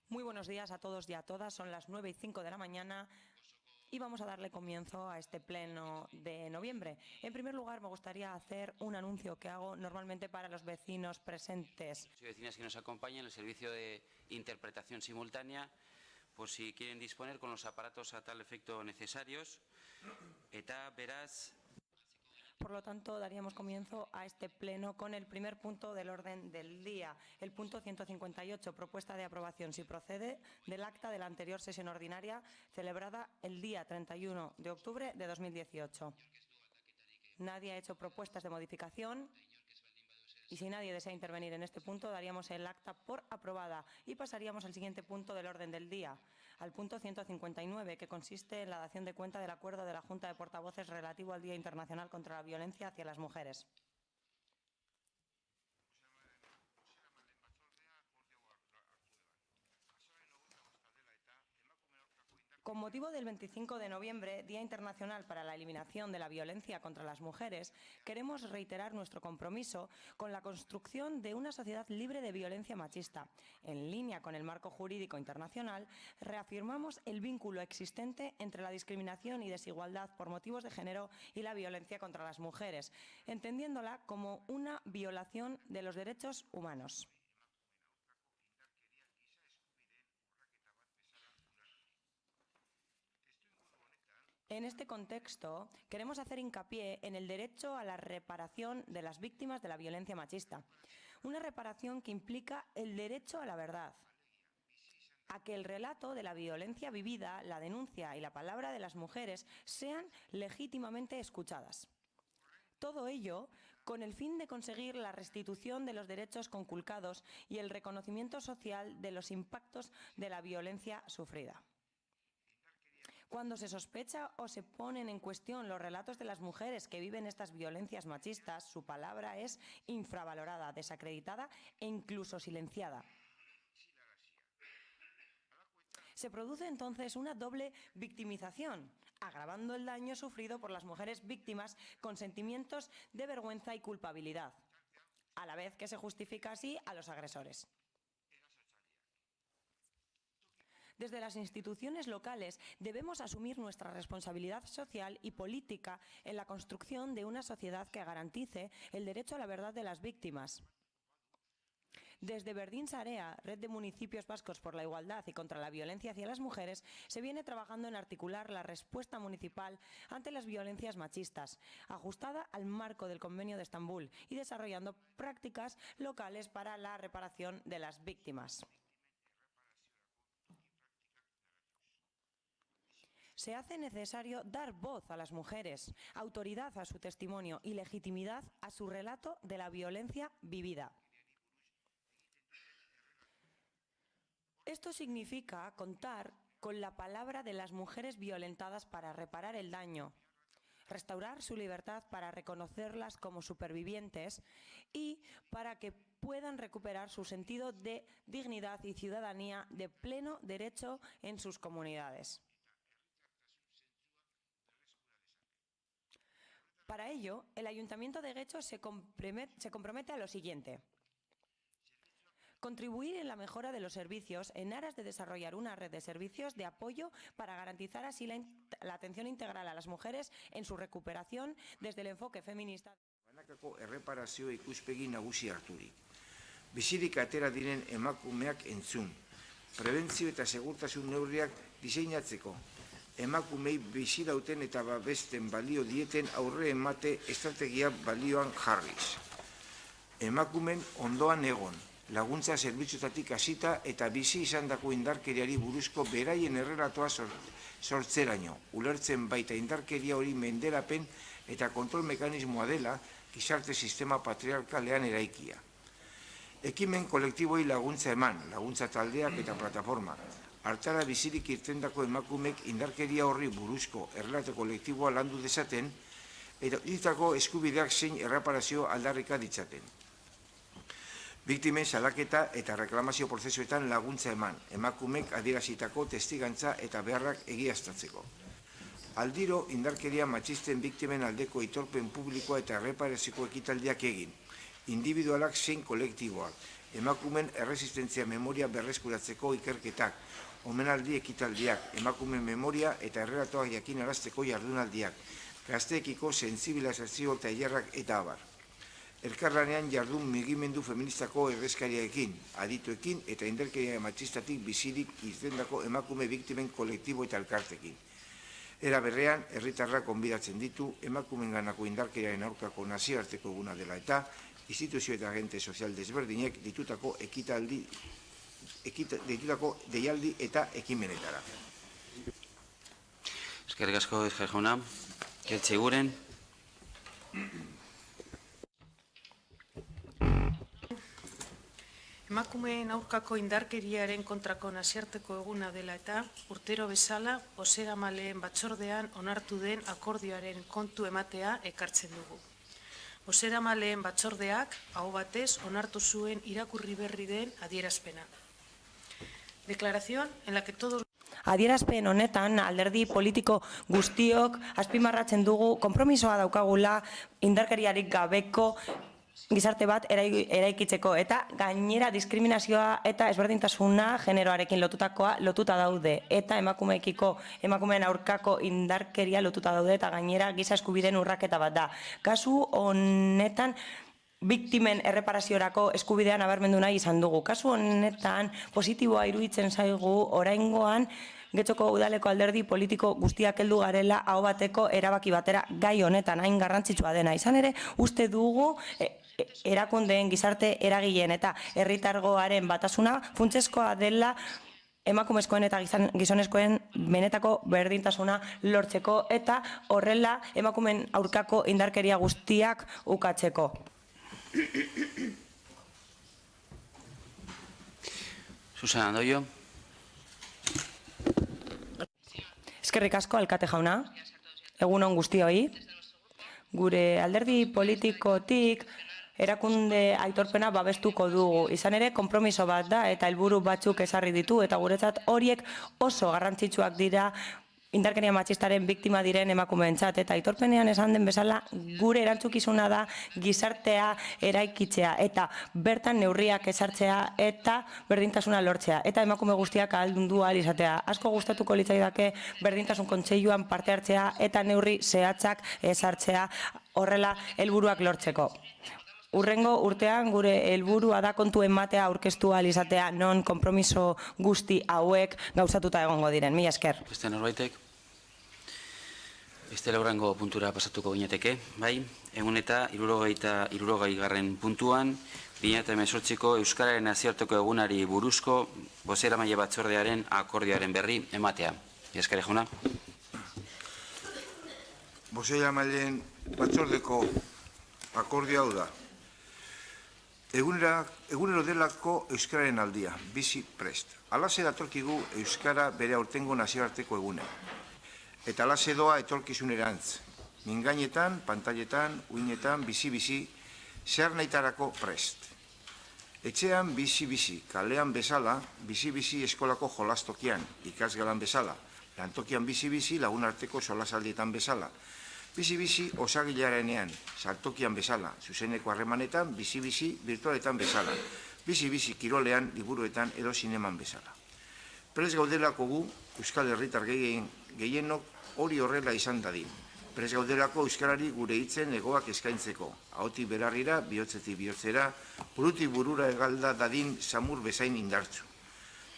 Muy buenos días a todos y a todas. Son las 9:05 de la mañana y vamos a darle comienzo a este pleno de noviembre. En primer lugar, me gustaría hacer un anuncio que hago normalmente para los vecinos presentes. Y vecinas que nos acompañan, el servicio de interpretación simultánea, por si quieren disponer con los aparatos a tal efecto necesarios. Eta, beraz. Por lo tanto, daríamos comienzo a este pleno con el primer punto del orden del día, el punto 158, propuesta de aprobación, si procede, del acta de la anterior sesión ordinaria celebrada el día 31 de octubre de 2018. Nadie ha hecho propuestas de modificación y si nadie desea intervenir en este punto, daríamos el acta por aprobada y pasaríamos al siguiente punto del orden del día, al punto 159, que consiste en la dación de cuenta del acuerdo de la Junta de Portavoces relativo al Día Internacional contra la Violencia hacia las Mujeres. Con motivo del 25 de noviembre, Día Internacional para la Eliminación de la Violencia contra las Mujeres, queremos reiterar nuestro compromiso con la construcción de una sociedad libre de violencia machista. En línea con el marco jurídico internacional, reafirmamos el vínculo existente entre la discriminación y desigualdad por motivos de género y la violencia contra las mujeres, entendiéndola como una violación de los derechos humanos. En este contexto, queremos hacer hincapié en el derecho a la reparación de las víctimas de la violencia machista. Una reparación que implica el derecho a la verdad, a que el relato de la violencia vivida, la denuncia y la palabra de las mujeres sean legítimamente escuchadas. Todo ello con el fin de conseguir la restitución de los derechos conculcados y el reconocimiento social de los impactos de la violencia sufrida. Cuando se sospecha o se ponen en cuestión los relatos de las mujeres que viven estas violencias machistas, su palabra es infravalorada, desacreditada e incluso silenciada. Se produce entonces una doble victimización, agravando el daño sufrido por las mujeres víctimas con sentimientos de vergüenza y culpabilidad, a la vez que se justifica así a los agresores. Desde las instituciones locales debemos asumir nuestra responsabilidad social y política en la construcción de una sociedad que garantice el derecho a la verdad de las víctimas. Desde Berdin Sarea, Red de Municipios Vascos por la Igualdad y contra la Violencia hacia las Mujeres, se viene trabajando en articular la respuesta municipal ante las violencias machistas, ajustada al marco del Convenio de Estambul y desarrollando prácticas locales para la reparación de las víctimas. Se hace necesario dar voz a las mujeres, autoridad a su testimonio y legitimidad a su relato de la violencia vivida. Esto significa contar con la palabra de las mujeres violentadas para reparar el daño, restaurar su libertad para reconocerlas como supervivientes y para que puedan recuperar su sentido de dignidad y ciudadanía de pleno derecho en sus comunidades. Para ello, el Ayuntamiento de Getxo se compromete a lo siguiente: contribuir en la mejora de los servicios en aras de desarrollar una red de servicios de apoyo para garantizar así la atención integral a las mujeres en su recuperación desde el enfoque feminista. Banakako erreparazio ikuspegi nagusi harturik. Bizirik atera diren emakumeak entzun, prebentzio eta segurtasun neurriak diseinatzeko, emakumei bizi dauten eta babesten balio dieten aurre emate estrategia balioan jarriz. Emakumen ondoan egon, laguntza zerbitzuetatik hasita eta bizi izandako indarkeriari buruzko beraien errelatoa sortzeraino, ulertzen baita indarkeria hori menderapen eta kontrol mekanismoa dela gizarte sistema patriarkalean eraikia. Ekimen kolektiboi laguntza eman, laguntza taldeak eta plataforma. Hartara bizirik irtendako emakumek indarkeria horri buruzko errelate kolektiboa landu dezaten eta ditako eskubideak zein erreparazio aldarrika ditzaten. Biktimen salaketa eta reklamazio prozesuetan laguntza eman, emakumek adierazitako testigantza eta beharrak egiaztatzeko. Aldiro indarkeria matxisten biktimen aldeko aitorpen publikoa eta erreparazio ekitaldiak egin, individualak zein kolektiboak, emakumen erresistentzia memoria berreskuratzeko ikerketak, omenaldi ekitaldiak, emakumen memoria eta errelatoak jakinarazteko jardunaldiak, gazteekiko sentsibilizazio tailerrak eta abar. Elkarlanean jardun mugimendu feministako erreskariaekin, adituekin eta indarkeria matxistatik bizirik izendako emakume biktimen kolektibo eta elkartekin. Era berrean, herritarrak gonbidatzen ditu emakumenganako indarkeriaren aurkako nazioarteko eguna dela eta instituzio eta agente sozial desberdinek ditutako deialdi eta ekimenetara. Eskerrik asko, Ezker jauna. Geltze guren. Emakumeen aurkako indarkeriaren kontrako nazioarteko eguna dela eta urtero bezala bozeramaleen batzordean onartu den akordioaren kontu ematea ekartzen dugu. Bozeramaleen batzordeak aho batez onartu zuen irakurri berri den adierazpena. Declaración en la que todos... Adierazpen honetan alderdi politiko guztiok azpimarratzen dugu konpromisoa daukagula indarkeriarik gabeko gizarte bat eraikitzeko eta gainera diskriminazioa eta ezberdintasuna generoarekin lotuta daude eta emakumeen aurkako indarkeria lotuta daude eta gainera giza eskubideen urraketa bat da. Kasu honetan biktimen erreparaziorako eskubidea nabarmendu nahi izan dugu. Kasu honetan positiboa iruditzen zaigu oraingoan Getxoko udaleko alderdi politiko guztiak heldu garela aho bateko erabaki batera gai honetan hain garrantzitsua dena. Izan ere, uste dugu erakundeen gizarte eragileen eta herritargoaren batasuna funtsezkoa dela emakumezkoen eta gizonezkoen benetako berdintasuna lortzeko eta horrela emakumeen aurkako indarkeria guztiak ukatzeko. Susana Andoio. Eskerrik asko, alkate jauna. Egun on guztioi. Gure alderdi politikotik erakunde aitorpena babestuko dugu. Izan ere, konpromiso bat da eta helburu batzuk ezarri ditu eta guretzat horiek oso garrantzitsuak dira indarkeria matxistaren biktima diren emakumeentzat eta aitorpenean esan den bezala gure erantzukizuna da gizartea eraikitzea eta bertan neurriak ezartzea eta berdintasuna lortzea eta emakume guztiak ahaldundu ahal izatea. Asko gustatuko litzaidake berdintasun kontseiluan parte hartzea eta neurri zehatzak ezartzea horrela helburuak lortzeko. Urrengo urtean gure helburua da kontu ematea aurkeztu ahal izatea non konpromiso guzti hauek gauzatuta egongo diren. Mila esker. Beste norbaitek? Beste urrengo puntura pasatuko gineteke, bai? Egun eta 63. puntuan 2018ko Euskararen nazioarteko egunari buruzko bozeramaile batzordearen akordioaren berri ematea. Mila esker jauna. Bozeramaileen batzordeko akordio hau da. Egunero delako Euskararen aldia, bizi prest. Alaze datorkigu Euskara bere aurtengo nazioarteko egune. Eta alaze doa etorkizunerantz. Mingainetan, pantailetan, uinetan, bizi-bizi, zer nahitarako prest. Etxean bizi-bizi, kalean bezala, bizi-bizi eskolako jolastokian, ikasgalan bezala, lantokian bizi-bizi, lagunarteko solasaldietan bezala, bizi-bizi osagilearenean, saltokian bezala, zuzeneko harremanetan, bizi-bizi virtualetan bezala, bizi-bizi kirolean, liburuetan edo zineman bezala. Prest gaudelako gu, Euskal Herritar gehienok hori horrela izan dadin. Prest gaudelako Euskarari gure hitzen egoak eskaintzeko, ahotik berarrira, bihotzetik bihotzera, burutik burura egalda dadin samur bezain indartzu.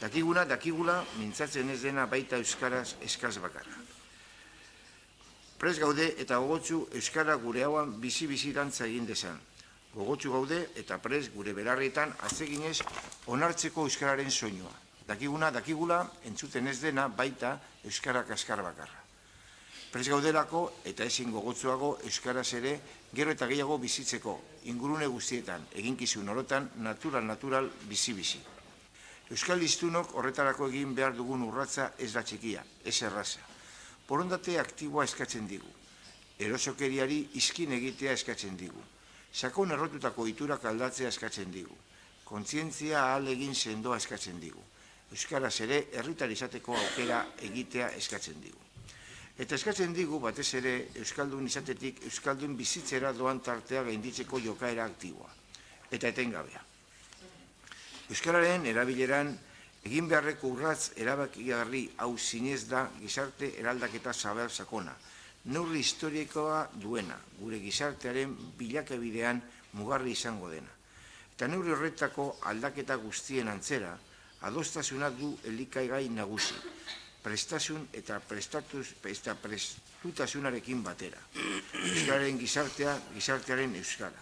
Dakigula, mintzatzen ez dena baita Euskaraz eskaz bakarra. Prest gaude eta gogotsu Euskara gure hauan bizi-bizi dantza egin dezan. Gogotsu gaude eta prest gure belarrietan atseginez onartzeko Euskararen soinua. Dakigula, entzuten ez dena baita Euskara kaskar bakarra. Prest gaudelako eta ezin gogotsuago Euskaraz ere gero eta gehiago bizitzeko, ingurune guztietan, eginkizun orotan, natural, bizi-bizi. Euskal hiztunok horretarako egin behar dugun urratza ez da txikia, ez erraza. Borondate aktiboa eskatzen digu. Erosokeriari izkin egitea eskatzen digu. Sakon errotutako iturak aldatzea eskatzen digu. Kontzientzia ahal egin sendoa eskatzen digu. Euskaraz ere herritar izateko aukera egitea eskatzen digu. Eta eskatzen digu batez ere Euskaldun izatetik Euskaldun bizitzera doan tartea gainditzeko jokaera aktiboa. Eta etengabea. Euskararen erabileran egin beharreko urratz erabakigarri hau zinez da gizarte eraldaketa zabal sakona, neurri historikoa duena, gure gizartearen bilakabidean mugarri izango dena. Eta neurri horretako aldaketa guztien antzera, adostasuna du elikaigai nagusi, prestasun eta prestutasunarekin batera. Euskararen gizartea, gizartearen euskara.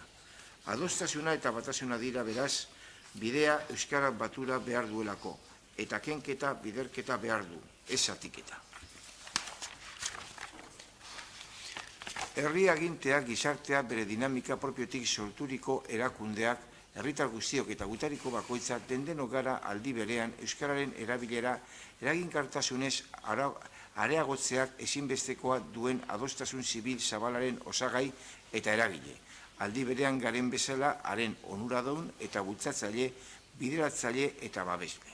Adostasuna eta batasuna dira beraz, bidea euskara batura behar duelako, eta kenketa biderketa behar du, ez zatiketa. Herri aginteak gizartea bere dinamika propiotik sorturiko erakundeak, herritar guztiok eta gutariko bakoitza denok gara aldi berean euskararen erabilera eraginkartasunez areagotzeak ezinbestekoa duen adostasun zibil zabalaren osagai eta eragile. Aldi berean garen bezala haren onuradun eta bultzatzaile, bideratzaile eta babesle.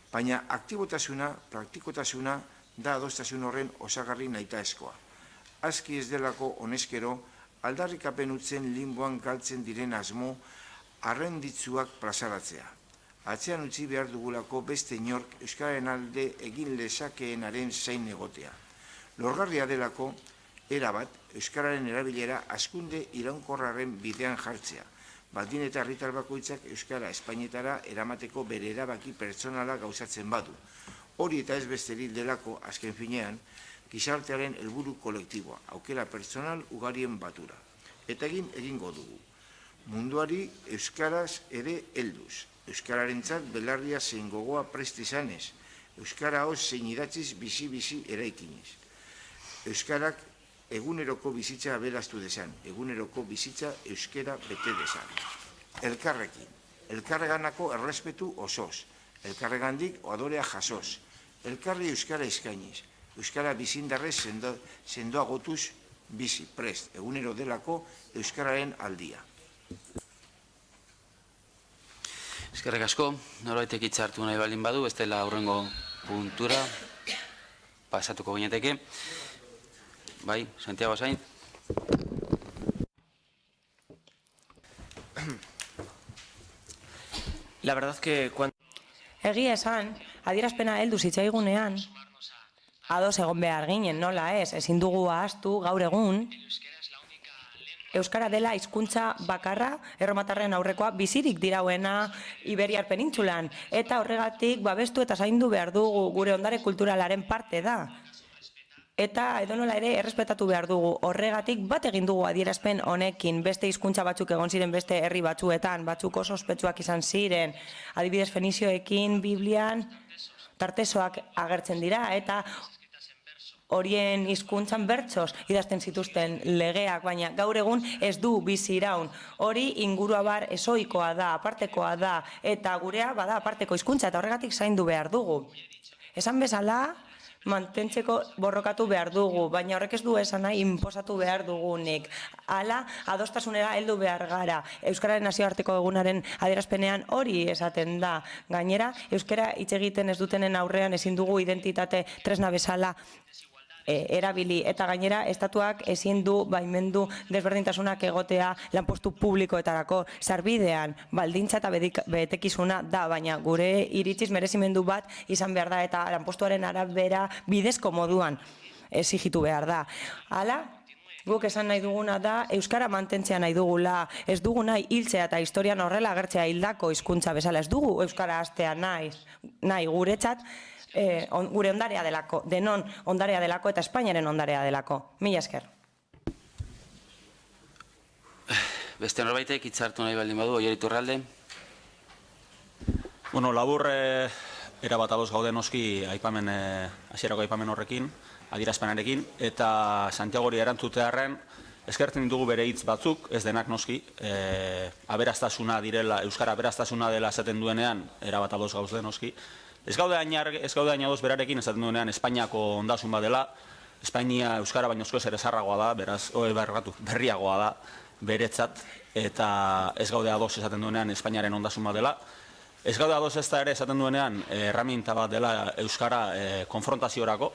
Baina aktibotasuna, praktikotasuna da adostasun horren osagarri nahitaezkoa. Aski ez delako honezkero, aldarrikapen utzen limboan galtzen diren asmo arrenditzuak plazaratzea. Atzean utzi behar dugulako beste inork euskararen alde egin lezakeenaren zain egotea. Lorgarria delako, erabat, euskararen erabilera hazkunde iraunkorraren bidean jartzea. Baldin eta herritar bakoitzak euskara espainetara eramateko bere erabaki pertsonala gauzatzen badu. Hori eta ez besterik delako, azken finean, gizartearen helburu kolektiboa, aukera pertsonal ugarien batura. Eta egingo dugu. Munduari euskaraz ere helduz. Euskararentzat belarria zein gogoa prest izanez. Euskara hoz zein idatziz bizi-bizi eraikinez. Euskarak eguneroko bizitza aberaztu dezan. Eguneroko bizitza euskera bete dezan. Elkarrekin. Elkarreganako errespetu osoz. Elkarregandik oadorea jasoz. Elkarri euskara eskainiz. Euskara bizindarrez sendoagotuz bizi, prest. Egunero delako euskararen aldia. Eskerrik asko, norbaitek hitza hartu nahi baldin badu, ez dela aurrengo puntura pasatuko gineteke. Bai, Santiago Sainz. La verdad que cuando... Egia esan, adierazpena heldu zitzaigunean, ados egon behar ginen, nola ez, ezin dugu ahaztu gaur egun, euskara dela hizkuntza bakarra, erromatarren aurrekoa, bizirik dirauena Iberiar penintsulan, eta horregatik babestu eta zaindu behar dugu, gure ondare kulturalaren parte da. Eta edonola ere errespetatu behar dugu, horregatik bat egin dugu adierazpen honekin, beste hizkuntza batzuk egon ziren beste herri batzuetan, batzuk oso ospetsuak izan ziren, adibidez Fenizioekin, Biblian, tartesoak agertzen dira, eta horien hizkuntzan bertsoz idazten zituzten legeak, baina gaur egun ez du bizi iraun. Hori inguruabar ezoikoa da, apartekoa da, eta gurea bada aparteko hizkuntza, eta horregatik zaindu behar dugu. Esan bezala, mantentzeko borrokatu behar dugu, baina horrek ez du esan nahi inposatu behar dugunik. Hala, adostasunera heldu behar gara. Euskararen nazioarteko egunaren adierazpenean hori esaten da. Gainera, euskara hitz egiten ez dutenen aurrean ezin dugu identitate tresna bezala erabili, eta gainera estatuak ezin du baimendu desberdintasunak egotea lanpostu publikoetarako sarbidean, baldintza eta betekizuna da, baina gure iritziz merezimendu bat izan behar da, eta lanpostuaren arabera bidezko moduan exigitu behar da. Hala, guk esan nahi duguna da, euskara mantentzea nahi dugula, ez dugu nahi hiltzea eta historian horrela agertzea hildako hizkuntza bezala, ez dugu euskara hastea nahi guretzat, gure ondarea delako, denon ondarea delako eta Espainiaren ondarea delako. Mila esker. Beste norbaitek hitza hartu nahi baldin badu, Oier Iturralde. Bueno, labur erabat ados gaude noski aipamen, hasierako aipamen horrekin, adierazpenarekin, eta Santiagori erantzutearren eskertzen ditugu bere hitz batzuk, ez denak noski, aberastasuna direla, euskara aberastasuna dela esaten duenean, erabat ados gaude noski. Ez gaude hain ados berarekin esaten duenean Espainiako ondasun bat dela, Espainia euskara baino askoz ere zaharragoa da, beraz, berriagoa da beretzat, eta ez gaude ados esaten duenean Espainiaren ondasun bat dela. Ez gaude ados ez da ere esaten duenean erraminta bat dela euskara konfrontaziorako,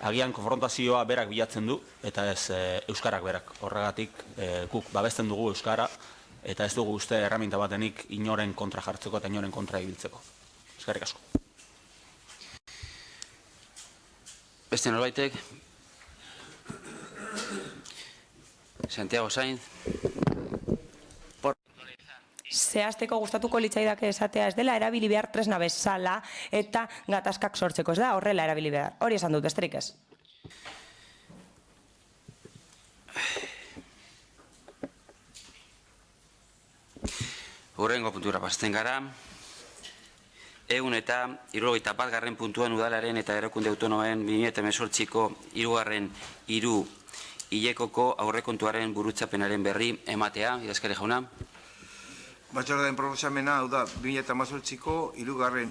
agian konfrontazioa berak bilatzen du, eta ez euskarak berak. Horregatik guk babesten dugu euskara, eta ez dugu uste erraminta batenik inoren kontra jartzeko eta inoren kontra ibiltzeko. Eskerrik asko. Beste norbaitek? Santiago Sainz. Zehazteko gustatuko litzaidake esatea ez dela erabili behar tresna bezala eta gatazkak sortzeko, ez da horrela erabili behar. Hori esan dut, besterik ez. Hurrengo puntura pasatzen gara. 171. puntuan udalaren eta erakunde autonomoen 2018ko 3. hiruhilekoko aurrekontuaren burutzapenaren berri ematea, idazkari jauna. Batzordearen proposamena, hau da, 2018ko 3.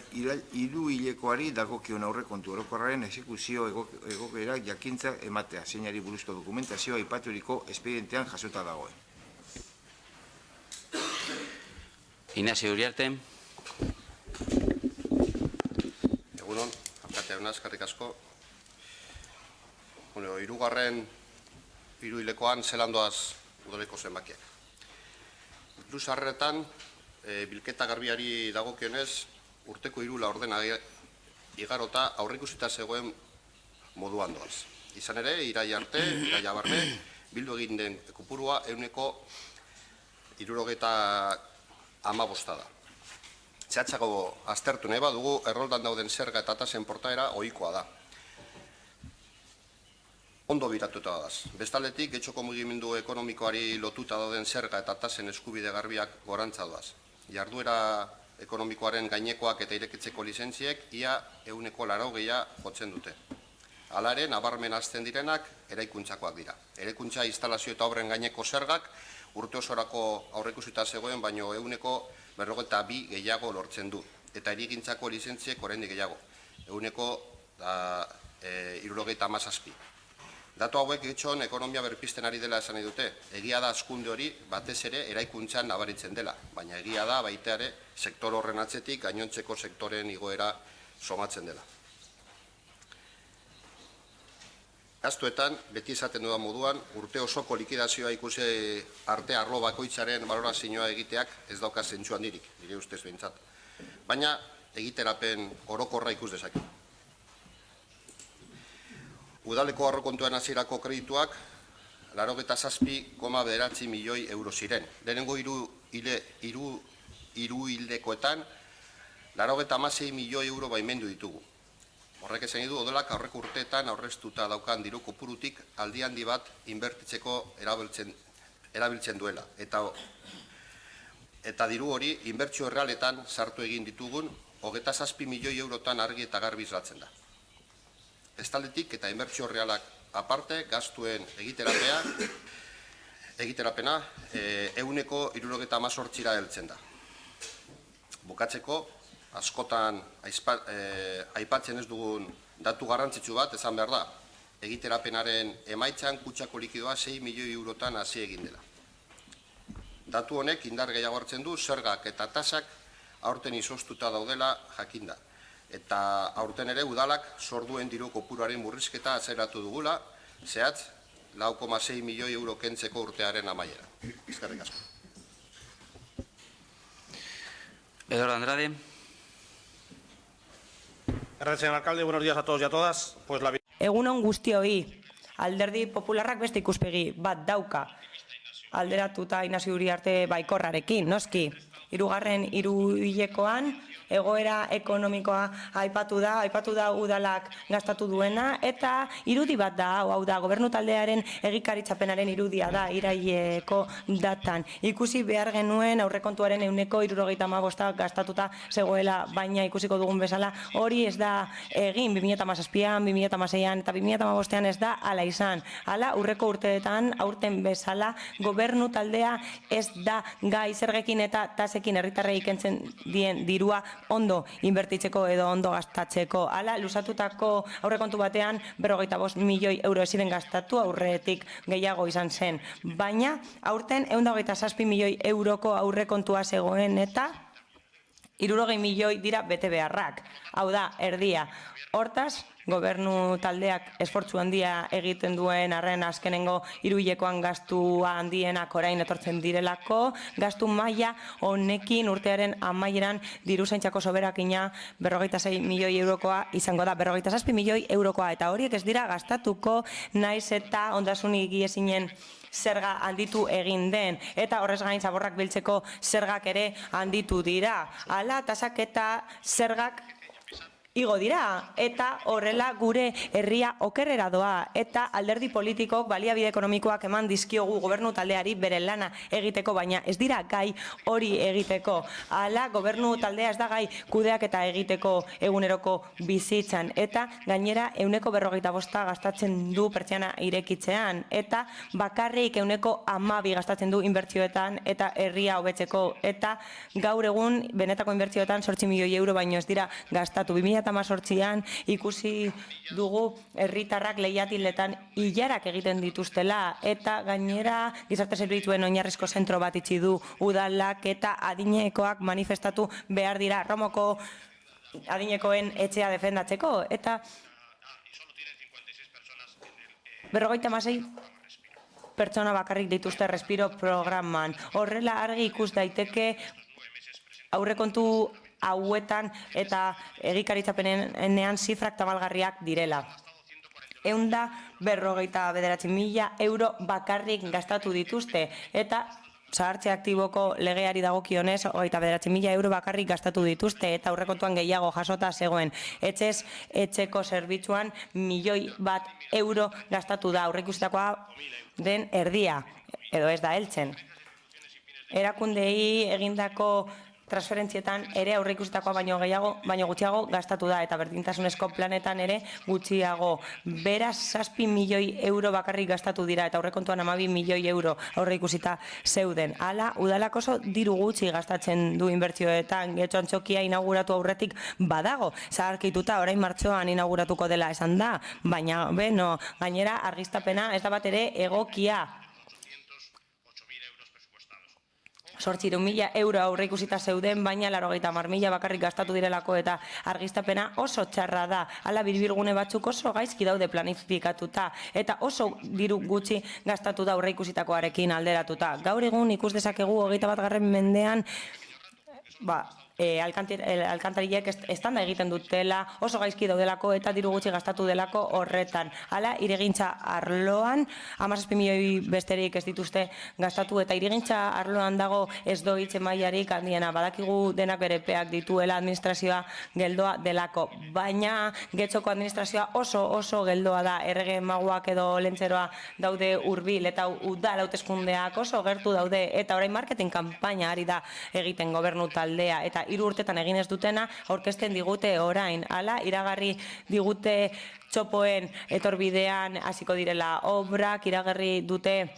hiruhilekoari dagokion aurrekontu orokorraren exekuzio egokera jakintza ematea, zeinari buruzko dokumentazioa aipaturiko espedientean jasota dagoen. Ignacio Uriarte. Egunon, alkatea honaz, eskerrik asko. 3. hiruhilekoan zelandoaz udaleko zenbakiak. Plus harretan, bilketa garbiari dagokionez, urteko 3 laurdena igarota aurreikusita zegoen moduan doaz. Izan ere, iraia barne, bildu egin den kopurua 175 da. Zehatzago aztertu nahi badugu, erroldan dauden zerga eta tasen portaera ohikoa da. Ondo biratuta daz. Bestaldetik, getxoko mugimendu ekonomikoari lotuta dauden zerga eta tasen eskubide garbiak gorantza doaz. Jarduera ekonomikoaren gainekoak eta irekitzeko lizentziek ia 80% jotzen dute. Halare, nabarmen hasten direnak eraikuntzakoak dira. Eraikuntza, instalazio eta obren gaineko zergak urte osorako aurreikusita zegoen, baino 42% gehiago lortzen du. Eta erigintzako lizentziek oraindik gehiago. 77%. Datu hauek getxon ekonomia berpisten ari dela esan nahi dute. Egia da hazkunde hori batez ere eraikuntzan nabaritzen dela, baina egia da baita ere sektor horren atzetik gainontzeko sektoren igoera somatzen dela. Gastuetan, beti esaten dudan moduan, urte osoko likidazioa ikusi arte arlo bakoitzaren balorazioa egiteak ez dauka zentsu handirik, nire ustez behintzat. Baina egiterapen orokorra ikus dezake. Udaleko aurrekontuan hasierako kredituak 87,9 milioi euro ziren. Lehenengo hiruhilekoetan 96 milioi euro baimendu ditugu. Horrek esan du, udalak aurreko urteetan aurreztuta daukan diru kopurutik aldi handi bat inbertitzeko erabiltzen duela. Eta diru hori inbertsio errealetan sartu egin ditugun 27 milioi eurotan argi eta garbi islatzen da. Bestaldetik eta inbertsio realak aparte, gastuen egiterapena 178 heltzen da. Bukatzeko, askotan aipatzen ez dugun datu garrantzitsu bat, esan behar da, egiterapenaren emaitzan kutsako likidoa 6 milioi eurotan hasi egin dela. Datu honek indar gehiago hartzen du, zergak eta tasak aurten izoztuta daudela jakinda. Eta aurten ere udalak sorduen diru kopuruaren murrizketa atzeratu dugula, zehatz 4,6 milioi euro kentzeko urtearen amaiera. Eskerrik asko. Eduardo Andrade. Gracias, señor alcalde. Buenos días a todos y a todas. Egunon guztioi, Alderdi Popularrak beste ikuspegi bat dauka. Alderatuta Ignacio Uriarte baikorrarekin, noski. 3. hiruhilekoan egoera ekonomikoa aipatu da udalak gastatu duena, eta irudi bat da, hau da, gobernu taldearen egikaritzapenaren irudia da, iraileko datan. Ikusi behar genuen aurrekontuaren 175 gastatuta zegoela, baina ikusiko dugun bezala, hori ez da egin 2017an, 2016an eta 2015an ez da hala izan. Hala, urreko urteetan, aurten bezala, gobernu taldea ez da gai zergekin eta tasekin herritarrei kentzen dien dirua ondo inbertitzeko edo ondo gastatzeko. Hala, lusatutako aurrekontu batean 55 milioi euro ziren gastatu, aurretik gehiago izan zen. Baina, aurten 127 milioi euroko aurrekontua zegoen eta 60 milioi dira bete beharrak. Hau da, erdia. Hortaz, gobernu taldeak esfortzu handia egiten duen arren azkenengo hiruhilekoan gastua handienak orain etortzen direlako, gastu maila honekin urtearen amaieran diruzaintzako soberakina 46 milioi eurokoa izango da, 47 milioi eurokoa, eta horiek ez dira gastatuko naiz eta ondasun higiezinen zerga handitu egin den, eta horrez gain zaborrak biltzeko zergak ere handitu dira. Hala, tasak eta zergak igo dira, eta horrela gure herria okerrera doa, eta alderdi politikok baliabide ekonomikoak eman dizkiogu gobernu taldeari bere lana egiteko, baina ez dira gai hori egiteko. Hala, gobernu taldea ez da gai kudeak eta egiteko eguneroko bizitzan, eta gainera 145 gastatzen du pertsiana irekitzean, eta bakarrik 112 gastatzen du inbertsioetan eta herria hobetzeko, eta gaur egun benetako inbertsioetan 8 milioi euro baino ez dira gastatu. 2018an ikusi dugu herritarrak lehiatiletan ilarak egiten dituztela, eta gainera gizarte zerbitzuen oinarrizko zentro bat itxi du udalak, eta adinekoak manifestatu behar dira Romoko adinekoen etxea defendatzeko, eta 56 pertsona bakarrik dituzte Respiro programan. Horrela argi ikus daiteke aurrekontu hauetan eta egikaritzapenean zifrak tamalgarriak direla. 149.000 euro bakarrik gastatu dituzte, eta zahartze aktiboko legeari dagokionez 29.000 euro bakarrik gastatu dituzte, eta aurrekontuan gehiago jasota zegoen. Etxez etxeko zerbitzuan 1.000.000 euro gastatu da, aurreikusitakoa den erdia, edo ez da heltzen. Erakundei egindako transferentzietan ere aurreikusitakoa baino gutxiago gastatu da, eta berdintasunezko planetan ere gutxiago. Beraz, 7 milioi euro bakarrik gastatu dira, eta aurrekontuan 12 milioi euro aurreikusita zeuden. Hala, udalak oso diru gutxi gastatzen du inbertsioetan, Getxo Antzokia inauguratu aurretik badago, zaharkituta orain martxoan inauguratuko dela esan da, baina beno, gainera argiztapena ez da bat ere egokia. 8.000 euro aurreikusita zeuden, baina 80.000 bakarrik gastatu direlako, eta argiztapena oso txarra da. Hala, birbilgune batzuk oso gaizki daude planifikatuta, eta oso diru gutxi gastatu da aurreikusitakoarekin alderatuta. Gaur egun ikus dezakegu 21. mendean alkantarilek estanda egiten dutela, oso gaizki daudelako eta diru gutxi gastatu delako horretan. Hala, irigintza arloan 17 milioi besterik ez dituzte gastatu, eta irigintza arloan dago ez doitze mailarik handiena. Badakigu denak bere epeak dituela, administrazioa geldoa delako, baina Getxoko administrazioa oso geldoa da. Errege maguak edo lentzeroa daude hurbil, eta udal hauteskundeak oso gertu daude, eta orain marketing kanpaina ari da egiten gobernu taldea, eta 3 urtetan egin ez dutena aurkezten digute orain. Hala, iragarri digute txopoen etorbidean hasiko direla obrak, iragarri dute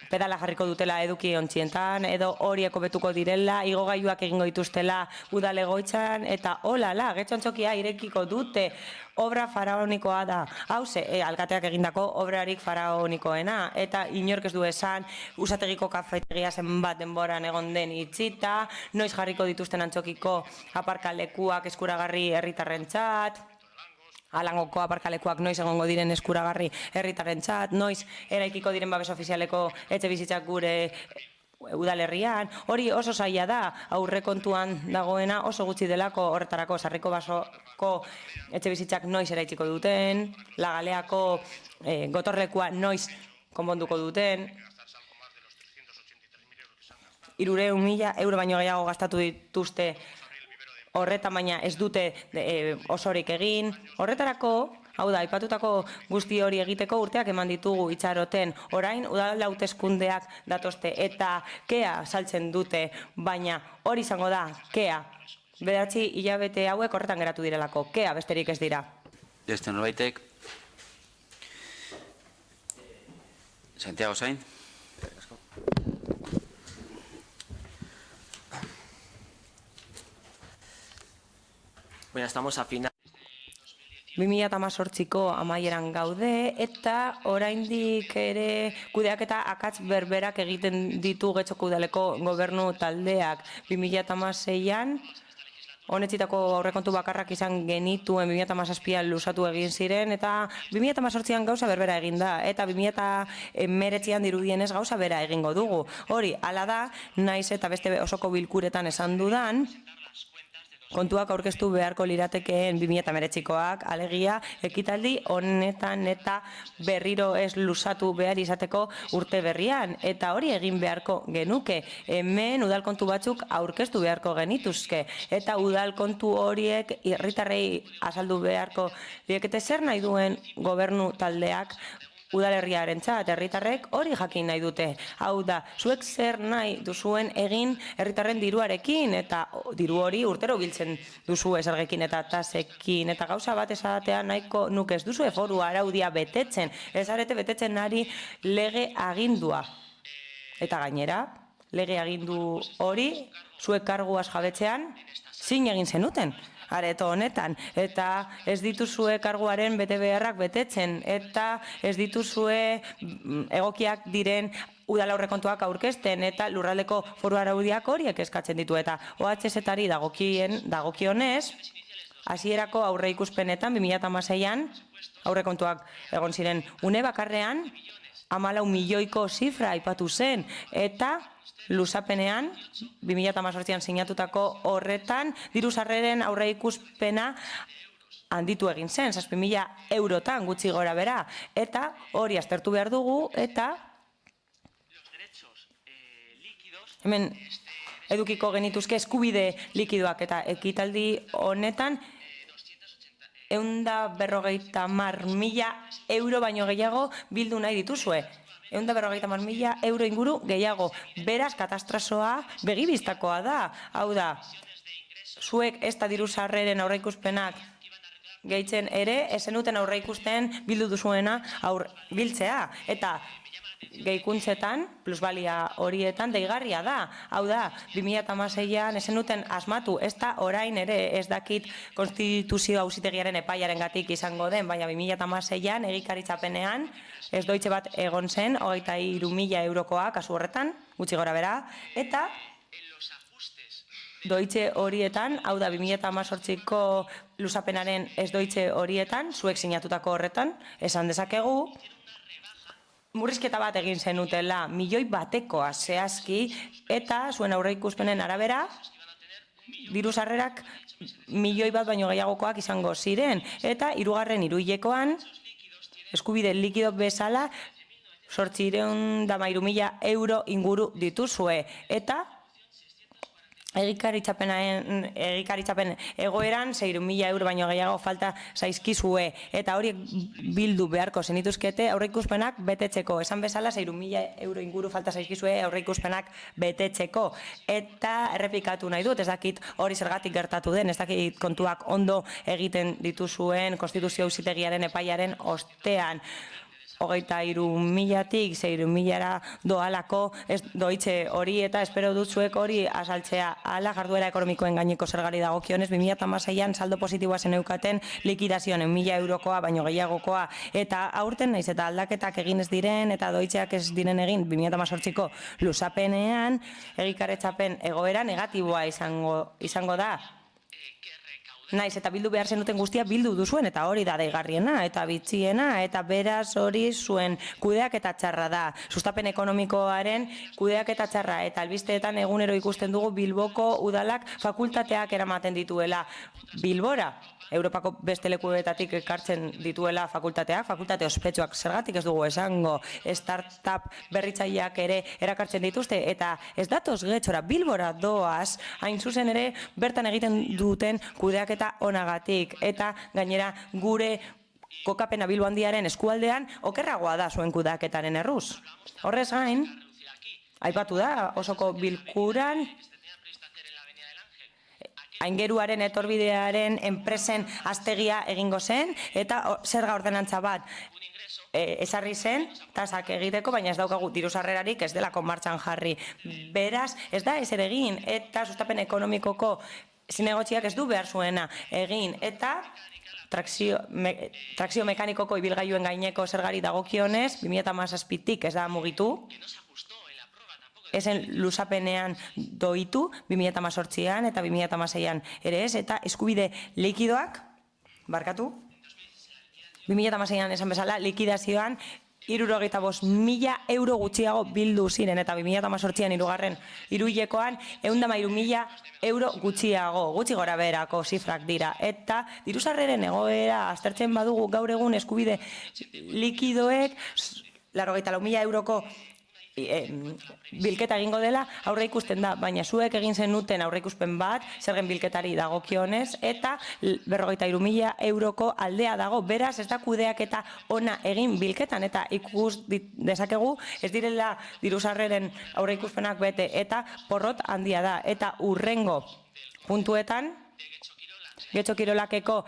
pedala jarriko dutela eduki ontzientan, edo horiek hobetuko direla, igogailuak egingo dituztela udalegoitzan, eta olala, Getxo Antzokia irekiko dute. Obra faraonikoa da. Hauze, alkateak egindako obrarik faraonikoena, eta inork ez du esan, usategiko kafetegia zenbat denboran egon den itxita, noiz jarriko dituzten Antzokiko aparkalekuak eskuragarri herritarrentzat, Alangoko aparkalekuak noiz egongo diren eskuragarri herritarrentzat, noiz eraikiko diren babes ofizialeko etxe bizitzak gure udalerrian. Hori oso zaila da, aurrekontuan dagoena oso gutxi delako horretarako. Sarriko basoko etxe bizitzak noiz eraikiko duten, Lagaleako gotorlekua noiz konponduko duten, 300.000 euro baino gehiago gastatu dituzte horretan, baina ez dute osorik egin. Horretarako, hau da, aipatutako guzti hori egiteko urteak eman ditugu itxaroten. Orain, udal hauteskundeak datozte eta kea saltzen dute, baina hori izango da, kea. 9 hilabete hauek horretan geratu direlako, kea besterik ez dira. Beste norbaitek. Santiago Zain. Bueno, estamos a final. 2018ko amaieran gaude, eta oraindik ere kudeaketa akats berberak egiten ditu Getxoko udaleko gobernu taldeak. 2016an honetxitako aurrekontu bakarrak izan genituen 2017an luzatu egin ziren, eta 2018an gauza berbera egin da, eta 2019an dirudienez gauza bera egingo dugu. Hori, hala da, naiz eta beste osoko bilkuretan esan dudan, kontuak aurkeztu beharko liratekeen 2019koak, alegia, ekitaldi honetan eta berriro ez luzatu behar izateko urte berrian. Eta hori egin beharko genuke. Hemen udalkontu batzuk aurkeztu beharko genituzke. Eta udalkontu horiek herritarrei azaldu beharko liekete zer nahi duen gobernu taldeak udalerriarentzat, herritarrek hori jakin nahi dute. Hau da, zuek zer nahi duzuen egin herritarren diruarekin, eta diru hori urtero biltzen duzu zergekin eta tasekin, eta gauza bat esatea nahiko nuke ez duzu foru araudia betetzen, ez arete betetzen ari lege agindua. Eta gainera, lege agindu hori, zuek karguaz jabetzean, zin egin zenuten. Areto honetan, eta ez dituzue karguaren bete beharrak betetzen, eta ez dituzue egokiak diren udal aurrekontuak aurkezten, eta lurraldeko foru araudiak horiek eskatzen ditu, eta OHS-etari dagokionez, hasierako aurre ikuspenetan 2016an aurrekontuak egon ziren une bakarrean 14 milioiko zifra aipatu zen, eta luzapenean, 2018an sinatutako horretan, diru sarreren aurre ikuspena handitu egin zen, 7.000 eurotan gutxi gora bera, eta hori aztertu behar dugu, eta hemen edukiko genituzke eskubide likidoak, eta ekitaldi honetan 150.000 euro baino gehiago bildu nahi dituzue. 150.000 euro inguru gehiago. Beraz, katastrofoa begibistakoa da. Hau da, zuek ez da diru sarreren aurreikuspenak gehitzen ere, ezenuten aurreikusten bildu duzuena biltzea. Eta gehikuntzetan, plusbalia horietan, deigarria da. Hau da, 2016an ezenuten asmatu, ez da orain ere ez dakit konstituzio auzitegiaren epaiaren gatik izango den, baina 2016an egikaritzapenean ez doitxe bat egon zen, 23.000 eurokoa kasu horretan, gutxi gora bera, eta doitxe horietan, hau da 2018ko luzapenaren ez doitxe horietan, zuek sinatutako horretan, esan dezakegu, murrizketa bat egin zenutela, milioi batekoa zehazki, eta zuen aurreikuspenen arabera, diru sarrerak milioi bat baino gehiagokoak izango ziren, eta hirugarren hiruhilekoan, eskubide likido bezala 813.000 euro inguru dituzue, eta egikaritzapen egoeran 6.000 euro baino gehiago falta zaizkizue, eta horiek bildu beharko zenituzkete aurreikuspenak betetzeko. Esan bezala 6.000 euro inguru falta zaizkizue aurreikuspenak betetzeko. Eta errepikatu nahi dut, ez dakit hori zergatik gertatu den, ez dakit kontuak ondo egiten dituzuen konstituzio auzitegiaren epaiaren ostean. 23.000tik 6.000ra doalako doitxe hori, eta espero dut zuek hori azaltzea. Hala jarduera ekonomikoen gaineko zergari dagokionez, 2016an saldo positiboa zen eukaten likidazioen 1.000 eurokoa baino gehiagokoa, eta aurten naiz eta aldaketak egin ez diren eta doitxeak ez diren egin 2018ko luzapenean egikaritzapen egoera negatiboa izango da. Naiz eta bildu behar zenuten guztia bildu duzuen, eta hori da deigarriena eta bitxiena, eta beraz hori zuen kudeaketa txarra da. Sustapen ekonomikoaren kudeaketa txarra, eta albisteetan egunero ikusten dugu Bilboko udalak fakultateak eramaten dituela Bilbora. Europako beste lekuetatik ekartzen dituela fakultateak, fakultate ospetsuak zergatik ez dugu esango, startup berritzaileak ere erakartzen dituzte, eta ez datoz getxora Bilbora doaz, hain zuzen ere bertan egiten duten kudeaketa onagatik, eta gainera gure kokapena Bilbo handiaren eskualdean okerragoa da zuen kudeaketaren erruz. Horrez gain, aipatu da osoko bilkuran, aingeruaren etorbidearen enpresen aztegia egingo zen, eta zerga ordenantza bat ezarri zen, tasak egiteko, baina ez daukagu diru sarrerarik ez delako martxan jarri. Beraz, ez da ezer egin, eta sustapen ekonomikoko zinegotziak ez du behar zuena egin, eta trakzio mekanikoko ibilgailuen gaineko zergari dagokionez, 2017tik ez da mugitu, esen luzapenean doitu, 2018an eta 2016an ere ez, eta eskubide likidoak, barkatu, 2016an esan bezala, likidazioan 65.000 euro gutxiago bildu ziren, eta 2018an hirugarren hiruhilekoan 113.000 euro gutxiago, gutxi gora beherako zifrak dira. Eta diru-sarreren egoera aztertzen badugu gaur egun eskubide likidoek 84.000 euroko bilketa egingo dela aurre ikusten da, baina zuek egin zenuten aurre ikusten bat, zergen bilketari dagokionez, eta 53.000 euroko aldea dago, beraz ez da kudeaketa ona egin bilketan, eta ikus dezakegu ez direla diru-sarreren aurre ikuspenak bete, eta porrot handia da, eta urrengo puntuetan, Getxo Kirolakeko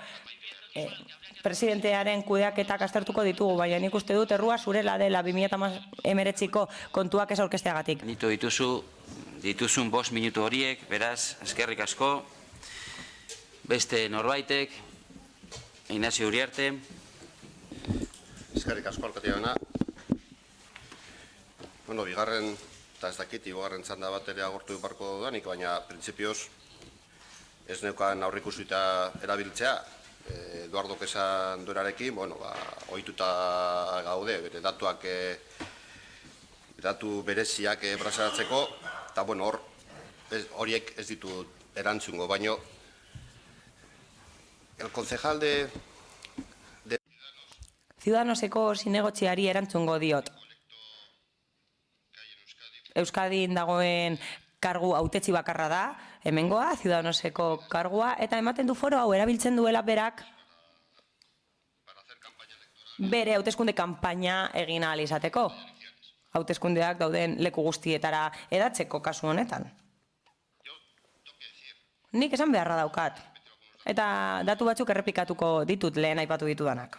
presidentearen kudeaketak aztertuko ditugu, baina nik uste dut errua zurela dela 2019ko kontuak ez aurkezteagatik. Dituzun 5 minutu horiek, beraz, eskerrik asko. Beste norbaitek, Ignacio Uriarte. Eskerrik asko, alkate jauna. Bueno, bigarren, eta ez dakit, bigarren txanda bat ere agortu barko dudanik, baina printzipioz ez neukan aurrikusita erabiltzea. Eduardok esan duerarekin, bueno, ohituta gaude, bere datuak, datu bereziak plazaratzeko, eta, bueno, horiek ez ditu erantzungo, baino, el concejal de Ciudadanoseko zinegotziari erantzungo diot. Euskadin dagoen kargu hautetsi bakarra da, hemengoa, Ciudadanoseko kargua, eta ematen du foro hau erabiltzen duela berak bere hauteskunde kanpaina egin ahal izateko. Hauteskundeak dauden leku guztietara edatzeko kasu honetan. Nik esan beharra daukat. Eta datu batzuk errepikatuko ditut lehen aipatu ditudanak.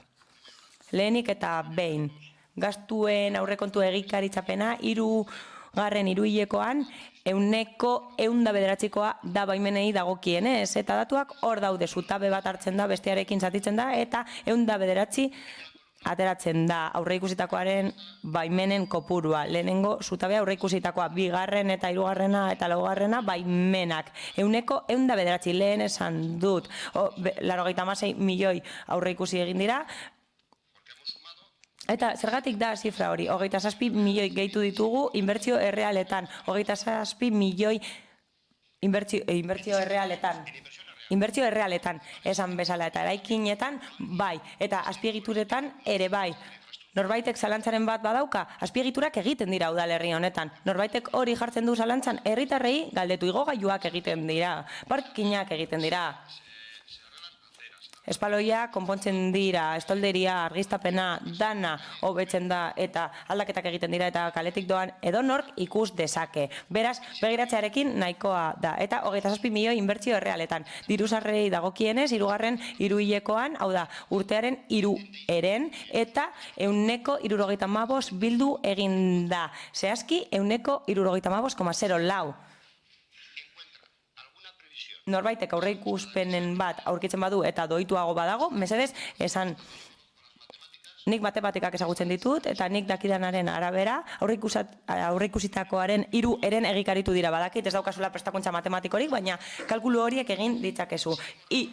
Lehenik eta behin, gastuen aurrekontu egikaritzapena hirugarren hiruhilekoan 100%koa da baimenei dagokienez, eta datuak hor daude, zutabe bat hartzen da, bestearekin zatitzen da, eta 109 ateratzen da aurreikusitakoaren baimenen kopurua. Lehenengo zutabea aurreikusitakoa, bigarren eta hirugarrena eta laugarrena baimenak. 109, lehen esan dut, 96 milioi aurreikusi egin dira. Eta zergatik da zifra hori, 27 milioi gehitu ditugu inbertsio errealetan, 27 milioi inbertsio errealetan. Inbertsio errealetan, esan bezala, eta eraikinetan, bai, eta azpiegituretan ere bai. Norbaitek zalantzaren bat badauka, azpiegiturak egiten dira udalerri honetan. Norbaitek hori jartzen du zalantzan, herritarrei galdetu, igogailuak egiten dira, parkinak egiten dira. Espaloia konpontzen dira, estolderia, argiztapena, dana hobetzen da eta aldaketak egiten dira eta kaletik doan edonork ikus dezake. Beraz, begiratzearekin nahikoa da. Eta 27 milioi inbertsio errealetan. Diru-sarrerei dagokienez, hirugarren hiruhilekoan, hau da, urtearen 3 eta 175 bildu egin da. Zehazki, 175,04. Norbaitek aurreikuspenen bat aurkitzen badu eta doituago badago, mesedez, esan nik matematikak ezagutzen ditut, eta nik dakidanaren arabera aurreikusitakoaren 3 egikaritu dira. Badakit ez daukazula prestakuntza matematikorik, baina kalkulu horiek egin ditzakezu. 3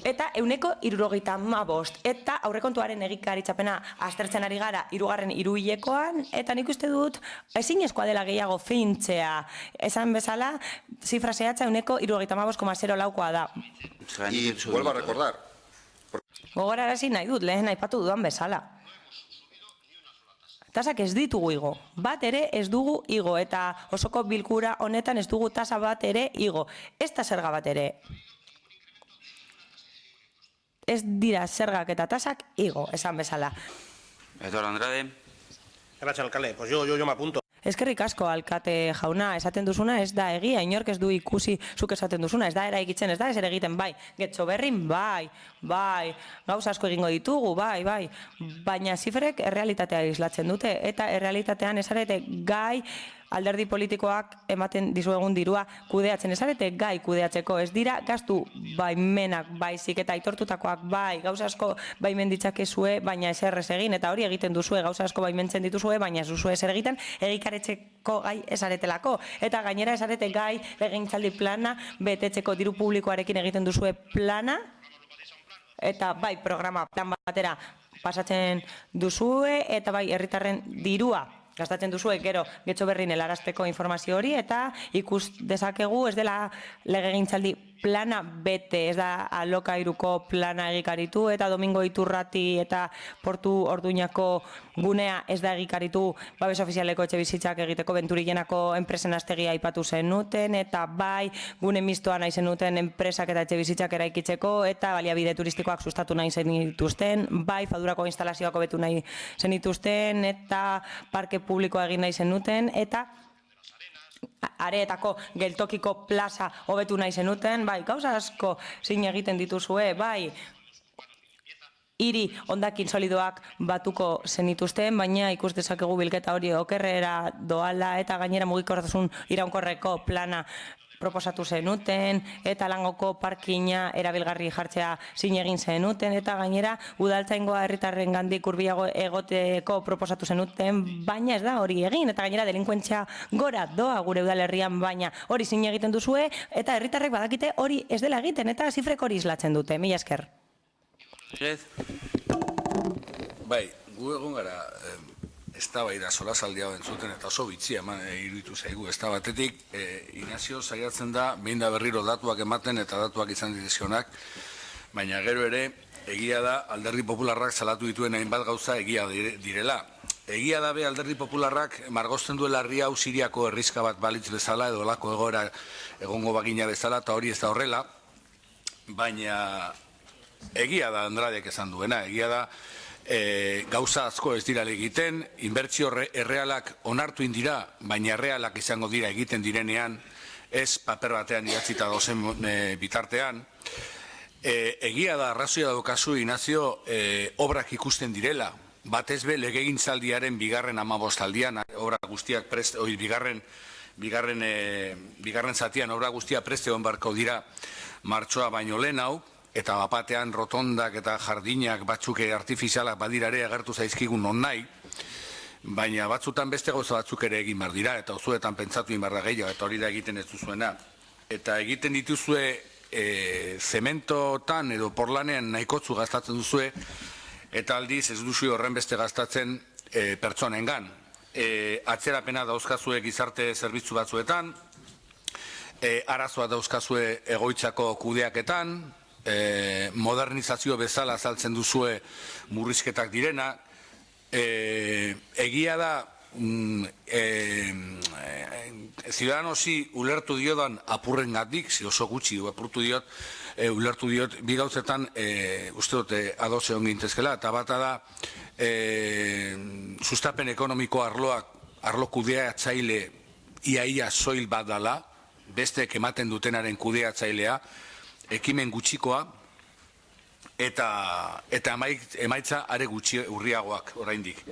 eta 175, eta aurrekontuaren egikaritzapena aztertzen ari gara hirugarren hiruhilekoan, eta nik uste dut ezinezkoa dela gehiago fintzea. Esan bezala, zifra zehatza 175,04 da. Y vuelvo a recordar. Gogorarazi nahi dut, lehen aipatu dudan bezala. Tasak ez ditugu igo, bat ere ez dugu igo, eta osoko bilkura honetan ez dugu tasa bat ere igo. Ez da zerga bat ere. Ez dira zergak eta tasak igo, esan bezala. Eduardo Andrade. Gracias, alcalde. Pues yo me apunto. Eskerrik asko, alkate jauna, esaten duzuna ez da egia, inork ez du ikusi zuk esaten duzuna, ez da eraikitzen, ez da ezer egiten, bai, Getxo Berrin, bai, gauza asko egingo ditugu, bai, baina zifrek errealitatea islatzen dute, eta errealitatean ez arete gai alderdi politikoak ematen dizuegun dirua kudeatzen ezarete gai kudeatzeko, ez dira gastu baimenak baizik eta aitortutakoak bai, gauza asko baimen ditzakezue, baina ezer ez egin, eta hori egiten duzue, gauza asko baimentzen dituzue, baina ez duzue ezer egiten, egikaretzeko gai esaretelako, eta gainera esarete gai legegintzaldi plana betetzeko diru publikoarekin egiten duzue plana, eta bai programa plan batera pasatzen duzue, eta bai herritarren dirua gastatzen duzue, gero getxo berrin helarazteko informazio hori, eta ikus dezakegu ez dela legegintzaldi plana bete, ez da alokairuko plana egikaritu, eta Domingo Iturrati eta Portu Orduñako gunea ez da egikaritu babes ofizialeko etxe bizitzak egiteko Benturillenako enpresen astegia aipatu zenuten, eta bai gune mistoa nahi zenuten enpresak eta etxe bizitzak eraikitzeko, eta baliabide turistikoak sustatu nahi zenituzten, bai fadurako instalazioak hobetu nahi zenituzten, eta parke publikoa egin nahi zenuten, eta areetako geltokiko plaza hobetu nahi zenuten, bai, gauza asko zin egiten dituzue, bai, hiri hondakin solidoak batuko zenituzten, baina ikus dezakegu bilketa hori okerrera doala, eta gainera mugikortasun iraunkorreko plana proposatu zenuten, eta Langoko parkina erabilgarri jartzea zin egin zenuten, eta gainera udaltzaingoa herritarren gandik hurbilago egoteko proposatu zenuten, baina ez da hori egin, eta gainera delinkuentzia gora doa gure udalerrian, baina hori zin egiten duzue, eta herritarrek badakite hori ez dela egiten, eta zifrek hori islatzen dute. Mila esker. Bai, gu egon gara eztabaida solasaldi hau entzuten eta oso bitxia iruditu zaigu. Ez da batetik, Inazio saiatzen da, behin da berriro datuak ematen eta datuak izan dituzionak, baina gero ere, egia da alderdi popularrak salatu dituen hainbat gauza egia direla. Egia da be alderdi popularrak margosten duela herri hau Siriako herrizka bat balitz bezala edo olako egoera egongo bagina bezala, eta hori ez da horrela, baina egia da Andradeak esan duena, egia da gauza asko ez dira egiten, inbertsio errealak onartu indira, baina errealak izango dira egiten direnean, ez paper batean idatzita dozen bitartean. Egia da, arrazoia daukazu, Inazio, obrak ikusten direla, batez be legegintzaldiaren bigarren 15 aldian, obra guztiak prest, bigarren zatian obra guztia preste egon barko dira martxoa baino lehen hau, eta bapatean rotondak eta jardinak batzuk artifizialak badirare agertu zaizkigun non nahi, baina batzutan beste gauza batzuk ere egin behar dira, eta ozuetan pentsatu inbarra gehiago, eta hori da egiten ez duzuena. Eta egiten dituzue zementotan edo porlanean nahikotzu gastatzen duzue, eta aldiz ez duzu horren beste gastatzen pertsonengan. Atzerapena dauzkazue gizarte zerbitzu batzuetan, arazoa dauzkazue egoitzako kudeaketan, modernizazio bezala azaltzen duzue murrizketak direna, egia da Ciudadanosi ulertu diodan apurren gatik, oso gutxi ulertu diot bi gauzetan uste dute ados egon gintezkela, eta bata da sustapen ekonomiko arlo kudeatzaile iaia soil bat dala, bestek ematen dutenaren kudeatzailea, ekimen gutxikoa, eta emaitza are gutxi urriagoak oraindik.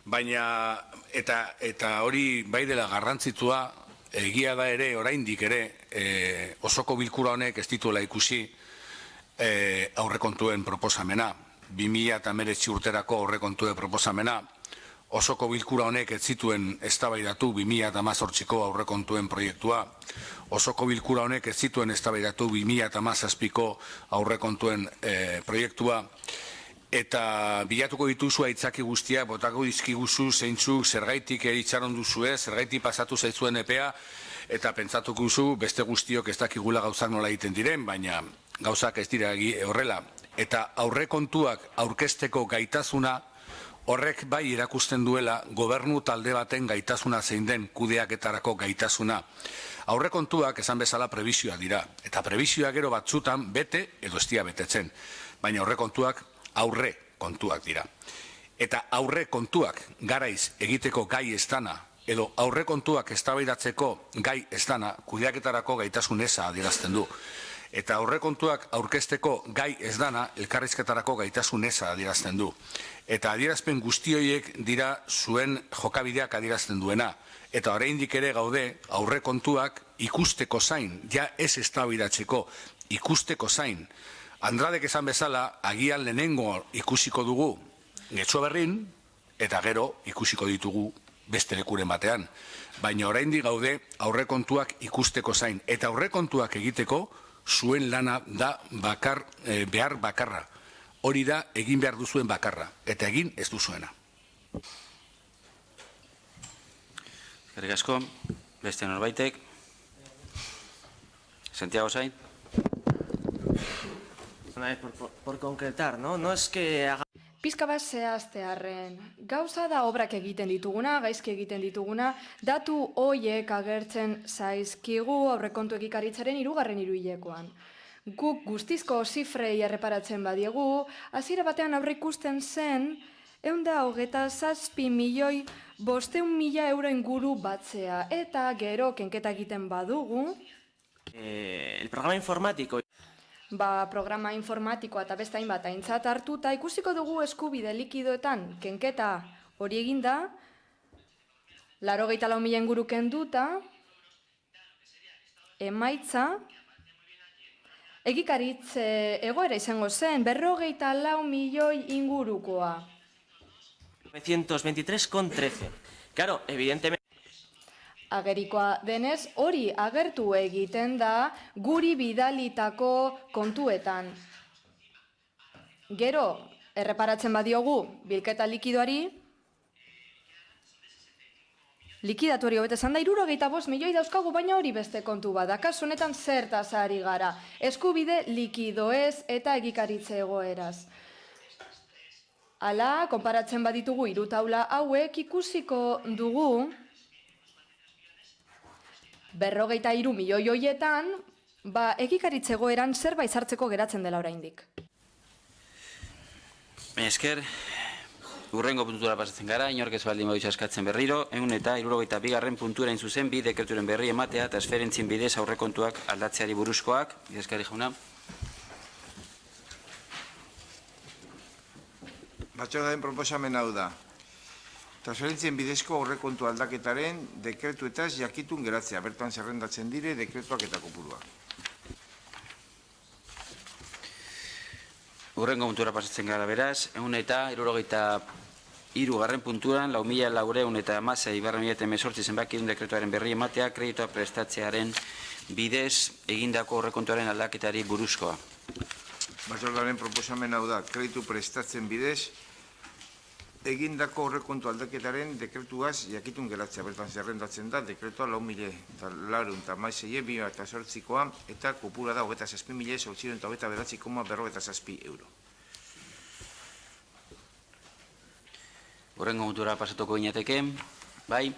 Baina, eta hori bai dela garrantzitsua, egia da ere, oraindik ere, osoko bilkura honek ez dituela ikusi aurrekontuen proposamena. 2019 urterako aurrekontuen proposamena, osoko bilkura honek ez zituen eztabaidatu 2018ko aurrekontuen proiektua, osoko bilkura honek ez zituen eztabaidatu 2017ko aurrekontuen proiektua, eta bilatuko dituzu aitzaki guztiak, botako dizkiguzu zeintzuk zergaitik itxaron duzue, zergaitik pasatu zaizuen epea, eta pentsatuko duzu beste guztiok ez dakigula gauzak nola egiten diren, baina gauzak ez dira horrela. Eta aurrekontuak aurkezteko gaitasuna, horrek bai erakusten duela gobernu talde baten gaitasuna zein den kudeaketarako gaitasuna. Aurrekontuak esan bezala prebizioa dira, eta prebizioa gero batzutan bete edo ez dira betetzen, baina aurrekontuak aurre kontuak dira. Eta aurre kontuak garaiz egiteko gai ez dana, edo aurre kontuak eztabaidatzeko gai ez dana, kudeaketarako gaitasun eza adierazten du. Eta aurrekontuak aurkezteko gai ez dana elkarrizketarako gaitasun eza adierazten du. Eta adierazpen guzti horiek dira zuen jokabideak adierazten duena. Eta oraindik ere gaude aurrekontuak ikusteko zain, ja ez eztabaidatzeko, ikusteko zain. Andradek esan bezala, agian lehenengo ikusiko dugu Getxoberrin, eta gero ikusiko ditugu beste lekuren batean. Baina oraindik gaude aurrekontuak ikusteko zain. Eta aurrekontuak egiteko zuen lana da behar bakarra. Hori da egin behar duzuen bakarra. Eta egin ez duzuena. Eskerrik asko, beste norbaitek. Santiago Sainz. Por concretar, ¿no? No es que haga... Pizka bat zehaztearren, gauza da obrak egiten dituguna, gaizki egiten dituguna, datu hoiek agertzen zaizkigu aurrekontu egikaritzaren 3. hiruhilekoan. Guk guztizko zifrei erreparatzen badiegu, hasiera batean aurreikusten zen, 127.500.000 euro inguru batzea, eta gero kenketa egiten badugu. El programa informático... Programa informatikoa eta beste hainbat aintzat hartuta ikusiko dugu eskubide likidoetan kenketa hori eginda, 84.000 inguru kenduta, emaitza, egikaritze egoera izango zen, 54 milioi ingurukoa. 923,13. Claro, evidentemente... Agerikoa denez, hori agertu egiten da guri bidalitako kontuetan. Gero, erreparatzen badiogu bilketa likidoari, likidatu hori hobet esan da, 65 milioi dauzkagu, baina hori beste kontu bat. Kasu honetan zertaz ari gara, eskubide likidoez eta egikaritze egoeraz. Hala, konparatzen baditugu 3 taula hauek ikusiko dugu, 53 milioi hoietan, egikaritze egoeran zerbait sartzeko geratzen dela oraindik. Esker, urrengo puntura pasatzen gara, inork ez baldin badu askatzen berriro, 172. puntura zuzen, 2 dekreturen berri ematea, transferentzien bidez aurrekontuak aldatzeari buruzkoak. Eskari jauna. Batzordearen proposamen hau da. Transferentzien bidezko aurrekontu aldaketaren dekretuetaz jakitun geratzea. Bertan zerrendatzen dire dekretuak eta kopuruak. Urrengo puntura pasatzen gara beraz, 173. punturan, 4.416/2018 zenbakidun dekretuaren berri ematea, kreditoa prestatzearen bidez egindako aurrekontuaren aldaketari buruzkoa. Batzordearen proposamen hau da, kreditu prestatzen bidez, egindako aurrekontu aldaketaren dekretuaz jakitun geratzea. Bertan zerrendatzen da, dekretua 4.416/2018 eta kopura da 27.829,47 euro. Urrengo puntura pasatuko ginateke, bai.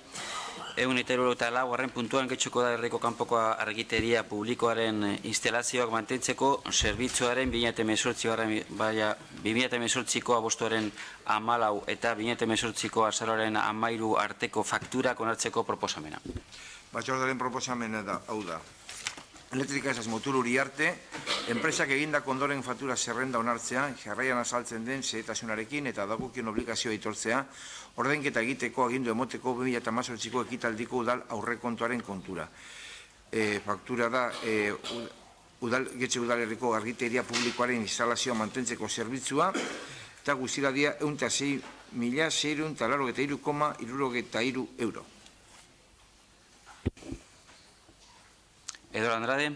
174. puntuan getxoko da herriko kanpoko argiteria publikoaren instalazioak mantentzeko zerbitzuaren 2018ko abuztuaren 14 eta 2018ko azaroaren 13 arteko fakturak onartzeko proposamena. Batzordearen proposamena hau da. Elektrika esas motor Uriarte, enpresak egindako ondoren faktura zerrenda onartzea, jarraian azaltzen den xehetasunarekin eta dagokion obligazioa aitortzea, ordainketa egiteko agindu emoteko 2018ko ekitaldiko udal aurrekontuaren kontura. Faktura da Getxe udalerriko argiteria publikoaren instalazioa mantentzeko zerbitzua eta guztira dia 106.683,63 euro. Eduardo Andrade.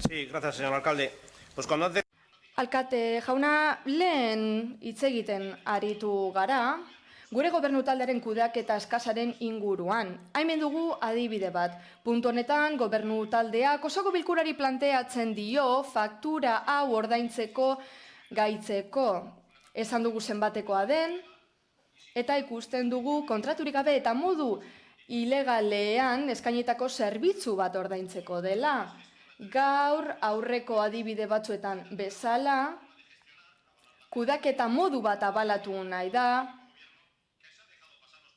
Sí, gracias, señor alcalde. Pues cuando hace... Alkate jauna, lehen hitz egiten aritu gara, gure gobernu taldearen kudeaketa eskasaren inguruan. Hemen dugu adibide bat. Puntu honetan, gobernu taldeak osoko bilkurari planteatzen dio faktura hau ordaintzeko gaitzeko. Esan dugu zenbatekoa den, eta ikusten dugu kontraturik gabe eta modu ilegalean eskainetako zerbitzu bat ordaintzeko dela. Gaur aurreko adibide batzuetan bezala, kudaketa modu bat abalatu nahi da,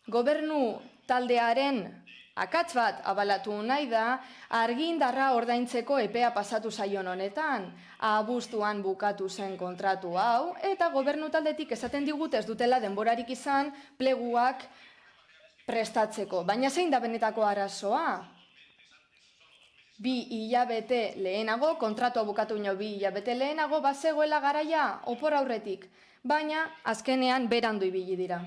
gobernu taldearen Akats bat abalatu nahi da, argindarra ordaintzeko epea pasatu zaion honetan, abuztuan bukatu zen kontratu hau, eta gobernu taldetik esaten digut ez dutela denborarik izan pleguak prestatzeko. Baina zein da benetako arazoa? 2 hilabete lehenago, kontratua bukatu ino 2 hilabete lehenago, bazegoela garaia opor aurretik, baina azkenean berandu ibili dira.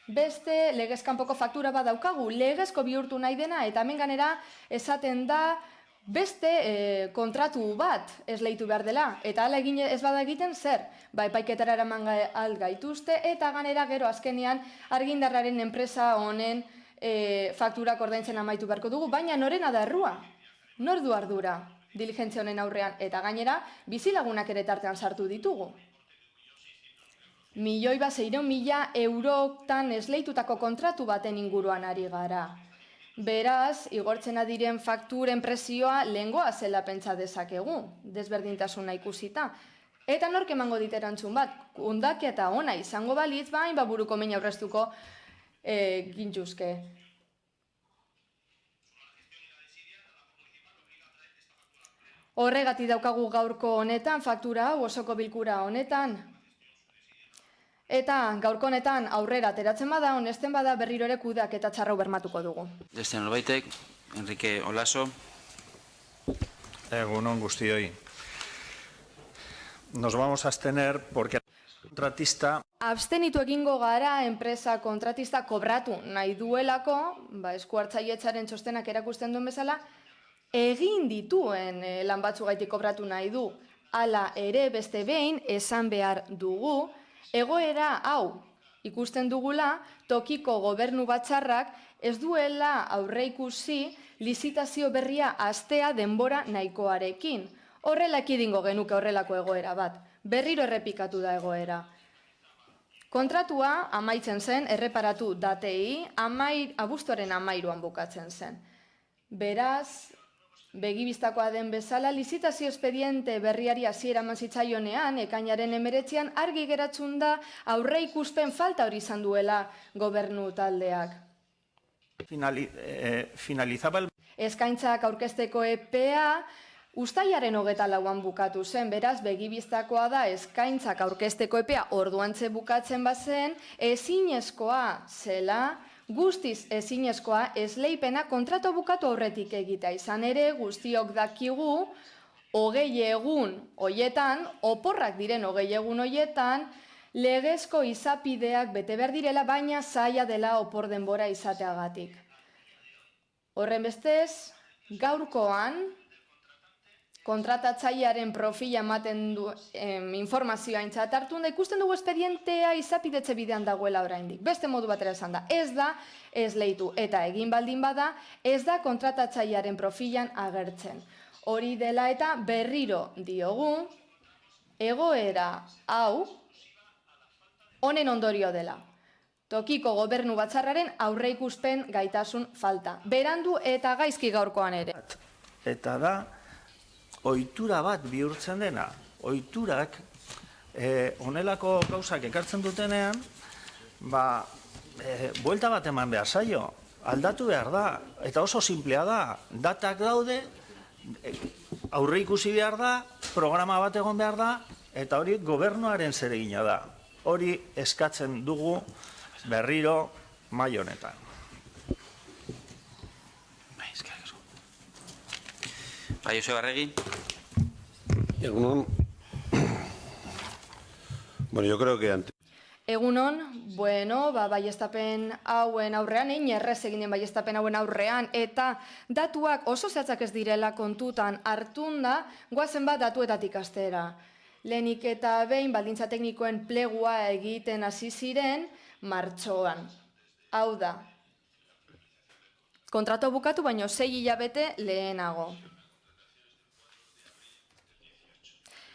Beste legezkanpoko faktura bat daukagu, legezko bihurtu nahi dena, eta hemen ganera esaten da beste kontratu bat esleitu behar dela. Eta hala egin ez bada egiten zer? Epaiketara eraman gaituzte, eta ganera gero azkenean argindarraren enpresa honen fakturak ordaintzen amaitu beharko dugu, baina norena da errua? Nor du ardura diligentzia honen aurrean, eta gainera bizilagunak ere tartean sartu ditugu. 1.600.000 eurotan esleitutako kontratu baten inguruan ari gara. Beraz, igortzen diren fakturen prezioa lehengoa zela pentsa dezakegu, desberdintasuna ikusita. Eta nork emango dit erantzun bat, kundaketa ona izango balitz, bain buruko min aurreztuko gintuzke. Horregatik daukagu gaurko honetan, faktura hau osoko bilkura honetan. Eta gaurko honetan aurrera ateratzen bada, honesten bada berriro ere kudeak eta txarrau bermatuko dugu. Beste norbaitek, Enrique Olaso. Egunon guztioi. Nos vamos a abstener porque el contratista... Abstenitu egingo gara enpresa kontratista kobratu nahi duelako, eskuhartzailetzaren txostenak erakusten duen bezala, egin dituen lan batzugaitik kobratu nahi du. Hala ere beste behin esan behar dugu, egoera hau ikusten dugula tokiko gobernu batzarrak ez duela aurreikusi lizitazio berria hastea denbora nahikoarekin. Horrela ekidingo genuke horrelako egoera bat. Berriro errepikatu da egoera. Kontratua amaitzen zen, erreparatu datei, abuztuaren 13an bukatzen zen. Beraz, begibistakoa den bezala, lizitazio espediente berriari hasiera eman zitzaionean, ekainaren 19an argi geratzen da aurreikuspen falta hori izan duela gobernu taldeak. Eskaintzak aurkezteko epea uztailaren 24an bukatu zen, beraz begibistakoa da eskaintzak aurkezteko epea orduantze bukatzen bazen, ezinezkoa zela, guztiz ezinezkoa esleipena kontratu bukatu aurretik egitea. Izan ere guztiok dakigu 20 egun hoietan, oporrak diren 20 egun hoietan, legezko izapideak bete behar direla, baina zaila dela opor denbora izateagatik. Horren bestez, gaurkoan, kontratatzailearen profila ematen du informazioa aintzat hartu da, ikusten dugu espedientea izapidetze bidean dagoela oraindik. Beste modu batera esan da, ez da esleitu eta egin baldin bada, ez da kontratatzailearen profilan agertzen. Hori dela eta berriro diogu, egoera hau honen ondorio dela. Tokiko gobernu batzarraren aurreikuspen gaitasun falta. Berandu eta gaizki gaurkoan ere. Eta da, ohitura bat bihurtzen dena. Ohiturak honelako gauzak ekartzen dutenean, buelta bat eman behar zaio, aldatu behar da, eta oso simplea da, datak daude, aurre ikusi behar da, programa bat egon behar da, eta hori gobernuaren zeregina da. Hori eskatzen dugu berriro mai honetan. Joseba Arregi. Egunon. Bueno, yo creo que antes... Egunon, baieztapen hauen aurrean, errez egin den baieztapen hauen aurrean, eta datuak oso zehatzak ez direla kontutan hartunda, goazen bat datuetatik hastera. Lehenik eta behin baldintza teknikoen plegua egiten hasi ziren martxoan. Hau da, kontratu bukatu baino 6 hilabete lehenago.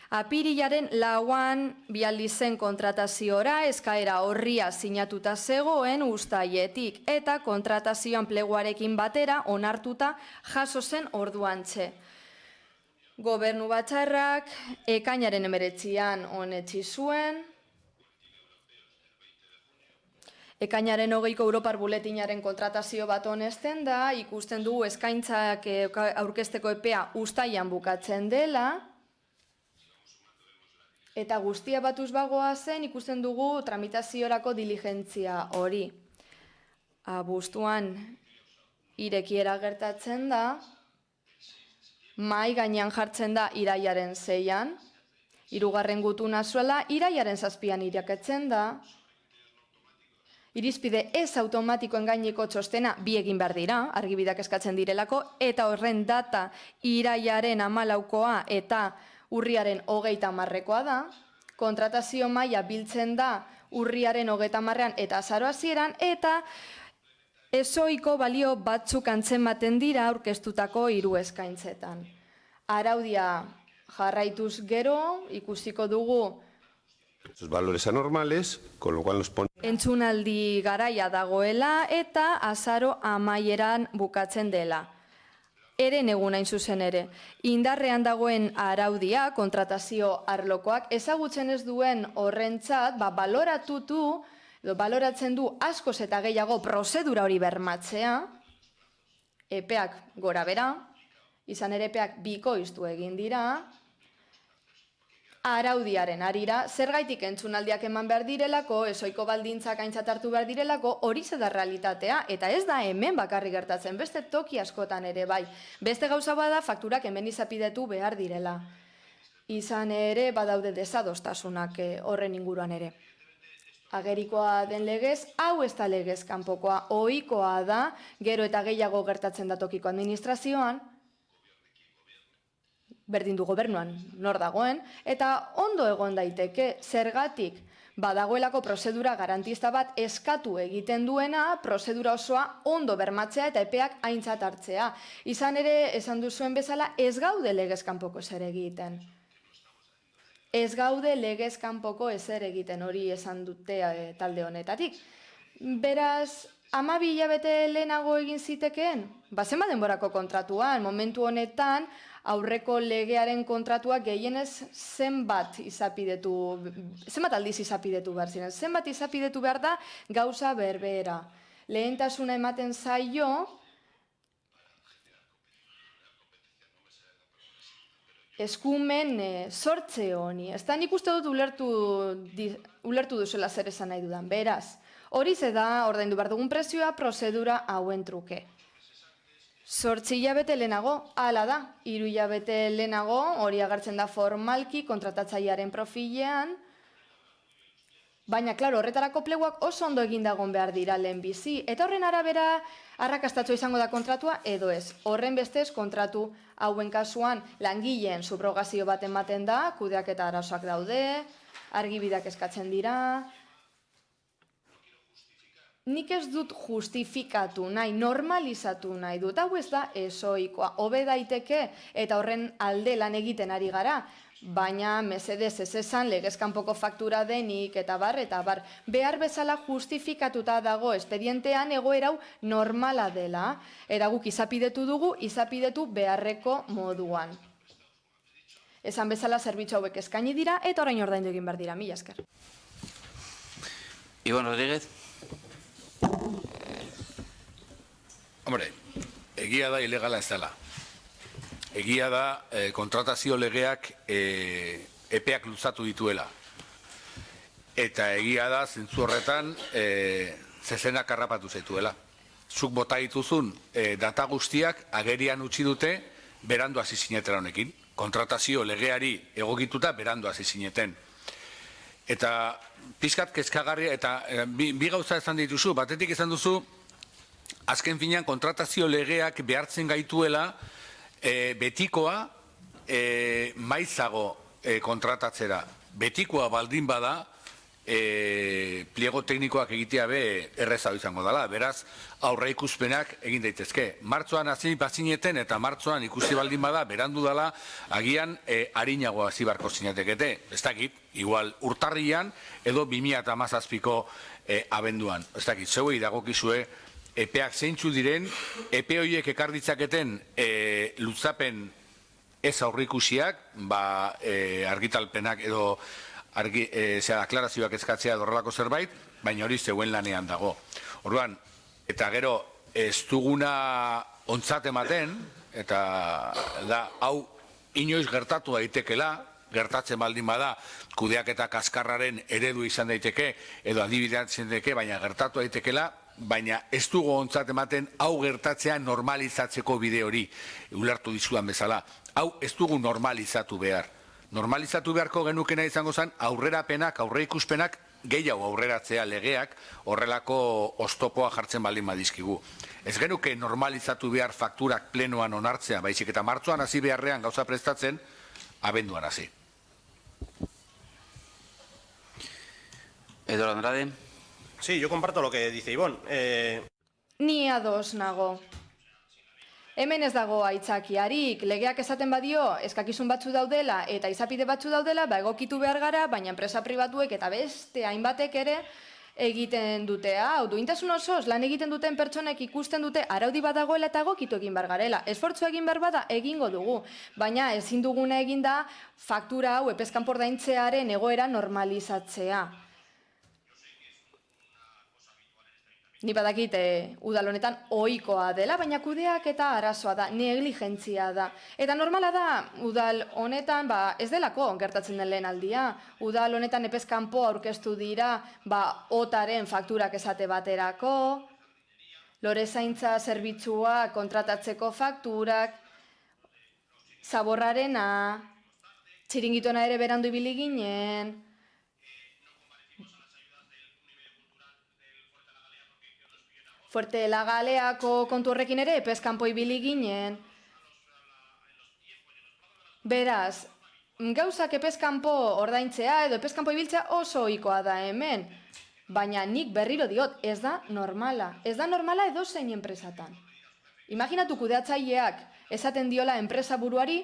Apirilaren 4an bialdi zen kontrataziora, eskaera horria sinatuta zegoen uztailetik eta kontratazioan pleguarekin batera onartuta jaso zen orduantxe. Gobernu batzarrak ekainaren 19an onetsi zuen, Ekainaren 20ko Europar buletinaren kontratazio bat honesten da, ikusten dugu eskaintzak aurkezteko epea uztailan bukatzen dela, eta guztia batuz bagoa zen ikusten dugu tramitaziorako diligentzia hori. Abuztuan irekiera gertatzen da, mahai gainean jartzen da irailaren 6an, 3. gutuna zuela, irailaren 7an iraketzen da, irizpide ez automatikoen gaineko txostena bi egin behar dira, argibideak eskatzen direlako, eta horren data irailaren 14koa eta urriaren 30koa da, kontratazio maila biltzen da urriaren 30an eta azaro hasieran, eta ezoiko balio batzuk antzematen dira aurkeztutako 3 eskaintzetan. Araudia jarraituz gero, ikusiko dugu Esos valores anormales, con lo cual nos pone... entzunaldi garaia dagoela eta azaro amaieran bukatzen dela. Eren egun hain zuzen ere. Indarrean dagoen araudia, kontratazio arlokoak, ezagutzen ez duen horrentzat, baloratzen du askoz eta gehiago prozedura hori bermatzea, epeak gora bera, izan ere epeak bikoiztu egin dira, araudiaren arira, zergaitik entzunaldiak eman behar direlako, ezoiko baldintzak aintzat hartu behar direlako, hori da realitatea, eta ez da hemen bakarrik gertatzen, beste toki askotan ere bai. Beste gauza bada fakturak hemen izapidetu behar direla. Izan ere badaude desadostasunak horren inguruan ere. Agerikoa den legez, hau ez da legez kanpokoa, ohikoa da, gero eta gehiago gertatzen da tokiko administrazioan, berdin du gobernuan nor dagoen, eta ondo egon daiteke zergatik badagoelako prozedura garantista bat eskatu egiten duena, prozedura osoa ondo bermatzea eta epeak aintzat hartzea. Izan ere, esan duzuen bezala, ez gaude legez kanpoko ezer egiten. Ez gaude legez kanpoko ezer egiten, hori esan dute talde honetatik. Beraz, 12 hilabete lehenago egin zitekeen? Zenbat denborako kontratuan, momentu honetan, aurreko legearen kontratua gehienez zenbat aldiz izapidetu behar ziren. Zenbat izapidetu behar da gauza berbera. Lehentasuna ematen zaio, eskumen sortze honi. Ez da nik uste dut ulertu duzuela zer esan nahi dudan. Beraz, hori ze da ordaindu behar dugun prezioa prozedura hauen truke. 8 hilabete lehenago, hala da, 3 hilabete lehenago, hori agertzen da formalki kontratatzailearen profilean, baina, klaro, horretarako pleguak oso ondo egin dagoen behar dira lehenbizi, eta horren arabera arrakastatua izango da kontratua edo ez. Horren bestez kontratu hauen kasuan langileen subrogazio bat ematen da, kudeaketa arazoak daude, argibideak eskatzen dira. Nik ez dut justifikatu nahi, normalizatu nahi dut, hau ez da ezoikoa, hobe daiteke eta horren alde lan egiten ari gara, baina mesedez ez esan legez kanpoko faktura denik eta bar, behar bezala justifikatuta dago espedientean egoerau normala dela, eta guk izapidetu dugu, izapidetu beharreko moduan. Esan bezala zerbitzu hauek eskaini dira eta orain ordaindu egin behar dira, mila esker. Ibon Rodríguez. Hombre, egia da ilegala ez dela. Egia da kontratazio legeak epeak luzatu dituela. Eta egia da zentzu horretan zezenak harrapatu zaituela. Zuk bota dituzun data guztiak agerian utzi dute berandu hasi zinetera honekin. Kontratazio legeari egokituta berandu hasi zineten. Eta pizkat kezkagarria, eta bi gauza esan dituzu, batetik esan duzu, azken finean kontratazio legeak behartzen gaituela betikoa maizago kontratatzera. Betikoa baldin bada, pliego teknikoak egitea be errezago izango dela. Beraz, aurre ikuspenak egin daitezke. Martxoan hasi bazineten eta martxoan ikusi baldin bada, berandu dela, agian arinago hasi barko zinatekete. Ez dakit, igual urtarrian edo 2017ko abenduan. Ez dakit, zeuei dagokizue epeak zeintzu diren, epe horiek ekar ditzaketen luzapen ez aurrikusiak, argitalpenak edo aklarazioak eskatzea dorrelako zerbait, baina hori zeuen lanean dago. Orduan, eta gero ez duguna ontzat ematen, eta da, hau inoiz gertatu daitekela, gertatzen baldin bada, kudeaketa kaskarraren eredu izan daiteke, edo adibideatzen daiteke, baina gertatu daitekela, baina ez dugu ontzat ematen hau gertatzea normalizatzeko bide hori, ulertu dizudan bezala. Hau ez dugu normalizatu behar. Normalizatu beharko genukena izango zen aurrerapenak, aurreikuspenak, gehiago aurreratzea legeak horrelako oztopoa jartzen baldin badizkigu. Ez genuke normalizatu behar fakturak plenoan onartzea, baizik eta martxoan hasi beharrean gauza prestatzen, abenduan hasi. Eduardo Andrade. Sí, yo comparto lo que dice Ibon. Ni ados nago. Hemen ez dago aitzakiarik, legeak esaten badio eskakizun batzu daudela eta izapide batzu daudela, egokitu behar gara, baina enpresa pribatuek eta beste hainbatek ere egiten dute. Hau, duintasun osoz, lan egiten duten pertsonek ikusten dute araudi badagoela eta egokitu egin behar garela. Esfortzu egin behar bada egingo dugu, baina ezin duguna egin da faktura hau epezkanpo ordaintzearen egoera normalizatzea. Ni badakit udal honetan ohikoa dela, baina kudeak eta arazoa da, negligentzia da. Eta normala da, udal honetan ez delako gertatzen den lehen aldia. Udal honetan epezkanpo aurkeztu dira otaren fakturak esate baterako, lorezaintza zerbitzua kontratatzeko fakturak, zaborrarena, txiringitona ere berandu ibili ginen. Fuerte la Galeako kontu horrekin ere epezkanpo ibili ginen. Beraz, gauzak epezkanpo ordaintzea edo epezkanpo ibiltzea oso ohikoa da hemen. Baina nik berriro diot, ez da normala. Ez da normala edozein enpresatan. Imaginatu kudeatzaileak esaten diola enpresa buruari,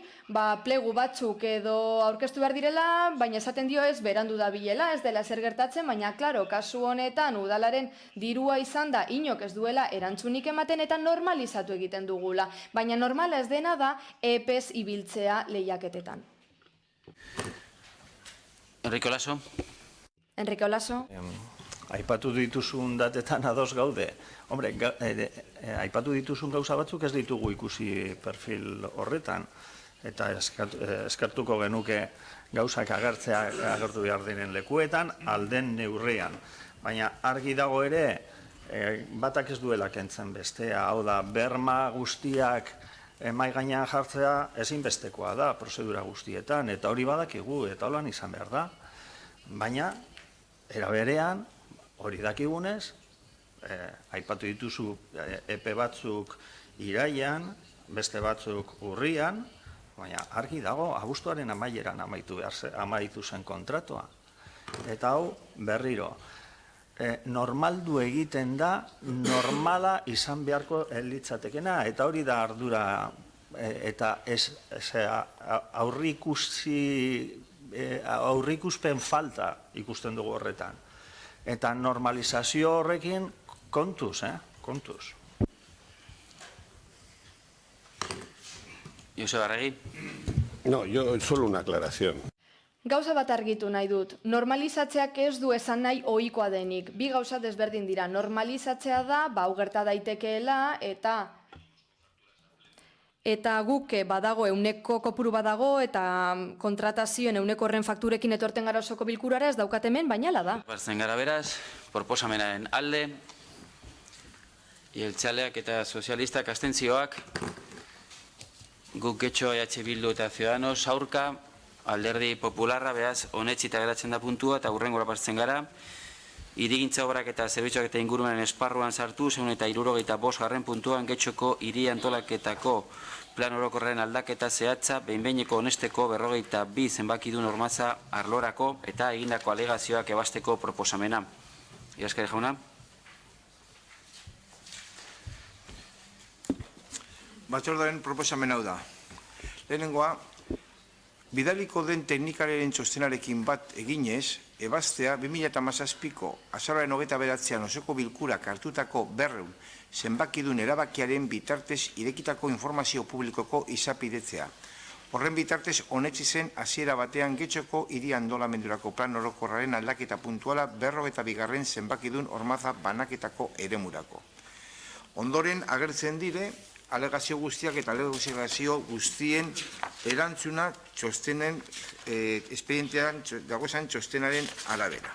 plegu batzuk edo aurkeztu behar direla, baina esaten dio ez berandu da bilela, ez dela zer gertatzen, baina klaro, kasu honetan udalaren dirua izan da inok ez duela erantzunik ematen eta normalizatu egiten dugula. Baina normala ez dena da epez ibiltzea lehiaketetan. Enrique Olaso. Enrique Olaso. Aipatu dituzun datetan ados gaude. Hombre, aipatu dituzun gauza batzuk ez ditugu ikusi perfil horretan. Eta eskartuko genuke gauzak agertu behar diren lekuetan, alden neurrean. Baina argi dago ere, batak ez duela kentzen bestea. Hau da, berma guztiak mai gainean jartzea ezinbestekoa da, prozedura guztietan. Eta hori badakigu, eta holan izan behar da. Baina, era berean, hori dakigunez, aipatu dituzu epe batzuk iraian, beste batzuk urrian, baina argi dago, abuztuaren amaieran amaitu zen kontratua. Eta hau, berriro, normaldu egiten da, normala izan beharko litzatekena, eta hori da ardura, eta aurrikuspen falta ikusten dugu horretan. Eta normalizazio horrekin kontuz, kontuz. Joseba Arregi. No, yo solo una aclaración. Gauza bat argitu nahi dut. Normalizatzeak ez du esan nahi ohikoa denik. Bi gauza desberdin dira. Normalizatzea da, hau gerta daitekeela, eta guk badago euneko kopuru badago eta kontratazioen euneko horren fakturekin etorten gara osoko bilkurara ez daukat hemen, baina ala da. Bartzen gara beraz, proposamenaren alde, jeltzaleak eta sozialistak abstentzioak, guk getxo EH Bildu eta Ciudadanos aurka, alderdi popularra beraz onetsita geratzen da puntua eta hurrengora bartzen gara, hirigintza obrak eta zerbitzuak eta ingurumenen esparruan sartu, 175. puntuan getxoko hiri antolaketako plan orokorren aldaketa zehatza, behin-behineko honesteko 42 zenbakidun normaza arlorako eta egindako alegazioak ebasteko proposamena. Iraskari jauna. Batzordearen proposamen hau da. Lehenengoa, bidaliko den teknikaren txostenarekin bat eginez, ebaztea 2017ko azaroaren 29an osoko bilkurak hartutako 200 zenbakidun erabakiaren bitartez irekitako informazio publikoko izapidetzea. Horren bitartez, onetsi zen hasiera batean Getxoko hiri antolamendurako plan orokorraren aldaketa puntuala 42. zenbakidun hormaza banaketako eremurako. Ondoren agertzen dire, alegazio guztiak eta alegazio guztien erantzuna txostenen, espedientean dagozan txostenaren arabera.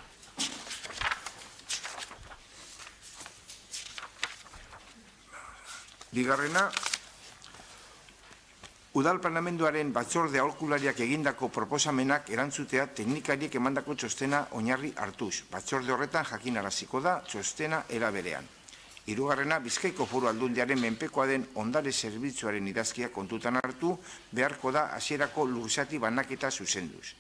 Bigarrena, Udal Planamenduaren batzorde aholkulariak egindako proposamenak erantzutea teknikariek emandako txostena oinarri hartuz. Batzorde horretan jakinaraziko da txostena era berean. Hirugarrena, Bizkaiko Foru Aldundiaren menpekoa den ondare zerbitzuaren idazkia kontutan hartu beharko da hasierako lurzati banaketa zuzenduz.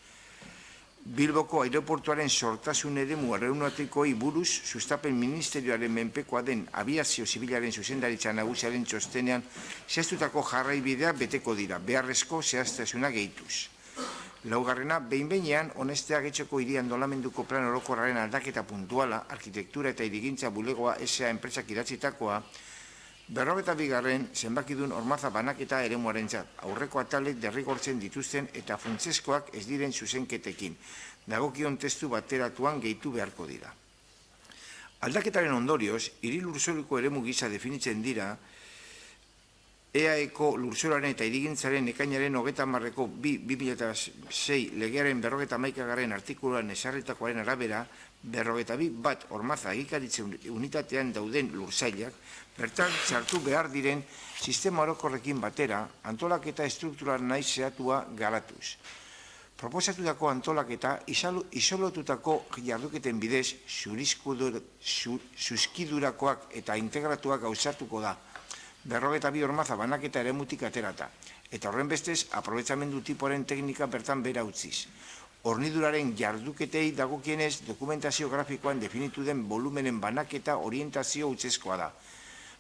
Bilboko aireportuaren sortasun eremu aeronautikoei buruz sustapen ministerioaren menpekoa den abiazio zibilaren zuzendaritza nagusiaren txostenean zehaztutako jarraibidea beteko dira, beharrezko zehaztasuna gehituz. Laugarrena, behin-behinean honestea Getxoko hiri antolamenduko plan orokorraren aldaketa puntuala, arkitektura eta hirigintza bulegoa SA enpresak idatzitakoa, 42. zenbakidun hormaza banaketa eremuarentzat, aurreko atalek derrigortzen dituzten eta funtsezkoak ez diren zuzenketekin, dagokion testu bateratuan gehitu beharko dira. Aldaketaren ondorioz, hiri lurzoruko eremu gisa definitzen dira, EAEko lurzoruaren eta hirigintzaren ekainaren 30-ko 2006 legearen 51. artikuluan ezarritakoaren arabera, 42 bat hormaza egikaritzen unitatean dauden lursailak, bertan sartu behar diren sistema orokorrekin batera antolaketa estruktural nahi zehatua garatuz. Proposatutako antolaketa isolotutako jarduketen bidez zuzkidurakoak eta integratuak gauzatuko da, 42 hormaza banaketa eremutik aterata, eta horren bestez aprobetxamendu tipoaren teknika bertan bera utziz. Horniduraren jarduketei dagokienez dokumentazio grafikoan definitu den volumenen banaketa orientazio utzezkoa da.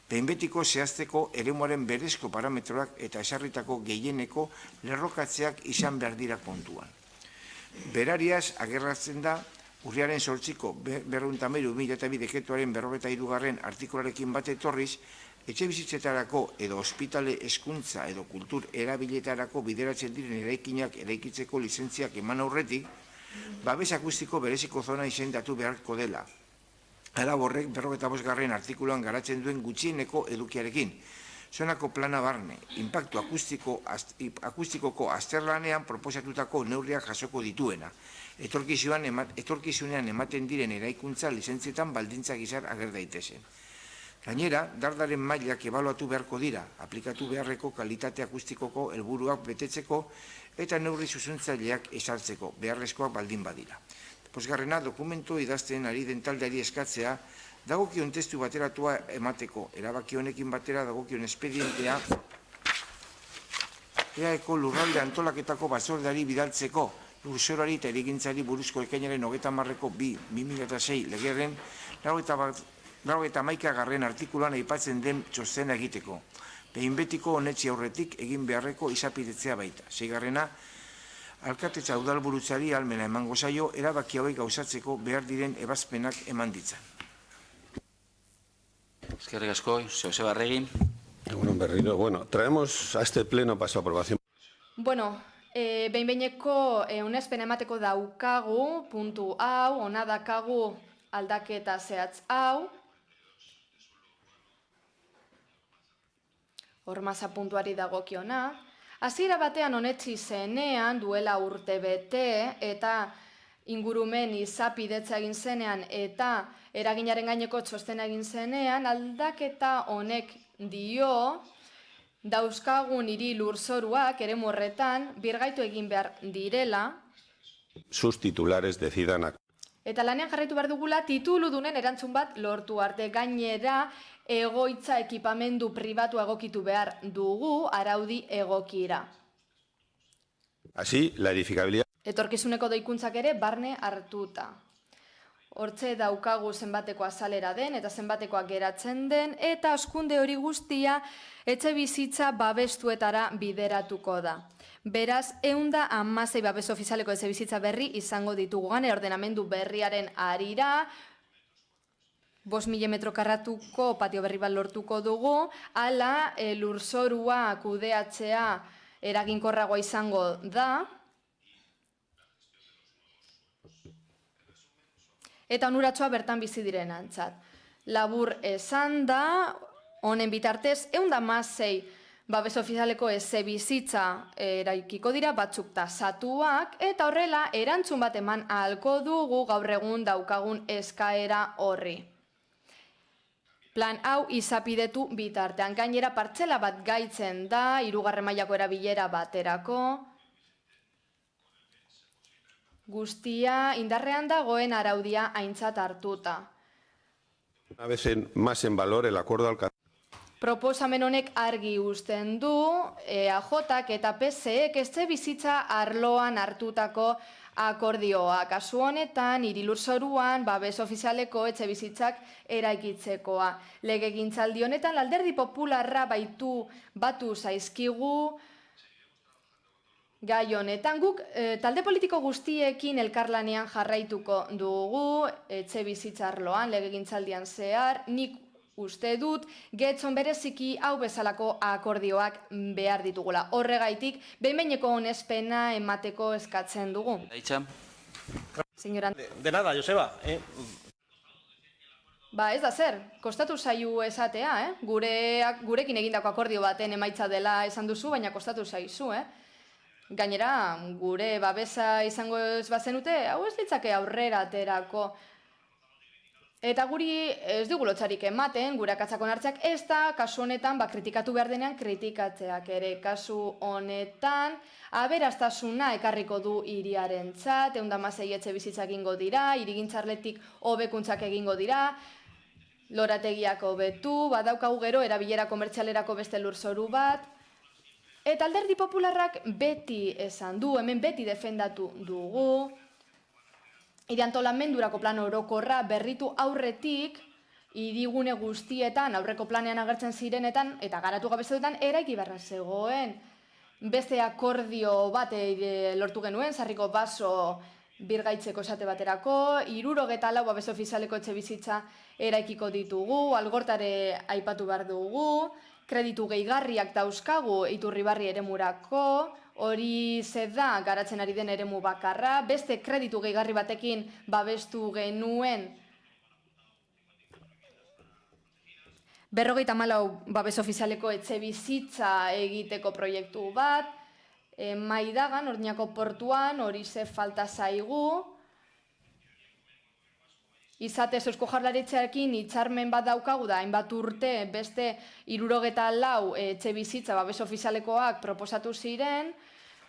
Behinbetiko zehazteko eremuaren berezko parametroak eta esarritako gehieneko lerrokatzeak izan behar dira kontuan. Berariaz agerratzen da urriaren 8ko 213/2002 dekretuaren 43. artikularekin bat etorriz, etxe bizitzetarako edo ospitale hezkuntza edo kultur erabiletarako bideratzen diren eraikinak eraikitzeko lizentziak eman aurretik, babes akustiko bereziko zona izendatu beharko dela. Hala horrek 45. artikuluan garatzen duen gutxieneko edukiarekin. Zonako plana barne, inpaktu akustikoko azterlanean proposatutako neurriak jasoko dituena. Etorkizunean ematen diren eraikuntza lizentzietan baldintzak izar ager daitezen. Gainera, dardaren mailak ebaluatu beharko dira, aplikatu beharreko kalitate akustikoko helburuak betetzeko eta neurri zuzentzaileak ezartzeko, beharrezkoak baldin badira. Posgarrena, dokumentu idazten ari den taldeari eskatzea, dagokion testu bateratua emateko, erabaki honekin batera dagokion espedientea, EAEko lurralde antolaketako batzordeari bidaltzeko, lurzoruari eta hirigintzari buruzko ekainaren 30ko 2006 legerren 91. artikuluan aipatzen den txostena egiteko. Behin betiko honetzi aurretik egin beharreko izapidetzea baita. 6. Alkatetza udalburutzari almena emango zaio erabaki hauek gauzatzeko behar diren ebazpenak eman ditzan. Eskerrik asko, Joseba Arregi. Egunon berriro. Bueno, traemos a este pleno para su aprobación. Bueno, behin-behineko unespen emateko daukagu, puntu hau, ona dakagu aldaketa zehatz hau, hormaza puntuari dagokiona. Hasiera batean honetzi zenean, duela urte bete, eta ingurumen izapidetza egin zenean, eta eraginaren gaineko txostena egin zenean, aldaketa honek dio, dauzkagun hiri lurzoruak eremu horretan birgaitu egin behar direla. Sus titulares decidan. Eta lanean jarraitu behar dugula tituludunen erantzun bat lortu arte. Gainera, egoitza ekipamendu pribatu egokitu behar dugu araudi egokira. Así, la edificabilidad. Etorkizuneko doikuntzak ere barne hartuta. Hortze daukagu zenbateko azalera den eta zenbatekoak geratzen den, eta hazkunde hori guztia etxe bizitza babestuetara bideratuko da. Beraz, 116 babes ofizialeko etxe bizitza berri izango ditugu. Gane ordenamendu berriaren arira, 5.000 metro karratuko patio berri bat lortuko dugu, ala lurzorua kudeatzea eraginkorragoa izango da, eta onuratsua bertan bizi direnentzat. Labur esan da, honen bitartez, 116 babes ofizialeko etxebizitza eraikiko dira, batzuk tasatuak, eta horrela erantzun bat eman ahalko dugu gaur egun daukagun eskaera horri. Plan hau izapidetu bitartean. Gainera partzela bat gaitzen da, 3. mailako erabilera baterako. Guztia indarrean dagoen araudia aintzat hartuta. Una vez más en valor el acuerdo alcanzado. Proposamen honek argi uzten du EAJak eta PSEek etxebizitza arloan hartutako akordioa. Kasu honetan, Hirilurzoruan babes ofizialeko etxebizitzak eraikitzekoa. Legegintzaldi honetan Alderdi Popularra batu zaizkigu gai honetan. Guk talde politiko guztiekin elkarlanean jarraituko dugu etxebizitza arloan legegintzaldian zehar. Nik uste dut, Getxon bereziki hau bezalako akordioak behar ditugula. Horregaitik, behin-behineko onespena emateko eskatzen dugu. Daitza? Señora... De nada, Joseba. Ba, ez da zer, kostatu zaiu esatea, gurekin egindako akordio baten emaitza dela esan duzu, baina kostatu zaizu, Gainera, gure babesa izango ez bazenute, hau ez ditzake aurrera aterako. Eta guri ez dugu lotsarik ematen, gure akatzakon hartzeak ez da, kasu honetan, kritikatu behar denean kritikatzeak ere. Kasu honetan, aberastasuna ekarriko du hiriarentzat, 116 etxebizitza egingo dira, hirigintzarletik hobekuntzak egingo dira, lorategiak hobetu, badaukagu gero erabilera komertzialerako beste lurzoru bat. Eta Alderdi Popularrak beti esan du, hemen beti defendatu dugu, hiri-antolamendurako plan orokorra berritu aurretik, hirigune guztietan, aurreko planean agertzen zirenetan, eta garatu gabezetan, eraiki beharra zegoen. Beste akordio bat lortu genuen, Sarriko baso birgaitzeko esate baterako, 74 babes ofizialeko etxebizitza eraikiko ditugu, Algortare aipatu behar dugu, kreditu gehigarriak dauzkagu Iturribarri eremurako, hori da garatzen ari den eremu bakarra, beste kreditu gehigarri batekin babestu genuen 54 babes ofizialeko etxebizitza egiteko proiektu bat, Maidagan, Orduñako portuan, hori falta zaigu, izatez Eusko Jaurlaritzarekin hitzarmen bat daukagu da, hainbat urte beste 74 etxebizitza babes ofizialekoak proposatu ziren,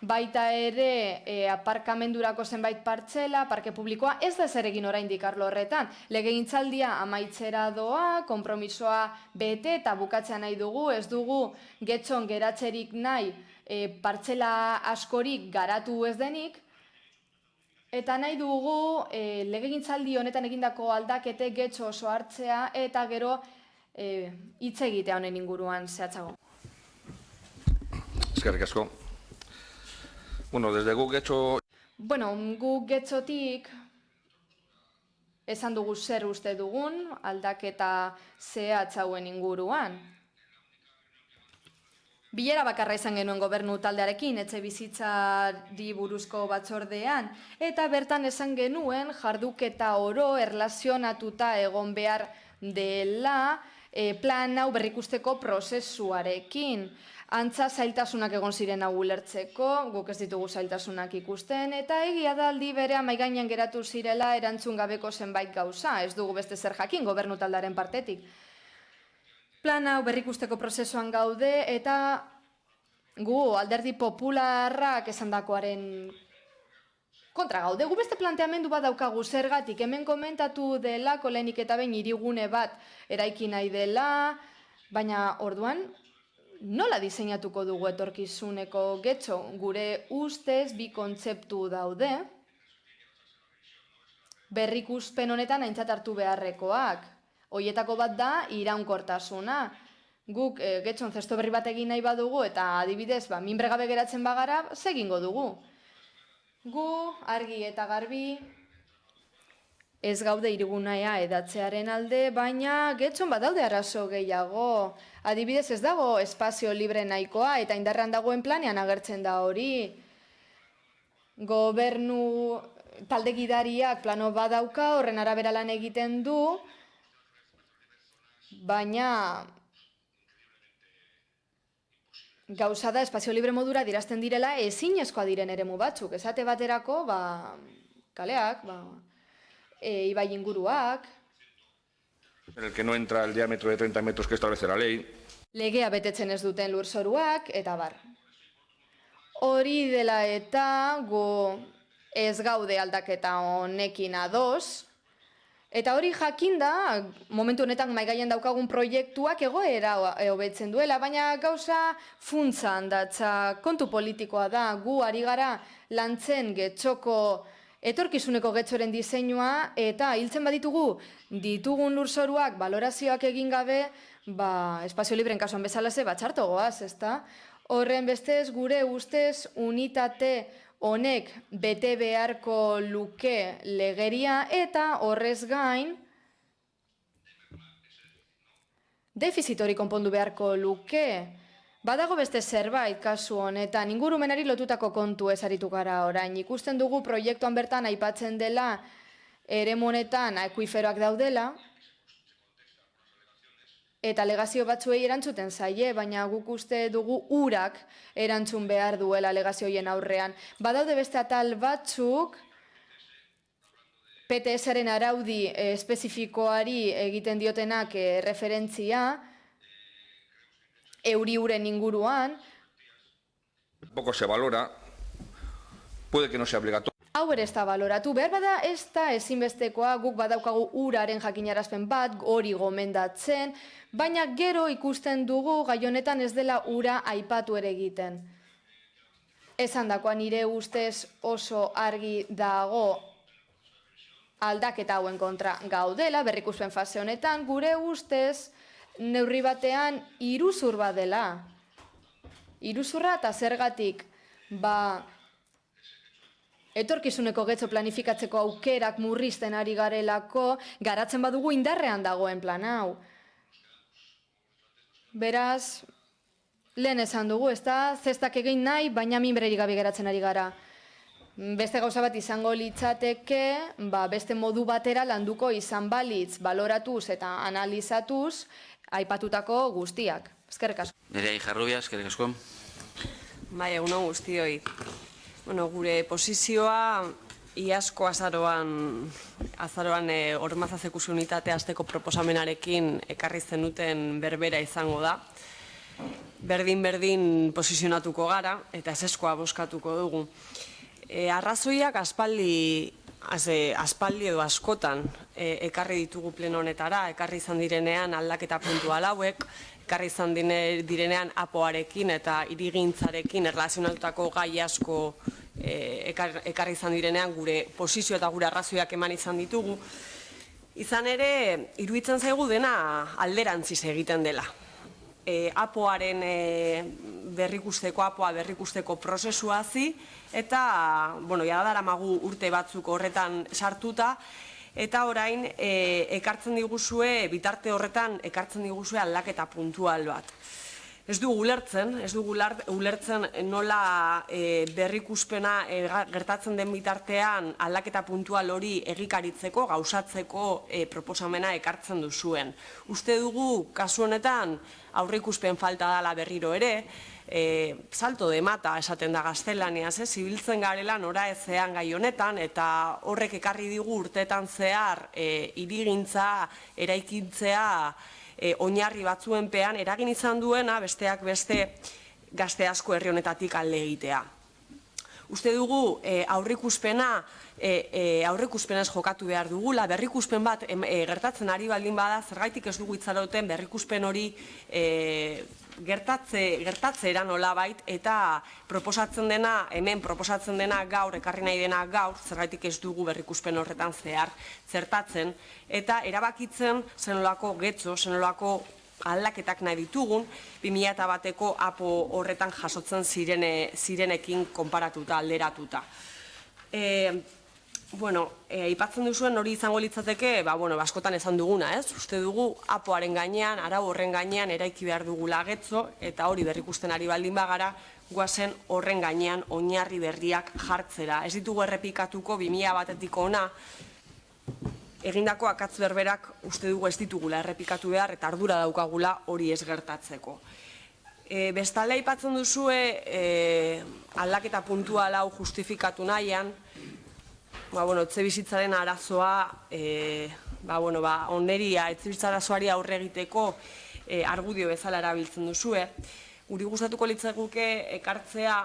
baita ere aparkamendurako zenbait partzela, parke publikoa, ez da zer egin oraindik arlo horretan. Legegintzaldia amaitzera doa, konpromisoa bete eta bukatzea nahi dugu, ez dugu Getxon geratzerik nahi partzela askorik garatu ez denik, eta nahi dugu legegintzaldi honetan egindako aldakete Getxo oso hartzea eta gero hitz egitea honen inguruan zehatzago. Eskerrik asko. Bueno, desde guk Getxo... Bueno, guk Getxotik esan dugu zer uste dugun aldaketa zehatzauen inguruan. Bilera bakarra izan genuen gobernu taldearekin, etxebizitzari buruzko batzordean, eta bertan esan genuen jarduketa oro erlazionatuta egon behar dela plan hau berrikusteko prozesuarekin. Antza zailtasunak egon ziren hau ulertzeko, guk ez ditugu zailtasunak ikusten, eta egia da aldi berean mahai gainean geratu zirela erantzun gabeko zenbait gauza, ez dugu beste zer jakin gobernu taldearen partetik. Plan hau berrikusteko prozesuan gaude eta gu Alderdi Popularrak esandakoaren kontra gaude. Gu beste planteamendu bat daukagu zergatik, hemen komentatu delako lehenik eta behin hirigune bat eraiki nahi dela, baina orduan nola diseinatuko dugu etorkizuneko Getxo? Gure ustez bi kontzeptu daude, berrikuspen honetan aintzat hartu beharrekoak. Hoietako bat da iraunkortasuna. Guk Getxon zesto berri bat egin nahi badugu eta adibidez minbre gabe geratzen bagara, segingo dugu. Gu argi eta garbi Ez gaude hirigunea edatzearen alde, baina getxon badaude arazo gehiago. Adibidez ez dago espazio libre nahikoa eta indarrean dagoen planean agertzen da hori. Gobernu talde gidariak plano badauka, horren arabera lan egiten du, baina gauza da espazio libre modura dirazten direla ezinezkoa diren eremu batzuk. Esate baterako, kaleak, ibai inguruak. En el que no entra el diámetro de 30 metros que establece la ley. Legea betetzen ez duten lurzoruak, eta bar. Hori dela eta gu ez gaude aldaketa honekin ados, eta hori jakinda, momentu honetan maigaien daukagun proiektuak egoera hobetzen duela, baina gauza funtsan datza, kontu politikoa da, gu ari gara lantzen getxoko etorkizuneko getxoren diseinua, eta hiltzen baditugu ditugun lurzoruak balorazioak egin gabe, espazio libren kasuan bezalaze txarto goaz, ezta? Horren bestez, gure ustez, unitate honek bete beharko luke legeria eta horrez gain defizit hori konpondu beharko luke. Badago beste zerbait kasu honetan, ingurumenari lotutako kontu ez aritu gara orain. Ikusten dugu proiektuan bertan aipatzen dela eremu honetan akuiferoak daudela, eta alegazio batzuei erantzuten zaie, baina guk uste dugu urak erantzun behar duela alegazioien aurrean. Badaude beste atal batzuk, PTS-aren araudi espezifikoari egiten diotenak referentzia, euri uren inguruan. Poco se valora, puede que no sea obligatorio. Hau ere ez da baloratu, behar bada ez da ezinbestekoa, guk badaukagu uraren jakinarazpen bat, hori gomendatzen, baina gero ikusten dugu gai honetan ez dela ura aipatu ere egiten. Esan dakoa nire ustez oso argi dago aldaketa hauen kontra gaudela, berrikuspen fase honetan, gure ustez neurri batean iruzur badela. Iruzurra eta zergatik, etorkizuneko getxo planifikatzeko aukerak murrizten ari garelako, garatzen badugu indarrean dagoen plan hau. Beraz, lehen esan dugu, ez da, zestak egin nahi, baina minbererik gabe geratzen ari gara. Beste gauza bat izango litzateke, beste modu batera landuko izan balitz, baloratuz eta analizatuz, aipatutako guztiak. Eskerrik asko. Nerea Ijarrubia, eskerrik asko. Bai, egunon guztioi. Gure posizioa iazko azaroan Ormazaz ikusi unitatea azteko proposamenarekin ekarri zenuten berbera izango da. Berdin posizionatuko gara eta ezeskoa bozkatuko dugu. Arrazoiak aspaldi edo askotan ekarri ditugu pleno honetara, ekarri izan direnean aldaketa puntual hauek, ekarri izan direnean apoarekin eta hirigintzarekin erlazionatutako gai asko ekarri izan direnean gure posizio eta gure arrazoiak eman izan ditugu. Izan ere, iruditzen zaigu dena alderantziz egiten dela. Apoaren berrikusteko prozesua hazi, eta, ja daramagu urte batzuk horretan sartuta, eta orain ekartzen diguzue, bitarte horretan ekartzen diguzue aldaketa puntual bat. Ez dugu ulertzen nola berrikuspena gertatzen den bitartean aldaketa puntual hori egikaritzeko, gauzatzeko proposamena ekartzen duzuen. Uste dugu, kasu honetan, aurreikuspen falta dela berriro ere, salto de mata esaten da gaztelaniaz, zibiltzen garela nora ezean gai honetan, eta horrek ekarri digu urteetan zehar hirigintza, eraikintzea, oinarri batzuenpean eragin izan duena besteak beste gazte asko herri honetatik alde egitea. Uste dugu aurreikuspenaz jokatu behar dugula, berrikuspen bat gertatzen ari baldin bada, zergaitik ez dugu itxaroten berrikuspen hori gertatzera nolabait, eta hemen proposatzen dena gaur, ekarri nahi dena gaur, zergaitik ez dugu berrikuspen horretan zehar zertatzen, eta erabakitzen zenolako getxo, zenolako aldaketak nahi ditugun, 2001ko apo horretan jasotzen zirenekin konparatuta, alderatuta. aipatzen duzuen hori izango litzateke, askotan esan duguna, ez? Uste dugu apoaren gainean, arau horren gainean eraiki behar dugula getxo, eta hori berrikusten ari baldin bagara, guazen horren gainean oinarri berriak jartzera. Ez ditugu errepikatuko 2001-tik ona, egindako akatz berberak uste dugu ez ditugula errepikatu behar eta ardura daukagula hori ez gertatzeko. Bestalde aipatzen duzue aldaketa puntuala hau justifikatu nahian, etxebizitzaren arazoa, oneria etxebizitza arazoari aurre egiteko argudio bezala erabiltzen duzue. Guri gustatuko litzaiguke ekartzea,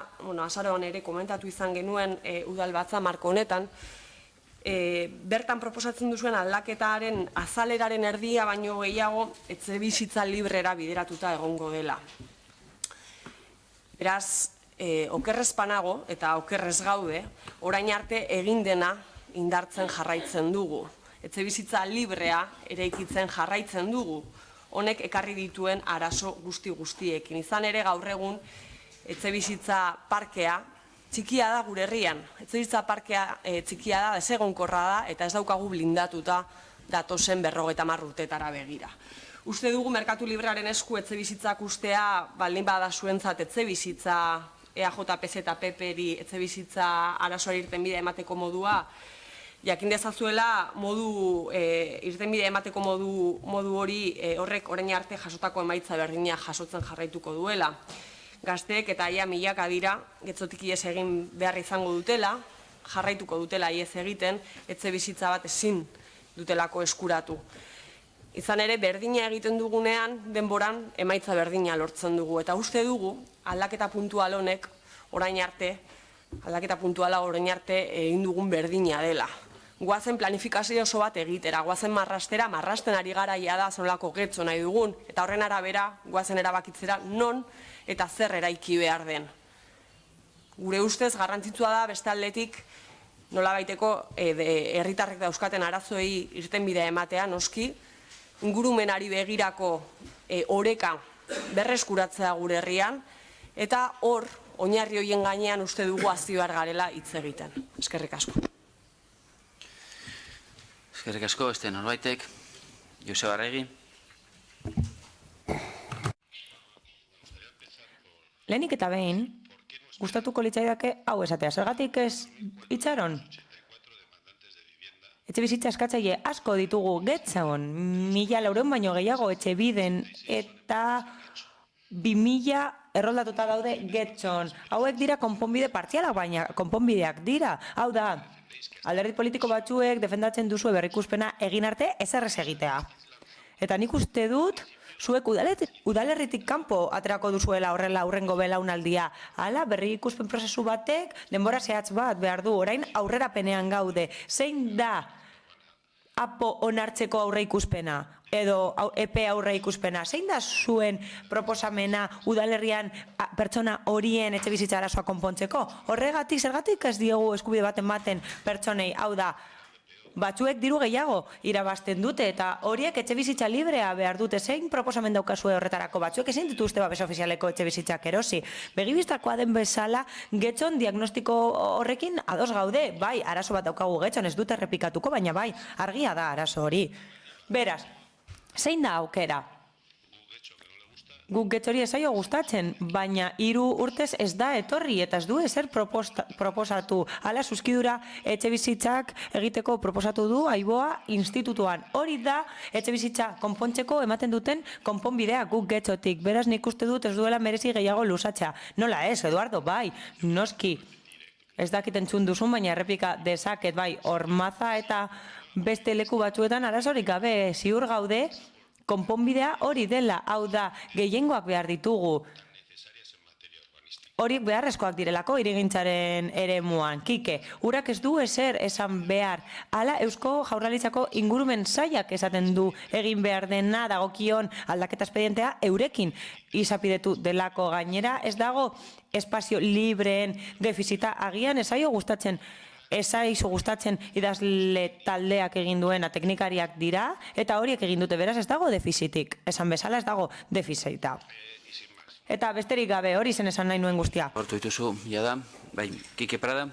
azaroan ere komentatu izan genuen udalbatza marko honetan, bertan proposatzen duzuen aldaketaren azaleraren erdia baino gehiago etxebizitza librera bideratuta egongo dela. Beraz, okerrez panago eta okerrez gaude, orain arte egin dena indartzen jarraitzen dugu. Etxebizitza librea eraikitzen jarraitzen dugu, honek ekarri dituen arazo guztiekin. Izan ere gaur egun etxebizitza parkea txikia da gure herrian. Etxebizitza parkea txikia da, desegonkorra da, eta ez daukagu blindatuta datozen 50 urtetara begira. Uste dugu merkatu librearen esku etxebizitzak ustea baldin bada zuentzat etxebizitza EAJPZ eta PP-ri etxebizitza arazoari irtenbidea emateko modua, jakin dezazuela irtenbidea emateko modu hori horrek orain arte jasotako emaitza berdina jasotzen jarraituko duela. Gazteek eta ia milaka dira, getxotik iez egin behar izango dutela, jarraituko dutela iez egiten, etxebizitza bat ezin dutelako eskuratu. Izan ere, berdina egiten dugunean, denboran emaitza berdina lortzen dugu. Eta uste dugu, aldaketa puntuala orain arte egin dugun berdina dela. Goazen planifikazio oso bat egitera, goazen marrasten ari garaia da zonolako getxo nahi dugun, eta horren arabera, goazen erabakitzera non eta zer eraiki behar den. Gure ustez, garrantzitsua da beste aldetik nolabaiteko herritarrek dauzkaten arazoei irtenbidea ematea, noski, ingurumenari begirako oreka berreskuratzea gure herrian, eta hor, oinarri horien gainean uste dugu hasi behar garela hitz egiten. Eskerrik asko. Eskerrik asko, beste norbaitek, Joseba Arregi. Lehenik eta behin, gustatuko litzaidake hau esatea. Zergatik ez itxaron? Etxebizitza eskatzaile asko ditugu getxon, 1.000 euron baino gehiago etxebiden eta 2.000 erroldatuta daude getxon. Hauek dira konponbide partzialak, baina konponbideak dira. Hau da, alderdi politiko batzuek defendatzen duzue berrikuspena egin arte ezerrez egitea. Eta nik uste dut, zuek udalerritik kanpo aterako duzuela horrela aurrengo belaunaldia. Hala, berrikuspen prozesu batek denbora zehatz bat behar du, orain aurrerapenean gaude. Zein da apo onartzeko aurreikuspena edo epe aurreikuspena? Zein da zuen proposamena udalerrian pertsona horien etxebizitza arazoa konpontzeko? Horregatik, zergatik ez diogu eskubide baten pertsonei, hau da, batzuek diru gehiago irabazten dute eta horiek etxebizitza librea behar dute. Zein proposamen daukazue horretarako? Batzuek ezin dituzte babes ofizialeko etxebizitzak erosi. Begibistakoa den bezala, getxon diagnostiko horrekin ados gaude. Bai, arazo bat daukagu getxon, ez dute errepikatuko, baina bai, argia da arazo hori. Beraz, zein da aukera? Guk getxori ez zaio gustatzen, baina 3 urtez ez da etorri eta ez du ezer proposatu. Hala, zuzkidura etxebizitzak egiteko proposatu du Aiboa institutuan. Hori da etxebizitza konpontzeko ematen duten konponbidea guk getxotik. Beraz, nik uste dut ez duela merezi gehiago lusatxa. Nola ez, Eduardo, bai, noski. Ez dakit entzun duzun, baina errepika dezaket, bai, Ormaza eta beste leku batzuetan arazorik gabe ziur gaude, konponbidea hori dela, hau da, gehiengoak behar ditugu. Horiek beharrezkoak direlako hirigintzaren eremuan. Kike, urak ez du ezer esan behar. Hala, Eusko Jaurlaritzako ingurumen sailak esaten du egin behar dena dagokion aldaketa espedientea eurekin izapidetu delako. Gainera, ez dago espazio libreen defizita, agian ez zaio gustatzen. Ezaizu gustatzen idazle taldeak egin duena teknikariak dira, eta horiek egin dute, beraz ez dago defizitik. Esan bezala ez dago defizita. Eta besterik gabe hori zen esan nahi nuen guztia. Hortu dituzu, jada, bai, Kike Prada.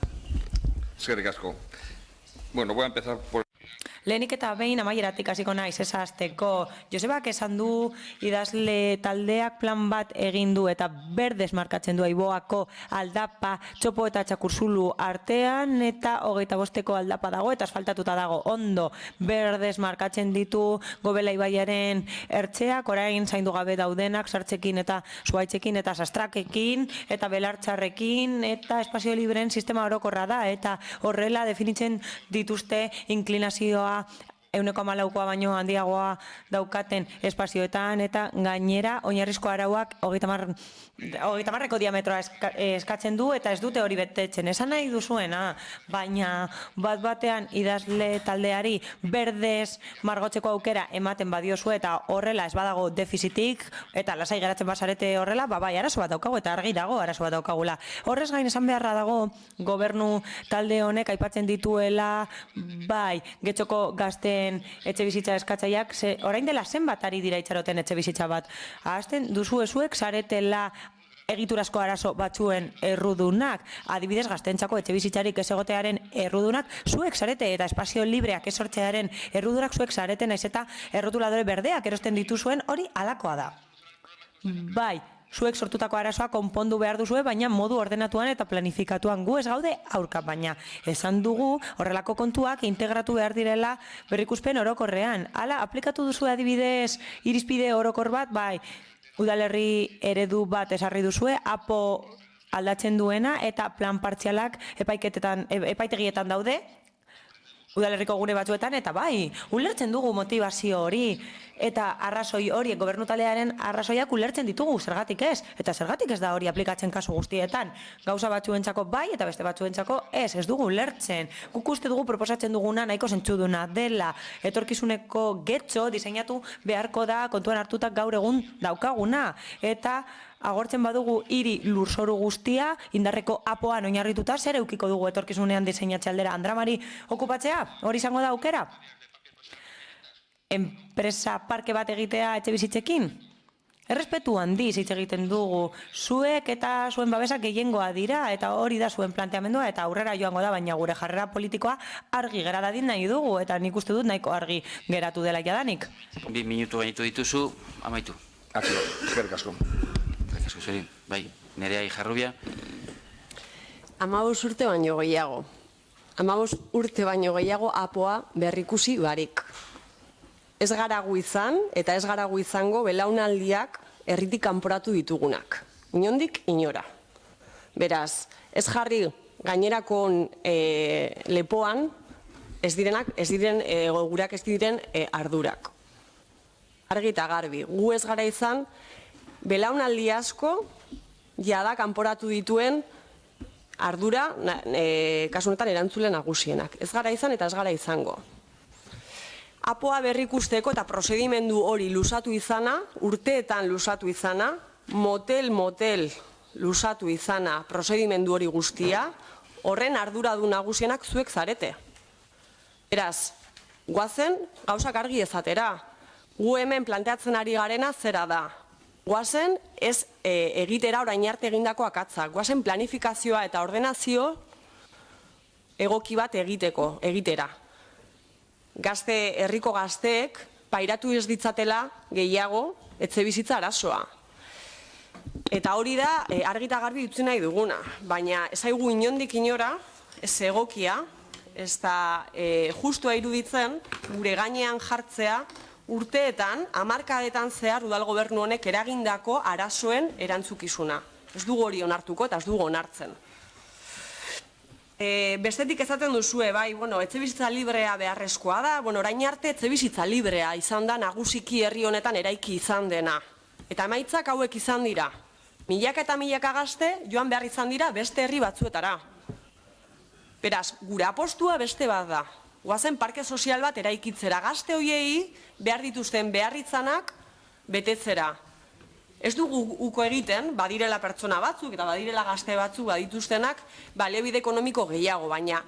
Eskerrik asko. Bueno, voy a empezar por... Lehenik eta behin amaieratik hasiko naiz esazteko. Josebak esan du idazle taldeak plan bat egin du eta berdez markatzen du Aiboako aldapa, txopo eta txakursulu artean eta 25ko aldapa dago eta asfaltatuta dago. Ondo, berdez markatzen ditu Gobela ibaiaren ertzeak, orain zaindu gabe daudenak, sartzekin eta zuaitzekin eta sastrakekin eta belartxarrekin eta espazio libreen sistema orokorra da eta horrela definitzen dituzte inklinazioa 1,4koa baino handiagoa daukaten espazioetan eta gainera oinarrizko arauak 30ko diametroa eskatzen du eta ez dute hori betetzen. Esan nahi duzuena, baina bat-batean idazle taldeari berdez margotzeko aukera ematen badiozu eta horrela ez badago defizitik eta lasai geratzen bazarete horrela, bai, arazo bat daukagu eta argi dago arazo bat daukagula. Horrez gain esan beharra dago gobernu talde honek aipatzen dituela bai, Getxoko gazteen etxe bizitza eskatzaileak, orain dela zenbat ari dira itxaroten etxe bizitza bat. Ahazten duzu ezuek zaretela egiturazko arazo batzuen errudunak, adibidez gaztentzako etxe bizitzarik ez egotearen errudunak, zuek zarete eta espazio libreak ez sortzearen errudunak zuek zarete naiz eta errotuladore berdeak erosten dituzuen hori alakoa da. Bai, zuek sortutako arazoa konpondu behar duzue, baina modu ordenatuan eta planifikatuan gu ez gaude aurka, baina esan dugu horrelako kontuak integratu behar direla berrikuspen orokorrean. Hala, aplikatu duzu adibidez irizpide orokor bat, bai, udalerri eredu bat esarri duzue, APO aldatzen duena eta plan partzialak epaitegietan daude, udalerriko gune batzuetan, eta bai, ulertzen dugu motivazio hori, eta arrazoi horiek, gobernutalearen arrazoiak ulertzen ditugu, zergatik ez, eta zergatik ez da hori aplikatzen kasu guztietan. Gauza batzuentzako bai, eta beste batzuentzako ez dugu ulertzen. Guk uste dugu proposatzen duguna nahiko zentzuduna dela, etorkizuneko getxo diseinatu beharko da kontuan hartutak gaur egun daukaguna, eta agortzen badugu hiri lurzoru guztia, indarreko apoan oinarrituta, zer eukiko dugu etorkizunean diseinatze aldera Andramari okupatzea? Hori izango da aukera? Enpresa parke bat egitea etxe bizitzekin? Errespetu handiz hitz egiten dugu, zuek eta zuen babesak gehiengoa dira, eta hori da zuen planteamendua, eta aurrera joango da, baina gure jarrera politikoa argi gera dadin nahi dugu, eta nik uste dut nahiko argi geratu dela jadanik. 2 minutu gainitu dituzu, amaitu. Akio, eskerrik asko. Bai, Nerea Ijarrubia. 15 urte baino gehiago. 15 urte baino gehiago apoa berrikusi barik. Ez gara gu izan eta ez gara gu izango belaunaldiak herritik kanporatu ditugunak. Inondik inora. Beraz, ez jarri gainerako lepoan ez gurak ez diren ardurak. Argi eta garbi, gu ez gara izan belaunaldi asko jada kanporatu dituen ardura kasunetan erantzule nagusienak. Ez gara izan eta ez gara izango. Apoa berrikusteko eta prozedimendu hori luzatu izana, urteetan luzatu izana, motel luzatu izana prozedimendu hori guztia, horren arduradu nagusienak zuek zarete. Beraz, guazen gauzak argi ezatera. Gu hemen planteatzen ari garena zera da. Guazen ez egitera orain arte egindako akatzak. Guazen planifikazioa eta ordenazio egoki bat egitera. Herriko gazteek pairatu ez ditzatela gehiago etxe bizitza arazoa. Eta hori da argi eta garbi utzi nahi duguna, baina ez zaigu inondik inora, ez egokia, ez da justua iruditzen gure gainean jartzea urteetan, hamarkadetan zehar udal gobernu honek eragindako arazoen erantzukizuna. Ez dugu hori onartuko eta ez dugu onartzen. Bestetik ezaten duzue, bai, etxe bizitza librea beharrezkoa da, orain arte etxe bizitza librea izan da nagusiki herri honetan eraiki izan dena. Eta emaitzak hauek izan dira. Milaka eta milaka gazte joan behar izan dira beste herri batzuetara. Beraz, gure apostua beste bat da. Guazen parke sozial bat eraikitzera gazte hoiei behar dituzten beharritzanak betetzera. Ez dugu uko egiten, badirela pertsona batzuk eta badirela gazte batzuk badituztenak baliabide ekonomiko gehiago, baina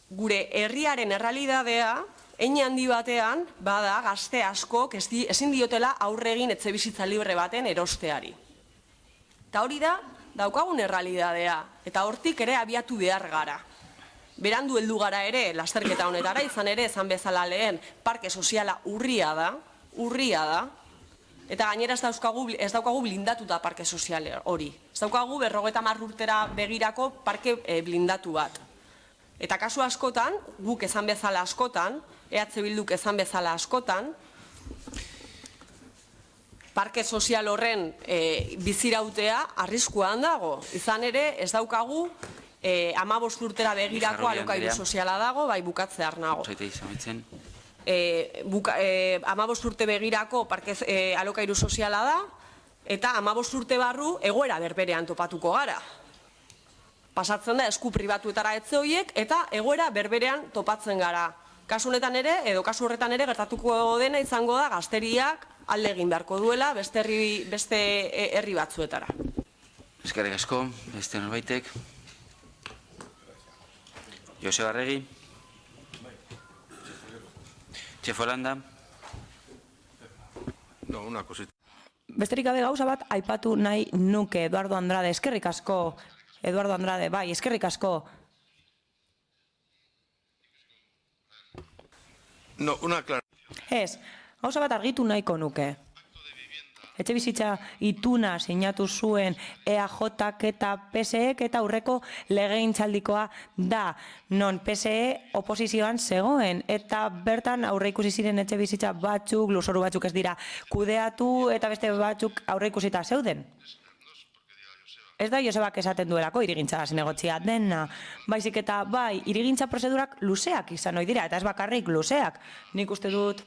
gure herriaren errealitatea hein handi batean bada gazte askok ezin diotela aurre egin etxe bizitza libre baten erosteari. Eta hori da daukagun errealitatea eta hortik ere abiatu behar gara. berandu heldu gara ere lasterketa honetara, izan ere esan bezala lehen parke soziala urria da, eta gainera ez daukagu blindatuta parke sozial hori. Ez daukagu 50 urtera begirako parke blindatu bat. Eta kasu askotan, guk esan bezala askotan, EH Bilduk esan bezala askotan, parke sozial horren bizirautea arriskuan dago. Izan ere, ez daukagu 15 urtera begirako alokairu soziala dago, bai bukatzear nago. 15 urte begirako alokairu soziala da, eta 15 urte barru egoera berberean topatuko gara. Pasatzen da esku pribatuetara etxe horiek eta egoera berberean topatzen gara. Kasu honetan ere, edo kasu horretan ere gertatuko dena izango da gazteriak alde egin beharko duela beste herri batzuetara. Eskerrik asko, beste norbaitek. Joseba Arregi. Txefo Landa. No, una cosita. Besterik gabe gauza bat aipatu nahi nuke, Eduardo Andrade, eskerrik asko. Eduardo Andrade, bai, eskerrik asko. No, una aclaración. Ez, gauza bat argitu nahiko nuke. Etxebizitza ituna sinatu zuen EAJak eta PSEek eta aurreko legegintzaldikoa da, non PSE oposizioan zegoen, eta bertan aurreikusi ziren etxebizitza batzuk, lurzoru batzuk ez dira kudeatu, eta beste batzuk aurreikusita zeuden. Ez da Josebak esaten duelako irigintza zinegotzia dena, baizik eta bai, irigintza prozedurak luzeak izan ohi dira, eta ez bakarrik luzeak. Nik uste dut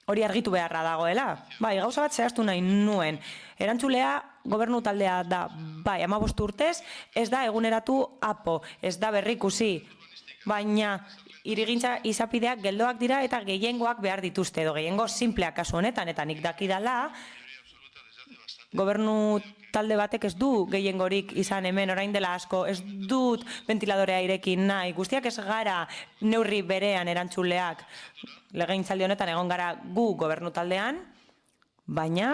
hori argitu beharra dagoela. Bai, gauza bat zehaztu nahi nuen. Erantzulea gobernu taldea da, bai, 15 urtez, ez da eguneratu apo, ez da berrikusi, baina irigintza izapideak geldoak dira eta gehiengoak behar dituzte, edo gehiengo simpleak kasu honetan, eta nik dakidala, gobernu talde batek ez du gehiengorik izan hemen orain dela asko, ez dut ventiladorea irekin nahi, guztiak ez gara neurri berean erantzuleak. Legegintzaldi honetan egon gara gu gobernu taldean, baina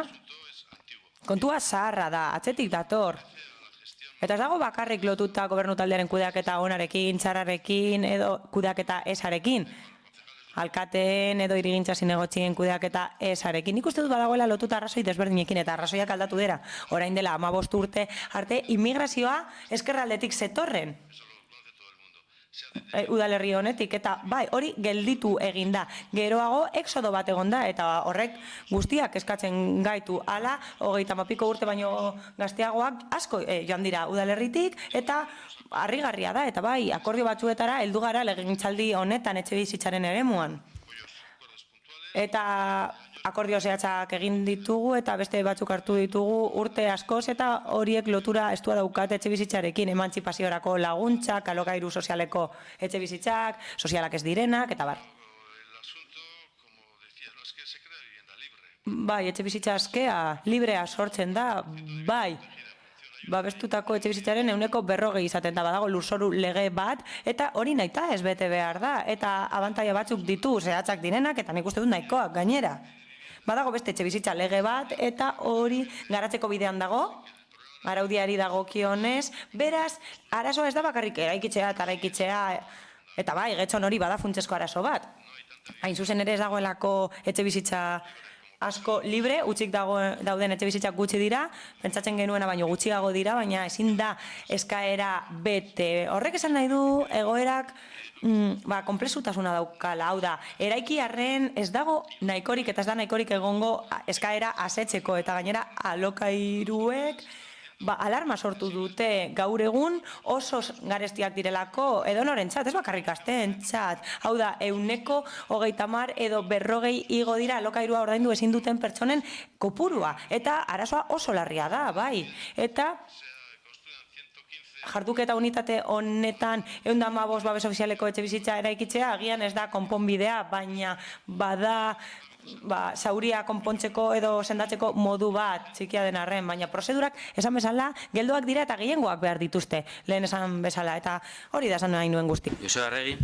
kontua zaharra da, atzetik dator. Eta ez dago bakarrik lotuta gobernu taldearen kudeaketa onarekin, txarrarekin edo kudeaketa esarekin. Alkateen edo irigintza zinegotzien kudeaketa esarekin. Nik uste dut badagoela lotuta arrazoi desberdinekin eta arrazoiak aldatu dira. Orain dela 15 urte arte immigrazioa ezkerraldetik zetorren. Udalerri honetik eta bai, hori gelditu egin da. Geroago exodo bat egon da eta horrek guztiak eskatzen gaitu ala, 30 urte baino gazteagoak asko joan dira udalerritik eta harrigarria da, eta bai, akordio batzuetara heldu gara legegintzaldi honetan etxebizitzaren eremuan. Eta akordio zehatzak egin ditugu eta beste batzuk hartu ditugu urte askoz eta horiek lotura estua daukat etxebizitzarekin, emantzipaziorako laguntzak, alokairu sozialeko etxebizitzak, sozialak ez direnak, eta bar. Bai, etxebizitza askea, librea sortzen da, bai. Babestutako etxebizitzaren 140 izaten da, badago lurzoru lege bat, eta hori nahita ez bete behar da, eta abantaia batzuk ditu zehatzak direnak, eta nik uste dut nahikoak gainera. Badago beste etxebizitza lege bat, eta hori garatzeko bidean dago, araudiari dagokionez, beraz, arazoa ez da bakarrik eraikitzea eta eraikitzea, eta bai, getxon hori bada funtsesko arazo bat. Hain zuzen ere ez dagoelako etxebizitza asko libre, utzik dauden etxebizitzak gutxi dira, pentsatzen genuena baino gutxiago dira, baina ezin da eskaera bete. Horrek esan nahi du egoerak konplexutasuna daukala, hau da, eraiki arren ez dago nahikorik eta ez da nahikorik egongo eskaera asetzeko eta gainera alokairuek alarma sortu dute gaur egun oso garestiak direlako edonorentzat, ez bakarrik gazteentzat. Hau da, 130 edo 40 igo dira alokairua ordaindu ezin duten pertsonen kopurua. Eta arazoa oso larria da, bai. Eta jarduketa unitate honetan 115 babes ofizialeko etxebizitza eraikitzea agian ez da konponbidea, baina bada zauria konpontzeko edo sendatzeko modu bat txikia den arren, baina prozedurak esan bezala geldoak dira eta gehiengoak behar dituzte, lehen esan bezala, eta hori da esan nahi nuen guzti. Joseba Arregi.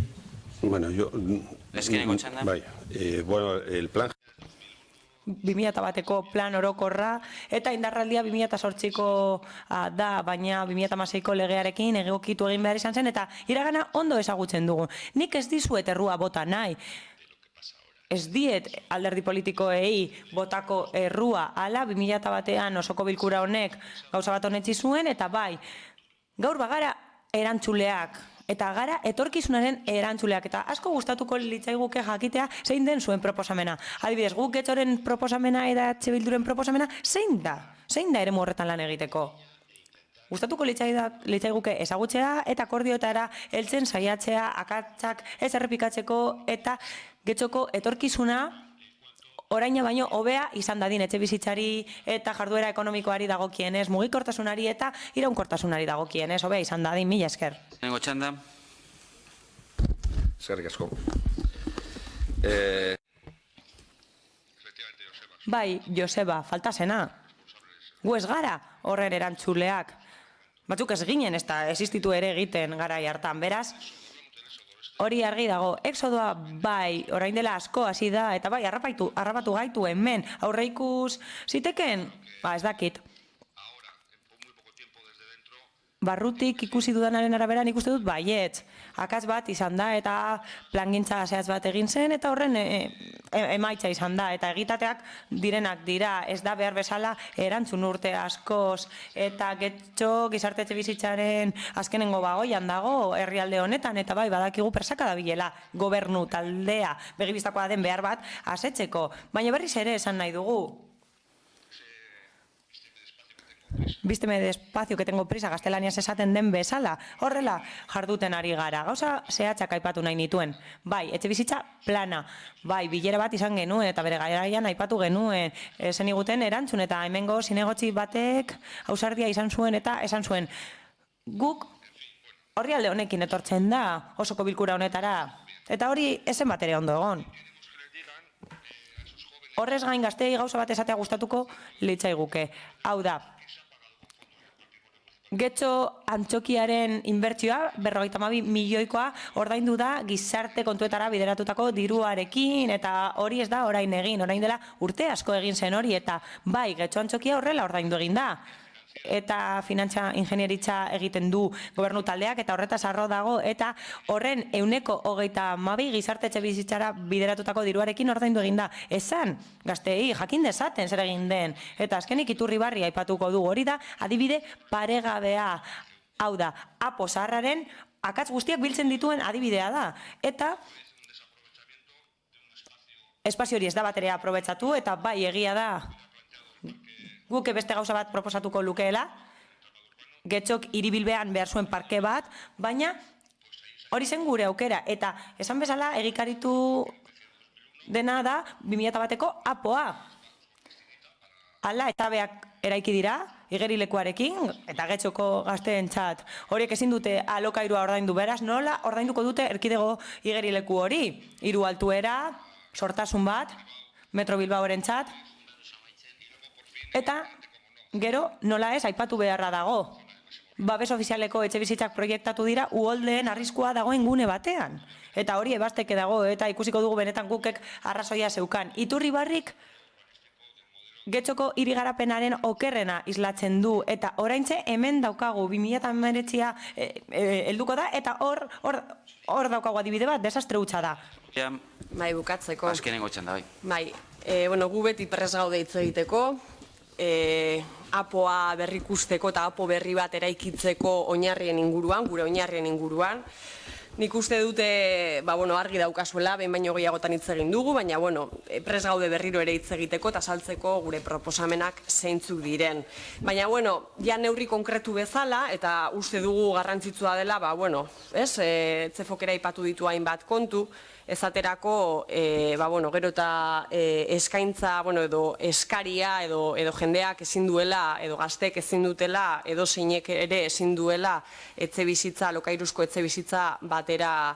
Bueno, yo... Lezkeneko txanda. Bai, bueno, el plan... 2001ko plan orokorra, eta indarraldia 2008ko da, baina 2006ko legearekin egokitu egin behar izan zen, eta iragana ondo ezagutzen dugu. Nik ez dizuet errua bota nahi, ez diet alderdi politikoei botako errua, ala 2001an osoko bilkura honek gauza bat honetzi zuen, eta bai, gaur bagara erantzuleak, eta gara etorkizunaren erantzuleak, eta asko gustatuko litzaiguke jakitea zein den zuen proposamena. Adibidez, guk Getxoren proposamena eta Bilduren proposamena zein da eremu horretan lan egiteko. Gustatuko litzaiguke ezagutzea eta akordioetara heltzen saiatzea, akatsak ez errepikatzeko eta Getxoko etorkizuna oraina baino hobea izan dadin etxebizitzari eta jarduera ekonomikoari dagokienez, mugikortasunari eta iraunkortasunari dagokienez, hobea izan dadin, mila esker. Nengo txanda. Eskerrik asko. Bai, Joseba, falta zena. Gu ez gara horren erantzuleak. Batzuk ez ginen, ez da existitu ere egiten garai hartan, beraz, hori argi dago, exodoa bai, orain dela asko hasi da, eta bai, harrapatu gaitu hemen, aurreikus ziteken, ez dakit. Barrutik ikusi dudanaren arabera nik uste dut baietz. Akats bat izan da eta plangintza zehatz bat egin zen eta horren emaitza izan da. Eta egitateak direnak dira, ez da behar bezala erantzun urte askoz. Eta Getxo gizarte etxebizitzaren azkenengo bagoian dago herrialde honetan eta bai badakigu presaka dabilela gobernu taldea begibistakoa den behar bat asetzeko. Baina berriz ere esan nahi dugu. Vísteme despacio que tengo prisa, gaztelaniaz esaten den bezala. Horrela jarduten ari gara. Gauza zehatzak aipatu nahi nituen. Bai, etxebizitza plana. Bai, bilera bat izan genuen eta bere garaian aipatu genuen. Zen iguten erantzun eta hemengo zinegotzi batek ausardia izan zuen eta esan zuen. Guk horri alde honekin etortzen da osoko bilkura honetara. Eta hori ezen bat ere ondo egon. Horrez gain gazteei gauza bat esatea gustatuko litzaiguke. Hau da, Getxo antzokiaren inbertsioa, 52 milioikoa, ordaindu da gizarte kontuetara bideratutako diruarekin, eta hori ez da orain egin, orain dela urte asko egin zen hori, eta bai, Getxo antzokia horrela ordaindu egin da. Eta finantza ingenieritza egiten du gobernu taldeak, eta horretaz arro dago, eta horren 122 gizarte etxebizitzara bideratutako diruarekin ordaindu egin da. Esan, gazteei, jakin dezaten zer egin den. Eta azkenik Iturribarri aipatuko du hori da, adibide paregabea. Hau da, apo zaharraren akats guztiak biltzen dituen adibidea da. Eta espazio hori ez da baterea aprobetsatu, eta bai egia da, guk beste gauza bat proposatuko lukeela, Getxok hiribilbean behar zuen parke bat, baina hori zen gure aukera. Eta esan bezala egikaritu dena da 2001ko apoa. Hala, etabeak eraiki dira, igerilekuarekin, eta Getxoko gazteentzat. Horiek ezin dute alokairua ordaindu, beraz, nola ordainduko dute erkidego igerileku hori? Hiru altuera, sortasun bat, Metro Bilbaorentzat, eta gero nola ez aipatu beharra dago. Babes ofizialeko etxebizitzak proiektatu dira uholdeen arriskua dagoen gune batean. Eta hori ebasteke dago eta ikusiko dugu benetan gukek arrazoia zeukan. Iturribarrik Getxoko hirigarapenaren okerrena islatzen du eta oraintxe hemen daukagu 2019a helduko da eta hor daukagu adibide bat desastre hutsa da. Bai, bukatzeko. Azkenengo txanda, bai. Bai, gu beti prest gaude hitz egiteko, apoa berrikusteko eta apo berri bat eraikitzeko oinarrien inguruan, gure oinarrien inguruan. Nik uste dute, argi daukazuela, behin baino gehiagotan hitz egin dugu, baina, prest gaude berriro ere hitz egiteko eta saltzeko gure proposamenak zeintzuk diren. Baina, ja neurri konkretu bezala, eta uste dugu garrantzitsua dela, Zefokera aipatu ditu hainbat kontu, esaterako, gero eta eskaintza, edo eskaria, edo jendeak ezin duela, edo gaztek ezin dutela, edo zeinek ere ezin duela etxebizitza, lokairuzko etxebizitza batera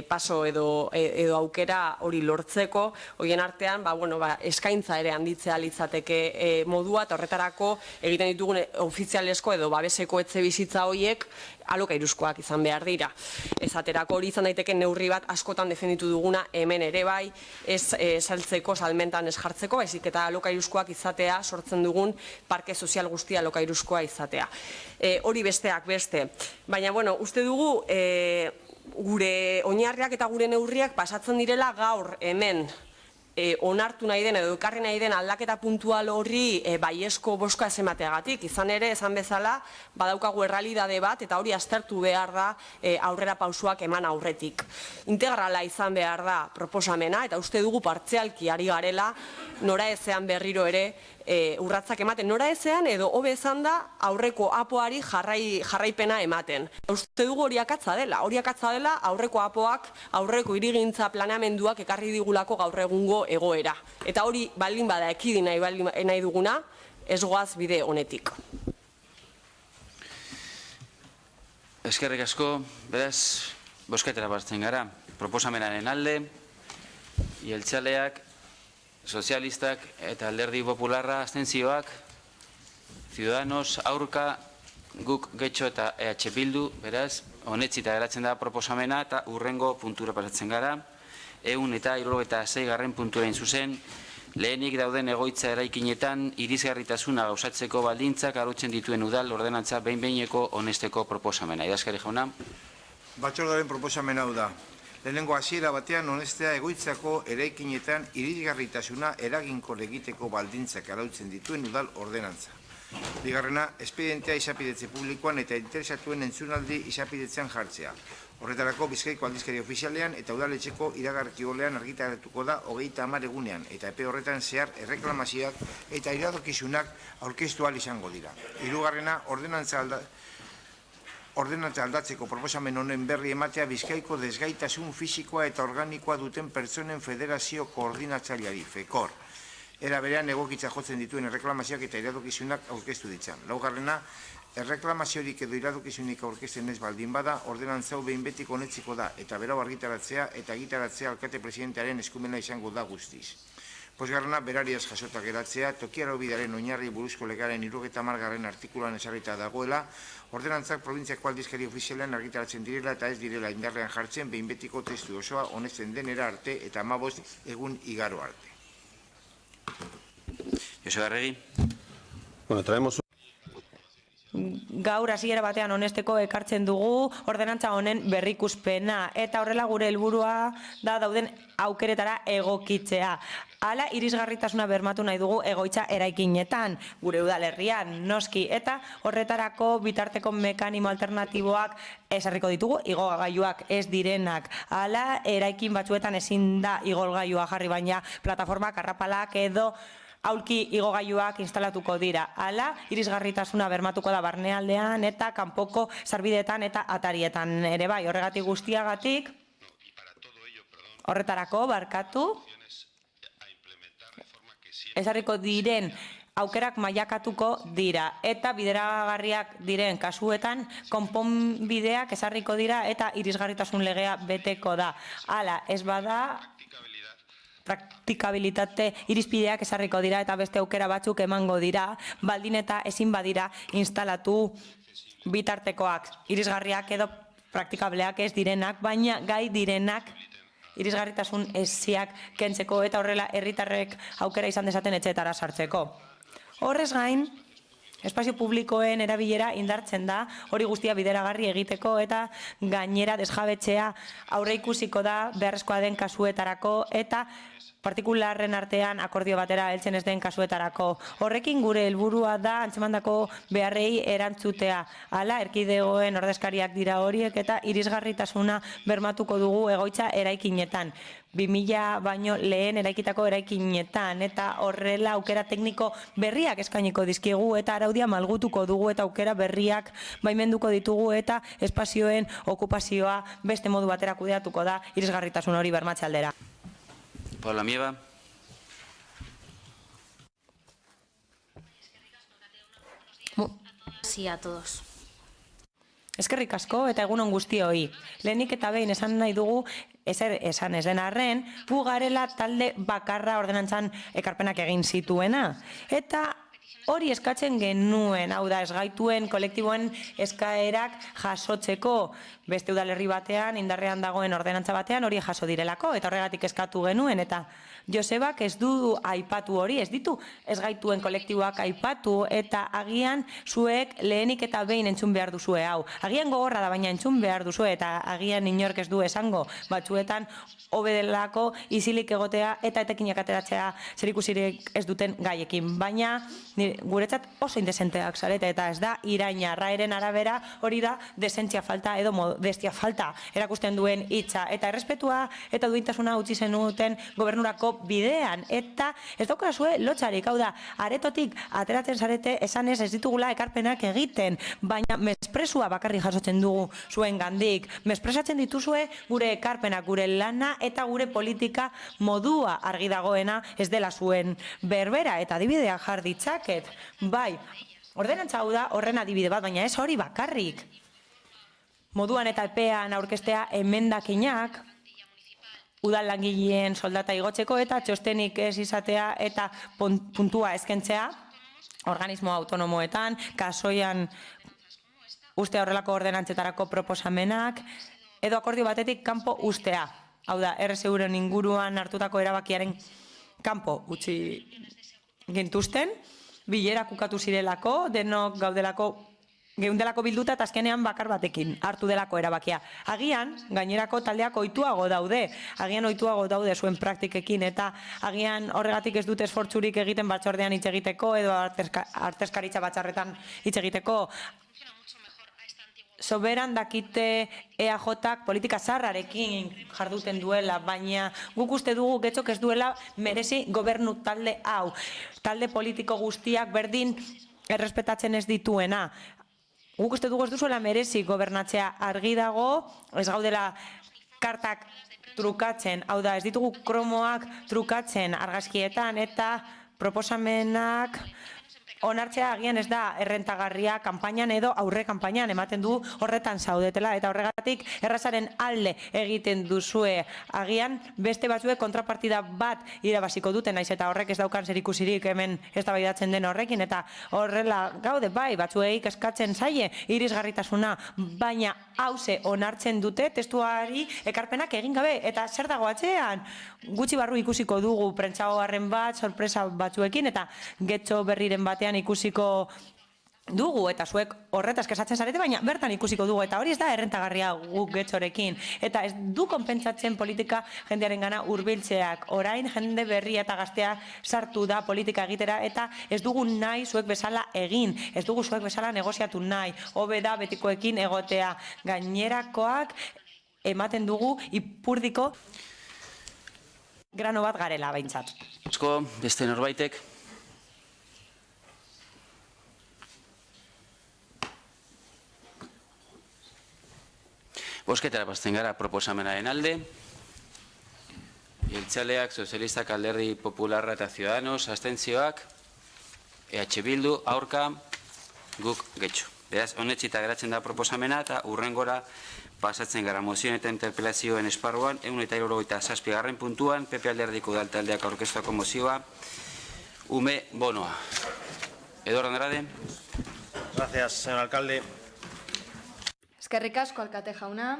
paso edo aukera hori lortzeko, horien artean, eskaintza ere handitzea litzateke modua, eta horretarako egiten ditugun ofizialesko edo babeseko etxebizitza horiek alokairuzkoak izan behar dira. Esaterako hori izan daiteke neurri bat askotan defenditu duguna hemen ere bai, ez saltzeko, salmentan ez jartzeko, baizik eta alokairuzkoak izatea, sortzen dugun parke sozial guztia alokairuzkoa izatea. Hori besteak beste. Baina, bueno, uste dugu gure oinarriak eta gure neurriak pasatzen direla gaur hemen onartu nahi den edo ekarri nahi den aldaketa puntual horri baiezko boska ez emateagatik. Izan ere, esan bezala, badaukagu errealitate bat eta hori aztertu behar da aurrera pausuak eman aurretik. Integrala izan behar da proposamena eta uste dugu partzialki ari garela nora ezean berriro ere urratzak ematen. Nora ezean edo hobe izan da aurreko apoari jarraipena ematen. Uste dugu hori akatza dela. Hori akatza dela aurreko apoak, aurreko hirigintza planeamenduak ekarri digulako gaur egungo egoera. Eta hori baldin bada ekidin nahi duguna, ez goaz bide honetik. Eskerrik asko, beraz, bozketara bartzen gara. Proposamenaren alde, jeltzaleak, sozialistak eta alderdi popularra abstentzioak, Ciudadanos aurka, guk Getxo eta EH Bildu, beraz, onetsita geratzen da proposamena eta urrengo puntura pasatzen gara. 176. puntuain zuzen, lehenik dauden egoitza eraikinetan irisgarritasuna gauzatzeko baldintzak arautzen dituen udal ordenantza behin-behineko onesteko proposamena. Idazkari jauna. Batzordearen proposamena hau da. Lehenengo hasiera batean onestea egoitzako eraikinetan irisgarritasuna eraginkor egiteko baldintzak arautzen dituen udal ordenantza. Bigarrena, espedientea izapidetze publikoan eta interesatuen entzunaldi izapidetzean jartzea. Horretarako Bizkaiko aldizkari ofizialean eta udaletxeko iragarkiolean argitaratuko da 30 egunean eta epe horretan zehar erreklamazioak eta iradokizunak aurkeztu ahal izango dira. Hirugarrena, ordenantza aldatzeko proposamen honen berri ematea Bizkaiko desgaitasun fisikoa eta organikoa duten pertsonen federazio koordinatzaileari, FEKOR. Era berean egokitza jotzen dituen erreklamazioak eta iradokizunak aurkeztu ditzan. Laugarrena, erreklamaziorik edo iradokizunik aurkezten ez baldin bada, ordenantza hau behin betiko onetziko da eta berau argitaratzea eta egitaratzea alkate presidentearen eskumena izango da guztiz. Posgarrena, berariaz jasota geratzea, toki araubidearen oinarri buruzko legaren 70. artikuluan ezarrita dagoela, ordenantzak probintziako aldizkari ofizialean argitaratzen direla eta ez direla indarrean jartzen behin betiko testu osoa honesten denera arte eta 15 egun igaro arte. Joseba Arregi. Bueno, traemos... Gaur hasiera batean honesteko ekartzen dugu ordenantza honen berrikuspena eta horrela gure helburua da dauden aukeretara egokitzea. Hala irisgarritasuna bermatu nahi dugu egoitza eraikinetan, gure udalerrian, noski, eta horretarako bitarteko mekanimo alternatiboak ezarriko ditugu, igogailuak ez direnak. Hala eraikin batzuetan ezin da igogailuak jarri, baina plataformak, arrapalak edo aulki igogailuak instalatuko dira. Hala, irisgarritasuna bermatuko da barnealdean eta kanpoko sarbideetan eta atarietan ere bai. Horregatik guztiagatik, horretarako barkatu, ezarriko diren aukerak mailakatuko dira eta bideragarriak diren kasuetan konponbideak ezarriko dira eta irisgarritasun legea beteko da. Hala, ez bada praktikabilitate irizpideak ezarriko dira eta beste aukera batzuk emango dira, baldin eta ezin badira instalatu bitartekoak, irisgarriak edo praktikableak ez direnak, baina gai direnak irisgarritasun eziak kentzeko eta horrela herritarrek aukera izan dezaten etxeetara sartzeko. Horrez gain, espazio publikoen erabilera indartzen da, hori guztia bideragarri egiteko eta gainera desjabetzea aurreikusiko da beharrezkoa den kasuetarako eta partikularren artean akordio batera heltzen ez den kasuetarako. Horrekin gure helburua da antzemandako beharrei erantzutea. Hala, erkidegoen ordezkariak dira horiek eta irisgarritasuna bermatuko dugu egoitza eraikinetan. 2000 baino lehen eraikitako eraikinetan eta horrela aukera tekniko berriak eskainiko dizkiegu eta araudia malgutuko dugu eta aukera berriak baimenduko ditugu eta espazioen okupazioa beste modu batera kudeatuko da irisgarritasun hori bermatze aldera. Paula Mieva. Sí, a todos. Eskerrik asko eta egun on guztioi. Lehenik eta behin esan nahi dugu esan ez den arren, gu garela talde bakarra ordenantzan ekarpenak egin zituena. Eta hori eskatzen genuen, hau da, ez gaituen kolektiboen eskaerak jasotzeko beste udalerri batean, indarrean dagoen ordenantza batean, hori jaso direlako, eta horregatik eskatu genuen, eta Josebak ez du aipatu hori, ez ditu ez gaituen kolektiboak aipatu, eta agian zuek lehenik eta behin entzun behar duzue hau. Agian gogorra da, baina entzun behar duzue, eta agian inork ez du esango, batzuetan hobe delako isilik egotea eta etekinak ateratzea zerikusirik ez duten gaiekin. Baina guretzat oso indesenteak zarete, eta ez da iraina, RAEren arabera hori da desentzia falta edo modestia falta erakusten duen hitza, eta errespetua eta duintasuna utzi zenuten gobernurako bidean, eta ez daukazue lotxarik, hau da, aretotik ateratzen zarete esanez ez ditugula ekarpenak egiten, baina mespresua bakarrik jasotzen dugu zuen gandik, mespresatzen dituzue gure ekarpenak, gure lana eta gure politika modua argi dagoena ez dela zuen berbera, eta adibidea jar ditzaket, bai, ordenantza hau da horren adibide bat, baina ez hori bakarrik. Moduan eta epean aurkestea emendakinak, udal langileen soldata igotzeko eta txostenik ez izatea eta puntua ezkentzea, organismo autonomoetan, kasoian ustea horrelako ordenantzetarako proposamenak, edo akordio batetik kanpo ustea. Hau da, RSU-ren inguruan hartutako erabakiaren kanpo utzi gintuzten, bilerak ukatu zirelako, denok gaudelako geundelako bilduta eta azkenean bakar batekin hartu delako erabakia. Agian, gainerako taldeak ohituago daude, zuen praktikekin, eta agian horregatik ez dute esfortzurik egiten batzordean hitz egiteko, edo artezkaritza batzarretan hitz egiteko. Soberan dakite EAJak politika zarrarekin jarduten duela, baina guk uste dugu getzok ez duela merezi gobernu talde hau. Talde politiko guztiak berdin errespetatzen ez dituena. Guk uste dugu ez duzuela merezi gobernatzea, argi dago, ez gaudela kartak trukatzen, hau da, ez ditugu kromoak trukatzen argazkietan, eta proposamenak onartzea agian ez da errentagarria kanpainan edo aurre kanpainan ematen du horretan zaudetela, eta horregatik errazaren alde egiten duzue. Agian beste batzuek kontrapartida bat irabaziko duten, naiz eta horrek ez daukan zerikusirik hemen eztabaidatzen den horrekin, eta horrela gaude bai, batzuei eskatzen zaie irisgarritasuna, baina hauze onartzen dute testuari ekarpenak egin gabe, eta zer dago atzean? Gutxi barru ikusiko dugu prentsaoarren bat, sorpresa batzuekin, eta getxo berriren batean ikusiko dugu, eta zuek horretaz kesatzen zarete, baina bertan ikusiko dugu, eta hori ez da errentagarria guk getxorekin, eta ez du konpentsatzen politika jendearen gana hurbiltzeak. Orain jende berria eta gaztea sartu da politika egitera, eta ez dugu nahi zuek bezala egin, ez dugu zuek bezala negoziatu nahi, hobe da betikoekin egotea. Gainerakoak ematen dugu ipurdiko grano bat garela behintzat. Asko, beste norbaitek? Bosketara pasten gara proposamenaren alde. Jeltzaleak, Sozialistak, Alderdi Popularra eta Ciudadanos, abstentzioak, EH Bildu, aurka, guk getxo. Beraz, honetxita geratzen da proposamena eta urrengora pasatzen gara mozioen eta interpelazioen esparruan, 187. puntuan, PP Alderdiko udaltaldeak aurkeztuako mozioa, ume bonoa. Eduardo Andrade. Gracias, señor alcalde. Eskerrik asko, alkate jauna.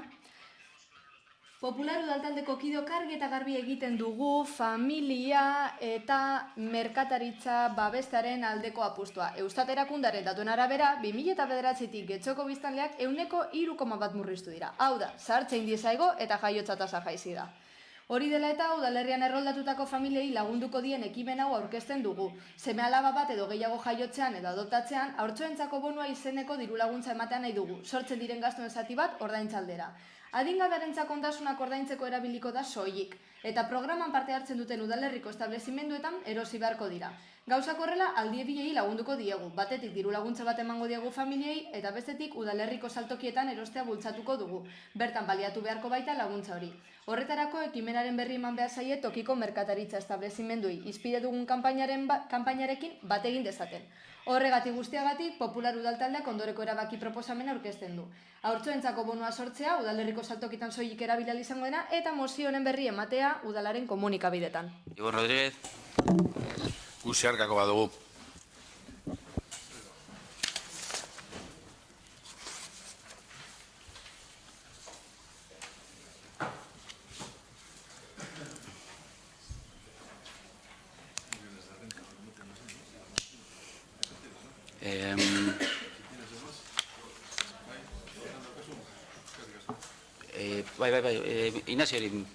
Popular udaltaldeko kideok argi eta garbi egiten dugu familia eta merkataritza babestearen aldeko apustua. Eustat erakundaren datuen arabera, 2009-tik getxoko biztanleak 3,1 murriztu dira. Hau da, zahartze indizaigo eta jaiotza tasa jaizi da. Hori dela eta udalerrian erroldatutako familiei lagunduko dien ekimen hau aurkezten dugu. Seme alaba bat edo gehiago jaiotzean edo adoptatzean, haurtxoentzako bonua izeneko diru laguntza ematean nahi dugu, sortzen diren gastuen zati bat ordaintzaldera. Adingabearentzako ondasunak ordaintzeko erabiliko da soilik, eta programan parte hartzen duten udalerriko establezimenduetan erosi beharko dira. Gauzak horrela aldie bilei lagunduko diegu, batetik diru laguntza bat emango diegu familiei, eta bestetik udalerriko saltokietan erostea bultzatuko dugu. Bertan baliatu beharko baita laguntza hori. Horretarako ekimenaren berri eman behar zaie tokiko merkataritza establezimenduei, izpide dugun kanpainarekin bat egin dezaten. Horregatik guztiagatik, Popular udaltaldeak ondoreko erabaki proposamena aurkezten du. Haurtxoentzako bonua sortzea, udalerriko saltokitan soilik erabili izango dena, eta mozio honen berri ematea udalaren komunikabidetan. Ibon Rodríguez. Guziarkako badugu. Bai, Inaziori.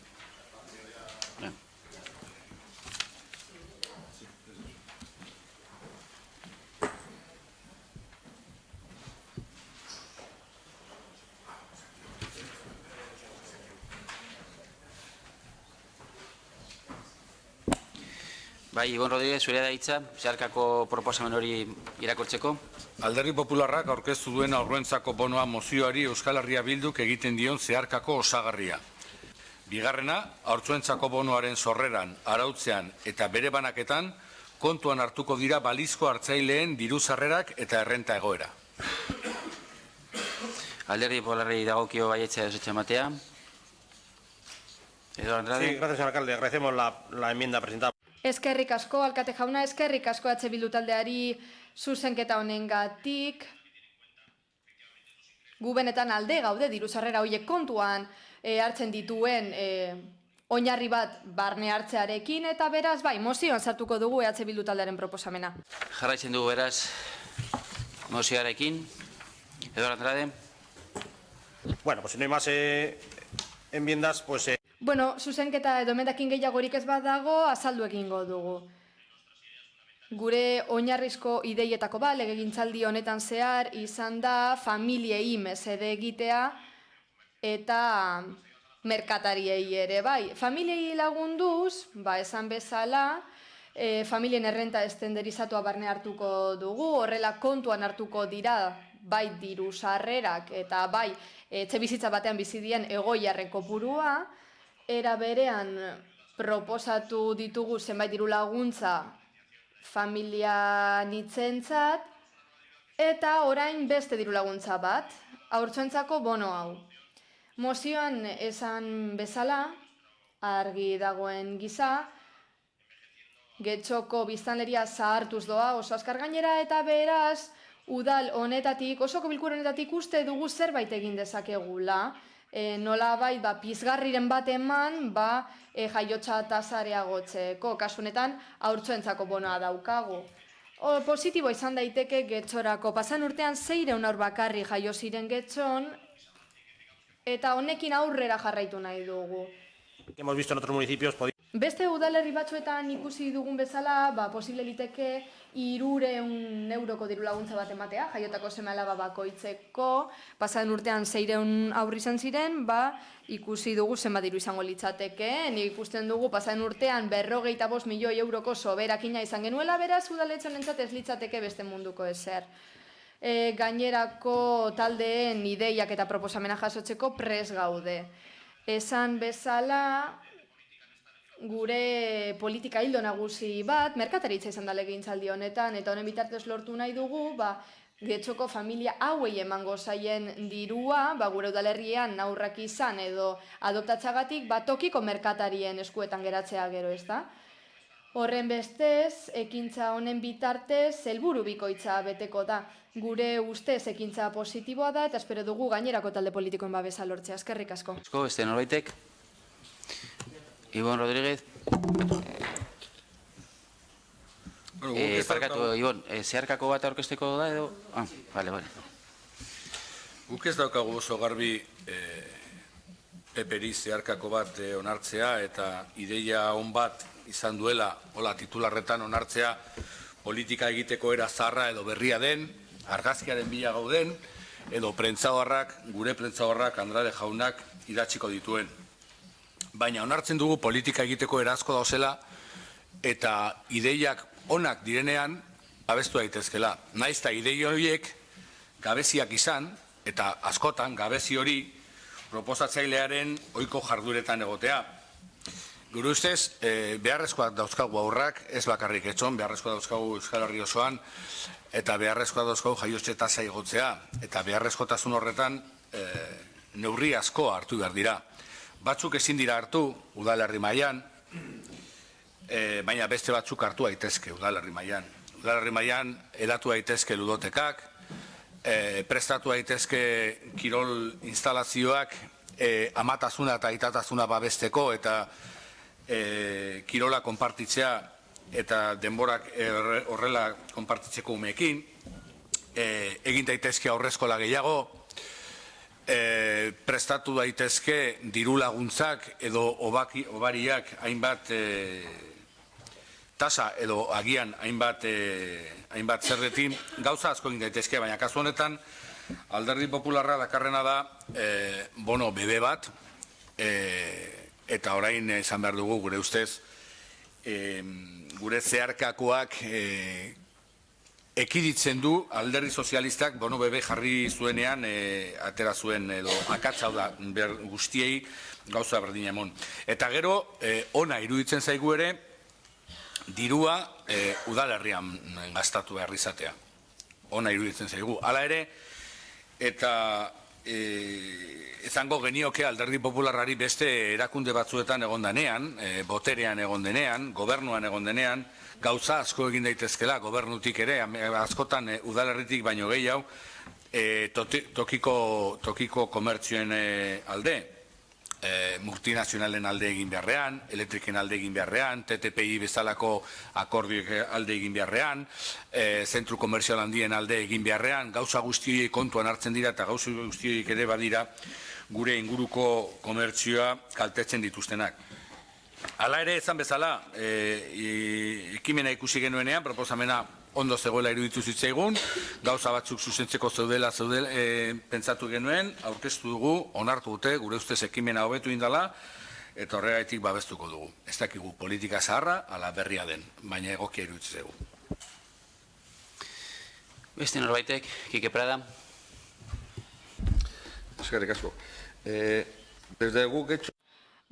Bai, Ibon Rodríguez, zurea da hitza, zeharkako proposamen hori irakurtzeko. Alderdi Popularrak aurkeztu duen aurrentzako bonoa mozioari Euskal Herria Bilduk egiten dion zeharkako osagarria. Bigarrena, haurtzuentzako bonoaren sorreran, arautzean eta bere banaketan kontuan hartuko dira balizko hartzaileen diru sarrerak eta errenta egoera. Alderdi Popularrei dagokio baietza ezetxe ematea. Eduardo Andrade. Sí, gracias, señor alcalde. Agradecemos la enmienda presentada. Eskerrik asko, alkate jauna, eskerrik asko Bildu taldeari zuzenketa honengatik. Gu benetan alde gaude diru sarrera horiek kontuan hartzen dituen oinarri bat barne hartzearekin, eta beraz, bai, mozioan sartuko dugu Bildu taldearen proposamena. Jarraitzen dugu beraz mozioarekin. Eduardo Andrade. Bueno, pues si no hay más enmiendas, pues... Bueno, zuzenketa edo emendakin gehiagorik ez badago, azaldu egingo dugu. Gure oinarrizko ideietako bat, legegintzaldi honetan zehar, izan da familiei mesede egitea eta merkatariei ere, bai. Familiei lagunduz, esan bezala, familien errenta estenderizatua barne hartuko dugu, horrela kontuan hartuko dira, bai diru sarrerak eta bai etxebizitza batean bizi dien egoiarren kopurua. Era berean proposatu ditugu zenbait diru laguntza familia nitzentzat, eta orain beste diru laguntza bat, haurtzuentzako bono hau. Mozioan esan bezala, argi dagoen gisa, Getxoko biztanleria zahartuz doa oso azkar gainera, eta beraz, udal honetatik, osoko bilkura honetatik uste dugu zerbait egin dezakegula, nolabait pizgarriren bat eman jaiotza tasa areagotzeko, kasu honetan haurtzuentzako bonoa daukagu. Positibo izan daiteke Getxorako. Pasan urtean 600 haur bakarri jaio ziren Getxon, eta honekin aurrera jarraitu nahi dugu. Hemos visto en otros municipios... Beste udalerri batzuetan ikusi dugun bezala, posible liteke 300 euroko diru laguntza bat ematea, jaiotako seme-alaba bakoitzeko. Pasan urtean 600 haur izan ziren, ikusi dugu zenbat diru izango litzateke. Nik ikusten dugu pasan urtean 45 milioi euroko soberakina izan genuela, beraz udaletxonentzat ez litzateke beste munduko ezer. Gainerako taldeen ideiak eta proposamena jasotzeko prest gaude. Esan bezala, gure politika hildo nagusi bat, merkataritza izan da legegintzaldi honetan, eta honen bitartez lortu nahi dugu, Getxoko familia hauei emango zaien dirua, gure udalerrian aurrak izan edo adoptatzagatik, tokiko merkatarien eskuetan geratzea gero, ez da? Horren bestez, ekintza honen bitartez, helburu bikoitza beteko da. Gure ustez ekintza positiboa da, eta espero dugu gainerako talde politikoen babesa lortzea. Eskerrik asko. Beste norbaitek? Ibon Rodríguez. Parkatu, Ibon, zeharkako bat aurkezteko da edo? Bale. Guk ez daukagu oso garbi peperi zeharkako bat onartzea eta ideia on bat izan duela, hola titularretan onartzea politika egiteko era zaharra edo berria den, argazkiaren bila gauden, edo gure prentzaoharrak Andrade jaunak idatziko dituen. Baina onartzen dugu politika egiteko erazko dauzela eta ideiak onak direnean abestu daitezkela. Naiz eta idei horiek gabeziak izan, eta askotan gabezi hori proposatzailearen ohiko jarduretan egotea. Gure ustez, beharrezkoak dauzkagu aurrak, ez bakarrik Getxon, beharrezkoak dauzkagu Euskal Herri osoan, eta beharrezkoak dauzkagu jaiotze tasa igotzea, eta beharrezkotasun horretan neurri asko hartu behar dira. Batzuk ezin dira hartu udalerri mailan, baina beste batzuk hartu daitezke udalerri mailan. Udalerri mailan eratu daitezke ludotekak, prestatu daitezke kirol instalazioak amatasuna eta aitatasuna babesteko eta kirola konpartitzea eta denborak horrela konpartitzeko umeekin. egin daitezke aurrezkola gehiago, prestatu daitezke diru laguntzak edo obariak hainbat tasa edo agian hainbat zerretin gauza asko egin daitezke, baina kasu honetan Alderdi Popularra dakarrena da bono bebe bat, eta orain esan behar dugu gure ustez gure zeharkakoak ekiditzen du Alderdi Sozialistak bono bebe jarri zuenean atera zuen edo akatsa da guztiei gauza berdina emon. Eta gero ona iruditzen zaigu ere dirua udalerrian gastatu behar izatea. Ona iruditzen zaigu. Hala ere, eta ezango genioke Alderdi Popularrari beste erakunde batzuetan egon denean, boterean egon denean, gobernuan egon denean, gauza asko egin daitezkela, gobernutik ere, askotan udalerritik baino gehiago, tokiko komertzioen alde, multinazionalen alde egin beharrean, elektriken alde egin beharrean, TTPI bezalako akordioek alde egin beharrean, zentru komerzial handien alde egin beharrean, gauza guztioi kontuan hartzen dira eta gauza guztioi ere badira gure inguruko komertzioa kaltetzen dituztenak. Hala ere, ezan bezala, ekimena ikusi genuenean, proposamena ondo zegoela iruditu zitzaigun, gauza batzuk zuzentzeko zeudela pentsatu genuen, aurkeztu dugu, onartu dute, gure ustez ekimena hobetu indala, eta horregaitik babestuko dugu. Ez dakigu politika zaharra, ala berria den, baina egokia iruditu zaigu. Beste norbaitek, Kike Prada. Eskerrik asko. Desde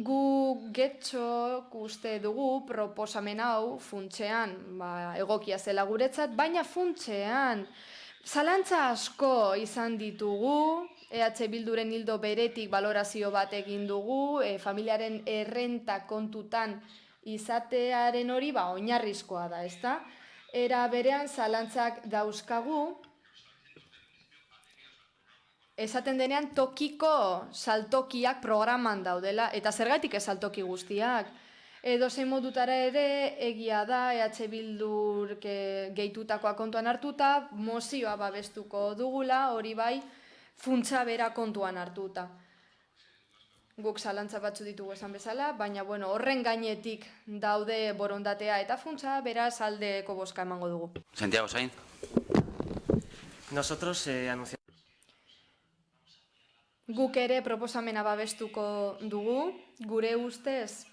Gu getxok uste dugu proposamen hau funtsean egokia zela guretzat, baina funtsean zalantza asko izan ditugu, EH Bilduren hildo beretik balorazio bat egin dugu, familiaren errenta kontutan izatearen hori oinarrizkoa da, ezta? Era berean zalantzak dauzkagu, esaten denean tokiko saltokiak programan daudela, eta zergatik ez saltoki guztiak. Edozein modutara ere egia da, EH Bildur gehitutakoa kontuan hartuta, mozioa babestuko dugula, hori bai, funtsa bera kontuan hartuta. Guk zalantza batzu ditugu esan bezala, baina horren gainetik daude borondatea eta funtsa beraz aldeko bozka emango dugu. Santiago Sainz. Nosotros anunciamos. Guk ere proposamena babestuko dugu, gure ustez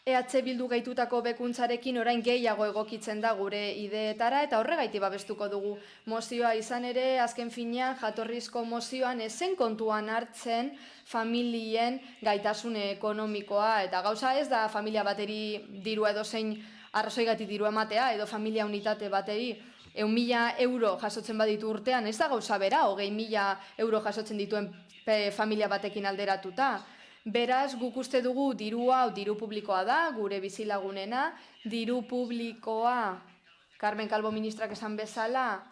EH Bildu gehitutako bekuntzarekin orain gehiago egokitzen da gure ideetara eta horregaiti babestuko dugu. Mozioa izan ere, azken finean, jatorrizko mozioan ezen kontuan hartzen familien gaitasun ekonomikoa eta gauza ez da familia bateri diru edozein arrazoigatik diru ematea edo familia unitate bateri 100.000 euro jasotzen baditu urtean, ez da gauza bera, 20.000 euro jasotzen dituen familia batekin alderatuta. Beraz, guk uste dugu diru hau diru publikoa da, gure bizilagunena, diru publikoa, Carmen Calvo ministrak esan bezala,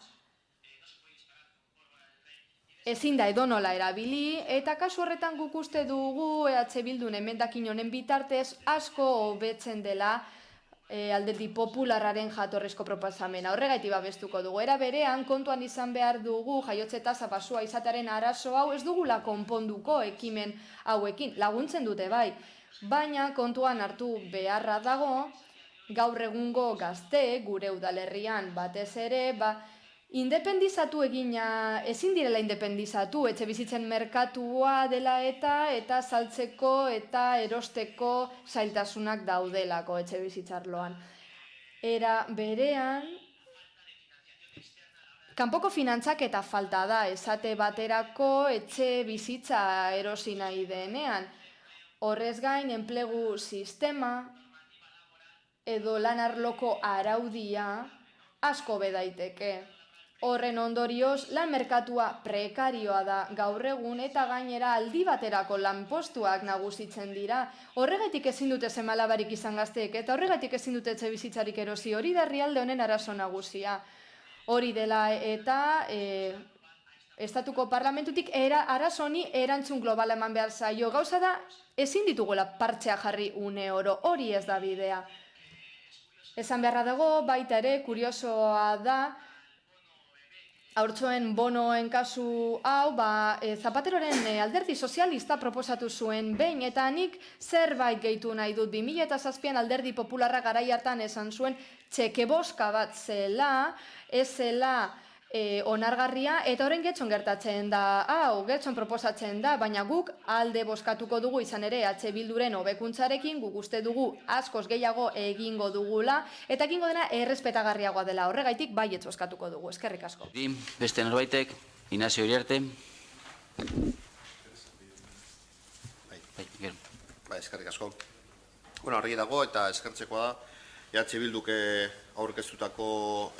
ezin da edonola erabili, eta kasu horretan guk uste dugu EH Bildun emendakin honen bitartez asko hobetzen dela Alderdi Popularraren jatorrizko proposamena. Horregaiti babestuko dugu. Era berean, kontuan izan behar dugu jaiotze tasa baxua izatearen arazo hau ez dugula konponduko ekimen hauekin. Laguntzen dute bai, baina kontuan hartu beharra dago, gaur egungo gazte, gure udalerrian batez ere, independizatu egina, ezin direla independizatu, etxe bizitzen merkatua dela eta saltzeko eta erosteko zailtasunak daudelako etxe bizitzarloan. Era berean, kanpoko finantzak eta falta da, esate baterako etxe bizitza erosi nahi denean. Horrez gain, enplegu sistema edo lan arloko araudia asko bedaiteke. Horren ondorioz, lan merkatua prekarioa da gaur egun eta gainera aldi baterako lanpostuak nagusitzen dira. Horregatik ezin dute seme-alabarik izan gazteek eta horregatik ezin dute etxe bizitzarik erosi. Hori da herrialde honen arazo nagusia. Hori dela eta estatuko parlamentutik arazo honi erantzun globala eman behar zaio. Gauza da, ezin ditugula partxea jarri une oro. Hori ez da bidea. Esan beharra dago, baita ere, kuriosoa da, Haurtxoen bonoen kasu hau, Zapateroren alderdi sozialista proposatu zuen behin, eta nik zerbait gehitu nahi dut. 2007an alderdi popularra garai hartan esan zuen txekeboska bat zela, ez zela onargarria, eta horren getxon gertatzen da, getxon proposatzen da, baina guk alde boskatuko dugu izan ere Bilduren hobekuntzarekin, guk uste dugu askoz gehiago egingo dugula, eta egingo dena errespetagarriagoa dela, horregaitik baietz boskatuko dugu, eskerrik asko. Beste norbaitek, Ignacio Iriarte. Eskerrik asko. Argi dago eta eskertzekoa da, Bilduk aurkeztutako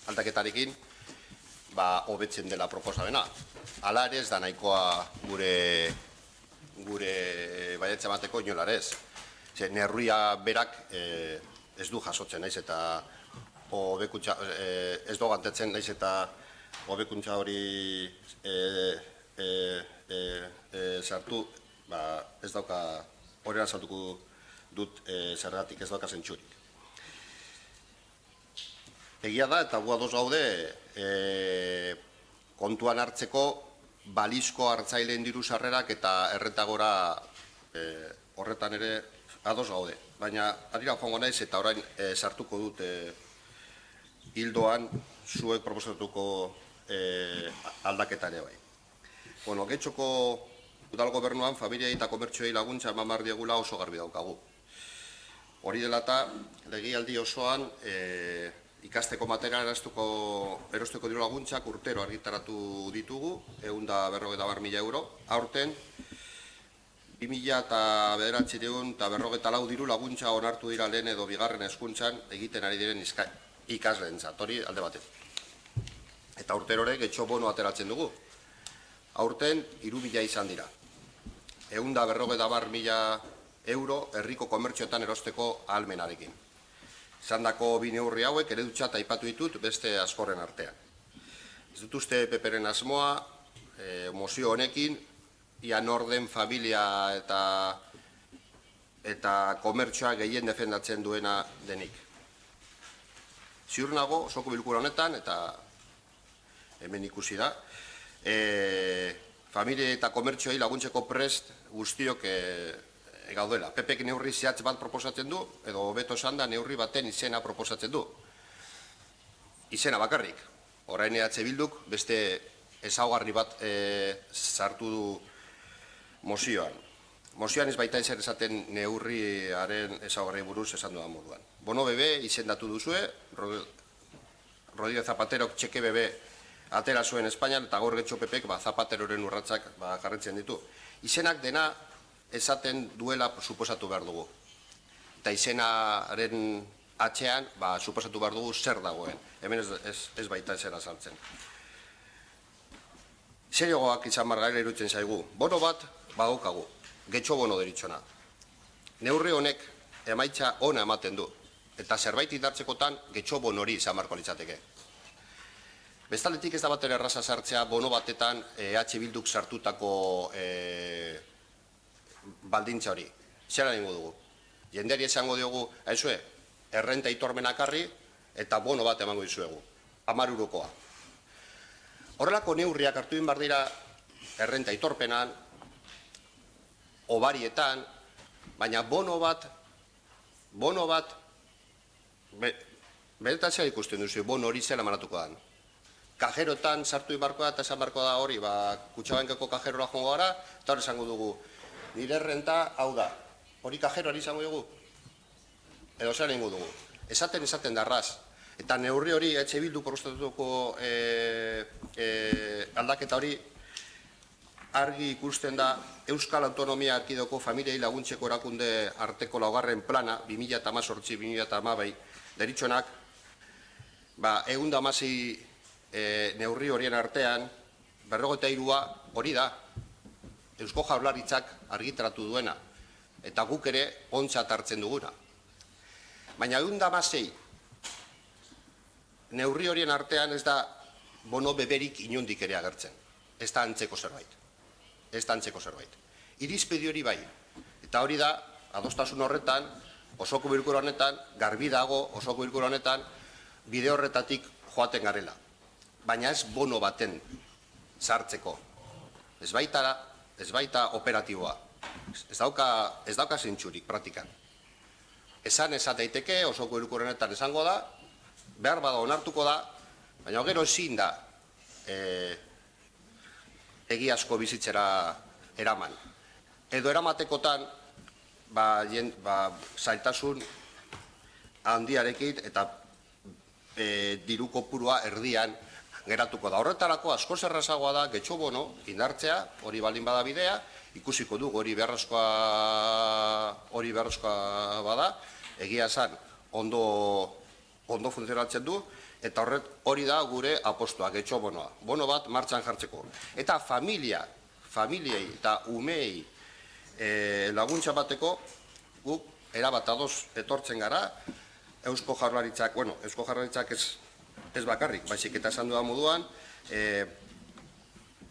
aldaketarekin hobetzen dela proposamena. Hala ere ez da nahikoa gure baietza emateko inolarez. Neurria berak ez du jasotzen naiz eta ez du gantetzen naiz eta hobekuntza hori sartu, ez dauka horrela saltuko dut zergatik ez dauka zentsurik. Egia da, eta gu ados gaude, kontuan hartzeko balizko hartzaileen diru sarrerak eta errentagora horretan ere ados gaude. Baina, adira joango naiz eta orain sartuko dut hildoan zuek proposatuko aldaketa ere bai. Getxoko udal gobernuan familiai eta komertzioei laguntza eman behar diegula oso garbi daukagu. Hori dela eta legealdi osoan ikasteko material erosteko diru laguntzak urtero argitaratu ditugu, 150.000 euro. Aurten, 2.994 diru laguntza onartu dira lehen edo bigarren hezkuntzan egiten ari diren ikasleentzat, hori alde batetik. Eta urtero ere getxo bono ateratzen dugu. Aurten, 3.000 izan dira. 150.000 euro herriko komertzioetan erosteko ahalmenarekin. Zandako bi neurri hauek eredutxat aipatu ditut beste askoren artean. Ez dut uste PPren asmoa, mozio honekin, ia norden familia eta komertzioa gehien defendatzen duena denik. Ziur nago, osoko bilkura honetan, eta hemen ikusi da, familia eta komertzioei laguntzeko prest guztiok gaudela. PPek neurri zehatz bat proposatzen du, edo hobeto esan da neurri baten izena proposatzen du. Izena bakarrik. Orain Bilduk beste ezaugarri bat sartu du mozioan. Mozioan ez baita ezer esaten neurriaren ezaugarri buruz esan dudan moduan. Bono bebe izendatu duzue, Rodríguez Zapaterok txeke bebe atera zuen Espainian, eta gaur getxo PPek Zapateroren urratzak jarretzen ditu. Izenak dena esaten duela suposatu behar dugu. Eta izenaren atxean, suposatu behar dugu zer dagoen. Hemen ez baita ezera saltzen. Seriogoak izan margaila irutzen zaigu. Bono bat badaukagu. Getxo bono deritzona. Neurri honek emaitza ona ematen du. Eta zerbait indartzekotan getxo bonori izan marko litzateke. Bestaletik ez da bat ere erraza sartzea bono batetan Bilduk sartutako baldintza hori. Zera ningu dugu. Jendeari esango diogu, errenta itormenak harri eta bono bat emango dizuegu. 10 eurokoa. Horrelako neurriak hartu behar dira errenta itorpenan, obarietan, baina bono bat, beretan zera ikusten duzu, bono hori zela manatuko dan. Kajerotan sartu ibarko da eta esan barko da hori, Kutxabankeko kajerora joango gara, eta hori esango dugu, nire errenta hau da, hori kajeroari izango dugu, edo zera ningu dugu. Esaten darraz, eta neurri hori Bildu prostatutoko aldaketa hori argi ikusten da Euskal Autonomia Erkidegoko familiei laguntzeko erakunde arteko laugarren plana 2018-2012 deritzonak 116 neurri horien artean 53 hori da Eusko Jaurlaritzak argitaratu duena eta guk ere ontzat hartzen duguna. Baina 116 neurri horien artean ez da bono beberik inondik ere agertzen. Ez da antzeko zerbait. Irizpide hori bai. Eta hori da, adostasun horretan, osoko bilkura honetan, garbi dago osoko bilkura honetan, bide horretatik joaten garela. baina ez bono baten sartzeko. Ez baita operatiboa. Ez dauka zintxurik praktikan. Esan daiteke, osoko hirukorenetan esango da, behar bada onartuko da, baina gero ezin da egiazko bizitzera eraman. Edo eramatekotan, zailtasun handiarekin eta diru kopurua erdian geratuko da. Horretarako asko zerrazagoa da getxo bono indartzea, hori baldin bada bidea, ikusiko dugu hori beharrezkoa bada, egia esan ondo funtzionatzen du, eta hori da gure apostua, getxo bonoa. Bono bat martxan jartzeko. Eta familiei eta umeei laguntza bateko guk erabat ados etortzen gara, Eusko Jaurlaritzak ez bakarrik, baizik eta esan dudan moduan,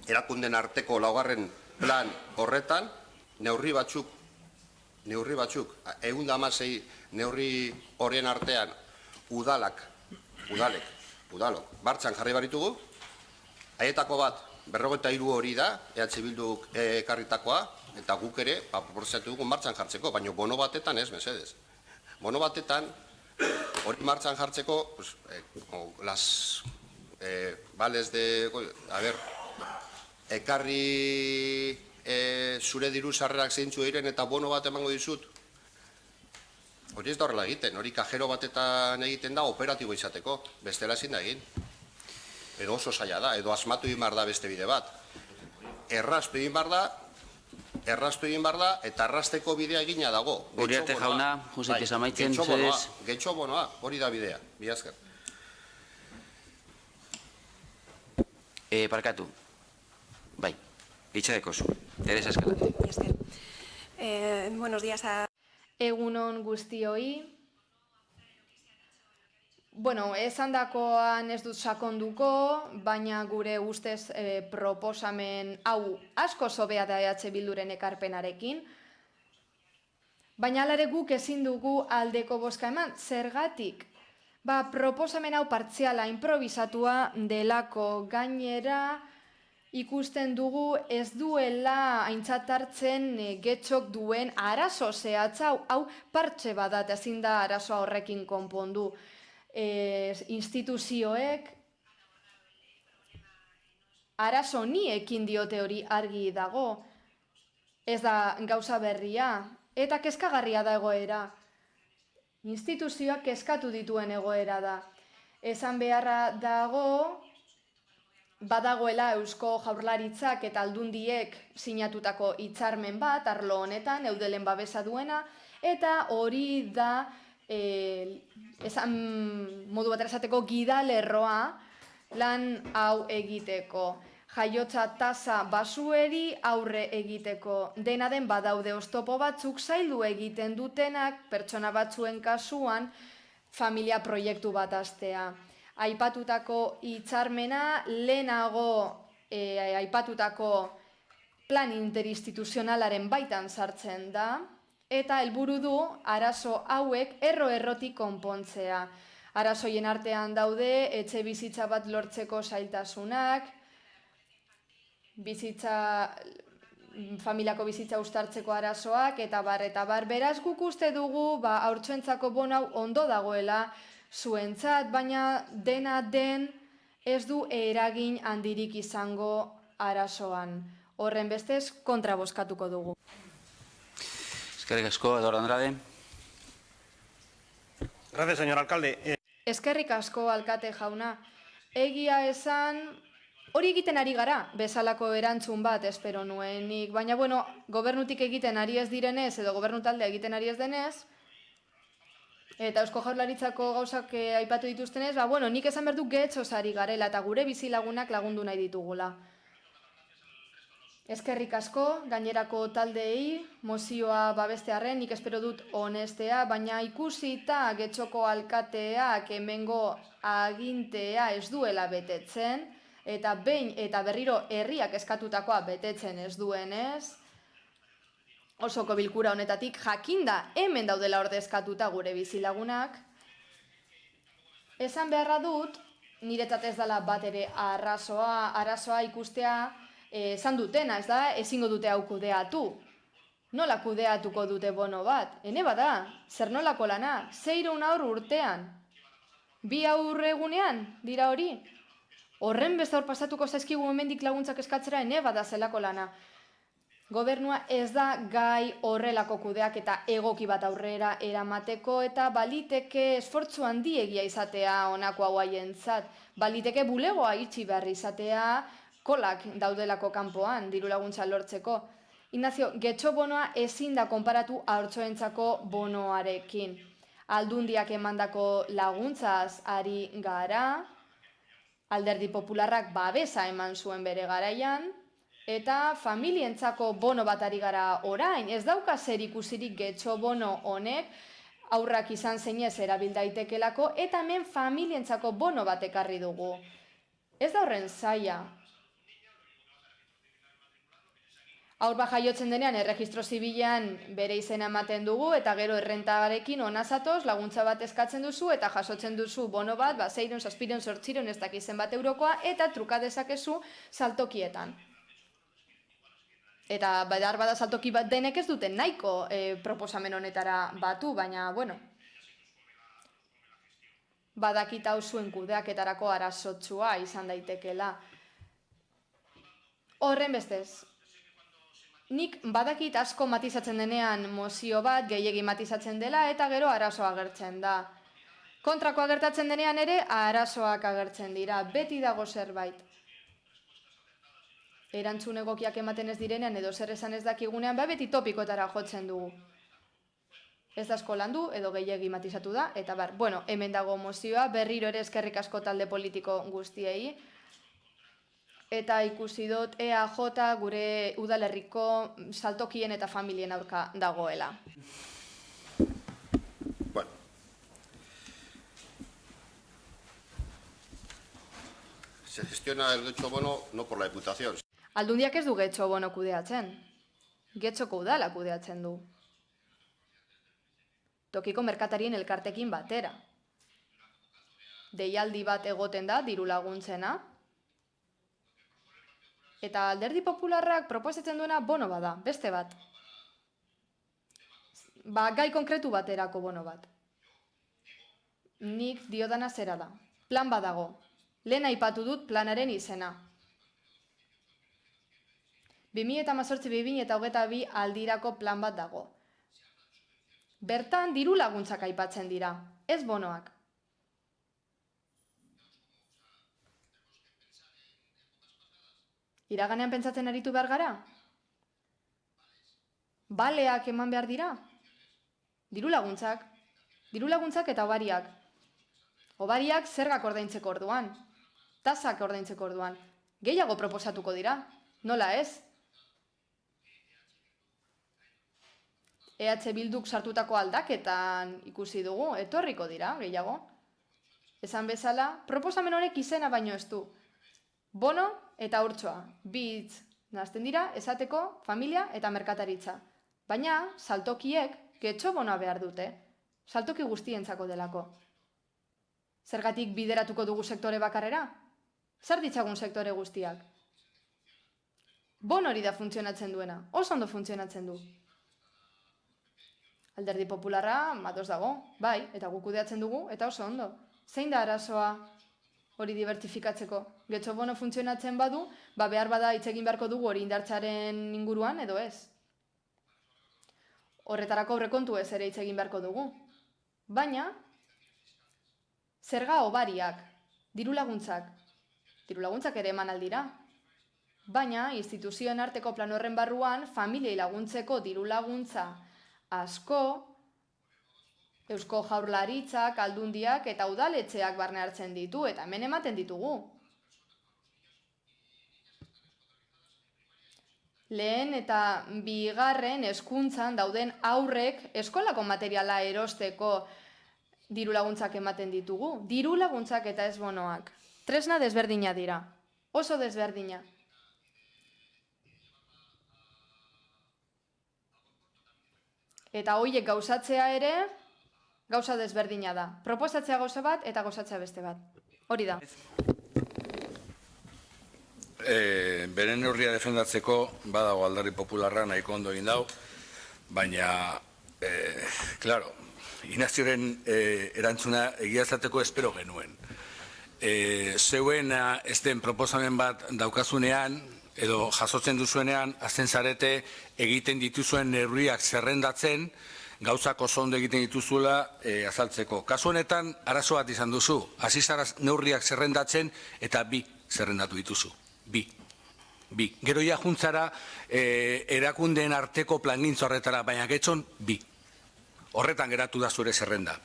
erakunden arteko laugarren plan horretan, neurri batzuk, 116 neurri horien artean udalok, martxan jarri baritugu, haietako bat, 53 hori da, EH Bilduk ekarritakoa, eta guk ere, proposatu dugu martxan jartzeko, baina bono batetan ez, mesedez. Bono batetan, hori martxan jartzeko, las vales de, ekarri zure diru sarrerak zeintzu diren eta bono bat emango dizut. Hori ez da horrela egiten, hori kajero batetan egiten da operatibo izateko, bestela ezin da egin. Edo oso zaila da, edo asmatu egin behar da beste bide bat. Erraztu egin behar da, eta errazteko bidea egina dago. Uriarte jauna, justiz amaitzen, zerez. Getxo bonoa, hori da bidea, bidazker. Parkatu. Bai, itxadeko zu. Teresa Eskalante. Buenos días a... Egunon guztioi. Bueno, esandakoan ez dut sakonduko, baina gure ustez proposamen hau asko hobea da EH Bilduren ekarpenarekin. Baina hala ere guk ezin dugu aldeko bozka eman, zergatik? Proposamen hau partziala, improvisatua delako, gainera ikusten dugu ez duela aintzat hartzen getxok duen arazo zehatza, hau partxe badat ezin da arazoa horrekin konpondu. Instituzioek arazo ni ekin diote hori argi dago, ez da gauza berria, eta kezkagarria da egoera. Instituzioak kezkatu dituen egoera da. Esan beharra dago, badagoela Eusko Jaurlaritzak eta Aldundiek sinatutako hitzarmen bat, arlo honetan, eudelen babesa duena, eta hori da, esan modu batera esateko, gidalerroa lan hau egiteko. Jaiotza tasa basueri aurre egiteko. Dena den badaude oztopo batzuk zaildu egiten dutenak, pertsona batzuen kasuan, familia proiektu bat hastea. Aipatutako hitzarmena lehenago aipatutako plan interinstituzionalaren baitan sartzen da, eta helburu du arazo hauek errotik konpontzea. Arazoien artean daude etxe bizitza bat lortzeko zailtasunak, familiako bizitza uztartzeko arazoak, eta bar. Beraz guk uste dugu haurtxoentzako bonau ondo dagoela zuentzat, baina dena den ez du eragin handirik izango arazoan. Horren bestez kontra bozkatuko dugu. Eskerrik asko, Eduardo Andrade. Gracias, señor alcalde. Eskerrik asko, alkate jauna. Egia esan, hori egiten ari gara, bezalako erantzun bat espero nuenik. Baina, bueno, gobernutik egiten ari ez direnez, edo gobernu taldea egiten ari ez denez, eta Eusko Jaurlaritzako gauzak aipatu dituztenez, bueno, nik esan behar du getxoz ari garela, eta gure bizilagunak lagundu nahi ditugula. Eskerrik asko, gainerako taldeei, mozioa babestearren, nik espero dut honestea, baina ikusita getxoko alkateak hemengo agintea ez duela betetzen, eta behin eta berriro herriak eskatutakoa betetzen ez duenez, osoko bilkura honetatik jakinda hemen daudela ordezkatuta gure bizilagunak, esan beharra dut, niretzat ez dela bat ere arazoa ikustea esan dutena, ez da, ezingo dute hau kudeatu. Nola kudeatuko dute bono bat? Ene bada, zer nolako lana, 600 haur urtean, 2 haur egunean, dira hori. Horren beste hor pasatuko zaizkigu hemendik laguntzak eskatzera, ene bada zelako lana. Gobernua ez da gai horrelako kudeak eta egoki bat aurrera eramateko eta baliteke esfortzu handiegia izatea honako hau haientzat. Baliteke bulegoa itxi behar izatea kolak daudelako kanpoan diru laguntza lortzeko. Ignacio, getxo bonoa ezin da konparatu haurtxoentzako bonoarekin. Aldundiak emandako laguntzaz ari gara, Alderdi Popularrak babesa eman zuen bere garaian, eta familientzako bono bat ari gara orain. Ez dauka zer ikusirik getxo bono honek aurrak izan zeinez erabil daitekelako, eta hemen familientzako bono bat ekarri dugu. Ez da horren zaila. Haur bat jaiotzen denean erregistro zibilean bere izena ematen dugu eta gero errentarekin onazatoz laguntza bat eskatzen duzu eta jasotzen duzu bono bat, 600, 700, 800 ez dakizen bat eurokoa eta truka dezakezu saltokietan. Eta badar bada saltoki bat denek ez duten nahiko proposamen honetara batu, baina, bueno, badakit hau zuen kudeaketarako arazotsua izan daitekela. Horren bestez, nik badakit asko matizatzen denean mozio bat, gehiegi matizatzen dela eta gero arazoa agertzen da. Kontrakoa gertatzen denean ere arazoak agertzen dira, beti dago zerbait. Erantzun egokiak ematen ez direnean edo zer esan ez dakigunean, beti topikotara jotzen dugu. Ez da asko landu edo gehiegi matizatu da, eta bueno, hemen dago mozioa, berriro ere eskerrik asko talde politiko guztiei, eta ikusi dut EAJ gure udalerriko saltokien eta familien aurka dagoela. Bueno. Se gestiona el getxo bono no por la Diputación. Aldundiak ez du getxo bono kudeatzen. Getxoko udala kudeatzen du. Tokiko merkatarien elkartekin batera. Deialdi bat egoten da, diru laguntzena. Eta Alderdi Popularrak proposatzen duena bono bada, beste bat. Gai konkretu baterako bono bat. Nik diodana zera da. Plan badago. Lehen aipatu dut planaren izena. 2018-2022 aldirako plan bat dago. Bertan diru laguntzak aipatzen dira, ez bonoak. Iraganean pentsatzen aritu behar gara? Baleak eman behar dira? Diru laguntzak eta obariak. Obariak zergak ordaintzeko orduan, tasak ordaintzeko orduan. Gehiago proposatuko dira, nola ez? EH Bilduk sartutako aldaketan ikusi dugu, etorriko dira, gehiago. Esan bezala, proposamen honek izena baino ez du. Bono eta urtsoa, bi hitz nazten dira, esateko familia eta merkataritza. Baina, saltokiek getxo bonoa behar dute, saltoki guztientzako delako. Zergatik bideratuko dugu sektore bakarrera? Zer ditzagun sektore guztiak? Bono hori da funtzionatzen duena, oso ondo funtzionatzen du. Alderdi Popularra, matos dago, bai, eta guk kudeatzen dugu, eta oso ondo. Zein da arazoa hori dibertifikatzeko? Getxo bono funtzionatzen badu, behar bada hitz egin beharko dugu hori indartzaren inguruan, edo ez. Horretarako aurrekontu ez ere hitz egin beharko dugu. Baina, zerga obariak, diru laguntzak ere eman aldira. Baina, instituzioen arteko plan horren barruan, familiei laguntzeko diru laguntza asko, Eusko Jaurlaritzak, Aldundiak eta udaletxeak barne hartzen ditu, eta hemen ematen ditugu. Lehen eta bigarren hezkuntzan dauden aurrek eskolako materiala erosteko diru laguntzak ematen ditugu. Diru laguntzak eta ez bonoak. Tresna desberdina dira. Oso desberdina. Eta horiek gauzatzea ere, gauza desberdina da. Proposatzea gauza bat eta gauzatzea beste bat. Hori da. Beren neurria defendatzeko badago Alderdi Popularra nahiko ondo egin dau, baina, claro, Inazioren erantzuna egia esateko espero genuen. Zeuen ez den proposamen bat daukazunean, edo jasotzen duzuenean, azten zarete egiten dituzuen neurriak zerrendatzen, gauzak oso ondo egiten dituzula azaltzeko. Kasu honetan, arazo bat izan duzu, hasi zara neurriak zerrendatzen eta bi zerrendatu dituzu. Bi. Gero ja juntzara erakundeen arteko plangintza horretara, baina getxon bi. Horretan geratu da zure zerrenda.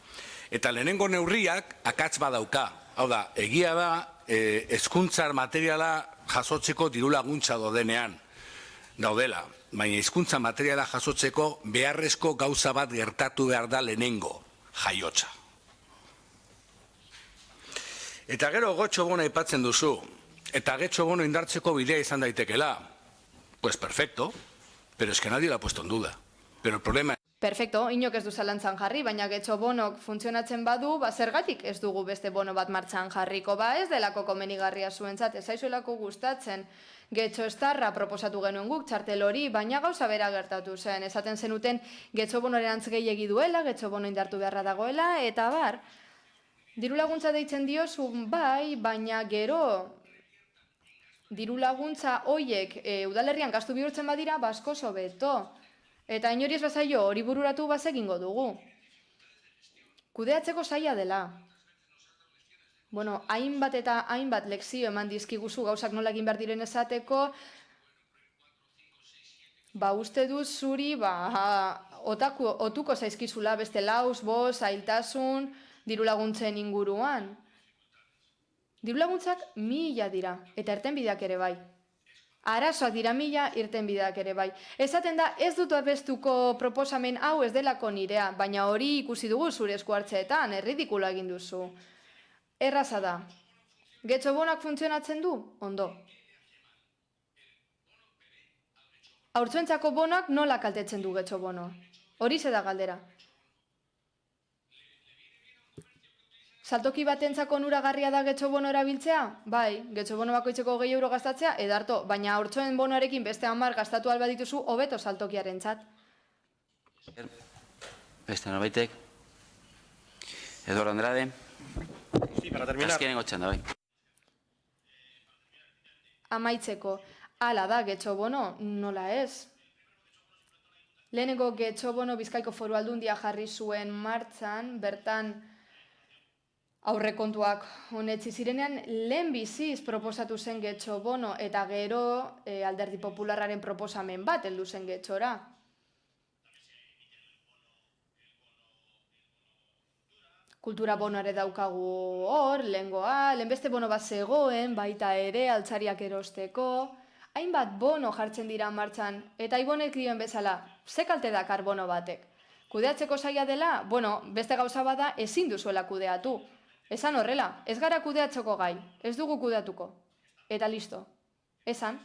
Eta lehenengo neurriak akats badauka. Hau da, egia da, hezkuntzar materiala jasotzeko diru laguntza daudela. Baina hizkuntza materiala jasotzeko beharrezko gauza bat gertatu behar da lehenengo, jaiotza. Eta gero gotxo bono aipatzen duzu, eta getxo bono indartzeko bidea izan daitekela. Pues perfecto, pero es que nadie lo ha puesto en duda. Pero el problema... Perfecto, inok ez du zalantzan jarri, baina getxo bonok funtzionatzen badu, zergatik ez dugu beste bono bat martxan jarriko, ez delako komenigarria zuentzat, ez zaizuelako gustatzen. Getxo estarra proposatu genuen guk, txartel hori, baina gauza bera gertatu zen. Esaten zenuten getxo bonorerantz gehiegi duela, getxo bono indartu beharra dagoela, eta bar, diru laguntza deitzen diozu, bai, baina gero, diru laguntza hoiek udalerrian gastu bihurtzen badira, baskoso beto. Eta inori ez bazaio hori bururatu bazegingo dugu. Kudeatzeko zaila dela. Bueno, hainbat eta hainbat lekzio eman dizkiguzu gauzak nola egin behar diren esateko, uste dut zuri, otuko zaizkizula beste lauz, boz, zailtasun, diru laguntzen inguruan. Diru laguntzak 1000 dira, eta irtenbideak ere bai. Arazoak dira 1000, irtenbideak ere bai. Esaten da, ez dut abestuko proposamen hau ez delako nirea, baina hori ikusi dugu zure esku hartzeetan, erridikulo egin duzu. Erraza da. Getxo bonak funtzionatzen du? Ondo. Haurtzuentzako bonak nola kaltetzen du getxo bono? Hori da galdera. Saltoki batentzako onuragarria da getxo bono erabiltzea? Bai, getxo bono bakoitzeko 20 euro gastatzea, edarto, baina haurtzoen bonoarekin beste 10 gastatu alba dituzu, hobeto saltokiaren txat. Beste norbaitek. Eduardo Andrade. Sí, para terminar. Azkenengo txanda, bai. Amaitzeko, hala da getxo bono, nola ez? Lehenengo getxo bono Bizkaiko Foru Aldundia jarri zuen martxan, bertan aurrekontuak honetzi zirenean, lehen biziz proposatu zen getxo bono, eta gero Alderdi Popularraren proposamen bat heldu zen getxora. Kultura bonoare daukagu hor, lehengoa, lehenbeste bono bat zegoen, baita ere, altzariak erosteko, hainbat bono jartzen dira martxan, eta ibonek dioen bezala, ze kalte dakar bono batek? Kudeatzeko zaila dela, bueno, beste gauza bada ezin duzuela kudeatu. Esan horrela, ez gara kudeatzeko gai, ez dugu kudeatuko. Eta listo. Esan.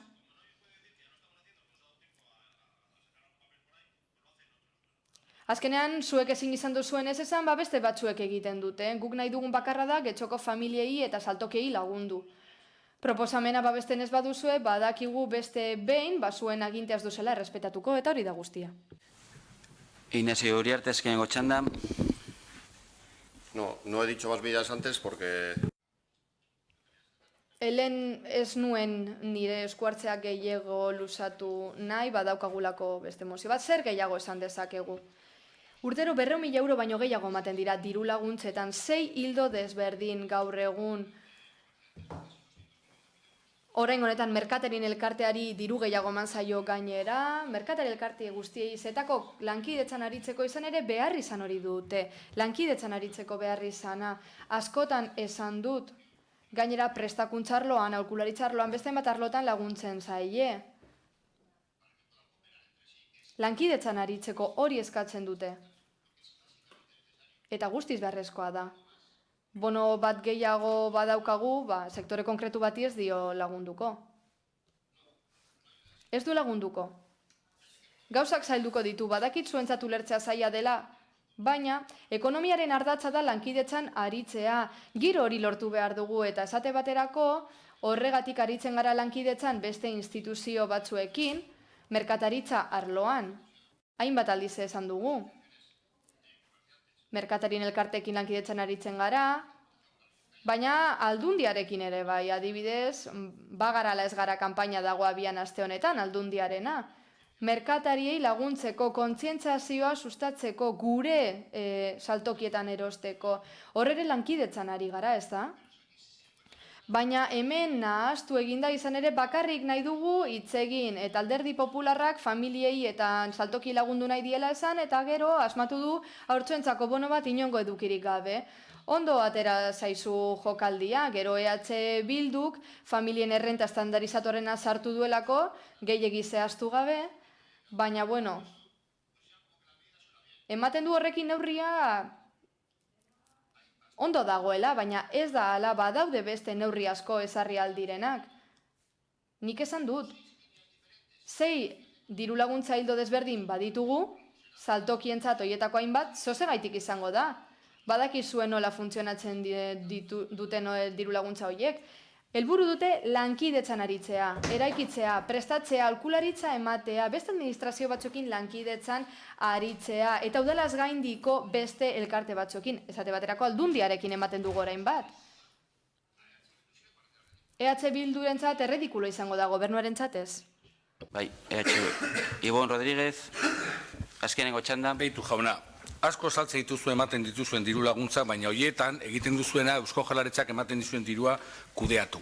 Azkenean, zuek ezin izan duzuen ez esan, beste batzuek egiten dute. Guk nahi dugun bakarra da, getxoko familiei eta saltokei lagundu. Proposamena babesten ez baduzue, badakigu beste behin, zuen agintea ez duzela errespetatuko, eta hori da guztia. Ignacio Uriarte, azkenengo txanda. No he dicho más medidas antes porque... Helen ez nuen nire eskuartzeak gehiago luzatu nahi, badaukagulako beste mozio bat, zer gehiago esan dezakegu. Urtero 200.000 euro baino gehiago ematen dira diru laguntzetan, 6 hildo desberdin gaur egun. Orain honetan merkaterin elkarteari diru gehiago eman zaio gainera, merkateri elkarte guztiei zetako lankidetzan aritzeko izan ere behar izan hori dute. Lankidetzan aritzeko behar izana, askotan esan dut, gainera prestakuntzarloan, aholkularitzarloan, beste bat arlotan laguntzen zaie. Lankidetzan aritzeko hori eskatzen dute. Eta guztiz beharrezkoa da. Bono bat gehiago badaukagu, sektore konkretu bati ez dio lagunduko. Ez du lagunduko. Gauzak zailduko ditu, badakit zuentzat ulertzea zaila dela, Baina, ekonomiaren ardatza da lankidetzan aritzea. Giro hori lortu behar dugu eta esate baterako horregatik aritzen gara lankidetzan beste instituzio batzuekin, merkataritza arloan. Hainbat aldiz esan dugu. Merkatarien elkartekin lankidetzan aritzen gara, baina aldundiarekin ere bai, adibidez, bagarala ez gara kanpaina dago abian aste honetan aldundiarena. Merkatariei laguntzeko, kontzientzazioa sustatzeko, gure saltokietan erosteko. Horrere lankidetzan ari gara, ez da? Baina hemen nahaztu eginda izan ere bakarrik nahi dugu hitz egin eta Alderdi Popularrak familiei eta saltoki lagundu nahi diela esan eta gero asmatu du haurtxoentzako bono bat inongo edukirik gabe. Ondo atera zaizu jokaldia, gero EH Bilduk familien errenta estandarizatorena sartu duelako, gehiegi zehaztu gabe, baina bueno, ematen du horrekin neurria ondo dagoela, baina ez da hala badaude beste neurri asko ezarri aldirenak. Nik esan dut, 6 diru laguntza hildo desberdin baditugu, saltokientzat hoietako hainbat, zozegaitik izango da. Badakizue nola funtzionatzen duten diru laguntza horiek. Helburu dute lankidetzan aritzea, eraikitzea, prestatzea, aholkularitza ematea, beste administrazio batzuekin lankidetzan aritzea, eta udalaz gaindiko beste elkarte batzuekin, esate baterako aldundiarekin ematen dugu orain bat. EH Bildurentzat erredikulo izango da, gobernuarentzat ez? Bai, Ibon Rodríguez, azkenengo txanda. Beitu jauna, asko saltze dituzu ematen dituzuen diru laguntza, baina horietan egiten duzuena Eusko Jaurlaritzak ematen dizuen dirua kudeatu.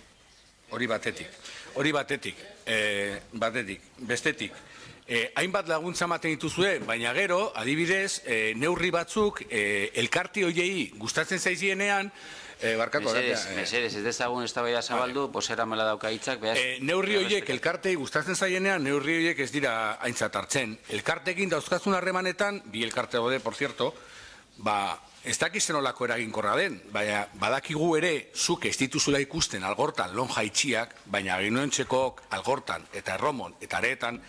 Hori batetik. Bestetik. Hainbat laguntza ematen dituzue, baina gero, adibidez, neurri batzuk elkarti hoiei gustatzen zaizienean, Mesedes, ez dezagun eztabaida zabaldu, posera mela dauka hitzak. Neurri horiek elkartei gustatzen zaienean, neurri horiek ez dira aintzat hartzen. Elkartekin dauzkazun harremanetan, bi elkarte gode, por cierto, ez dakizen olako eraginkorra den, baina badakigu ere zuk ez dituzula ikusten algortan lonja itxiak, baina Ginoentxekok algortan eta erromon eta areetan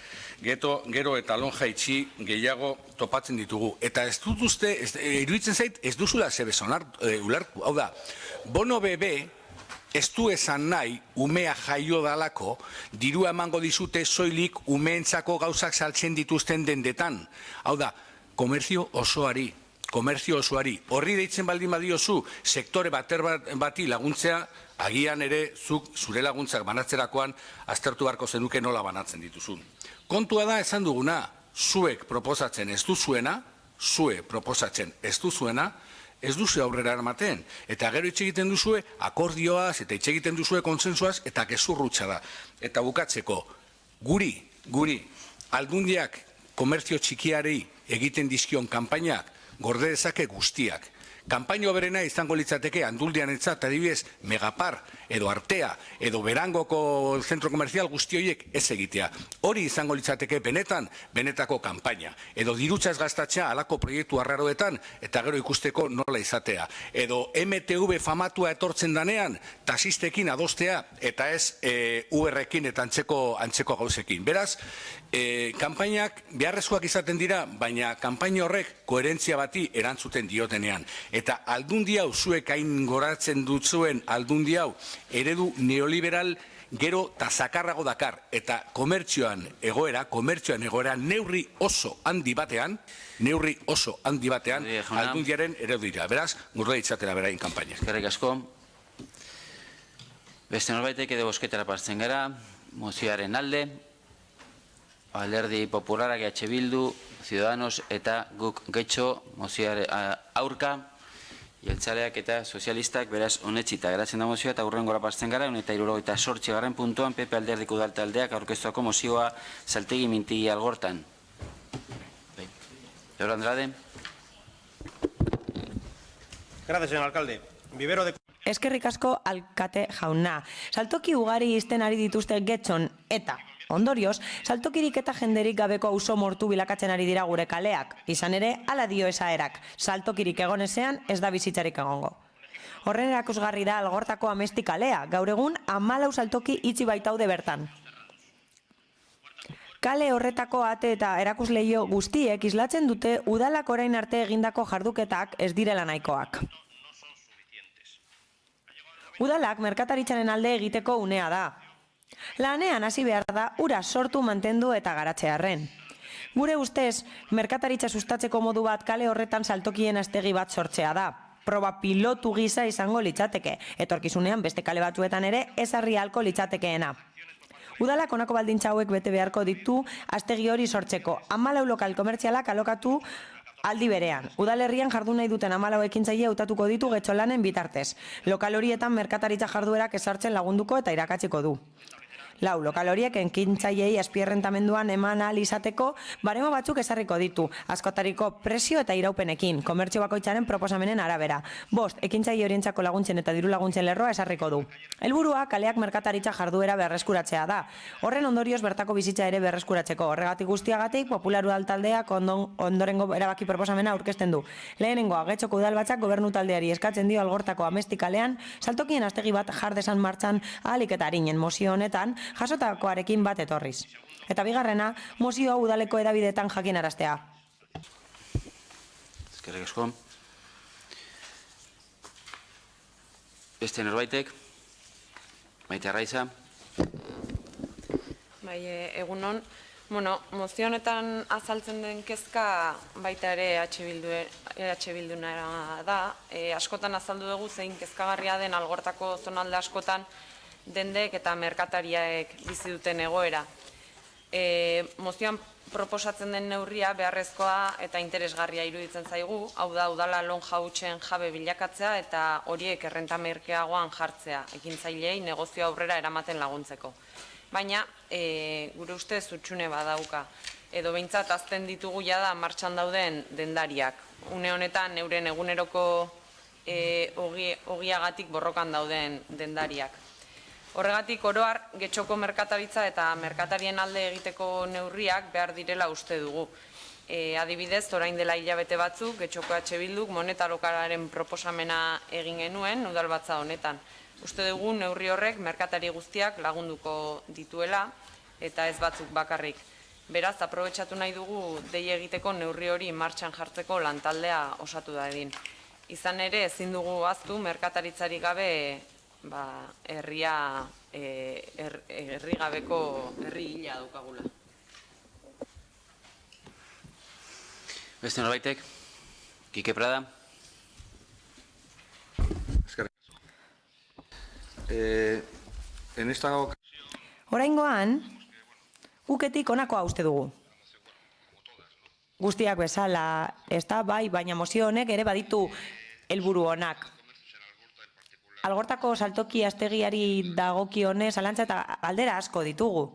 gero eta lonja itxi gehiago topatzen ditugu. Eta ez dut uste, iruditzen zait, ez duzula zebezonar ulertu. Hau da, bono bebe ez du esan nahi umea jaio dalako dirua emango dizute soilik umeentzako gauzak saltzen dituzten dendetan. Hau da, komerzio osoari. Horri deitzen baldin badiozu sektore bater bati laguntzea, agian ere zure laguntzak banatzerakoan aztertu beharko zenuke nola banatzen dituzun. Kontua da esan duguna, zuek proposatzen ez duzuena, ez duzu aurrera eramaten. Eta gero hitz egiten duzue akordioaz eta hitz egiten duzue konsensuaz eta gezurrutza da. Eta bukatzeko, guri, aldundiak komertzio txikiari egiten dizkion kanpainak, gorde dezake guztiak. Kanpaino berena izango litzateke Anduldianentzat adibidez Megapar edo Artea edo Berangoko zentro komerzial guzti horiek ez egitea. Hori izango litzateke benetako kanpaina. Edo dirutza ez gastatzea halako proiektu arraroetan eta gero ikusteko nola izatea. Edo MTV famatua etortzen danean taxistekin adostea eta ez Uberrekin eta antzeko gauzekin. Beraz, kanpainak beharrezkoak izaten dira, baina kanpaina horrek koherentzia bati erantzuten diotenean. Eta aldundi hau, zuek hain goratzen dutzuen aldundi hau, eredu neoliberal gero eta zakarrago dakar. Eta komertzioan egoera neurri oso handi batean, aldundiaren eredu dira. Beraz, gurra itzatera berain kanpaina. Eskerrik asko. Beste norbaitek edo bosketara pastzen gara, mozioaren alde, Alderdi Popularrak, EH Bildu, Ciudadanos eta guk getxo mozioaren aurka, jeltzaleak eta sozialistak beraz honetxita geratzen da mozioa eta hurrengora pastzen gara, eta 78. puntuan PP Alderdiko udaltaldeak aurkeztuako mozioa saltegi mintegi algortan. Euro Andrade. Gracias, señor alcalde. Vivero de... Eskerrik asko alkate jauna. Saltoki ugari izten ari dituzte getxon eta ondorioz, saltokirik eta jenderik gabeko auzo mortu bilakatzen ari dira gure kaleak. Izan ere, hala dio esaerak, saltokirik egonezean ez da bizitzarik egongo. Horren erakusgarri da Algortako Amesti kalea, gaur egun 14 saltoki itxi baitaude bertan. Kale horretako ate eta erakusleio guztiek islatzen dute udalak orain arte egindako jarduketak ez direla nahikoak. Udalak merkataritzaren alde egiteko unea da. Lanean hasi behar da ura sortu mantendu eta garatzearren. Gure ustez, merkataritza sustatzeko modu bat kale horretan saltokien astegi bat sortzea da. Proba pilotu gisa izango litzateke, etorkizunean beste kale batzuetan ere ezarri ahalko litzatekeena. Udalak honako baldintza hauek bete beharko ditu astegi hori sortzeko. 14 lokal komertzialak alokatu aldi berean. Udalerrian jardun nahi duten 14 ekintzaile hautatuko ditu getxolanen bitartez. Lokal horietan merkataritza jarduerak ezartzen lagunduko eta irakatsiko du. 4. Lokal horiek ekintzailei azpierrentamenduan eman ahal izateko baremo batzuk ezarriko ditu, askotariko presio eta iraupenekin, komertzio bakoitzaren proposamenen arabera. 5. Ekintzaile horientzako laguntzen eta diru laguntzen lerroa ezarriko du. Helburua kaleak merkataritza jarduera berreskuratzea da. Horren ondorioz bertako bizitza ere berreskuratzeko. Horregatik guztiagatik Popular Udal taldeak ondorengo erabaki proposamena aurkezten du. Lehenengoa, Getxoko Udalbatzak gobernu taldeari eskatzen dio Algortako Amesti kalean saltokien astegi bat jar dezan martxan ahalik eta arinen. Mozio honetan jasotakoarekin bat etorriz. Eta bigarrena, mozioa udaleko edabideetan jakinaraztea. Eskerrik asko. Beste norbaitek? Maite Arraiza? Bai, egunon. Mozio honetan azaltzen den kezka baita ere EH Bilduna da. Askotan azaldu dugu zein kezkagarria den Algortako zonalde askotan dendek eta merkatariaek bizi duten egoera. Mozioan proposatzen den neurria beharrezkoa eta interesgarria iruditzen zaigu, hau da udala lonja hutsen jabe bilakatzea eta horiek errenta merkeagoan jartzea, ekintzailei negozio aurrera eramaten laguntzeko. Baina, gure ustez hutsune badauka, edo behintzat azten ditugu jada martxan dauden dendariak. Une honetan euren eguneroko ogiagatik borrokan dauden dendariak. Horregatik oroar, Getxoko merkataritza eta merkatarien alde egiteko neurriak behar direla uste dugu. Adibidez, orain dela hilabete batzuk, Getxoko EH Bilduk moneta lokalaren proposamena egin genuen udalbatza honetan. Uste dugu neurri horrek merkatari guztiak lagunduko dituela eta ez batzuk bakarrik. Beraz, aprobetxatu nahi dugu dei egiteko neurri hori martxan jartzeko lantaldea osatu da edin. Izan ere, ezin dugu ahaztu merkataritzari gabe herri gabeko herri hila daukagula. Beste norbaitek? Kike Prada? Oraingoan, guketik honakoa uste dugu. Guztiak bezala, ez da bai, baina mozio honek ere baditu helburu honak. Algortako saltoki astegiari dagokionez zalantza eta galdera asko ditugu.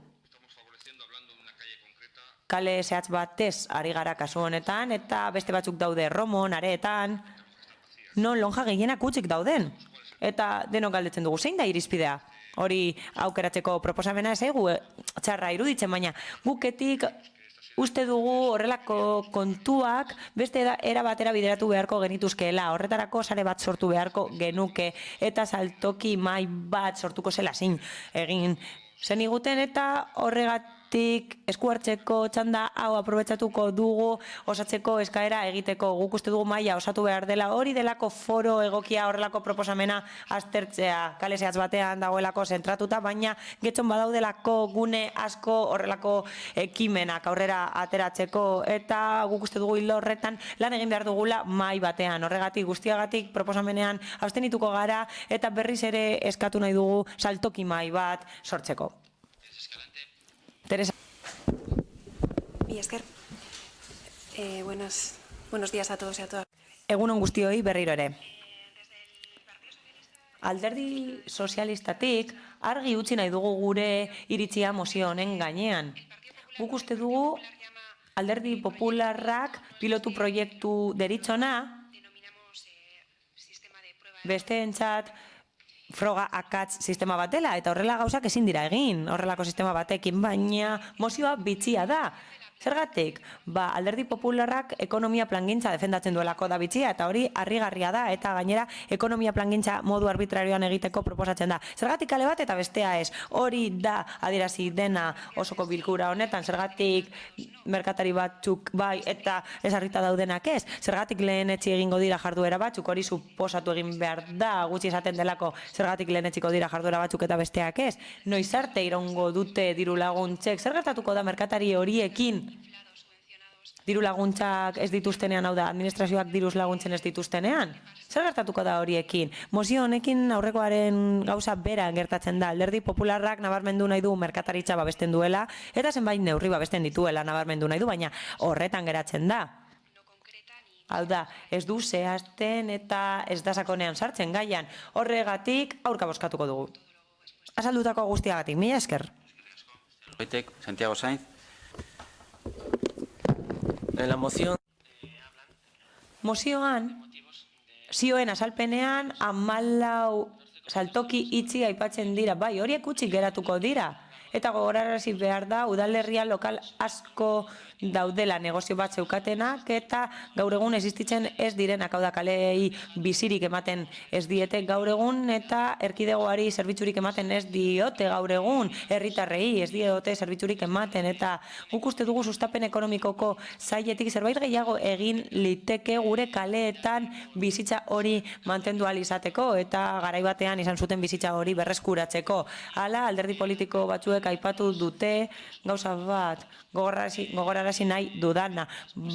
Kale zehatz batez ari gara kasu honetan eta beste batzuk daude Romon, Areetan, non lonja gehienak hutsik dauden. Eta denok galdetzen dugu, zein da irizpidea? Hori aukeratzeko proposamena ez zaigu txarra iruditzen, baina guketik uste dugu horrelako kontuak beste era batera bideratu beharko genituzkeela, horretarako sare bat sortu beharko genuke eta saltoki mahai bat sortuko zela zein egin zeniguten eta horregatik esku hartzeko txanda hau aprobetxatuko dugu osatzeko eskaera egiteko. Guk uste dugu maila osatu behar dela, hori delako foro egokia horrelako proposamena aztertzea, kale zehatz batean dagoelako zentratuta, baina getxon badaudelako gune asko horrelako ekimenak aurrera ateratzeko eta guk uste dugu hilo horretan lan egin behar dugula mahai batean. Horregatik guztiagatik proposamenean abstenituko gara eta berriz ere eskatu nahi dugu saltoki mahai bat sortzeko. Teresa. Y esker. Buenos días a todos y a todas. Egunon guztioi berriro ere. Alderdi sozialistatik argi utzi nahi dugu gure iritzia mozio honen gainean. Guk uste dugu Alderdi Popularrak pilotu proiektu deritzona besteentzat froga akats sistema bat dela, eta horrela gauzak ezin dira egin, horrelako sistema batekin, baina mozioa bitxia da. Zergatik? Alderdi Popularrak ekonomia plangintza defendatzen duelako da bitxia, eta hori harrigarria da, eta gainera ekonomia plangintza modu arbitrarioan egiteko proposatzen da. Zergatik kale bat eta bestea ez. Hori da adierazi dena osoko bilkura honetan, zergatik merkatari batzuk bai eta ezarrita daudenak ez. Zergatik lehenetsi egingo dira jarduera batzuk, hori suposatu egin behar da, gutxi esaten delako zergatik lehenetsiko dira jarduera batzuk eta besteak ez. Noiz arte iraungo dute diru laguntzek, zer gertatuko da merkatari horiekin diru laguntzak ez dituztenean, hau da, administrazioak diruz laguntzen ez dituztenean? Zer gertatuko da horiekin? Mozio honekin aurrekoaren gauza bera gertatzen da. Alderdi Popularrak nabarmendu nahi du merkataritza babesten duela, eta zenbait neurri babesten dituela nabarmendu nahi du, baina horretan geratzen da. Hau da, ez du zehazten eta ez da sakonean sartzen gaian. Horregatik aurka bozkatuko dugu. Azaldutako guztiagatik, mila esker. Santiago Sainz. En la moción. Mozioan, zioen azalpenean, 14 saltoki itxi aipatzen dira, bai, horiek utxik geratuko dira. Eta gogorarazi behar da, udalerria lokal asko daudela negozio bat zeukatenak, eta gaur egun existitzen ez direnak, hau da kalei bizirik ematen ez diete gaur egun, eta erkidegoari zerbitzurik ematen ez diote gaur egun, herritarrei ez diote zerbitzurik ematen, eta guk uste dugu sustapen ekonomikoko zailetik zerbait gehiago egin liteke gure kaleetan bizitza hori mantendu ahal izateko, eta garai batean izan zuten bizitza hori berreskuratzeko. Hala, alderdi politiko batzuek aipatu dute gauza bat, gogorarazi nahi dudana.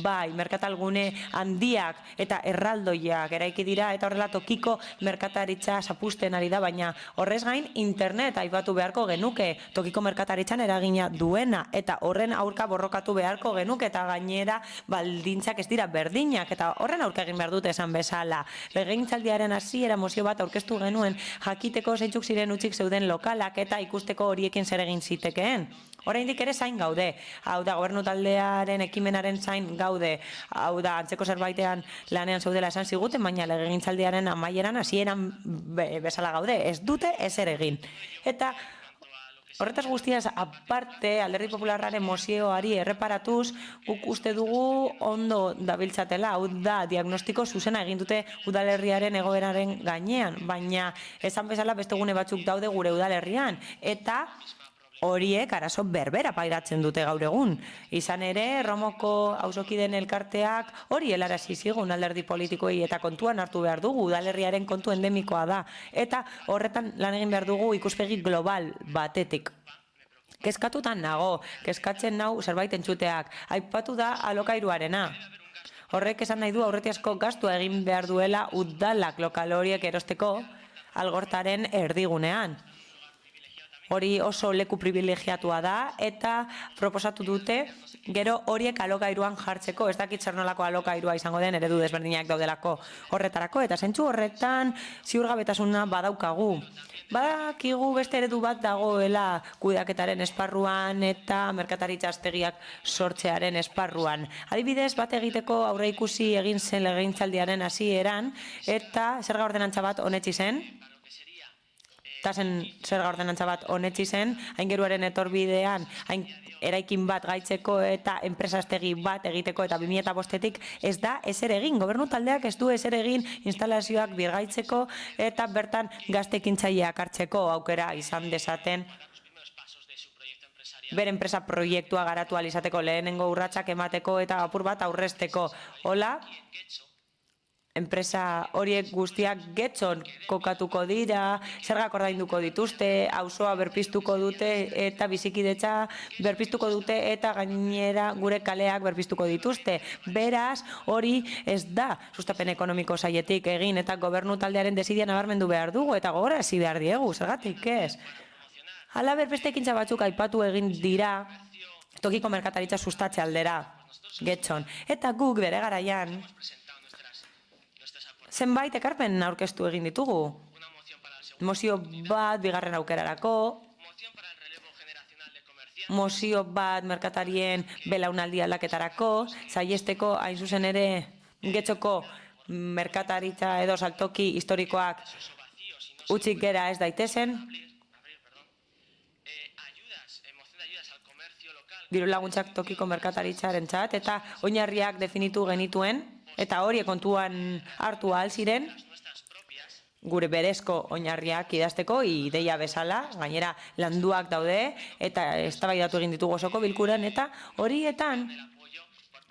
Bai, merkatalgune handiak eta erraldoiak eraiki dira, eta horrela tokiko merkataritza zapusten ari da, baina horrez gain internet aipatu beharko genuke, tokiko merkataritzan eragina duena, eta horren aurka borrokatu beharko genuke, eta gainera baldintzak ez dira berdinak, eta horren aurka egin behar dute esan bezala. Legegintzaldiaren hasiera mozio bat aurkeztu genuen, jakiteko zeintzuk ziren utzik zeuden lokalak, eta ikusteko horiekin zer egin zitekeen. Oraindik ere zain gaude, hau da, gobernu taldearen ekimenaren zain gaude, hau da, antzeko zerbaitean lanean zaudela esan ziguten, baina legegintzaldiaren amaieran hasieran bezala gaude, ez dute ezer egin. Eta horretaz guztiaz aparte, Alderdi Popularraren mozioari erreparatuz, guk uste dugu ondo dabiltzatela, hau da, diagnostiko zuzena egin dute udalerriaren egoeraren gainean, baina esan bezala beste gune batzuk daude gure udalerrian, eta horiek arazo berbera pairatzen dute gaur egun. Izan ere, Romoko auzokideen elkarteak hori helarazi zigun alderdi politikoei, eta kontuan hartu behar dugu, udalerriaren kontu endemikoa da, eta horretan lan egin behar dugu ikuspegi global batetik. Kezkatutan nago, kezkatzen nau zerbait entzuteak, aipatu da alokairuarena. Horrek esan nahi du aurretiazko gastua egin behar duela udalak lokal horiek erosteko algortaren erdigunean. Hori oso leku privilegiatua da, eta proposatu dute gero horiek alokairuan jartzeko, ez dakit zer nolako alokairua izango den, eredu desberdinak daudelako horretarako, eta zentzu horretan ziurgabetasuna badaukagu. Badakigu beste eredu bat dagoela kudeaketaren esparruan eta merkataritza aztegiak sortzearen esparruan. Adibidez, bat egiteko aurreikusi egin zen legegintzaldiaren hasieran, eta zerga ordenantza bat onetsi zen, zerga ordenantza bat onetsi zen, aingeruaren etorbidean eraikin bat gaitzeko eta enpresastegi bat egiteko, eta 2005-etik ez da ezer egin. Gobernu taldeak ez du ezer egin instalazioak birgaitzeko eta bertan gaztekintzaileak hartzeko aukera izan dezaten bere enpresa proiektua garatu ahal izateko, lehenengo urratsak emateko eta apur bat aurrezteko. Hola, enpresa horiek guztiak Getxon kokatuko dira, zergak ordainduko dituzte, auzoa berpiztuko dute eta bizikidetza berpiztuko dute, eta gainera gure kaleak berpiztuko dituzte. Beraz, hori ez da sustapen ekonomiko sailetik egin, eta gobernu taldearen desidia nabarmendu behar dugu, eta gogorarazi behar diegu, zergatik ez. Hala beste ekintza batzuk aipatu egin dira tokiko merkataritza sustatze aldera Getxon, eta guk bere garaian zenbait ekarpen aurkeztu egin ditugu. Mozio bat bigarren aukerarako, mozio bat merkatarien belaunaldi aldaketarako, saihesteko hain zuzen ere Getxoko merkataritza edo saltoki historikoak utzik gera ez daitezen, diru laguntzak tokiko merkataritzaren txat, eta oinarriak definitu genituen, eta hori kontuan hartu ahal ziren, gure berezko oinarriak idazteko, ideia bezala, gainera landuak daude, eta eztabaidatu egin ditugu osoko bilkuran, eta horietan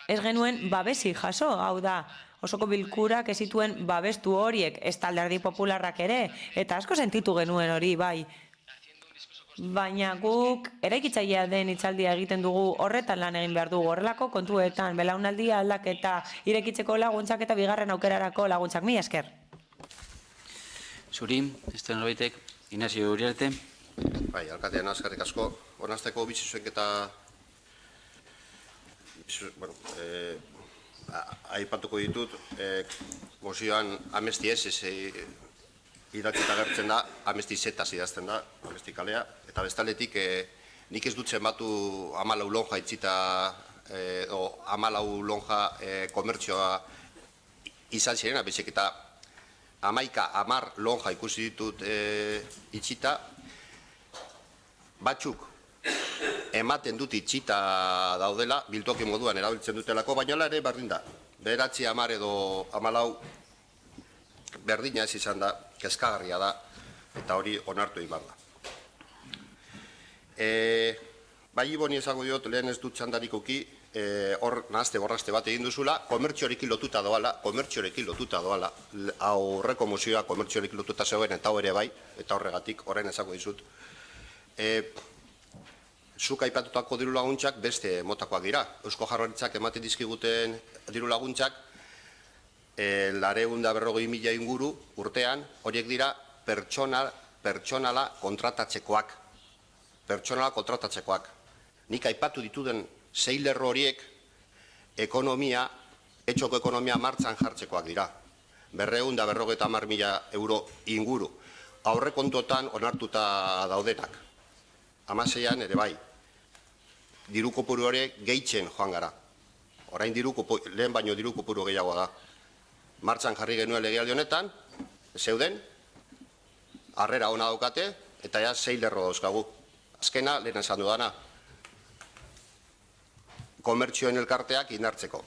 ez genuen babesi jaso, hau da, osoko bilkurak ez zituen babestu horiek, ez Alderdi Popularrak ere, eta asko sentitu genuen hori, bai. Baina guk eraikitzailea den hitzaldia egiten dugu, horretan lan egin behar dugu, horrelako kontuetan, belaunaldia aldaketa, irekitzeko laguntzak eta bigarren aukerarako laguntzak. Mila esker. Zuri, este norbaitek, Inazio Uriarte. Bai, alkatean eskerrik asko, onartzeko bizizuek eta aipatuko ditut, mozioan amesti ez idatzita gertzen da, amesti zetaz idazten da, amesti kalea, eta bestaletik nik ez dut zenbatu 14 lonja itxita, o 14 lonja komertzioa izan zirena, bezik eta 10 lonja ikusi ditut itxita, batzuk ematen dut itxita daudela, biltoki moduan erabiltzen dutelako, baina ere berdin da. 9, 10 edo 14 berdina ez izan da, kezkagarria da, eta hori onartu egin behar da. Bai, Iboni esango diot, lehen ez dut txandarikoki, hor nahazte borraste bat egin duzula, komertziorekin lotuta doala, aurreko mozioa komertziorekin lotuta zegoen, eta hori bai, eta horregatik, horren esango dizut. Zuk aipatutako diru laguntzak beste motakoak dira. Eusko Jaurlaritzak ematen dizkiguten diru laguntzak, 240.000 inguru urtean, horiek dira pertsonala kontratatzekoak. Nik aipatu dituden 6 lerro horiek etxoko ekonomia martxan jartzekoak dira. 250.000 euro inguru. Aurrekontuetan onartuta daudenak. 16an ere bai. Diru kopuru horiek gehitzen joan gara. Orain lehen baino diru kopuru gehiagoa da. Martxan jarri genuen legealdi honetan, zeuden, harrera ona daukate, eta ja 6 lerro dauzkagu. Azkena, lehen esan dudana, komertzioen elkarteak indartzeko.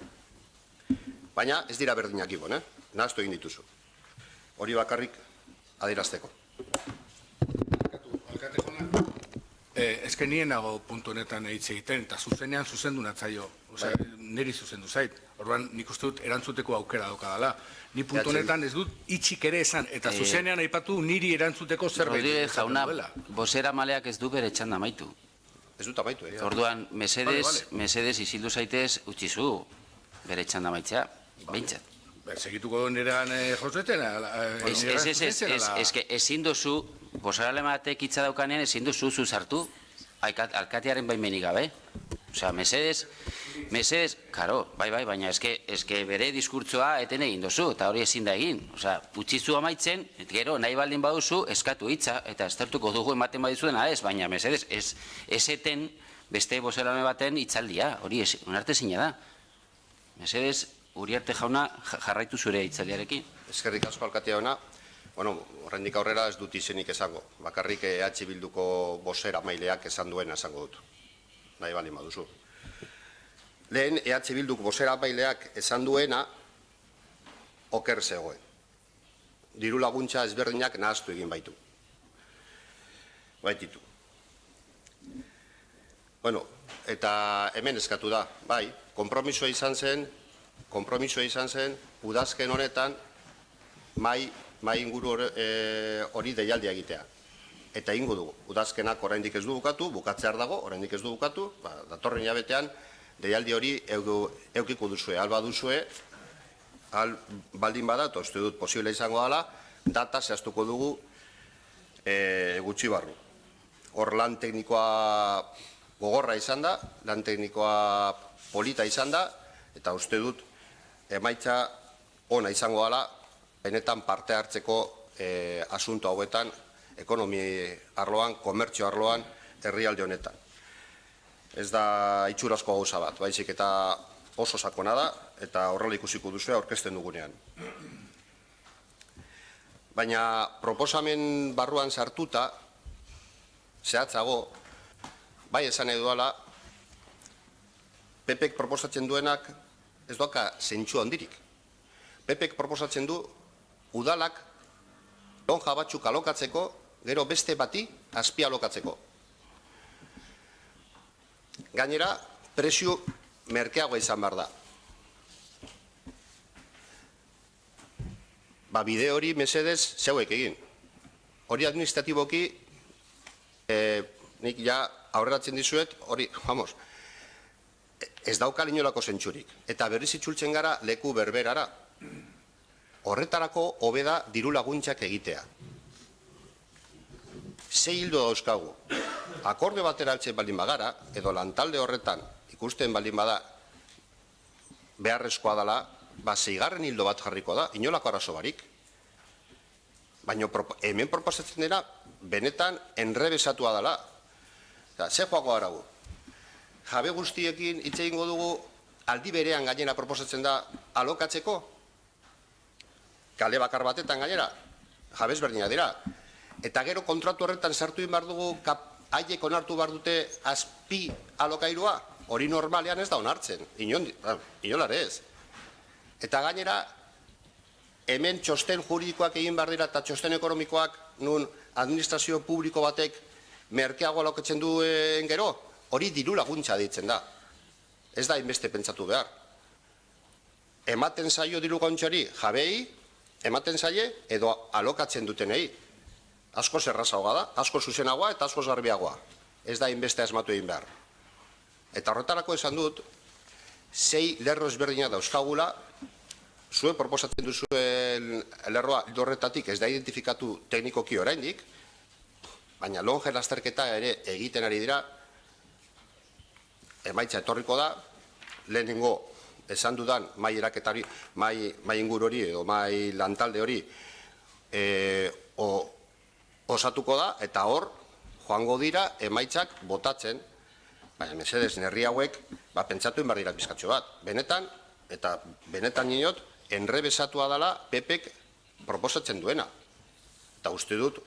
Baina ez dira berdinak ibon, nahaztu egin dituzu. Hori bakarrik adierazteko. Ezken nien nago puntu honetan hitz egiten, eta zuzenean zuzendu natzaio, niri zuzendu zait. Orduan nik uste dut erantzuteko aukera daukadala. Ni puntu honetan ez dut itxik ere esan, eta zuzenean aipatu niri erantzuteko zerbait. Rodríguez jauna, bozera maleak ez du bere txanda amaitu. Ez dut amaitu, Orduan, mesedez isildu zaitez utzizu bere txanda amaitzea, behintzat. Segituko nerean jozeten? Ez ezin duzu, bozera lematek hitza daukanean ezin duzu sartu, alkatearen baimenik gabe. Osea, mesedez, karo, bai, baina eske bere diskurtsoa eten egin duzu, eta hori ezin da egin. Osea, utzizu amaitzen, gero nahi baldin baduzu, eskatu hitza, eta estertuko dugu ematen badizudena ez, baina mesedez, ez eten beste bozerame baten hitzaldia, hori onarte zina da. Mesedez, Uriarte jauna, jarraitu zure hitzaldiarekin. Eskerrik asko alkatea ona. Horrendik aurrera ez dut izenik esango. Bakarrik EH Bilduko bozera maileak esan duena esango dut. Nahi baldin baduzu. Lehen EH Bilduko bozera maileak esan duena oker zegoen. Diru laguntza ezberdinak nahaztu egin baitu. Baititu. Eta hemen eskatu da, bai, konpromisoa izan zen, udazken honetan, mai inguru hori deialdia egitea. Eta ingo dugu, udazkenak oraindik ez du bukatu, bukatzear dago, oraindik ez du bukatu, datorren jabetean, deialdi hori eukiko duzue, alba duzue, baldin badat, uste dut posible izango dela, data zehaztuko dugu gutxi barru. Hor lan teknikoa gogorra izan da, lan teknikoa polita izan da, eta uste dut emaitza ona izango dela, benetan parte hartzeko asunto hauetan, ekonomi arloan, komertzio arloan, herrialde honetan. Ez da itxurazko gauza bat, baizik eta oso sakona da, eta horrela ikusiko duzu aurkezten dugunean. Baina proposamen barruan sartuta, zehatzago, bai esan nahi duela, PPek proposatzen duenak ez doaka zentsu handirik. PPek proposatzen du udalak lonja batzuk alokatzeko, gero beste bati azpi alokatzeko. Gainera, prezio merkeagoa izan behar da. Bide hori mesedez zeuek egin. Hori administratiboki, nik ja aurreratzen dizuet, hori, vamos, ez daukal inolako zentsurik. Eta berriz itzultzen gara leku berberara. Horretarako hobeda diru laguntzak egitea. 6 hildo dauzkagu. Akorde batera altzen baldin bagara, edo lantalde horretan ikusten baldin bada beharrezkoa dela, 6. hildo bat jarriko da, inolako arazo barik. Baina hemen proposatzen dira, benetan enrebesatua dela. Ze joako aragu? Jabe guztiekin hitz egingo dugu aldi berean gainera proposatzen da alokatzeko? Kale bakar batetan gainera? Jabez berdina dira. Eta gero kontratu horretan sartu behar dugu haiek onartu behar dute azpi alokairua? Hori normalean ez da onartzen. Inolare ez. Eta gainera, hemen txosten juridikoak egin behar dira eta txosten ekonomikoak nun administrazio publiko batek merkeago alokatzen duen gero, hori diru laguntza ditzen da. Ez da inbeste pentsatu behar. Ematen zaio diru laguntzari jabei, ematen zaie edo alokatzen dutenei. Asko zerrazagoa da, asko zuzenagoa eta asko garbiagoa. Ez da inbeste asmatu egin behar. Eta horretarako esan dut, 6 lerro ezberdina dauzkagula, zuen proposatzen duzuen lerroa horretatik ez da identifikatu teknikoki oraindik, baina longe lasterketa ere egiten ari dira, emaitza etorriko da, lehenengo esan dudan mai eraketari, mai ingur hori edo mai lantalde hori osatuko da, eta hor joango dira emaitzak botatzen, baina mesedez nerri hauek pentsatu inbar dira bizkatxo bat. Benetan, eta benetan niot, enrebesatua dela PPek proposatzen duena. Eta uste dut,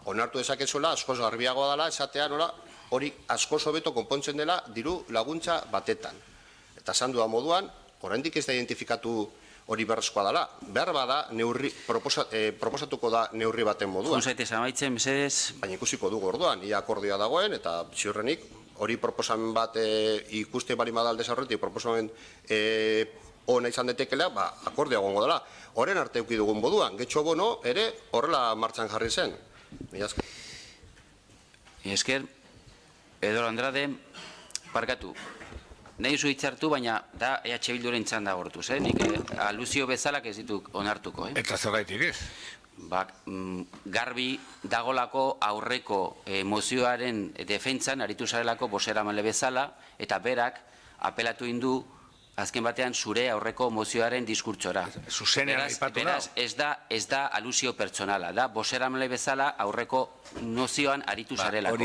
onartu dezakezuela, askoz garbiagoa dela, esatea nola, hori askoz hobeto konpontzen dela diru laguntza batetan. Eta esan dudan moduan, oraindik ez da identifikatu hori berrezkoa dela. Behar bada, proposatuko da neurri baten moduan. Junzaitez amaitzen, mesedez. Baina ikusiko dugu orduan, ia akordioa dagoen, eta ziurrenik, hori proposamen bat ikuste bali madaldez horretik, proposamen ona izan detekela, akordioa gongo dela. Horren arte euki dugun moduan, getxo bono ere horrela martxan jarri zen. Esker, Edor Andrade, parkatu. Nahi zu hitzartu, baina da EH Bilduren txanda gortuz, nik aluzio bezalak ez dituk onartuko. Eta zergaitik ez? Garbi dagolako aurreko mozioaren defentsan aritu zarelako bozeramale bezala, eta berak apelatu indu azken batean zure aurreko mozioaren diskurtsora. Zuzenean aipatu nahi? Beraz, ez da aluzio pertsonala, da bozeramale bezala aurreko nozioan aritu zarelako.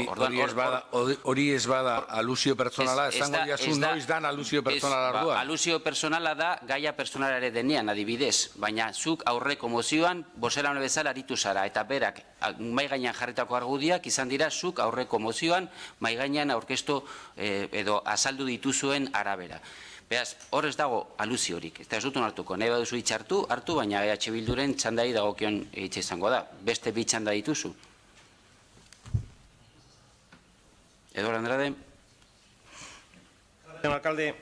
Hori ez bada aluzio pertsonala, esango diazu noiz dan aluzio pertsonala arduan. Aluzio pertsonala da gaia pertsonalare denean, adibidez, baina zuk aurreko mozioan bozeramale bezala aritu zara, eta berak mai gainean jarritako argudiak izan dira zuk aurreko mozioan mai gainean aurkeztu edo azaldu dituzuen arabera. Beraz, hor ez dago aluziorik, ez dut onartuko, nahi baduzu hitz hartu, baina EH Bilduren txandai dagokion hitz izango da. Beste bi txanda dituzu. Edor Andrade. Alkalde.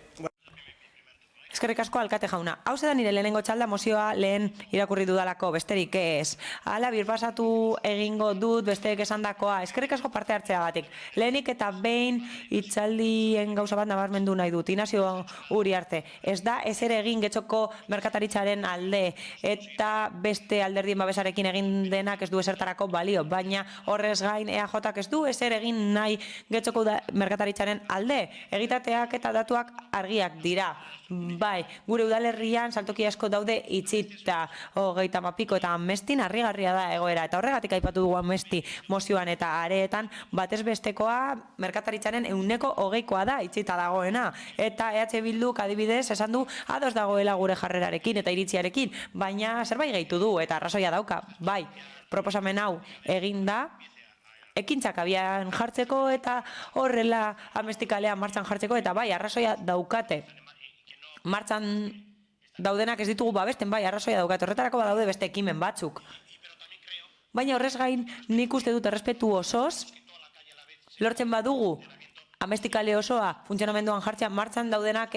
Eskerrik asko alkate jauna. Hau da nire lehenengo txalda mozioa lehen irakurri dudalako, besterik ez. Hala birpasatu egingo dut besteek esandakoa. Eskerrik asko parte hartzeagatik. Lehenik eta behin hitzaldien gauza bat nabarmendu nahi dut. Inazio Uriarte. Ez da ezer egin getxoko merkataritzaren alde eta beste alderdien babesarekin egin denak ez du esertarako balio. Baina horrez gain EAJak ez du ezer egin nahi getxoko merkataritzaren alde. Egitateak eta datuak argiak dira. Bai, gure udalerrian saltoki asko daude itxita 30 piko eta Amestin harrigarria da egoera. Eta horregatik aipatu dugu Amesti mozioan eta areetan batez bestekoa merkataritzaren 120koa da itxita dagoena. Eta EH Bilduk adibidez esan du ados dagoela gure jarrerarekin eta iritziarekin, baina zerbait gehitu du eta arrazoia dauka. Bai, proposamen hau egin da ekintzak abian jartzeko eta horrela Amestikalean martxan jartzeko eta bai, arrazoia daukate. Martxan daudenak ez ditugu babesten, bai, arrazoia daukate. Horretarako badaude beste ekimen batzuk. Baina horrez gain nik uste dut errespetu osoz lortzen badugu Amestikale osoa funtzionamenduan jartzea martxan daudenak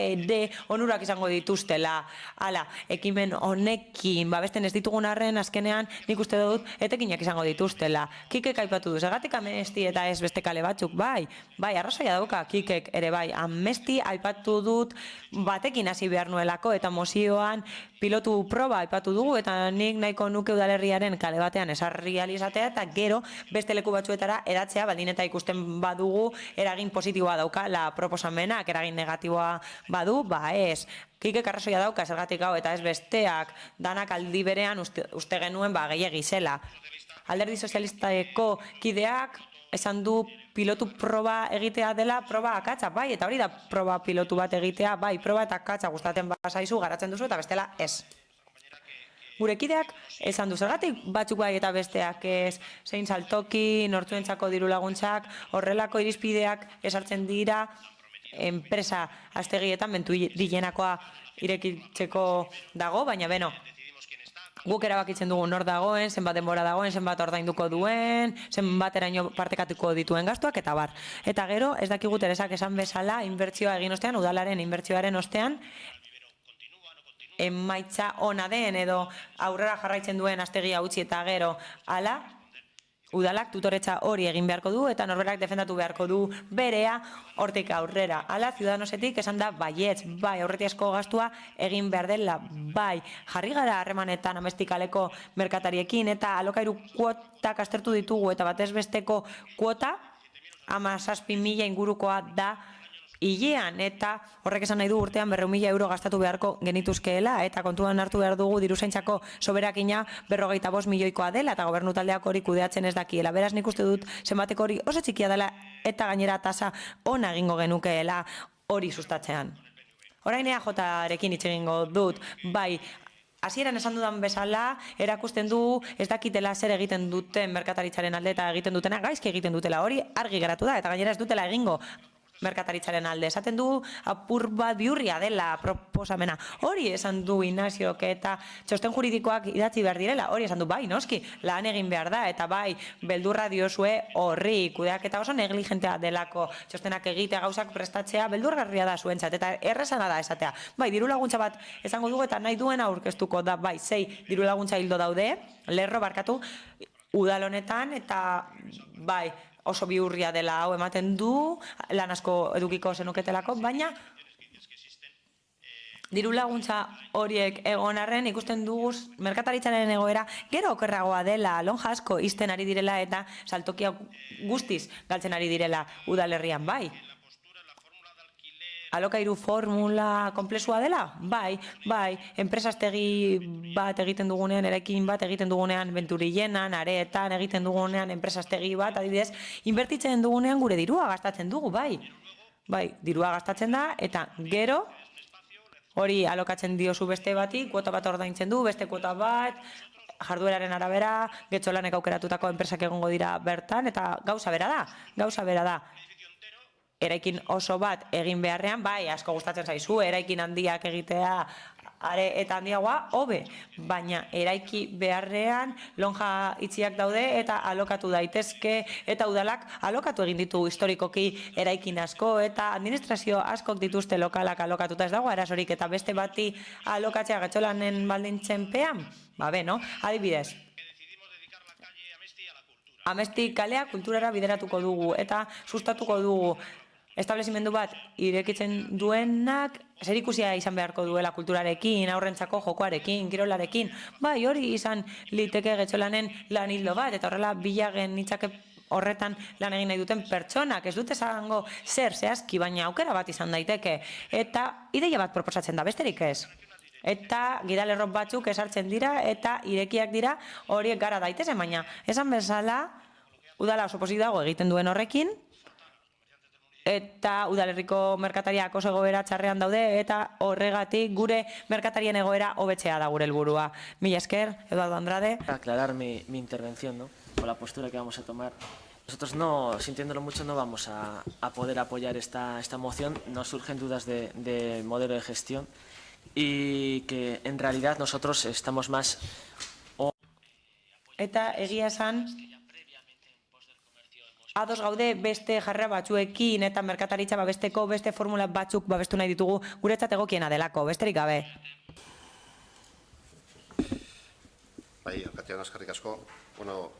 onurak izango dituztela. Hala, ekimen honekin babesten ez ditugun arren azkenean nik uste dut etekinak izango dituztela. Kikek aipatu du, zergatik Amesti eta ez beste kale batzuk, bai, arrazoia dauka Kikek ere bai. Amesti aipatu dut batekin hasi behar nuelako eta mozioan pilotu proba aipatu dugu eta nik nahiko nuke udalerriaren kale batean esarri izatea eta gero beste leku batzuetara edatzea baldin eta ikusten badugu eragin positiboa dauka la proposamenak, eragin negatiboa badu, ez. Kikek arrazoia dauka zergatik hau eta ez besteak danak aldi berean uste genuen gehiegi zela. Alderdi sozialistako kideak esan du pilotu proba egitea dela proba akatsa, bai, eta hori da proba pilotu bat egitea, bai, proba eta akatsa gustatzen bazaizu garatzen duzu eta bestela ez. Gure kideak esan du zergatik batzuk bai eta besteak ez, zein saltoki, nortzuentzako diru laguntzak, horrelako irizpideak esartzen dira enpresa aztegietan bentu dilenakoa irekitzeko dago, baina beno, guk erabakitzen dugu nor dagoen, zenbat denbora dagoen, zenbat ordainduko duen, zenbateraino partekatuko dituen gastuak eta bar. Eta gero, ez dakigu Teresak esan bezala, inbertsioa egin ostean, udalaren inbertsioaren ostean, emaitza ona den edo aurrera jarraitzen duen astegia utzi eta gero hala, udalak tutoretza hori egin beharko du eta norberak defendatu beharko du berea hortik aurrera. Hala, Ciudadanosetik esan da baietz, bai, aurretiazko gastua egin behar dela, bai, jarri gara harremanetan Amestikaleko merkatariekin eta alokairu kuotak aztertu ditugu eta batez besteko kuota 17.000 ingurukoa da hilean eta horrek esan nahi du urtean 400.000 euro gastatu beharko genituzkeela eta kontuan hartu behar dugu diruzaintzako soberakina 45 milioikoa dela eta gobernu taldeak hori kudeatzen ez dakiela. Beraz nik uste dut zenbateko hori oso txikia dela eta gainera tasa ona egingo genukeela hori sustatzean. Orain EAJarekin hitz egingo dut, bai, hasieran esan dudan bezala, erakusten du ez dakitela zer egiten duten merkataritzaren alde eta egiten dutena gaizki egiten dutela, hori argi geratu da eta gainera ez dutela egingo merkataritzaren alde. Esaten du apur bat bihurria dela proposamena. Hori esan du Inaziok eta txosten juridikoak idatzi behar direla. Hori esan du bai, noski, lan egin behar da eta bai, beldurra diozue horri kudeak eta oso negligentea delako txostenak egitea gauzak prestatzea beldurgarria da zuentzat eta errezana da esatea. Bai, diru laguntza bat esango dugu eta nahi duena aurkeztuko da, bai, 6 diru laguntza hildo daude, lerro barkatu udal honetan eta bai, oso bihurria dela hau ematen du, lan asko edukiko zenuketelako, baina diru laguntza horiek egon arren ikusten dugu merkataritzaren egoera gero okerragoa dela, lonja asko izten ari direla eta saltokia guztiz galtzen ari direla udalerrian, bai. Alokairu formula komplexua dela? Bai, enpresastegi bat egiten dugunean, eraikin bat egiten dugunean, Benturillenan, areetan egiten dugunean, enpresastegi bat, adibidez, inbertitzen dugunean gure dirua gastatzen dugu, bai. Bai, dirua gastatzen da, eta gero, hori alokatzen diozu beste bati, kuota bat ordaintzen du, beste kuota bat, jardueraren arabera, getxolanek aukeratutako enpresak egongo dira bertan, eta gauza bera da. Eraikin oso bat egin beharrean, bai, asko gustatzen zaizu, eraikin handiak egitea are eta handiagoa, hobe, baina eraiki beharrean lonja itxiak daude eta alokatu daitezke eta udalak alokatu egin ditu historikoki eraikin asko eta administrazio askok dituzte lokalak alokatuta ez dago arazorik eta beste bati alokatzea getxolanen baldintzenpean, beno, adibidez. Amesti kalea kulturara bideratuko dugu eta sustatuko dugu. Establezimendu bat irekitzen duenak zerikusia izan beharko duela kulturarekin, aurrentzako jokoarekin, kirolarekin. Bai, hori izan liteke getxolanen lan hildo bat, eta horrela bilagen nitzake horretan lan egin nahi duten pertsonak, ez dute esango zer zehazki, baina aukera bat izan daiteke, eta ideia bat proposatzen da, besterik ez. Eta gidalerro batzuk esartzen dira, eta irekiak dira horiek gara daitezen, baina esan bezala, udala oso pozik dago egiten duen horrekin, eta udalerriko merkatariak oso egoera txarrean daude, eta horregatik gure merkatarien egoera hobetzea da gure helburua. Mila esker, Eduardo Andrade. Aclarar mi intervención, ¿no? O la postura que vamos a tomar. Nosotros no, sintiéndolo mucho, no vamos a poder apoyar esta moción. Nos surgen dudas de modelo de gestión y que en realidad nosotros estamos más... Eta egia esan, ados gaude beste jarrera batzuekin eta merkataritza babesteko beste formula batzuk babestu nahi ditugu guretzat egokiena delako, besterik gabe. Bai, Katiana, eskerrik asko. Bueno,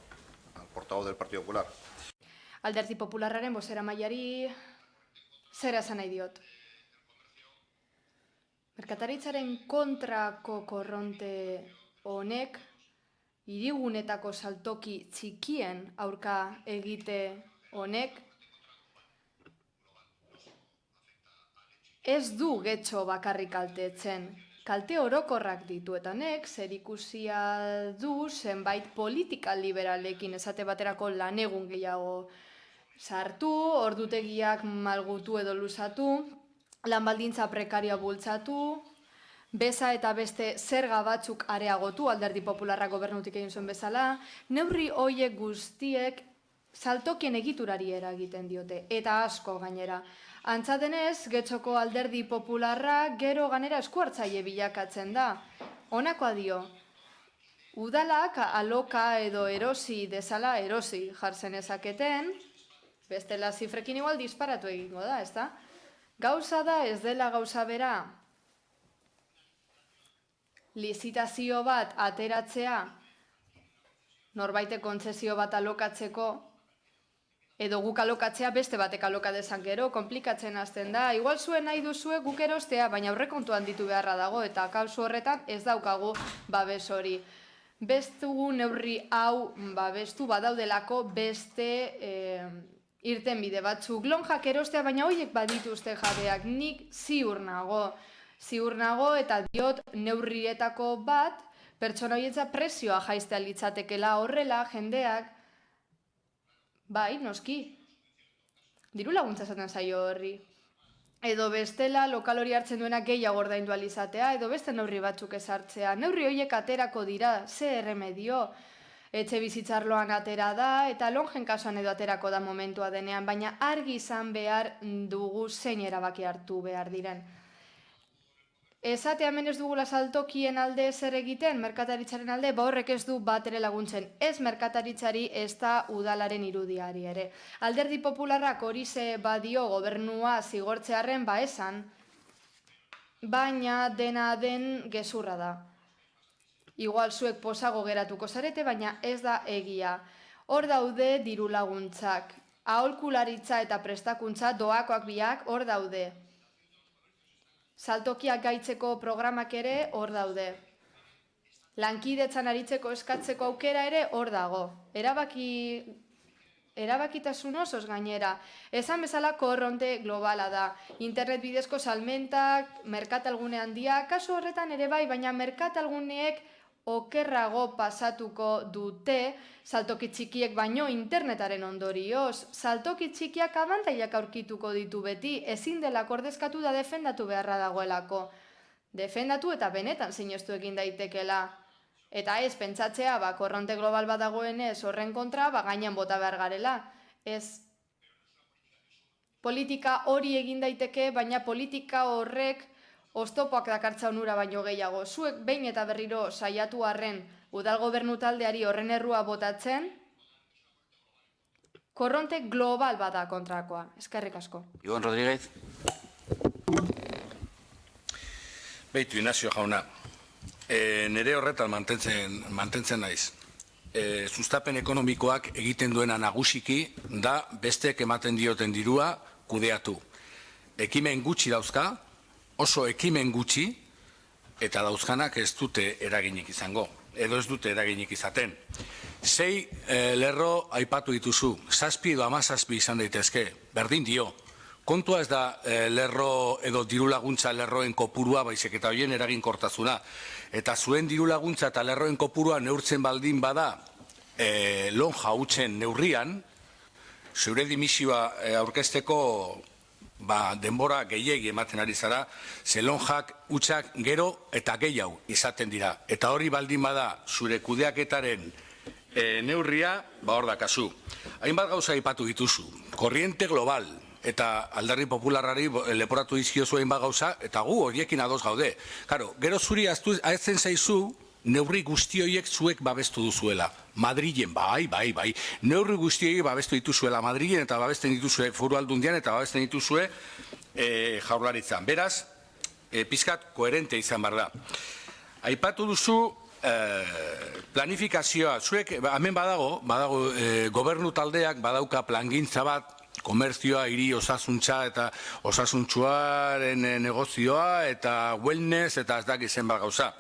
al portavoz del Partido Popular. Alderdi Popularraren bozeramaileari zera esan nahi diot. Merkataritzaren kontrako korronte honek hirigunetako saltoki txikien aurka egite honek ez du getxo bakarrik kaltetzen. Kalte orokorrak ditu eta honek zerikusia du zenbait politika liberalekin, esate baterako lanegun gehiago sartu, ordutegiak malgutu edo luzatu, lanbaldintza prekarioa bultzatu, beza eta beste zerga batzuk areagotu, Alderdi Popularra gobernutik egin zuen bezala, neurri hoiek guztiek saltokien egiturari eragiten diote, eta asko gainera. Antza denez, Getxoko Alderdi Popularra gero ganera eskuartzaile bilakatzen da. Honakoa dio, udalak aloka edo erosi dezala erosi jartzen ezaketen, bestela zifrekin igual disparatu egingo da, ezta? Gauza da ez dela gauza bera, lizitazio bat ateratzea, norbaite kontzesio bat alokatzeko, edo guk alokatzea beste batek aloka dezan gero, komplikatzen hasten da. Igual zuen nahi duzue guk erostea, baina aurrekontuan ditu beharra dago, eta kausu horretan ez daukagu babes hori. Bestugu neurri hau babestu badaudelako beste irtenbide batzuk. Lonjak erostea, baina horiek badituzte jabeak, nik ziur nago eta diot neurrietako bat, pertsona horietza presioa jaistea litzatekela horrela, jendeak, bai, noski. Diru laguntza esaten zaio horri. Edo bestela lokal hori hartzen duenak gehiago ordaindu ahal izatea, edo beste neurri batzuk ezartzea. Neurri horiek aterako dira, ze erremedio. Etxe bizitzarloan atera da, eta lonjen kasuan edo aterako da momentua denean, baina argi izan behar dugu zein erabaki hartu behar diren. Esate hemen ez dugula saltokien alde zer egiten, merkataritzaren alde, horrek ez du bat ere laguntzen. Ez merkataritzari ez da udalaren irudiari ere. Alderdi Popularrak hori ze badio gobernua zigortzearen esan, baina dena den gezurra da. Igual zuek posago geratuko zarete, baina ez da egia. Hor daude diru laguntzak. Aholkularitza eta prestakuntza doakoak biak hor daude. Saltokiak gaitzeko programak ere hor daude. Lankidetzan aritzeko eskatzeko aukera ere hor dago. Erabakitasun osoz gainera. Esan bezala korronte globala da. Internet bidezko salmentak, merkatalgune handia, kasu horretan ere bai, baina merkatalguneek okerrago pasatuko dute saltoki txikiek baino internetaren ondorioz. Saltoki txikiak abantailak aurkituko ditu beti, ezin delako ordezkatu da defendatu beharra dagoelako. Defendatu eta benetan sinestu egin daitekela. Eta ez, pentsatzea, korronte global bat dagoenez horren kontra, gainean bota behar garela. Ez, politika hori egin daiteke, baina politika horrek oztopoak dakartza onura baino gehiago. Zuek behin eta berriro saiatu arren udal gobernu taldeari horren errua botatzen, korronte global bada kontrakoa. Eskerrik asko. Igon Rodríguez. Beitu, Inazio jauna. Nere horretan mantentzen naiz. Sustapen ekonomikoak egiten duena nagusiki da bestek ematen dioten dirua kudeatu. Ekimen gutxi dauzka, oso ekimen gutxi, eta dauzkanak ez dute eraginik izango, edo ez dute eraginik izaten. lerro aipatu dituzu, 7 edo 17 izan daitezke, berdin dio. Kontua ez da lerro edo dirulaguntza lerroen kopurua, baizik eta horien eraginkortasuna. Eta zuen dirulaguntza eta lerroen kopurua neurtzen baldin bada lonja hutzen neurrian, zure dimisioa aurkezteko denbora gehiegi ematen ari zara, ze lonjak hutsak gero eta gehiago izaten dira. Eta hori baldin bada zure kudeaketaren neurria, hor da kasu. Hainbat gauza aipatu dituzu, korriente global, eta Alderdi Popularrari leporatu dizkiozu hainbat gauza, eta gu horiekin ados gaude. Karo, gero zuri ahetzen zaizu, neurri guzti horiek zuek babestu duzuela. Madrilen, bai. Neurri guzti horiek babestu dituzuela Madrilen, eta babesten dituzue Foru Aldundian, eta babesten dituzue Jaurlaritzan. Beraz, pizkat koherente izan behar da. Aipatu duzu planifikazioa. Zuek, hemen badago, gobernu taldeak badauka plangintza bat, komerzioa, hiri osasuntza eta osasuntzuaren negozioa eta wellness eta ez dakit zenbat gauza.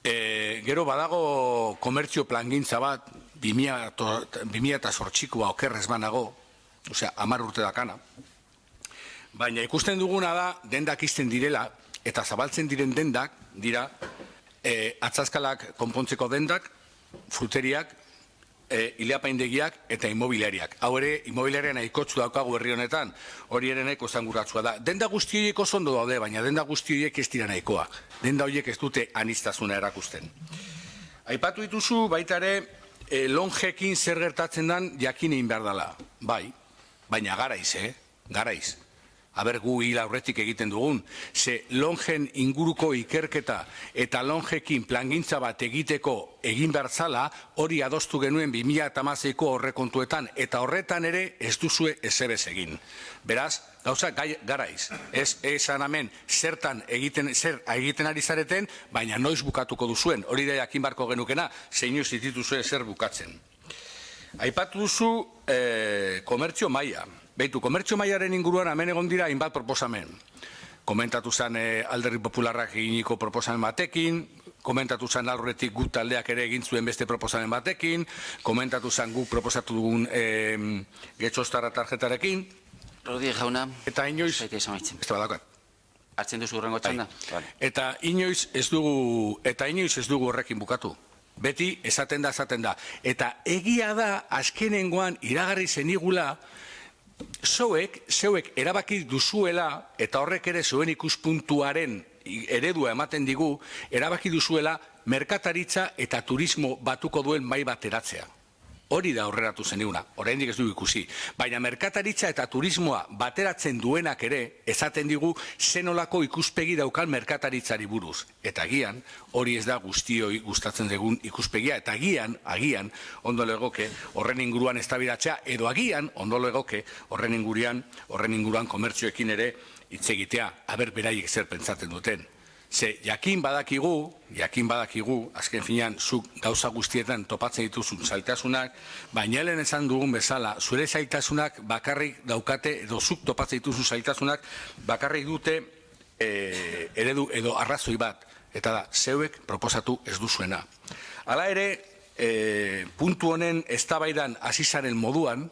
Gero badago komertzio plangintza bat, 2008koa okerrez banago, osea, 10 urte dakana. Baina ikusten duguna da, dendak izten direla, eta zabaltzen diren dendak, dira, atzazkalak konpontzeko dendak, fruteriak, ileapaindegiak eta immobiliariak. Hau ere, immobiliarian aikotzu daukagu herri honetan, hori ere nahiko zanguratsua da. Denda guzti horiek oso ondo daude, baina denda guzti horiek ez dira nahikoak. Denda horiek ez dute aniztasuna erakusten. Aipatu dituzu baita ere, lonjekin zer gertatzen den jakin egin behar dela. Bai, baina garaiz. Aber gu hil aurretik egiten dugun, ze lonjen inguruko ikerketa eta lonjekin plangintza bat egiteko egin behar zala, hori adostu genuen 2016ko horrekontuetan, eta horretan ere ez duzue ezebez egin. Beraz, gauza garaiz, ez esan hemen zer egiten ari zareten, baina noiz bukatuko duzuen, hori da jakin barko genukena, zeinoz dituzue zer bukatzen. Aipatu duzu komertzio maila. Beitu, komertzio mailaren inguruan hemen egon dira hainbat proposamen. Komentatu zen Alderdi Popularrak eginiko proposamen batekin, komentatu zen aurretik gut taldeak ere egin zuen beste proposamen batekin, komentatu zen guk proposatu dugun getxostarra tarjetarekin. Rodi jauna, eta inoiz, hartzen duzu hurrengo txanda? Eta inoiz ez dugu horrekin bukatu. Beti esaten da. Eta egia da, azkenengoan iragarri zenigula, zeuek erabaki duzuela, eta horrek ere zuen ikuspuntuaren eredua ematen digu, erabaki duzuela merkataritza eta turismo batuko duen mai bat eratzea. Hori da aurreratu zeniguna, oraindik ez dugu ikusi. Baina merkataritza eta turismoa bateratzen duenak ere, esaten digu zenolako ikuspegi daukan merkataritzari buruz. Eta agian, hori ez da guztioi gustatzen dugun ikuspegia, eta agian, ondo legoke horren inguruan eztabaidatzea, edo agian, ondo legoke horren inguruan komertzioekin ere hitz egitea, aber beraiek zer pentsatzen duten. Ze, jakin badakigu, azken finean, zuk gauza guztietan topatzen dituzun zailtasunak, baina helen esan dugun bezala, zure zailtasunak bakarrik daukate, edo zuk topatzen dituzun zailtasunak bakarrik dute eredu edo arrazoi bat, eta da, zeuek proposatu ez duzuena. Hala ere, puntu honen eztabaidan hasi zaren moduan,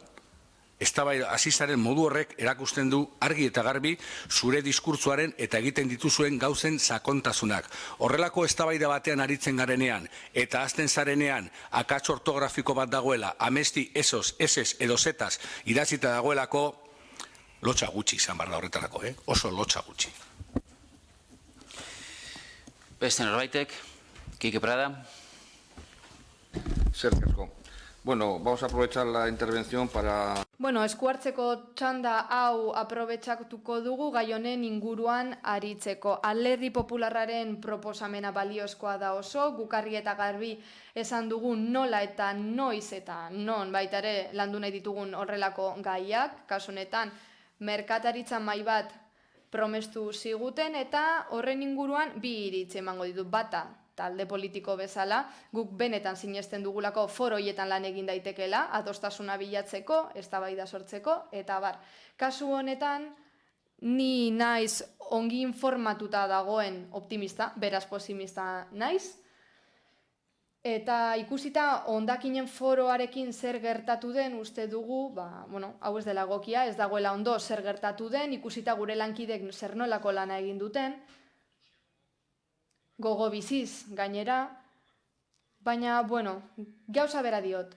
hasi zaren modu horrek erakusten du argi eta garbi zure diskurtsoaren eta egiten dituzuen gauzen sakontasunak. Horrelako eztabaida batean aritzen garenean eta hasten zarenean akats ortografiko bat dagoela, amesti esos, eses edo zetaz idatzita dagoelako, lotxa gutxi izan behar da horretarako, oso lotxa gutxi. Beste norbaitek, Kike Prada. Zerkezko. Bueno, vamos a aprovechar la intervención para... Bueno, eskuartzeko txanda hau aprobetxatuko dugu gai honen inguruan aritzeko. Alderdi Popularraren proposamena baliozkoa da oso, gukarri eta garbi esan dugun nola eta noiz eta non baita ere landu nahi ditugun horrelako gaiak, kasu honetan merkataritza mahai bat promestu ziguten eta horren inguruan bi iritzi emango ditut. Bata, talde politiko bezala, guk benetan sinesten dugulako foro hoietan lan egin daitekeela, adostasuna bilatzeko, eztabaida sortzeko, eta bar. Kasu honetan, ni naiz ongi informatuta dagoen optimista, beraz pesimista naiz, Eta ikusita hondakinen foroarekin zer gertatu den uste dugu, hau ez dela egokia, ez dagoela ondo zer gertatu den, ikusita gure lankidek zer nolako lana egin duten, gogo biziz gainera, baina, gauza bera diot.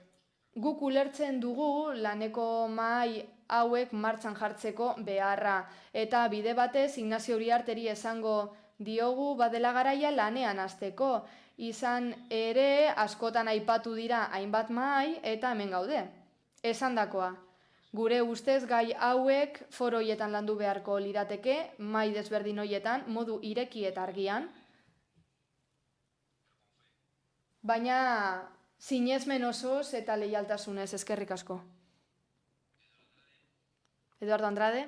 Guk ulertzen dugu laneko mahai hauek martxan jartzeko beharra, eta bide batez Ignazio Uriarteri esango diogu badela garaia lanean hasteko, izan ere askotan aipatu dira hainbat mahai eta hemen gaude. Esandakoa, gure ustez gai hauek foroietan landu beharko lirateke, mahai desberdin hoietan, modu ireki eta argian, baina sinesmen osoz eta leialtasunez, eskerrik asko. Eduardo Andrade?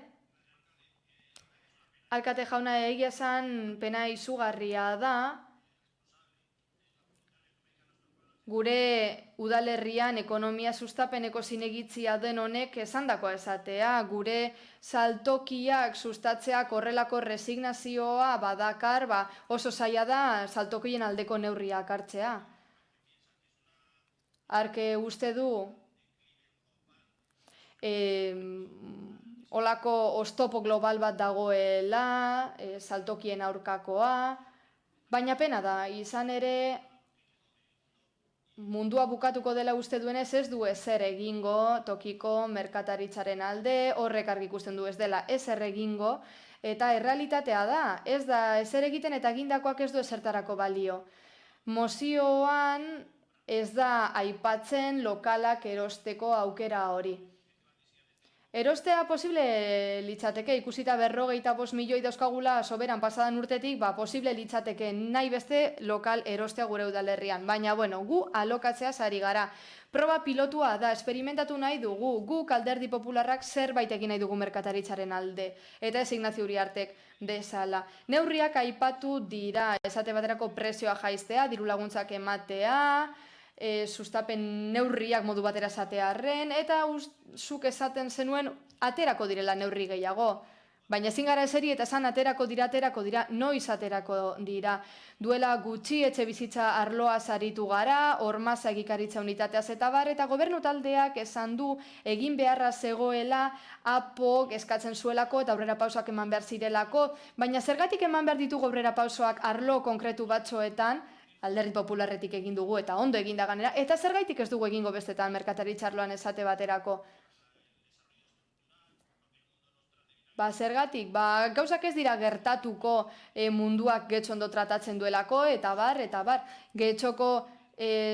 Alkate jauna, egia esan pena izugarria da, gure udalerrian ekonomia sustapeneko zinegitzia den honek esandakoa esatea, gure saltokiak sustatzeak horrelako resignazioa badakar, oso zaila da saltokien aldeko neurriak hartzea. Arke uste du olako oztopo global bat dagoela, saltokien aurkakoa, baina pena da, izan ere mundua bukatuko dela uste duenez ez du ezer egingo tokiko merkataritzaren alde, horrek argi ikusten du ez dela ezer egingo, eta errealitatea da, ez da ezer egiten eta egindakoak ez du ezertarako balio. Mozioan ez da aipatzen lokalak erosteko aukera hori. Erostea posible litzateke, ikusita 45 milioi dauzkagula soberan pasadan urtetik, posible litzateke nahi beste lokal erostea gure udalerrian. Baina, gu alokatzea ari gara. Proba pilotua da, esperimentatu nahi dugu, guk Alderdi Popularrak zerbait egin nahi dugu merkataritzaren alde. Eta ez Ignazio Uriartek bezala. Neurriak aipatu dira, esate baterako prezioa jaistea, diru laguntzak ematea, sustapen neurriak modu batera esatearren, eta zuk esaten zenuen aterako direla neurri gehiago. Baina ezin gara eseri eta esan aterako dira, noiz aterako dira. Duela gutxi etxe bizitza arloa saritu gara, hormaza egikaritza unitateaz eta bar, eta gobernu taldeak esan du egin beharra zegoela, apok eskatzen zuelako eta aurrera pausoak eman behar zirelako, baina zergatik eman behar ditugu aurrera pausoak arlo konkretu batzoetan, Alderdi Popularretik egin dugu eta ondo egin da ganera, eta zergaitik ez dugu egingo bestetan merkataritzarloan esate baterako. Zergatik, gauzak ez dira gertatuko munduak getxo ondo tratatzen duelako, eta bar, getxoko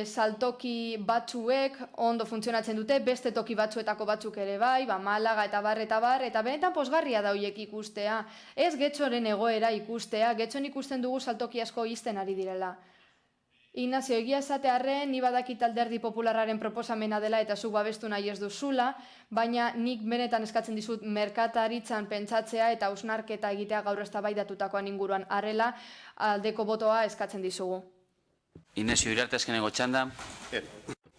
saltoki batzuek ondo funtzionatzen dute, beste toki batzuetako batzuk ere bai, Malaga eta bar, eta benetan pozgarria da horiek ikustea. Ez getxoren egoera ikustea, getxon ikusten dugu saltoki asko izten ari direla. Ignazio, egia esatearren, ni badakit Alderdi Popularraren proposamena dela eta zuk babestu nahi ez duzula, baina nik benetan eskatzen dizut merkataritzan pentsatzea eta hausnarketa egitea gaur eztabaidatutakoan inguruan arrela, aldeko botoa eskatzen dizugu. Ignazio Uriarte, azkeneko txanda.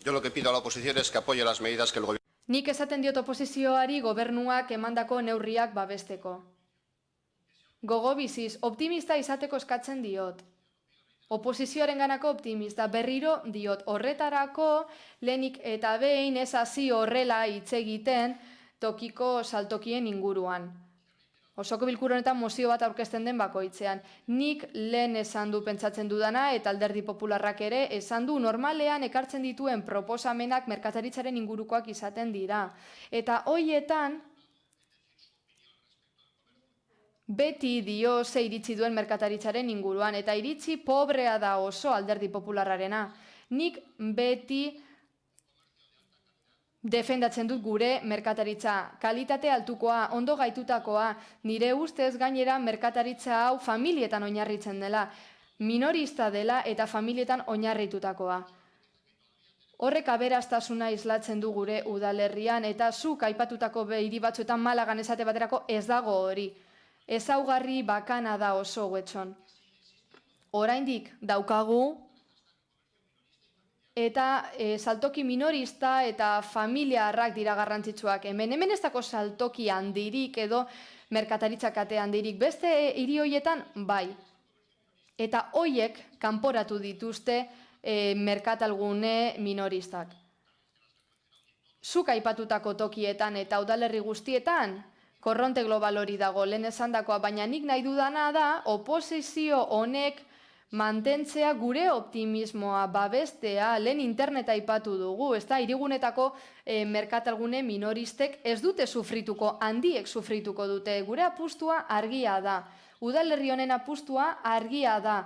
Yo lo que pido a la oposición es que apoye las medidas que el gobierno... Nik esaten diot oposizioari gobernuak emandako neurriak babesteko. Gogo biziz, optimista izateko eskatzen diot. Oposizioaren ganako optimista, berriro diot, horretarako lehenik eta behin ez hasi horrela hitz egiten tokiko saltokien inguruan. Osoko bilkura honetan mozio bat aurkezten den bakoitzean. Nik lehen esan du pentsatzen dudana eta Alderdi Popularrak ere esan du normalean ekartzen dituen proposamenak merkataritzaren ingurukoak izaten dira. Eta hoietan beti dio ze iritzi duen merkataritzaren inguruan, eta iritzi pobrea da oso Alderdi Popularrarena. Nik beti defendatzen dut gure merkataritza, kalitate altukoa, ondo gaitutakoa, nire ustez gainera merkataritza hau familietan oinarritzen dela, minorista dela eta familietan oinarritutakoa. Horrek aberastasuna islatzen du gure udalerrian, eta zuk aipatutako hiri batzuetan Malagan esate baterako ez dago hori. Ezaugarri bakana da oso getxon. Oraindik daukagu, eta saltoki minorista eta familiarrak dira garrantzitsuak. Hemen ez dako saltoki handirik edo merkataritza kate handirik. Beste hiri hoietan, bai. Eta hoiek kanporatu dituzte merkatalgune minoristak. Zuk aipatutako tokietan eta udalerri guztietan, korronte global hori dago lehen esandakoa, baina nik nahi dudana da oposizio honek mantentzea gure optimismoa, babestea, lehen interneta aipatu dugu, ez da, hirigunetako merkatalgune minoristek ez dute sufrituko, handiek sufrituko dute, gure apustua argia da, udalerri honen apustua argia da,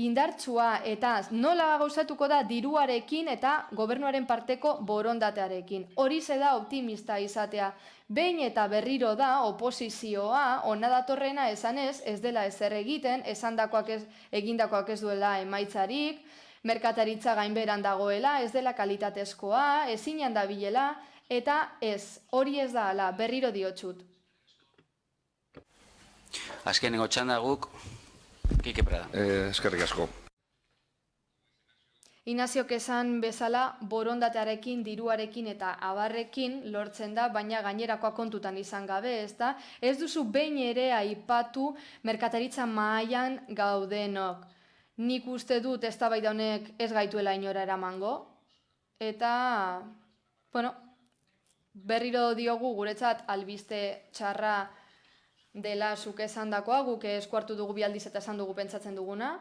indartsua eta nola gauzatuko da diruarekin eta gobernuaren parteko borondatearekin. Horixe da optimista izatea. Behin eta berriro da oposizioa, ona datorrena esanez, ez dela ezer egiten, egindakoak ez duela emaitzarik, merkataritza gainbeheran dagoela, ez dela kalitatezkoa, ezinean dabilela, eta ez, hori ez da ala, berriro diotsut. Azkenengo txanda guk, Kike Prada. Eskerrik asko. Inaziok esan bezala borondatearekin, diruarekin eta abarrekin lortzen da, baina gainerakoa kontutan izan gabe, ez da? Ez duzu behin ere aipatu merkataritza mahaian gaudenok. Nik uste dut eztabaida honek ez gaituela inora eramango. Eta, bueno, berriro diogu guretzat albiste txarra dela zuk esandakoa, guk eskuartu dugu bi aldiz eta esan dugu pentsatzen duguna.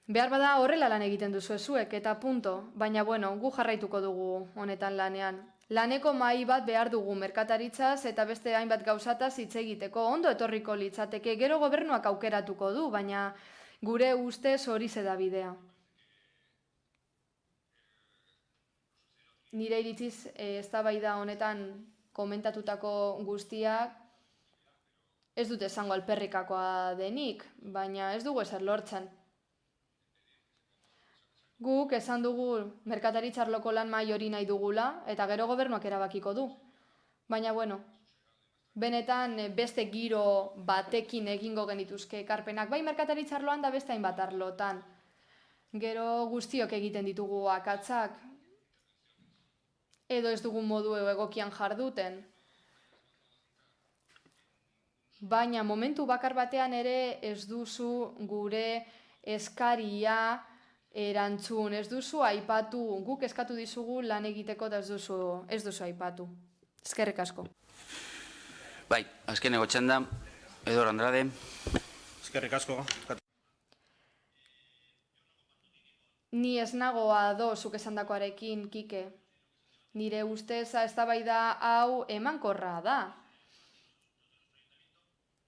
Behar bada horrela lan egiten duzu ezuek eta punto, baina bueno, gu jarraituko dugu honetan lanean. Laneko mahai bat behar dugu merkataritzaz eta beste hainbat gauzataz hitz egiteko, ondo etorriko litzateke, gero gobernuak aukeratuko du, baina gure ustez hori da bidea. Nire iritziz eztabaida honetan komentatutako guztiak ez dute esango alperrikakoa denik, baina ez dugu ezer lortzen. Guk esan dugu merkataritzarloko lan mahai hori nahi dugula eta gero gobernuak erabakiko du. Baina bueno, benetan beste giro batekin egingo genituzke ekarpenak, bai merkataritzarloan da beste hainbat arlotan. Gero guztiok egiten ditugu akatsak, edo ez dugun modu egokian jarduten. Baina momentu bakar batean ere ez duzu gure eskaria erantzun, ez duzu aipatu, guk eskatu dizugu lan egiteko eta ez duzu aipatu. Eskerrik asko. Bai, azkeneko txanda, Edor Andrade. Eskerrik asko. Ni ez nagoa do zuk esandakoarekin, Kike. Nire ustez eztabaida hau emankorra da.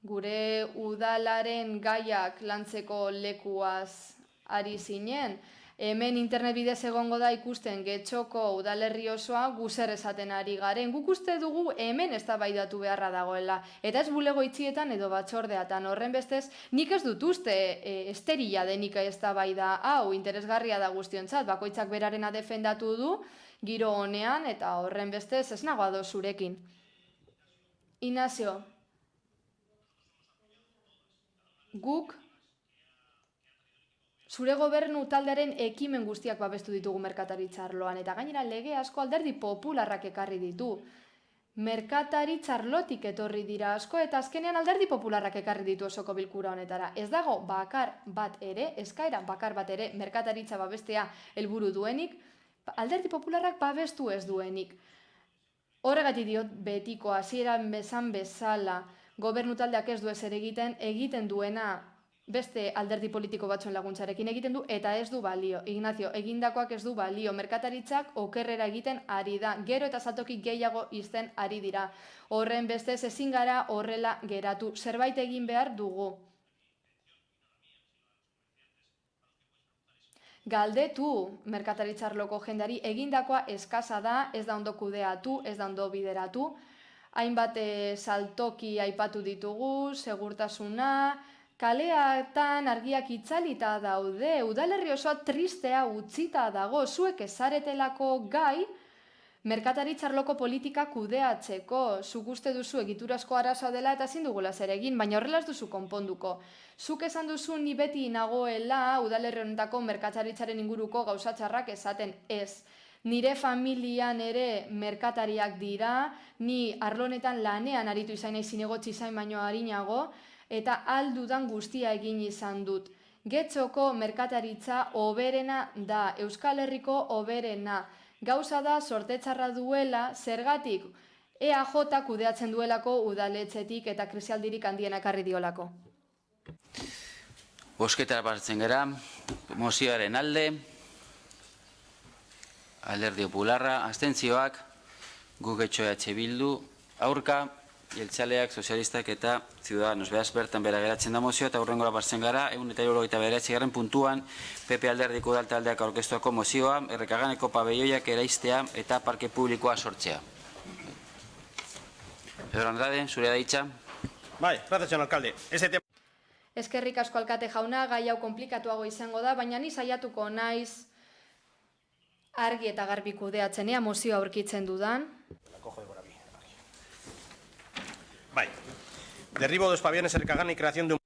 Gure udalaren gaiak lantzeko lekuaz ari zinen. Hemen internet bidez egongo da ikusten Getxoko udalerri osoa guzer esaten ari garen. Guk uste dugu hemen eztabaidatu beharra dagoela. Eta ez bulego itzietan edo batzordeatan. Horren bestez, nik ez dut uste esterila denik eztabaida hau interesgarria da guztiontzat. Bakoitzak berarena defendatu du, giro honean, eta horren bestez ez nagoa do zurekin. Inazio, guk zure gobernu taldearen ekimen guztiak babestu ditugu merkataritzarloan, eta gainera lege asko alderdi popularrak ekarri ditu. Merkataritzarlotik etorri dira asko, eta azkenean alderdi popularrak ekarri ditu osoko bilkura honetara. Ez dago bakar bat ere, eskaera bakar bat ere, merkataritza babestea helburu duenik, alderdi popularrak babestu ez duenik. Horregatik diot betiko hasieran bezan bezala, gobernu taldeak ez du ezer egiten duena beste alderdi politiko batzuen laguntzarekin egiten du, eta ez du balio. Ignacio, egindakoak ez du balio. Merkataritzak okerrera egiten ari da. Gero eta saltoki gehiago izten ari dira. Horren bestez ezin gara horrela geratu. Zerbait egin behar dugu. Galdetu merkataritzarloko jendari, egindakoa eskasa da, ez da ondo kudeatu, ez da ondo bideratu. Hainbat saltoki aipatu ditugu, segurtasuna, kaleatan argiak itzalita daude, udalerri osoa tristea utzita dago, zuek ezaretelako gai, merkataritzarloko politika kudeatzeko, zuk uste duzu egiturazko arazoa dela eta ezin dugula zer egin, baina horrela ez duzu konponduko. Zuk esan duzu ni beti nagoela udalerri honetako merkataritzaren inguruko gauzatxarrak esaten ez. Nire familian ere merkatariak dira, ni arlonetan lanean aritu izan nahi zinegotzi zain baino harinago, eta aldudan guztia egin izan dut. Getxoko merkataritza hoberena da, Euskal Herriko hoberena. Gauza da sortetzarra duela, zergatik EAJ kudeatzen duelako udaletxetik eta krisialdirik handienak arri diolako. Bosketara partzen gara, mozioaren alde, Alderdi Popularra, abstentzioak, guk Getxo Bildu, aurka, jeltzaleak, sozialistak eta Ciudadanos. Beraz, bertan bera geratzen da mozioa eta hurrengora partzen gara, 179. puntuan, PP Alderdiko udaltaldeak aurkeztuako mozioa, Errekaganeko pabelloiak eraistea eta parke publikoa sortzea. Pedro Andrade, zurea da hitza. Bai, gracias, señor alcalde. Eskerrik asko alkate jauna, gai hau komplikatuago izango da, baina ni saiatuko naiz argi eta garbi kudeatzenea mozioa aurkitzen dudan. Bai, derribo dos pabellones Errekagan y creación de un...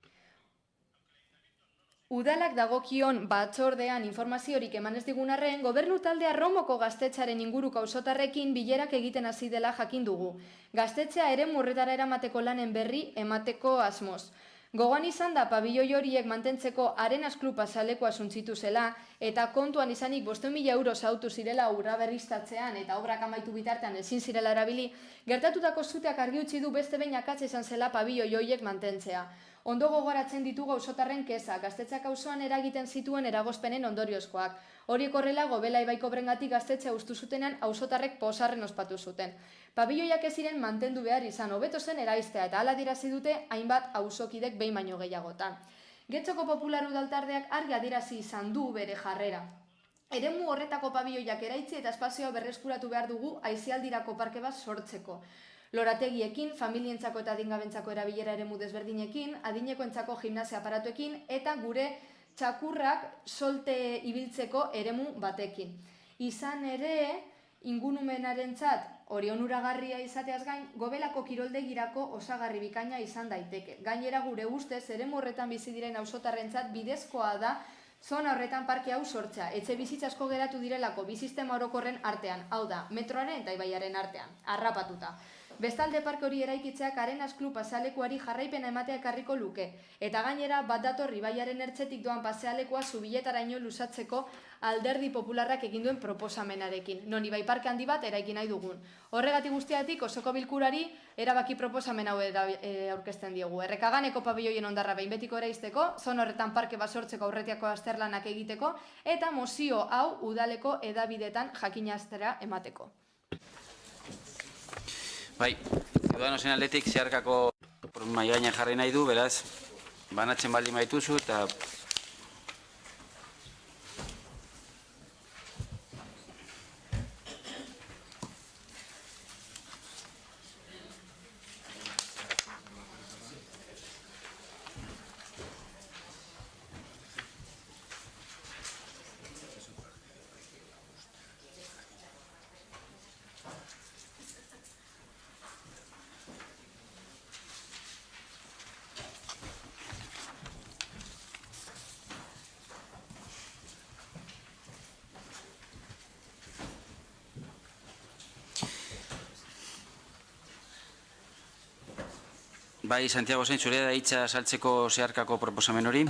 Udalak dagokion batzordean informaziorik eman ez digun arren, gobernu taldea Romoko gaztetxearen inguruko auzotarrekin bilerak egiten hasi dela jakin dugu. Gaztetxea eremu horretara eramateko lanen berri emateko asmoz. Gogoan izan da pabilloi horiek mantentzeko Arenas Kluba zalekoa suntzitu zela eta kontuan izanik 500.000 euro zautu zirela urra berriztatzean eta obrak amaitu bitartean ezin zirela erabili, gertatutako zuteak argi utzi du beste behin akatsa izan zela pabilloi horiek mantentzea. Ondo gogoratzen ditugu auzotarren keza, gaztetxeak auzoan eragiten zituen eragozpenen ondoriozkoak. Horiek horrela, Gobela ibaiko brengatik gaztetxea ustu zutenean auzotarrek posarren ospatu zuten. Pabilloiak ez ziren mantendu behar izan, hobeto zen eraistea eta hala adierazi dute hainbat auzokidek behin baino gehiagotan. Getxoko Popular udaltaldeak argi adierazi izan du bere jarrera. Eremu horretako pabilloiak eraitzi eta espazioa berreskuratu behar dugu aisialdirako parke bat sortzeko. Lorategiekin, familientzako eta adingabentzako erabilera eremu desberdinekin, adinekoentzako gimnasia aparatuekin eta gure txakurrak solte ibiltzeko eremu batekin. Izan ere, ingurumenarentzat hori onuragarria izateaz gain, Gobelako kiroldegirako osagarri bikaina izan daiteke. Gainera gure ustez, eremu horretan bizi diren auzotarrentzat bidezkoa da zona horretan parke hau sortzea. Etxe bizitza asko geratu direlako bi sistema orokorren artean, hau da, metroaren eta ibaiaren artean, harrapatuta. Bestalde parke hori eraikitzeak Arenas Kluba zalekuari jarraipena ematea ekarriko luke. Eta gainera bat dator ibaiaren ertzetik doan pasealekua zubiletaraino luzatzeko Alderdi Popularrak egin duen proposamenarekin. Non ibai parke handi bat eraiki nahi dugun. Horregatik guztiatik osoko bilkurari erabaki proposamen hau aurkezten diegu. Errekaganeko pabelloien ondarra behin betiko eraisteko, zon horretan parke bat sortzeko aurretiako azterlanak egiteko, eta mozio hau udaleko edabidetan jakinaztera emateko. Bai, Ciudadanosen aldetik zeharkako mahai gainean jarri nahi du, beraz, banatzen baldin baituzu eta... Bai, Santiago Zain, zurea da hitza saltzeko zeharkako proposamen hori.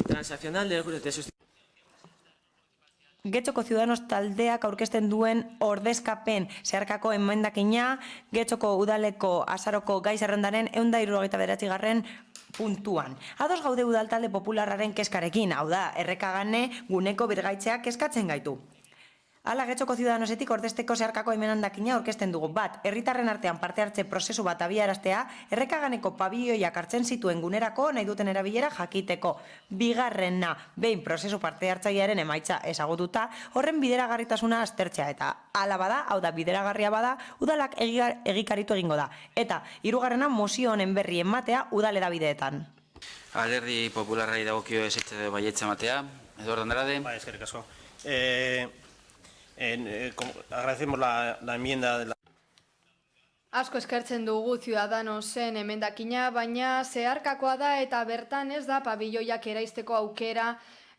Transaccional del grupo de sustitución. Getxoko Ciudadanos taldeak aurkezten duen ordezkapen zeharkako emendakina, Getxoko udaleko azaroko gai zerrendaren 179. puntuan. Ados gaude udaltalde popularraren keskarekin, hau da, Errekagane guneko birgaitzeak keskatzen gaitu. Hala, Getxoko Ciudadanosetik ordezteko zeharkako emendakina aurkezten dugu. Bat, herritarren artean parte hartze prozesu bat abiaraztea, Errekaganeko pabioiak hartzen zituen gunerako nahi duten erabilera jakiteko. Bigarrena, behin prozesu parte hartzailearen emaitza ezagututa, horren bideragarritasuna aztertzea eta hala bada, hau da bideragarria bada, udalak egikaritu egingo da. Eta, hirugarrena, mozio honen berri ematea udal edabideetan. Alderdi Popularrai dagokio ezetze baietza ematea. Eduardo Andrade. Bai, eskerrik asko. Agradecemos la enmienda de la... Asko eskertzen dugu Ciudadanosen emendakina, baina zeharkakoa da eta bertan ez da pabilloiak eraisteko aukera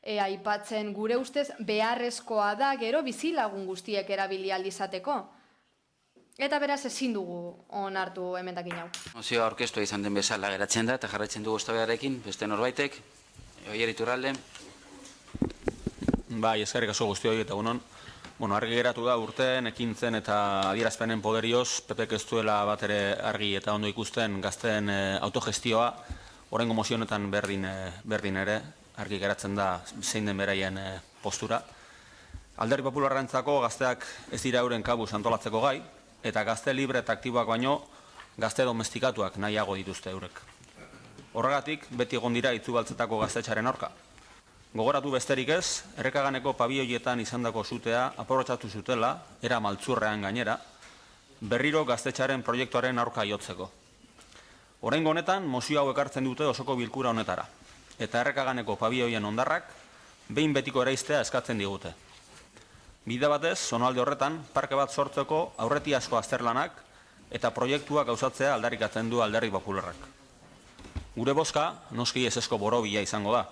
aipatzen. Gure ustez beharrezkoa da gero bizilagun guztiek erabili ahal izateko. Eta beraz ezin dugu onartu emendakin hau. Mozioa aurkeztua izan den bezala geratzen da, eta jarraitzen dugu eztabaidarekin, beste norbaitek, Oier Iturralde. Bai, eskerrik asko guztioi eta egunon. Argi geratu da urteen, ekintzen eta adierazpenen poderioz, PPk ez duela bat ere argi eta ondo ikusten gazteen autogestioa, oraingo mozio honetan berdin ere, argi geratzen da zein den beraien postura. Alderdi Popularrentzako gazteak ez dira euren kabuz antolatzeko gai, eta gazte libre eta aktiboak baino gazte domestikatuak nahiago dituzte eurek. Horregatik, beti egon dira Itzubaltzetako gaztetxaren aurka. Gogoratu besterik ez, Errekaganeko pabioietan izandako sutea aprobetxatu zutela, era maltzurrean gainera, berriro gaztetxaren proiektuaren aurka jotzeko. Oraingo honetan, mozio hau ekartzen dute osoko bilkura honetara, eta Errekaganeko pabioien ondarrak behin betiko eraistea eskatzen digute. Bide batez, zonalde horretan, parke bat sortzeko aurretiazko azterlanak eta proiektuak gauzatzea aldarrikatzen du Alderdi Popularrak. Gure bozka, noski ezezko borobila izango da.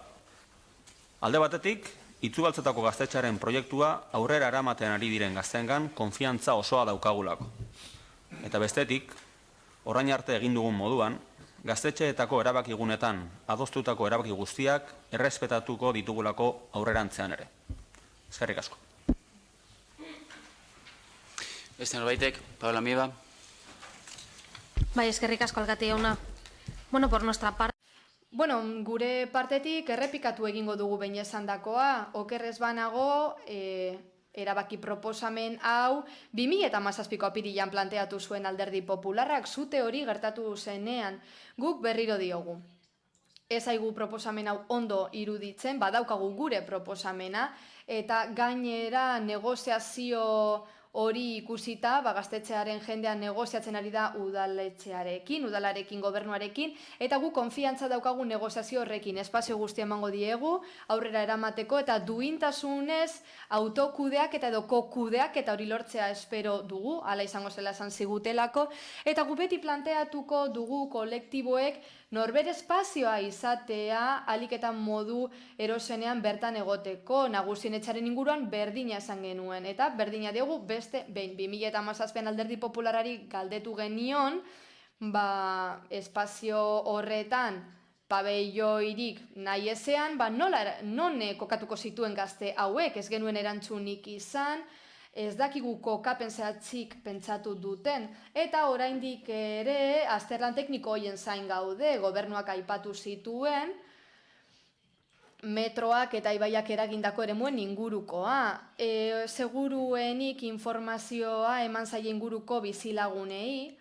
Alde batetik, Itzubaltzetako gaztetxaren proiektua aurrera eramaten ari diren gazteengan konfiantza osoa daukagulako. Eta bestetik, orain arte egin dugun moduan, gaztetxeetako erabakigunetan adostutako erabaki guztiak errespetatuko ditugulako aurrerantzean ere. Eskerrik asko. Beste norbaitek, Paula Mieba. Bai, eskerrik asko alkate jauna. Por nuestra parte. Gure partetik errepikatu egingo dugu behin esandakoa, okerrez banago, erabaki proposamen hau 2017ko apirilean planteatu zuen Alderdi Popularrak, zute hori gertatu zenean, guk berriro diogu. Ez zaigu proposamen hau ondo iruditzen, badaukagu gure proposamena, eta gainera negoziazio hori ikusita, gaztetxearen jendean negoziatzen ari da udalarekin, gobernuarekin, eta gu konfiantza daukagu negoziazio horrekin, espazio guztia emango diegu, aurrera eramateko, eta duintasunez autokudeak eta edo kokudeak eta hori lortzea espero dugu, hala izango zela esan zigutelako, eta gu beti planteatuko dugu kolektiboek norbere espazioa izatea aliketan modu erosenean bertan egoteko, nagusien etxaren inguruan berdina esan genuen, eta berdina diogu beste, behin 2017 Alderdi Popularari galdetu genion, espazio horretan pabelloirik nahi ezean, non kokatuko zituen gazte hauek, ez genuen erantzunik izan, ez dakigu kokapen zehatzik pentsatu duten, eta oraindik ere azterlan tekniko horien zain gaude, gobernuak aipatu zituen, metroak eta ibaiak eragindako eremuen ingurukoa. Seguruenik informazioa eman zaie inguruko bizilagunei,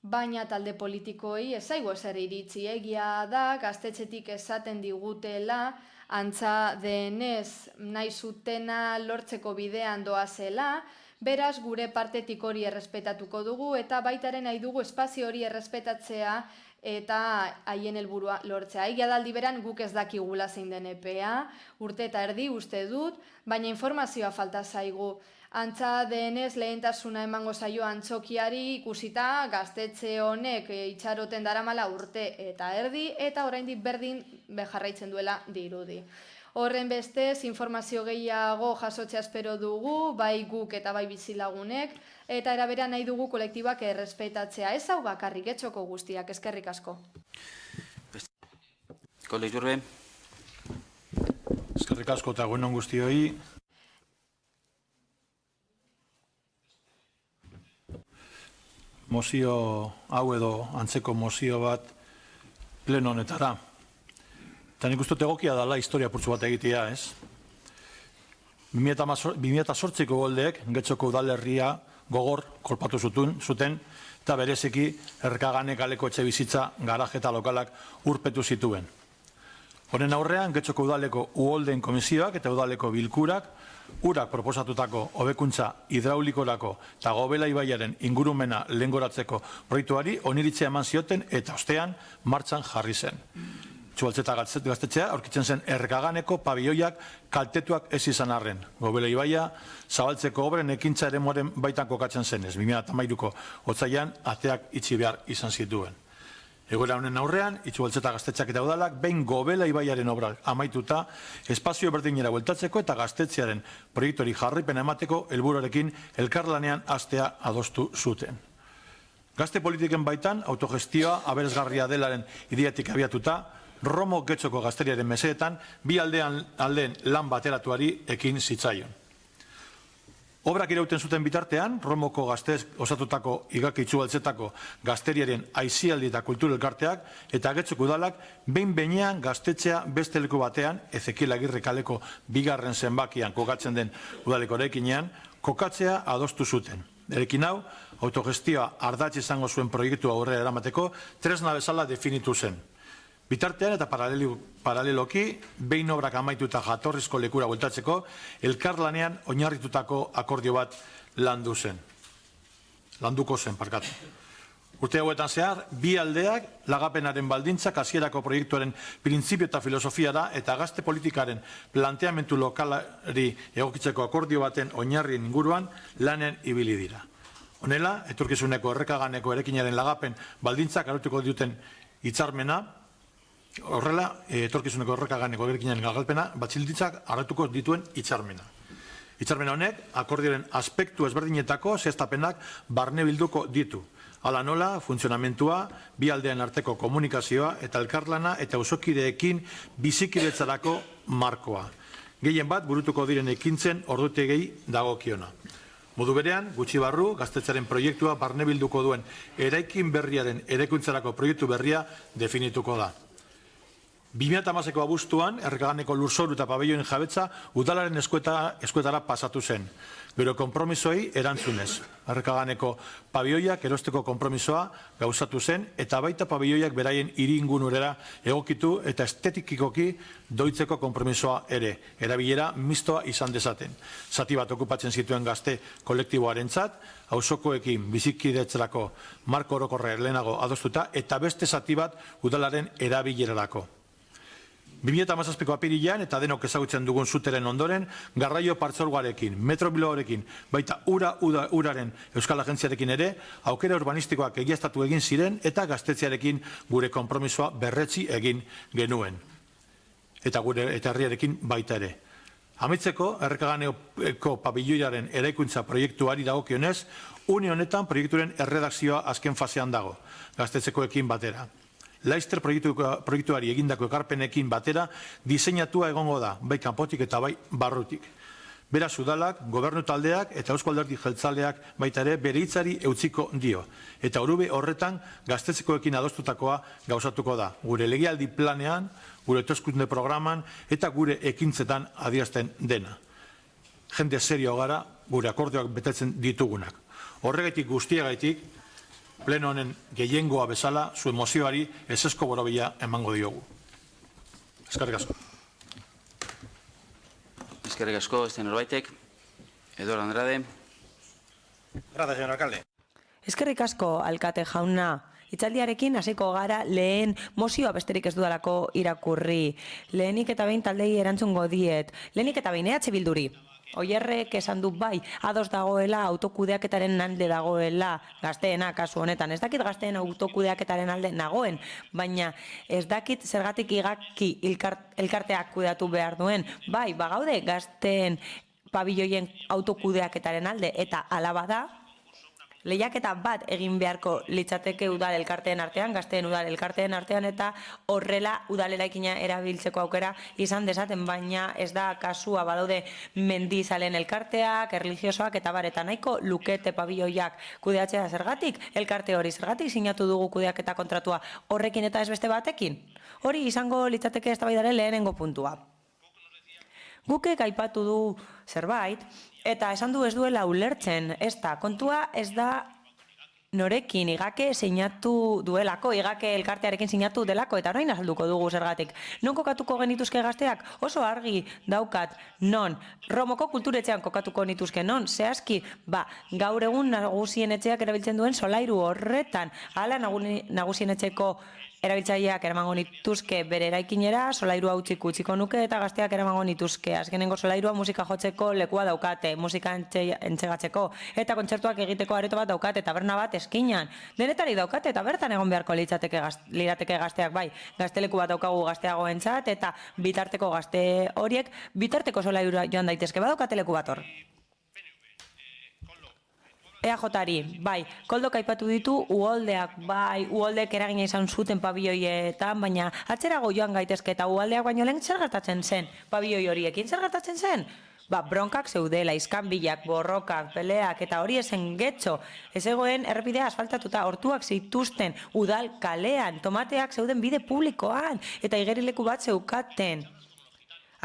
baina talde politikoei ez zaigu ezer iritzi, egia da, gaztetxetik esaten digutela, antza denez nahi zutena lortzeko bidean doazela, beraz gure partetik hori errespetatuko dugu eta baitaren nahi dugu espazio hori errespetatzea eta haien helburua lortzea. Egia da aldi beran guk ez dakigula zein den epea, urte eta erdi uste dut, baina informazioa falta zaigu. Antza denez lehentasuna emango zaio antzokiari ikusita gaztetxe honek itxaroten daramala urte eta erdi eta oraindik berdin jarraitzen duela dirudi. Horren bestez, informazio gehiago jasotzea espero dugu, bai guk eta bai bizilagunek, eta eraberean nahi dugu kolektibak errespetatzea. Ez hau bakarrik etxoko guztiak, eskerrik asko. Koldo Iturbe. Eskerrik asko eta egunon guztioi. Mozio hau edo antzeko mozio bat pleno honetara. Eta nik uste egokia dela historia purtsu bat egitea, ez? 2008ko goldeek Getxoko udalerria gogor kolpatu zuten, eta bereziki Errekaganek kaleko etxe bizitza, garaje eta lokalak urpetu zituen. Honen aurrean, Getxoko udaleko uholdeen komisioak eta udaleko bilkurak urak proposatutako hobekuntza hidraulikorako eta Gobela ibaiaren ingurumena lehengoratzeko proiektuari oniritzea eman zioten eta ostean martxan jarri zen. Itzubaltzeta gaztetxea aurkitzen zen Errekaganeko pabioiak kaltetuak ez izan arren. Gobela ibaia zabaltzeko obren ekintza eremuaren baitan kokatzen zenez. 2013ko otsailean ateak itxi behar izan zituen. Egoera honen aurrean, Itxubaltzeta gaztetxeak eta udalak, behin Gobela ibaiaren obra amaituta, espazio berdinera bueltatzeko eta gaztetxearen proiektuari jarraipena emateko helburuarekin elkarlanean hastea adostu zuten. Gazte politiken baitan, autogestioa aberasgarria delaren ideatik abiatuta, Romo Getxoko gazteriaren mesedetan, bi aldeen lan bateratuari ekin zitzaion. Obrak irauten zuten bitartean, Romoko gaztez osatutako Igaki Itxubaltzetako gazteriaren aizialdi eta kultur elkarteak eta Getxoko udalak behin-behinean gaztetxea beste leku batean, Ezekiel Agirre kaleko bigarren zenbakian kokatzen den udaleko eraikinean, kokatzea adostu zuten. Erekin hau, autogestioa ardatz izango zuen proiektua aurrera eramateko tresna bezala definitu zen. Bitartean eta paraleloki, behin obrak amaituta jatorrizko lekura bueltatzeko, elkarlanean oinarritutako akordio bat landuko zen. Urte hauetan zehar, bi aldeak lagapenaren baldintzak hasierako proiektuaren printzipio eta filosofiara eta gazte politikaren planteamendu lokalari egokitzeko akordio baten oinarrien inguruan lanen ibili dira. Honela, etorkizuneko errekaganeko erekinaren lagapen baldintzak arautuko duten hitzarmena, horrela, etorkizuneko errekaganeko erekinaren galpena, batzilditzak arautuko dituen hitzarmena. Hitzarmena honek, akordioaren aspektu ezberdinetako zehaztapenak barne bilduko ditu. Hala nola, funtzionamentua, bi aldean arteko komunikazioa eta elkarlana eta auzokideekin bizikidetzarako markoa. Gehien bat, burutuko diren ekintzen ordutegei dagokiona. Modu berean, gutxi barru, gaztetxaren proiektua barne bilduko duen eraikin berriaren eraikuntzarako proiektu berria definituko da. 2008ko abuztuan, Errekaganeko lurzoru eta pabelloen jabetza udalaren eskuetara pasatu zen. Gero konpromisoei erantzunez. Errekaganeko pabelloiak erosteko konpromisoa gauzatu zen eta baita pabelloiak beraien hiri-ingurura egokitu eta estetikikoki doitzeko konpromisoa ere. Erabilera mistoa izan dezaten. Zati bat okupatzen zituen gazte kolektiboarentzat, auzokoekin bizikidetzerako marko orokorra lehenago adostuta eta beste zati bat udalaren erabilerarako. 2017ko apirilean eta denok ezagutzen dugun zuteren ondoren, garraio partzuergoarekin, Metro Bilbaorekin, baita uraren Euskal Agentziarekin ere, aukera urbanistikoak egiaztatu egin ziren eta gaztetxearekin gure konpromisoa berretsi egin genuen. Eta herriarekin baita ere. Amaitzeko, Errekaganeko pabilloiaren eraikuntza proiektuari dagokionez, une honetan proiekturen erredakzioa azken fasean dago, gaztetxekoekin batera. Laster proiektuari egindako ekarpenekin batera diseinatua egongo da, bai kanpotik eta bai barrutik. Beraz udalak, gobernu taldeak eta Eusko Alderdi Jeltzaleak baita ere bere hitzari eutsiko dio. Eta orube horretan gaztetxekoekin adostutakoa gauzatuko da. Gure legealdi planean, gure hauteskunde programan eta gure ekintzetan adierazten dena. Jende serio gara gure akordioak betetzen ditugunak. Horregatik guztiagaitik, pleno honen gehiengoa bezala, zuen mozioari ezezko borobila emango diogu. Eskerrik asko. Eskerrik asko, este norbaitek. Eduardo Andrade. Gracias, señor alcalde. Eskerrik asko, alkate jauna. Hitzaldiarekin hasiko gara lehen mozioa besterik ez dudalako irakurri. Lehenik eta behin taldei erantzungo diet. Lehenik eta behin EH Bilduri. Oierrek esan du bai, ados dagoela, autokudeaketaren alde dagoela, gazteena kasu honetan. Ez dakit gazteen autokudeaketaren alde nagoen, baina ez dakit zergatik Igaki elkarteak kudeatu behar duen. Bai, bagaude gazteen pabilloien autokudeaketaren alde eta alaba da, lehiaketa bat egin beharko litzateke udal elkarteen artean, gazteen udal elkarteen artean eta horrela udal eraikina erabiltzeko aukera izan dezaten, baina ez da kasua badaude mendizalen elkarteak, erlijiosoak eta bareta nahiko lukete pabilloiak kudeatzea zergatik, elkarte hori zergatik sinatu dugu kudeaketa kontratua horrekin eta ez beste batekin. Hori izango litzateke eztabaidaren lehenengo puntua. Gukek aipatu du zerbait, eta esan du ez duela ulertzen, ez da, kontua ez da norekin Igake sinatu duelako, Igake elkartearekin sinatu delako, eta orain azalduko dugu zergatik. Non kokatuko genituzke gazteak? Oso argi daukat, non? Romoko kulturetxean kokatuko nituzke, non? Zehazki, gaur egun nagusien etxeak erabiltzen duen solairu horretan, hala nagusien etxeko erabiltzaileak eramango nituzke bere eraikinera, solairua utziko nuke eta gazteak eramango nituzke. Azkenengo solairua musika jotzeko lekua daukate, musika entsegatzeko, eta kontzertuak egiteko areto bat daukate, taberna bat eskinan. Denetari daukate eta bertan egon beharko lirateke gazteak, bai. Gazteleku bat daukagu gazteagoentzat eta bitarteko gazte horiek, bitarteko solairua joan daitezke, badaukate leku bat hor. EAJ-ari, bai, Koldok aipatu ditu uholdeak, bai, uholdeek eragina izan zuten pabilloietan, baina atzerago joan gaitezke eta uholdeak baino lehen zer gertatzen zen pabilloi horiekin, zer gertatzen zen? Bronkak zeudela, iskanbilak, borrokak, peleak eta hori esen getxo. Ez egoen errepidea asfaltatuta, hortuak zituzten, udal kalean, tomateak zeuden bide publikoan eta igerileku bat zeukaten.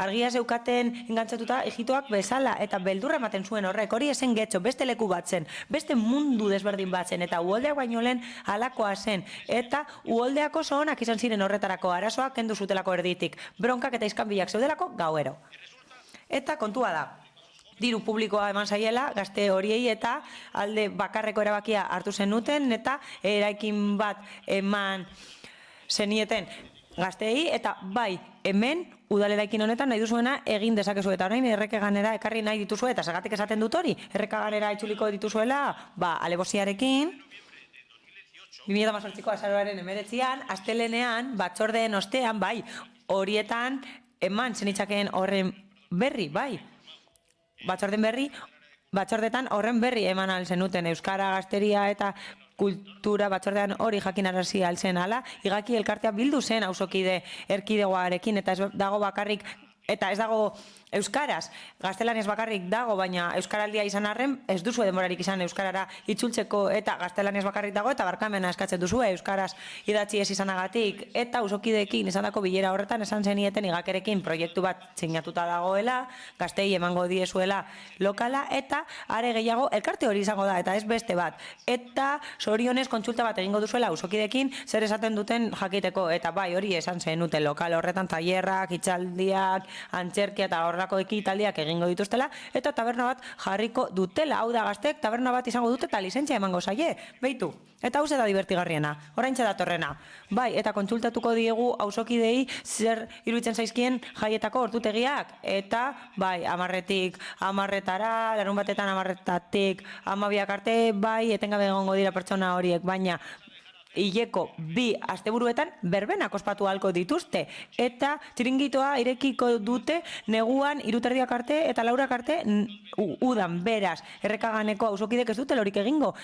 Argia zeukaten engantzatuta egitoak bezala eta beldurra ematen zuen horrek, hori esen getxo, beste leku bat zen, beste mundu desberdin bat zen, eta uholdeak baino lehen halakoa zen, eta uholdeak oso onak izan ziren horretarako, arazoak kendu zutelako erditik, bronkak eta iskanbilak zeudelako gauero. Eta kontua da, diru publikoa eman zaiela, gazte horiei eta alde bakarreko erabakia hartu zenuten, eta eraikin bat eman zenieten gazteei, eta bai, hemen, udaleraikin honetan nahi duzuena egin dezakezu eta orain errekeganera ekarri nahi dituzu eta zergatik esaten dut hori, errekeganera itzuliko dituzuela, alebosiarekin, 2018ko azaroaren 19an, astelenean, batzordeen ostean, bai, horietan eman zenitzakeen horren berri, bai, batzordetan horren berri eman alzenuten Euskara, Gazteria eta kultura batzordean hori jakinarazi altzen ala, igaki elkartea bildu zen auzokide erkidegoarekin eta ez dago bakarrik, eta ez dago euskaraz, gaztelanez bakarrik dago, baina euskaraldia izan arren, ez duzu denborarik izan euskarara itzultzeko eta gaztelanez bakarrik dago eta barkamena eskatzen duzu euskaraz idatzi ez izanagatik eta auzokideekin izandako bilera horretan esan zenieten igakerekin proiektu bat sinatuta dagoela, gaztei emango diezuela lokala eta are gehiago elkarte hori izango da eta ez beste bat. Eta zorionez kontsulta bat egingo duzuela auzokideekin zer esaten duten jakiteko eta bai hori esan zenuten lokal horretan tailerrak, hitzaldiak, antzerkia eta horrelako ekitaldiak egingo dituztela eta taberna bat jarriko dutela, hau da gaztek taberna bat izango dute eta lizentzia emango zaie, beitu. Eta hau da divertigarriena, oraintxe datorrena. Bai, eta kontsultatuko diegu auzokidei zer iruditzen zaizkien jaietako ordutegiak eta bai, 10-etik 10-etara, larun batetan 10-etatik 12 arte, bai, etengabe egongo dira pertsona horiek, baina hileko 2 asteburuetan berbenak ospatu ahalko dituzte eta txiringitoa irekiko dute neguan 3:30 arte eta 4 arte udan, beraz, Errekaganeko auzokidek ez dute lorik egingo.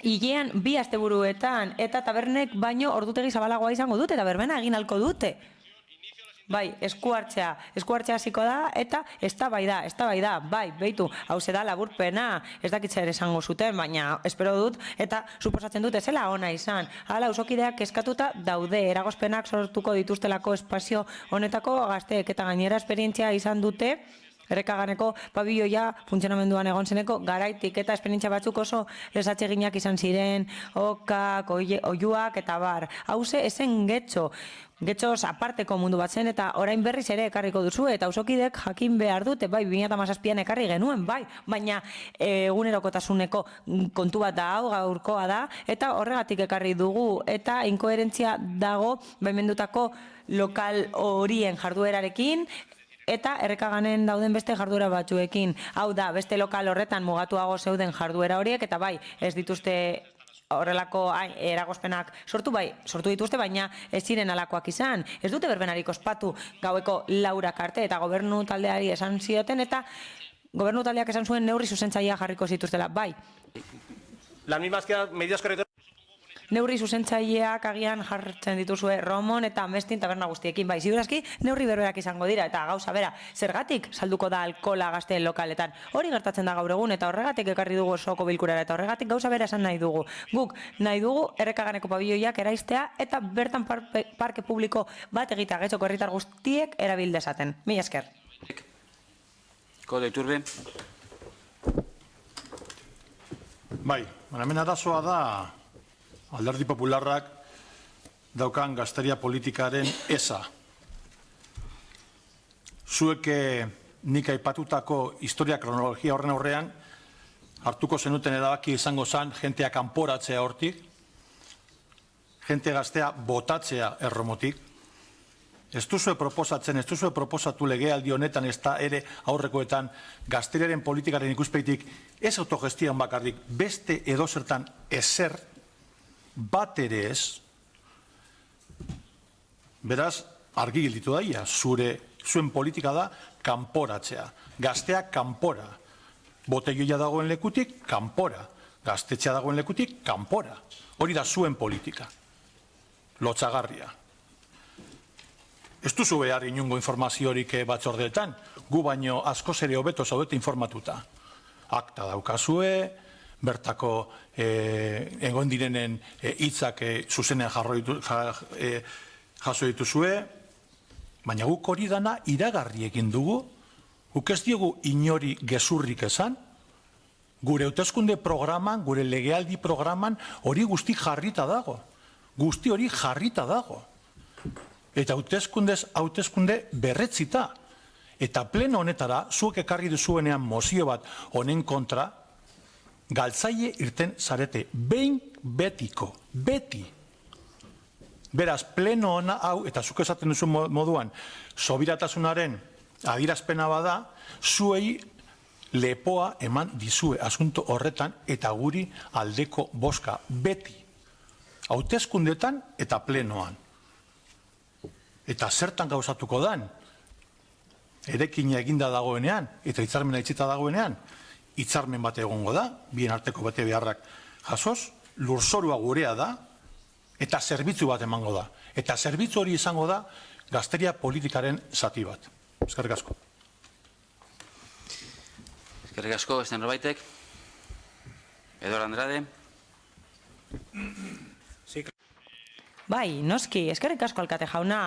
Hilean 2 asteburuetan eta tabernek baino ordutegi zabalagoa izango dute eta berbena egin ahalko dute. Bai, eskuartzea hasiko da eta eztabaida, bai, beitu, hau da laburpena, ez dakitzer esango zuten, baina espero dut eta suposatzen dut ezela ona izan. Hala, auzokideak eskatuta daude, eragozpenak sortuko dituztelako espazio honetako gazteek eta gainera esperientzia izan dute, Errekaganeko pabilloia funtzionamenduan egon zeneko garaitik eta esperientzia batzuk oso lesatzeginak izan ziren, okak, oiuak eta bar. Hauze esen getxoz aparteko mundu bat zen eta orain berriz ere ekarriko duzu eta auzokidek jakin behar dute, bai, 2017an ekarri genuen, bai, baina egunerokotasuneko kontu bat da hau, gaurkoa da, eta horregatik ekarri dugu eta inkoherentzia dago baimendutako lokal horien jarduerarekin, eta Errekaganen dauden beste jarduera batzuekin. Hau da, beste lokal horretan mugatuago zeuden jarduera horiek, eta bai, ez dituzte horrelako eragozpenak sortu dituzte, baina ez ziren alakoak izan. Ez dute berbenarik ospatu gaueko 4 arte, eta gobernu taldeari esan zioten, eta gobernu taldeak esan zuen neurri zuzentzailea jarriko zituztela, bai. Las mismas medidas correctoras. Neurri zuzentzaileak agian jartzen dituzue Romon eta Amestin taberna guztiekin, bai, ziurazki neurri berberak izango dira, eta gauza bera, zergatik salduko da alkola gazteen lokaletan. Hori gertatzen da gaur egun, eta horregatik ekarri dugu osoko bilkurara, eta horregatik gauza bera esan nahi dugu. Guk nahi dugu Errekaganeko pabilloiak eraistea, eta bertan parke publiko bat egitea Getxoko herritar guztiek erabil dezaten. Mila esker. Kode Iturbe. Bai, hemen arazoa da Alderdi Popularrak daukan gazteria politikaren eza. Zuek nik aipatutako historia kronologia horren aurrean hartuko zenuten erabaki izango zen jentea kanporatzea hortik, jente gaztea botatzea erromotik. Ez duzue proposatzen, ez duzue proposatu legealdi honetan ez da ere aurrekoetan gazteriaren politikaren ikuspegitik ez autogestian bakarrik, beste edozertan ezer, bat ere ez. Beraz, argi gelditu daia, zuen politika da kanporatzea. Gaztea kanpora. Boteioia dagoen lekutik, kanpora. Gaztetxea dagoen lekutik, kanpora. Hori da zuen politika. Lotxagarria. Ez duzu behar inungo informaziorik batzordeetan, gu baino askoz ere hobeto zaudete informatuta. Akta daukazue, bertako egon direnen hitzak zuzenean jaso dituzue, baina guk hori dana iragarri egin dugu, guk ez diogu inori gezurrik esan, gure hauteskunde programan, gure legealdi programan hori guzti jarrita dago. Guzti hori jarrita dago. Eta hauteskunde berretzita. Eta pleno honetara, zuek ekarri duzuenean mozio bat honen kontra, galtzaile irten zarete. Behin betiko. Beti. Beraz, pleno hona hau, eta zuk esaten duzu moduan, sobiratasunaren adierazpena bada, zuei lepoa eman dizue asunto horretan eta guri aldeko boska. Beti. Hauteskundetan eta plenoan. Eta zertan gauzatuko dan, erekina eginda dagoenean, eta hitzarmena itxita dagoenean, hitzarmen bat egongo da, bien arteko bete beharrak jasoz, lurzorua gurea da, eta zerbitzu bat emango da. Eta zerbitzu hori izango da, gazteria politikaren zati bat. Eskerrik asko. Eskerrik asko, beste norbaitek. Edor Andrade. Bai, noski, eskerrik asko alkate jauna.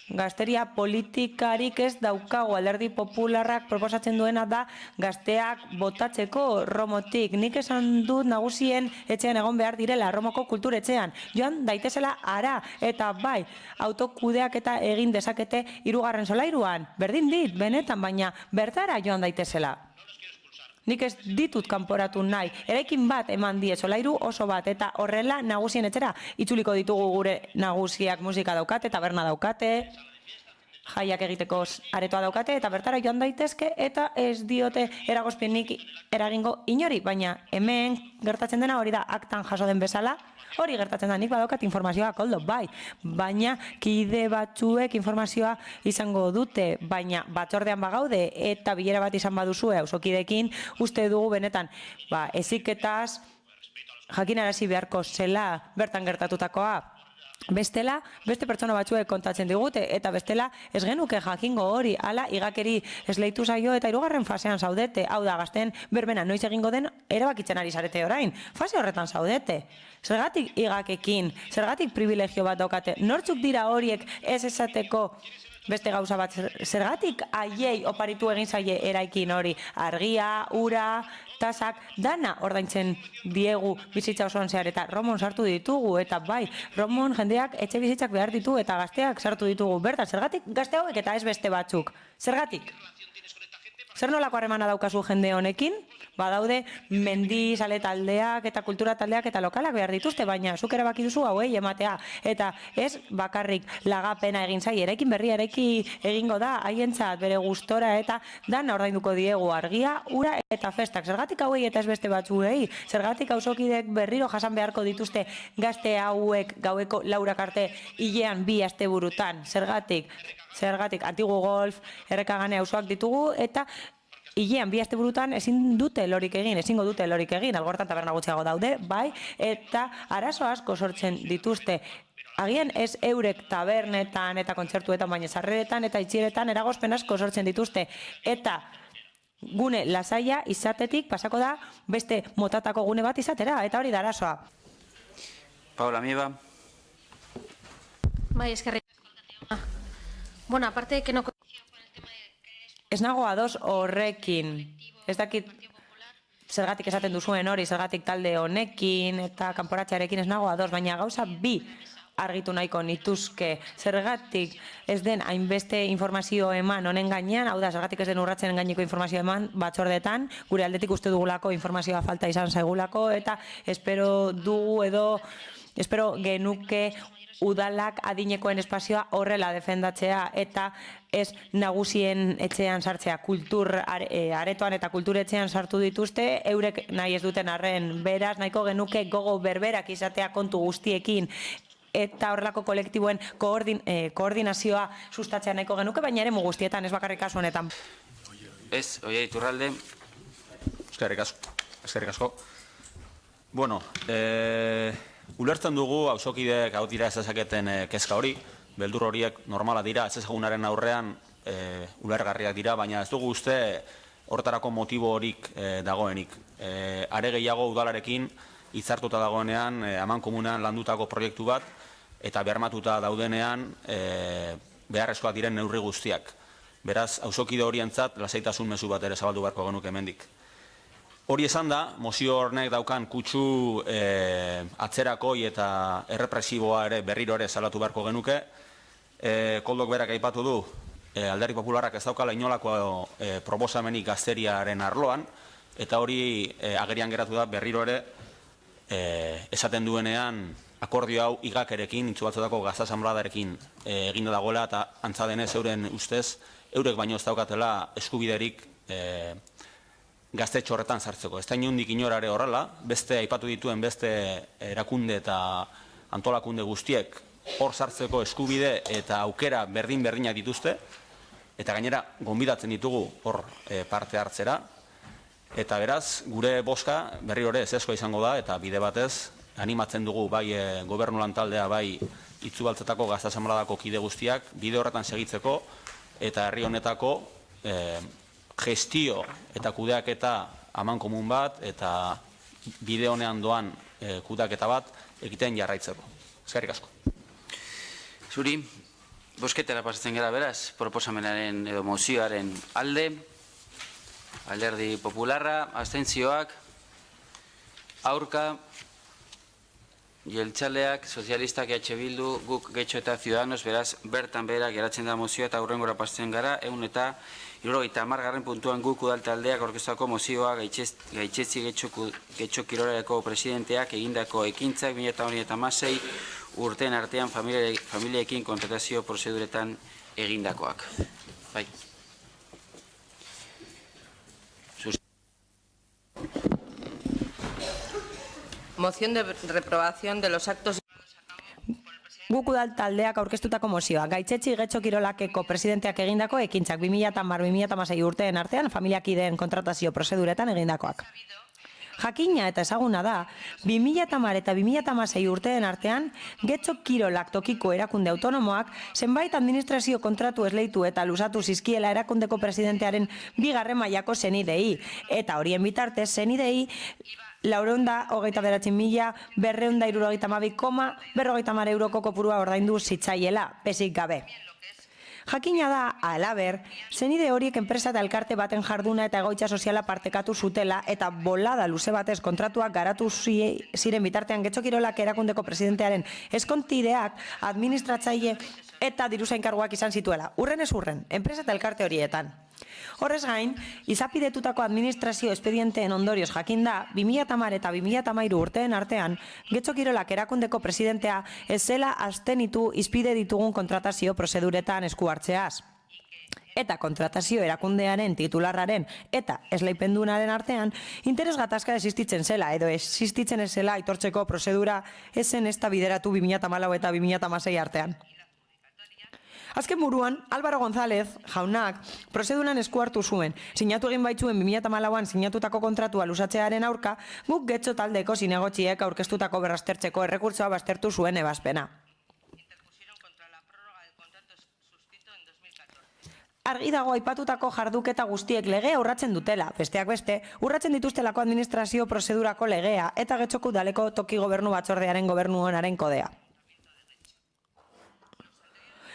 Gazteria politikarik ez daukagu, Alderdi Popularrak proposatzen duena da gazteak botatzeko romotik. Nik esan dut nagusien etxean egon behar direla, Romoko kulturetxean. Joan daitezela ara, eta bai, autokudeak eta egin dezakete 3. solairuan. Berdin dit, benetan, baina bertara joan daitezela. Nik ez ditut kanporatu nahi. Eraikin bat eman die, solairu oso bat, eta horrela nagusien etxera itzuliko ditugu gure nagusiak musika daukate, taberna daukate, jaiak egiteko aretoa daukate, eta bertara joan daitezke, eta ez diote eragozpenik eragingo inori, baina hemen gertatzen dena hori da aktan jaso den bezala, hori gertatzen da, nik badaukat informazioa koldo, bai, baina kide batzuek informazioa izango dute, baina batzordean bagaude eta bilera bat izan baduzue auzokideekin, uste dugu benetan, heziketaz jakinarazi beharko zela bertan gertatutakoa. Bestela, beste pertsona batzuek kontatzen digute, eta bestela ez genuke jakingo hori, ala igakeri esleitu zaio eta 3. fasean zaudete, hau da gazten berbena noiz egingo den erabakitzen ari zarete orain, fase horretan zaudete. Zergatik igakekin, zergatik privilegio bat daukate, nortzuk dira horiek ez esateko beste gauza bat, zergatik haiei oparitu egin zaie eraikin hori, argia, ura, tasak, dana ordaintzen diegu bizitza osoan zehar, eta Romon sartu ditugu, eta bai, Romon jendeak etxe bizitzak behar ditu, eta gazteak sartu ditugu, bertan, zergatik gazte hauek eta ez beste batzuk, zergatik? Zer nolako harremana daukazu jende honekin? Badaude mendizale taldeak eta kultura taldeak eta lokalak behar dituzte, baina zuk erabaki duzu hauei ematea. Eta ez bakarrik lagapena egin zai, eraikin berria egingo da, haientzat bere gustora eta dana ordainduko diegu argia, ura eta festak. Zergatik hauei eta ez beste batzuei? Zergatik auzokidek berriro jasan beharko dituzte gazte hauek gaueko 4 arte hilean 2 asteburutan? Zergatik, Antigu Golf, Errekagane auzoak ditugu, eta hilean 2 asteburutan ezingo dute lorik egin, Algortan taberna gutxiago daude, bai, eta arazo asko sortzen dituzte. Agian ez eurek tabernetan eta kontzertuetan, baina sarreretan eta itxieretan eragozpen asko sortzen dituzte, eta gune lasaia izatetik pasako da beste motatako gune bat izatera, eta hori da arazoa. Paula Mieba. Bai, eskerrik. Bueno, aparte que no... Ez nago ados horrekin. Ez dakit zergatik esaten duzuen hori, zergatik talde honekin eta kanporatzearekin ez nago ados, baina gauza bi argitu nahiko nituzke. Zergatik ez den hainbeste informazio eman honen gainean, hau da, zergatik ez den urratzen gaineko informazio eman batzordetan, gure aldetik uste dugulako informazioa falta izan zaigulako, eta espero dugu edo Espero genuke udalak adinekoen espazioa horrela defendatzea eta ez nagusien etxean sartzea. Aretoan eta kulturetxean sartu dituzte, eurek nahi ez duten arren, beraz nahiko genuke gogo berberak izatea kontu guztiekin eta horrelako kolektiboen koordinazioa sustatzea nahiko genuke, baina ere guztietan, ez bakarrik kasu honetan. Ez, Oia Iturralde. Eskerrik asko. Bueno, ulertzen dugu auzokideek hau dira ez ezaketen kezka hori, beldur horiek normala dira, ez ezagunaren aurrean ulergarriak dira, baina ez dugu uste horretarako motibo horik dagoenik. Are gehiago udalarekin hitzartuta dagoenean, amankomunean landutako proiektu bat, eta bermatuta daudenean beharrezkoak diren neurri guztiak. Beraz, auzokide horientzat lasaitasun mezu bat ere zabaldu beharko genuke hemendik. Hori esan da, mozio hornek daukan kutsu atzerakoi eta errepresiboa ere berriro ere salatu beharko genuke. Koldok berak aipatu du, Alderdi Popularrak ez daukala inolako proposamenik gazteriaren arloan, eta hori agerian geratu da berriro ere esaten duenean akordio hau igakerekin, itxubatzotako gaztasanbladarekin eginda dagoela, eta antza denez euren ustez, eurek baino ez daukatela eskubiderik gaztetxo horretan sartzeko. Ez da inundik inorare horrela, beste aipatu dituen beste erakunde eta antolakunde guztiek hor sartzeko eskubide eta aukera berdin-berdinak dituzte, eta gainera gonbidatzen ditugu hor parte hartzera, eta beraz, gure boska berri hori ezezkoa izango da, eta bide batez animatzen dugu bai gobernu lantaldea, bai itzubaltzetako gaztasanbladako kide guztiak, bide horretan segitzeko, eta herri honetako gestio eta kudeaketa amankomun bat, eta bide honean doan kudeaketa bat egiten jarraitzeko. Eskerrik asko. Zuri, bosketara pasatzen gara beraz, proposamenaren edo mozioaren alde, Alderdi Popularra, abstentzioak, aurka, jeltzaleak, sozialistak, EH Bildu, guk Getxo eta Ciudadanos, beraz, bertan behera geratzen da mozioa eta hurrengora pasatzen gara, 150. puntuan guk udaltaldeak aurkeztutako mozioa Gaitzetsi Getxo Kirolako presidenteak egindako ekintzak 2016 urteen artean familiekin kontratazio prozeduretan egindakoak. Bai. Moción de reprobación de los actos. Guk udaltaldeak aurkeztutako mozioa, Gaitzetsi Getxo Kirolakeko presidenteak egindako ekintzak 2010-2016 urteen artean familiakideen kontratazio prozeduretan egindakoak. Jakina eta ezaguna da, 2010 eta 2016 urteen artean, Getxo Kirolak tokiko erakunde autonomoak zenbait administrazio kontratu esleitu eta lusatu zizkiela erakundeko presidentearen 2. mailako zenidei, eta horien bitartez zenidei 409.272,50 euroko kopurua ordaindu zitzaiela, pesik gabe. Jakina da, halaber, zenide horiek enpresa eta elkarte baten jarduna eta egoitza soziala partekatu zutela eta bolada luze batez kontratuak garatu ziren bitartean Getxo Kirolak erakundeko presidentearen eskontideak administratzaile eta diruzainkarguak izan zituela. Urren ez urren, enpresa eta elkarte horietan. Horrez gain, izapidetutako administrazio espedienteen ondorioz jakinda, 2010 eta 2013 urteen artean, Getxo Kirolak erakundeko presidentea ez zela abstenitu izpide ditugun kontratazio prozeduretan esku hartzeaz. Eta kontratazio erakundearen titularraren eta esleipendunaren artean, interes gatazka existitzen zela edo existitzen ez zela aitortzeko prozedura ezen ez da bideratu 2014 eta 2016 artean. Azken buruan, Álvaro González jaunak prozeduran esku hartu zuen, sinatu egin baitzuen 2014an sinatutako kontratua lusatzearen aurka, guk Getxo taldeko zinegotxiek aurkeztutako berraztertzeko errekurtsoa baztertu zuen ebazpena. Argi dago aipatutako jarduketa guztiek legea urratzen dutela, besteak beste, urratzen dituztelako administrazio prozedurako legea eta Getxoko udaleko toki gobernu batzordearen gobernu onaren kodea.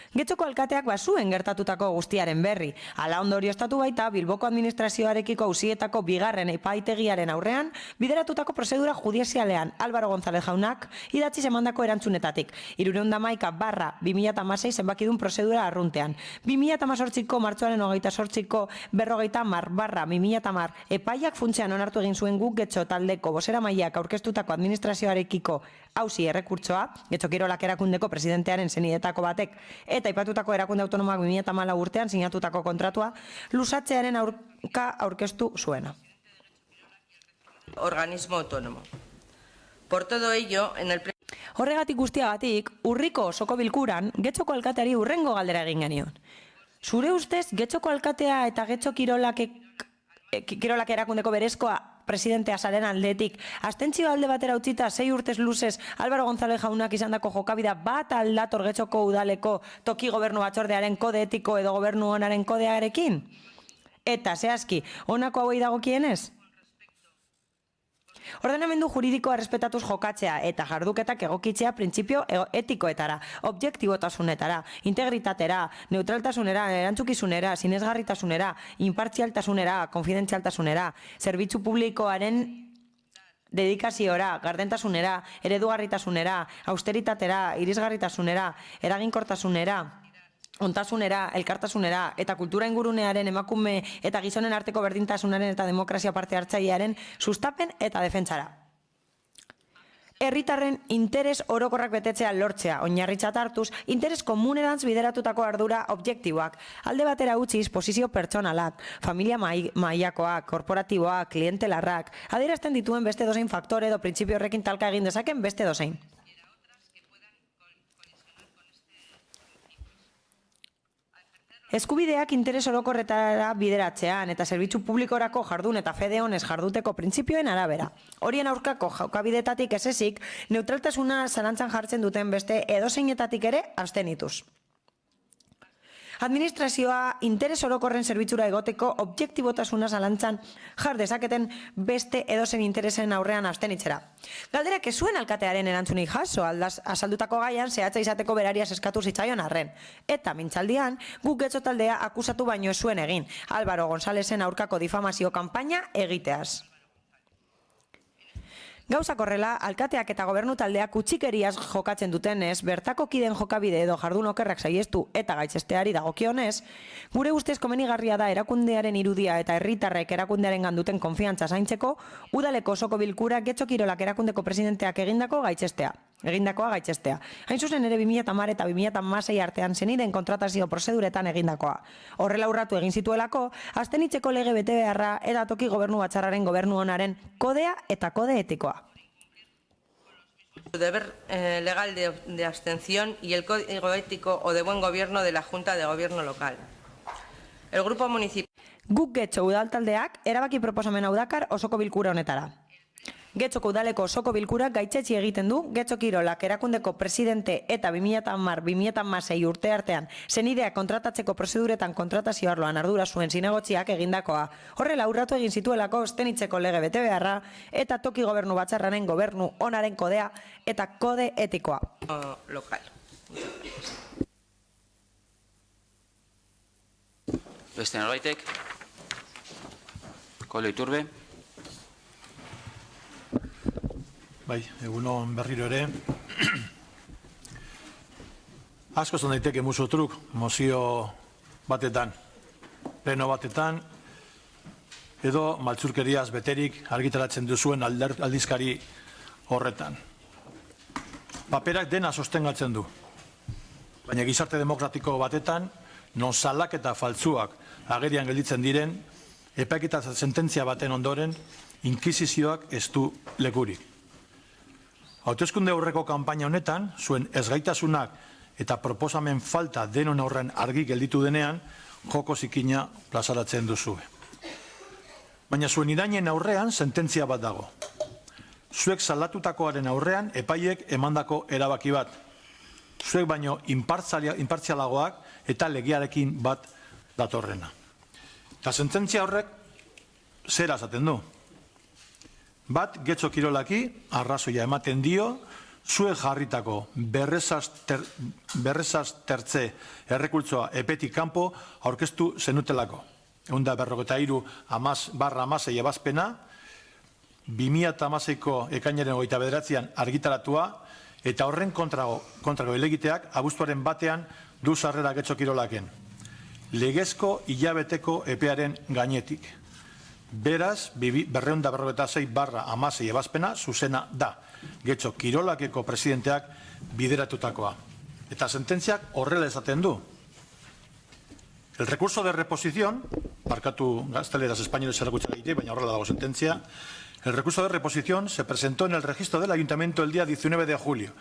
Getxoko alkateak bazuen gertatutako guztiaren berri. Hala ondorioztatu baita Bilboko administrazioarekiko auzietako 2. epaitegiaren aurrean bideratutako prozedura judizialean Álvaro González jaunak idatziz emandako erantzunetatik. 311/2016 zenbakidun prozedura arruntean. 2018ko martxoaren 28ko 50/2010 epaiak funtsean onartu egin zuen guk Getxo taldeko bozeramaileak aurkeztutako administrazioarekiko auzi errekurtsoa, Getxo Kirolak erakundeko presidentearen senidetako batek eta aipatutako erakunde autonomoak 2014 urtean sinatutako kontratua luzatzearen aurka aurkeztu zuena. Organismo autónomo. Por todo ello, en el Horregatik guztiagatik, urriko osoko bilkuran Getxoko alkateari hurrengo galdera egin genion. Zure ustez, Getxoko alkatea eta Getxo Kirolak erakundeko berezkoa presidentea zaren aldetik, abstentzio alde batera utzita 6 urtez luzez Álvaro González jaunak izandako jokabida bat aldator Getxoko udaleko toki gobernu batzordearen kode etiko edo gobernu onaren kodearekin? Eta, zehazki, honako hauei dagokienez? Ordenamendu juridikoa respetatuz jokatzea eta jarduketak egokitzea printzipio etikoetara, objektibotasunetara, integritatera, neutraltasunera, erantzukizunera, sinesgarritasunera, inpartzialtasunera, konfidentzialtasunera, zerbitzu publikoaren dedikaziora, gardentasunera, eredugarritasunera, austeritatera, irisgarritasunera, eraginkortasunera, ontasunera, elkartasunera eta kultura ingurunearen emakume eta gizonen arteko berdintasunaren eta demokrazia parte hartzailearen sustapen eta defentsara. Herritarren interes orokorrak betetzea lortzea, oinarritzat hartuz, interes komunerantz bideratutako ardura objektiboak, alde batera utziz posizio pertsonalak, familia mailakoak, korporatiboak, klientelarrak, adierazten dituen beste dozein faktore edo printzipio horrekin talka egin dezaken beste dozein. Eskubideak interes orokorretara bideratzean eta zerbitzu publikorako jardun eta fede honez jarduteko printzipioen arabera. Horien aurkako jokabidetatik ez ezik, neutraltasuna zalantzan jartzen duten beste edozeinetatik ere abstenituz. Administrazioa interes orokorren zerbitzura egoteko objektibotasuna zalantzan jar dezaketen beste edozen interesen aurrean abstenitzera. Galderak ez zuen alkatearen erantzunik jaso azaldutako gaian zehatza izateko berariaz eskatu zitzaion arren. Eta mintzaldian, guk Getxo taldea akusatu baino ez zuen egin, Álvaro Gonzálezen aurkako difamazio kanpaina egiteaz. Gauzak horrela, alkateak eta gobernu taldeak utxikeriaz jokatzen dutenez, bertako kiden jokabide edo jardun okerrak saihestu eta gaitzesteari dagokionez, gure ustez komenigarria da erakundearen irudia eta herritarrek erakundearen ganduten konfiantza zaintzeko, udaleko osoko bilkura Getxo Kirolak erakundeko presidenteak egindakoa gaitzestea. Hain zuzen ere 2010 eta 2016 artean zeniden kontratazio prozeduretan egindakoa. Horrela urratu egin zituelako, abstenitzeko lege betebeharra eta toki gobernu batzarraren gobernu onaren kodea eta kode etikoa. Su deber legal de abstención y el código ético o de buen gobierno de la Junta de Gobierno local. El grupo municipal. Guk Getxo udaltaldeak erabaki proposamen hau dakar osoko bilkura honetara. Getxoko udaleko osoko bilkurak gaitzetsi egiten du Getxo Kirolak erakundeko presidente eta 2010-2016 urte artean zenideak kontratatzeko prozeduretan kontratazio arloan ardura zuen zinegotziak egindakoa. Horrela urratu egin zituelako abstenitzeko lege betebeharra eta toki gobernu batzarraren gobernu onaren kodea eta kode etikoa. Local. Beste norbaitek? Kolo Iturbe? Bai, egunon berriro ere. Asko zon daiteke musutruk, mozio batetan, pleno batetan, edo maltzurkeriaz beterik argitaratzen duzuen aldizkari horretan. Paperak dena sostengatzen du. Baina gizarte demokratiko batetan, non salak eta faltzuak agerian gelditzen diren, epaiketa sententzia baten ondoren, inkisizioak ez du lekurik. Hauteskunde aurreko kanpaina honetan, zuen ezgaitasunak eta proposamen falta denon aurren argi gelditu denean, joko zikina plazaratzen duzue. Baina zuen irainen aurrean sententzia bat dago. Zuek salatutakoaren aurrean epaiek emandako erabaki bat. Zuek baino inpartzialagoak eta legiarekin bat datorrena. Eta sententzia horrek zera esaten du. Bat, Getxo Kirolaki, arrazoia ematen dio, zuek jarritako berrezaztertze errekultzoa epetik kanpo aurkeztu zenutelako. 153/16 ebazpena, 2016ko ekainaren 29an argitaratua, eta horren kontrako helegiteak abuztuaren batean du sarrera Getxo Kirolaken. Legezko hilabeteko epearen gainetik. Beraz, 256/16 ebazpena zuzena da. Getxo Kirolakeko presidenteak bideratutakoa. Eta sententziak horrela esaten du. El recurso de reposición, barkatu gazteleraz espainoles erakutsa egite, baina horrela dago sententzia, el recurso de reposición se presentó en el registro del ayuntamiento el día 19 de julio.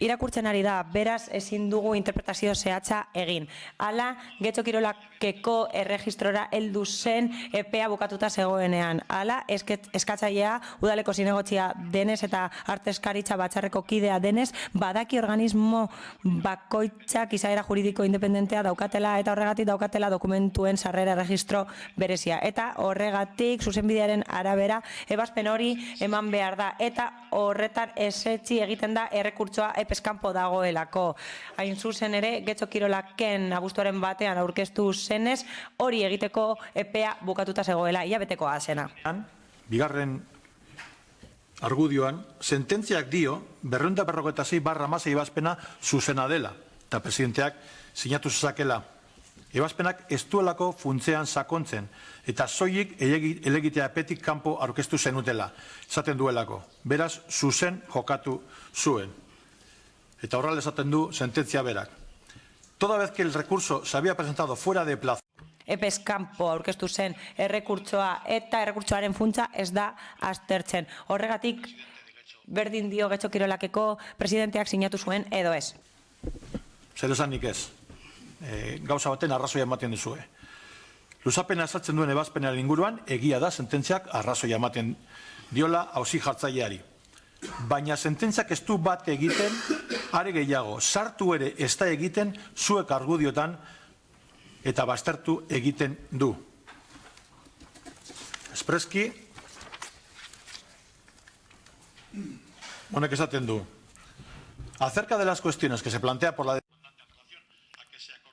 Irakurtzen ari da, beraz ezin dugu interpretazio zehatza egin. Hala, Getxo Kirolakeko erregistrora heldu zen epea bukatuta zegoenean. Hala, eskatzailea udaleko zinegotzia denez eta arteskaritza batzarreko kidea denez, badaki organismo bakoitzak izaera juridiko independentea daukatela eta horregatik daukatela dokumentuen sarrera erregistro berezia. Eta horregatik, zuzenbidearen arabera, ebazpen hori eman behar da. Eta horretan ezetzi egiten da errekurtsoa epeskanpo dagoelako. Hain zuzen ere, Getxo Kirolaken abuztuaren batean aurkeztu zenez, hori egiteko epea bukatuta zegoela, hilabetekoa zena. Bigarren argudioan, sententziak dio 256/16 ebazpena zuzena dela, eta presidenteak sinatu zezakela. Ebazpenak ez duelako funtzean sakontzen, eta soilik elegitea epetik kanpo aurkeztu zenutela, esaten duelako. Beraz, zuzen jokatu zuen. Eta horrela esaten du sententzia berak. Toda vez que el recurso se había presentado fuera de plazo. Epez kanpo aurkeztu zen errekurtsoa eta errekurtsoaren funtsa ez da aztertzen. Horregatik, berdin dio Getxo Kirolakeko presidenteak sinatu zuen edo ez. Zer esanik ez. Gauza baten arrazoia ematen duzue. Luzapena esatzen duen ebazpenaren inguruan, egia da sententziak arrazoia ematen diola auzi jartzaileari. Baina sententziak ez du bat egiten, are gehiago, sartu ere ez da egiten zuek argudiotan eta baztertu egiten du. Espreski, honek esaten du. Acerca de las cuestiones que se plantea por la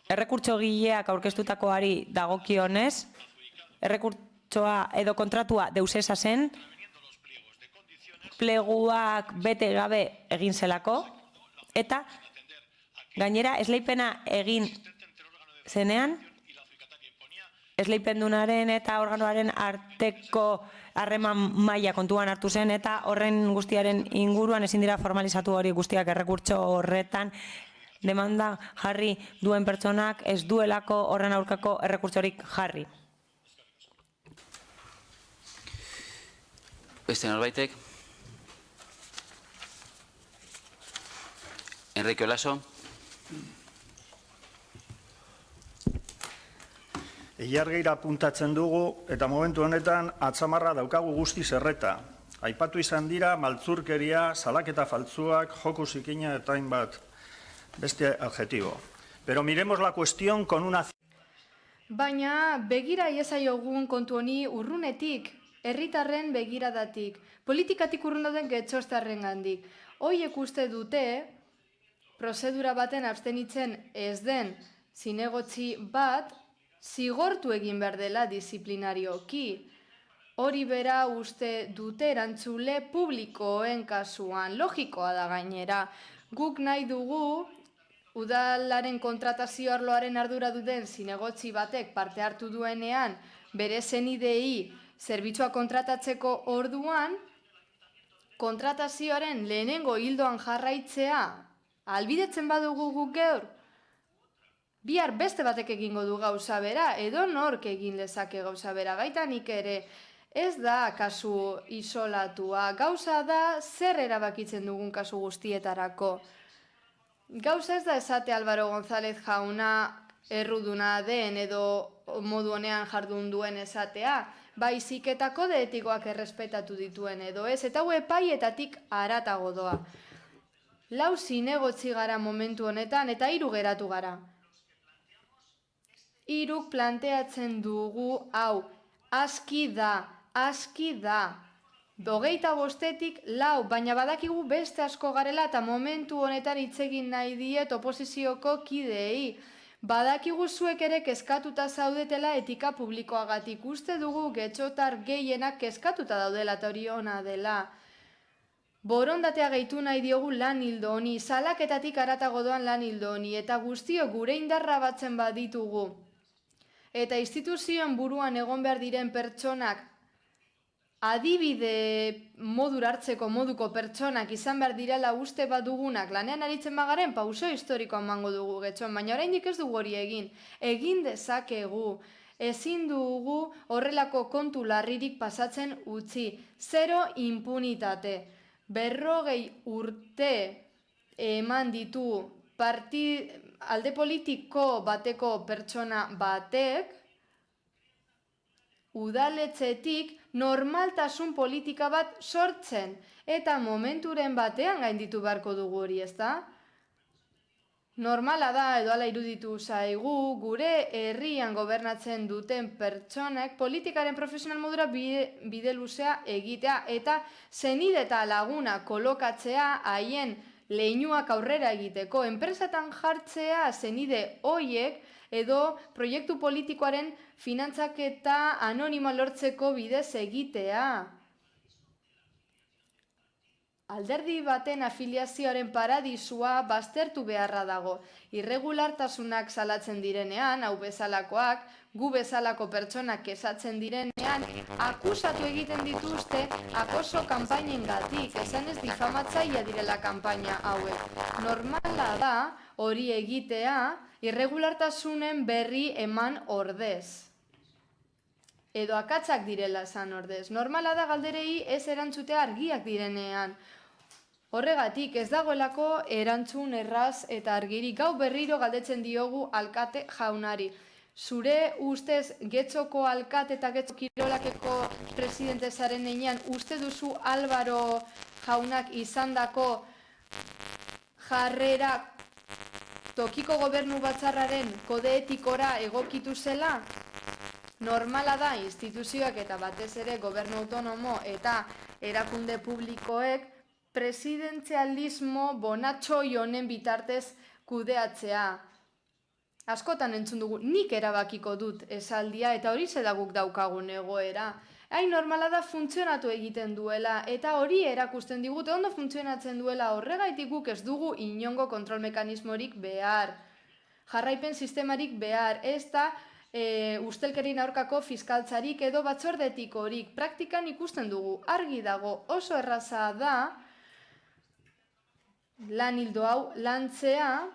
Errekurtsogileak aurkeztutakoari dagokionez, errekurtsoa edo kontratua deusesa zen, pleguak bete gabe egin zelako, eta gainera esleipena egin zenean, esleipendunaren eta organoaren arteko harreman maila kontuan hartu zen, eta horren guztiaren inguruan ezin dira formalizatu hori guztiak errekurtso horretan, demanda jarri duen pertsonak ez duelako horren aurkako errekurtsorik jarri. Beste norbaitek? Enrique Olaso. Ilargeira apuntatzen dugu eta momentu honetan atzamarra daukagu guzti zerreta. Aipatu izan dira maltzurkeria, salaketa faltzuak, joko zikina eta hainbat beste adjetibo. Pero miremos la cuestión con una... Baina begira iezaiogun kontu honi urrunetik, herritarren begiradatik, politikatik urrun dauden getxostarren gandik. Hoiek uste dute, prozedura baten abstenitzen ez den zinegotzi bat, zigortu egin behar dela disiplinarioki. Hori bera uste dute erantzule publikoen kasuan, logikoa da gainera. Guk nahi dugu, udalaren kontratazio arloaren ardura duten zinegotzi batek parte hartu duenean, bere zenidei zerbitzua kontratatzeko orduan, kontratazioaren lehenengo hildoan jarraitzea, albidetzen badugu guk gaur, bihar beste batek egingo du gauza bera, edo nork egin lezake gauza bera, baitanik ere ez da kasu isolatua, gauza da zer erabakitzen dugun kasu guztietarako. Gauza ez da esate Álvaro González jauna erruduna den edo modu honean jardun duen esatea, baizik eta kode etikoak errespetatu dituen edo ez, eta hau epaietatik haratago doa. 4 zinegotzi gara momentu honetan eta 3 geratu gara. 3 planteatzen dugu hau, aski da. 25-etik 4, baina badakigu beste asko garela eta momentu honetan hitz egin nahi diet oposizioko kideei. Badakigu zuek ere kezkatuta zaudetela etika publikoagatik. Uste dugu getxotar gehienak kezkatuta daudela eta hori ona dela. Borondatea gehitu nahi diogu lan hildo honi, salaketatik haratago doan lan hildo honi, eta guztio gure indarra batzen baditugu. eta instituzioen buruan egon behar diren pertsonak adibide modura hartzeko moduko pertsonak izan behar direla uste bat dugunak lanean aritzen bagaren pauso historikoa emango dugu getxoan, baina oraindik ez dugu hori egin dezakegu, ezin dugu horrelako kontu larririk pasatzen utzi, zero impunitate, 40 urte eman ditu alde politiko bateko pertsona batek, udaletxetik normaltasun politika bat sortzen, eta momenturen batean gainditu beharko dugu hori, ezta? Normala da, edo ala iruditu zaigu, gure herrian gobernatzen duten pertsonek politikaren profesional modura bide luzea egitea, eta zenide eta laguna kolokatzea haien leinuak aurrera egiteko, enpresetan jartzea zenide hoiek, edo proiektu politikoaren finantzaketa anonimo lortzeko bidez egitea. Alderdi baten afiliazioaren paradisua baztertu beharra dago. Irregulartasunak salatzen direnean, hau bezalakoak, gu bezalako pertsonak kesatzen direnean, akusatu egiten dituzte acoso kanpainengatik, esan ez difamatzailea direla kanpaina hauek. Normala da hori egitea, irregulartasunen berri eman ordez. Edo akatsak direla esan ordez. Normala da galderei ez erantzutea argiak direnean. Horregatik ez dagoelako erantzun erraz eta argirik. Gau berriro galdetzen diogu alkate jaunari. Zure ustez Getxoko alkate eta Getxo Kirolakeko presidente zaren einean, uste duzu Álvaro jaunak izandako jarrera tokiko gobernu batzarraren kode etikora egokitu zela? Normala da instituzioak eta batez ere gobernu autonomo eta erakunde publikoek presidentzialismo bonatxoi honen bitartez kudeatzea. Askotan entzun dugu, nik erabakiko dut esaldia eta hori zedaguk daukagun egoera. Hain normala da funtzionatu egiten duela eta hori erakusten digute ondo funtzionatzen duela horregaitik guk ez dugu inongo kontrol mekanismorik behar. Jarraipen sistemarik behar, ez da ustelkerin aurkako fiskaltzarik edo batzordetikorik. Praktikan ikusten dugu, argi dago, oso erraza da lan ildo hau lantzea,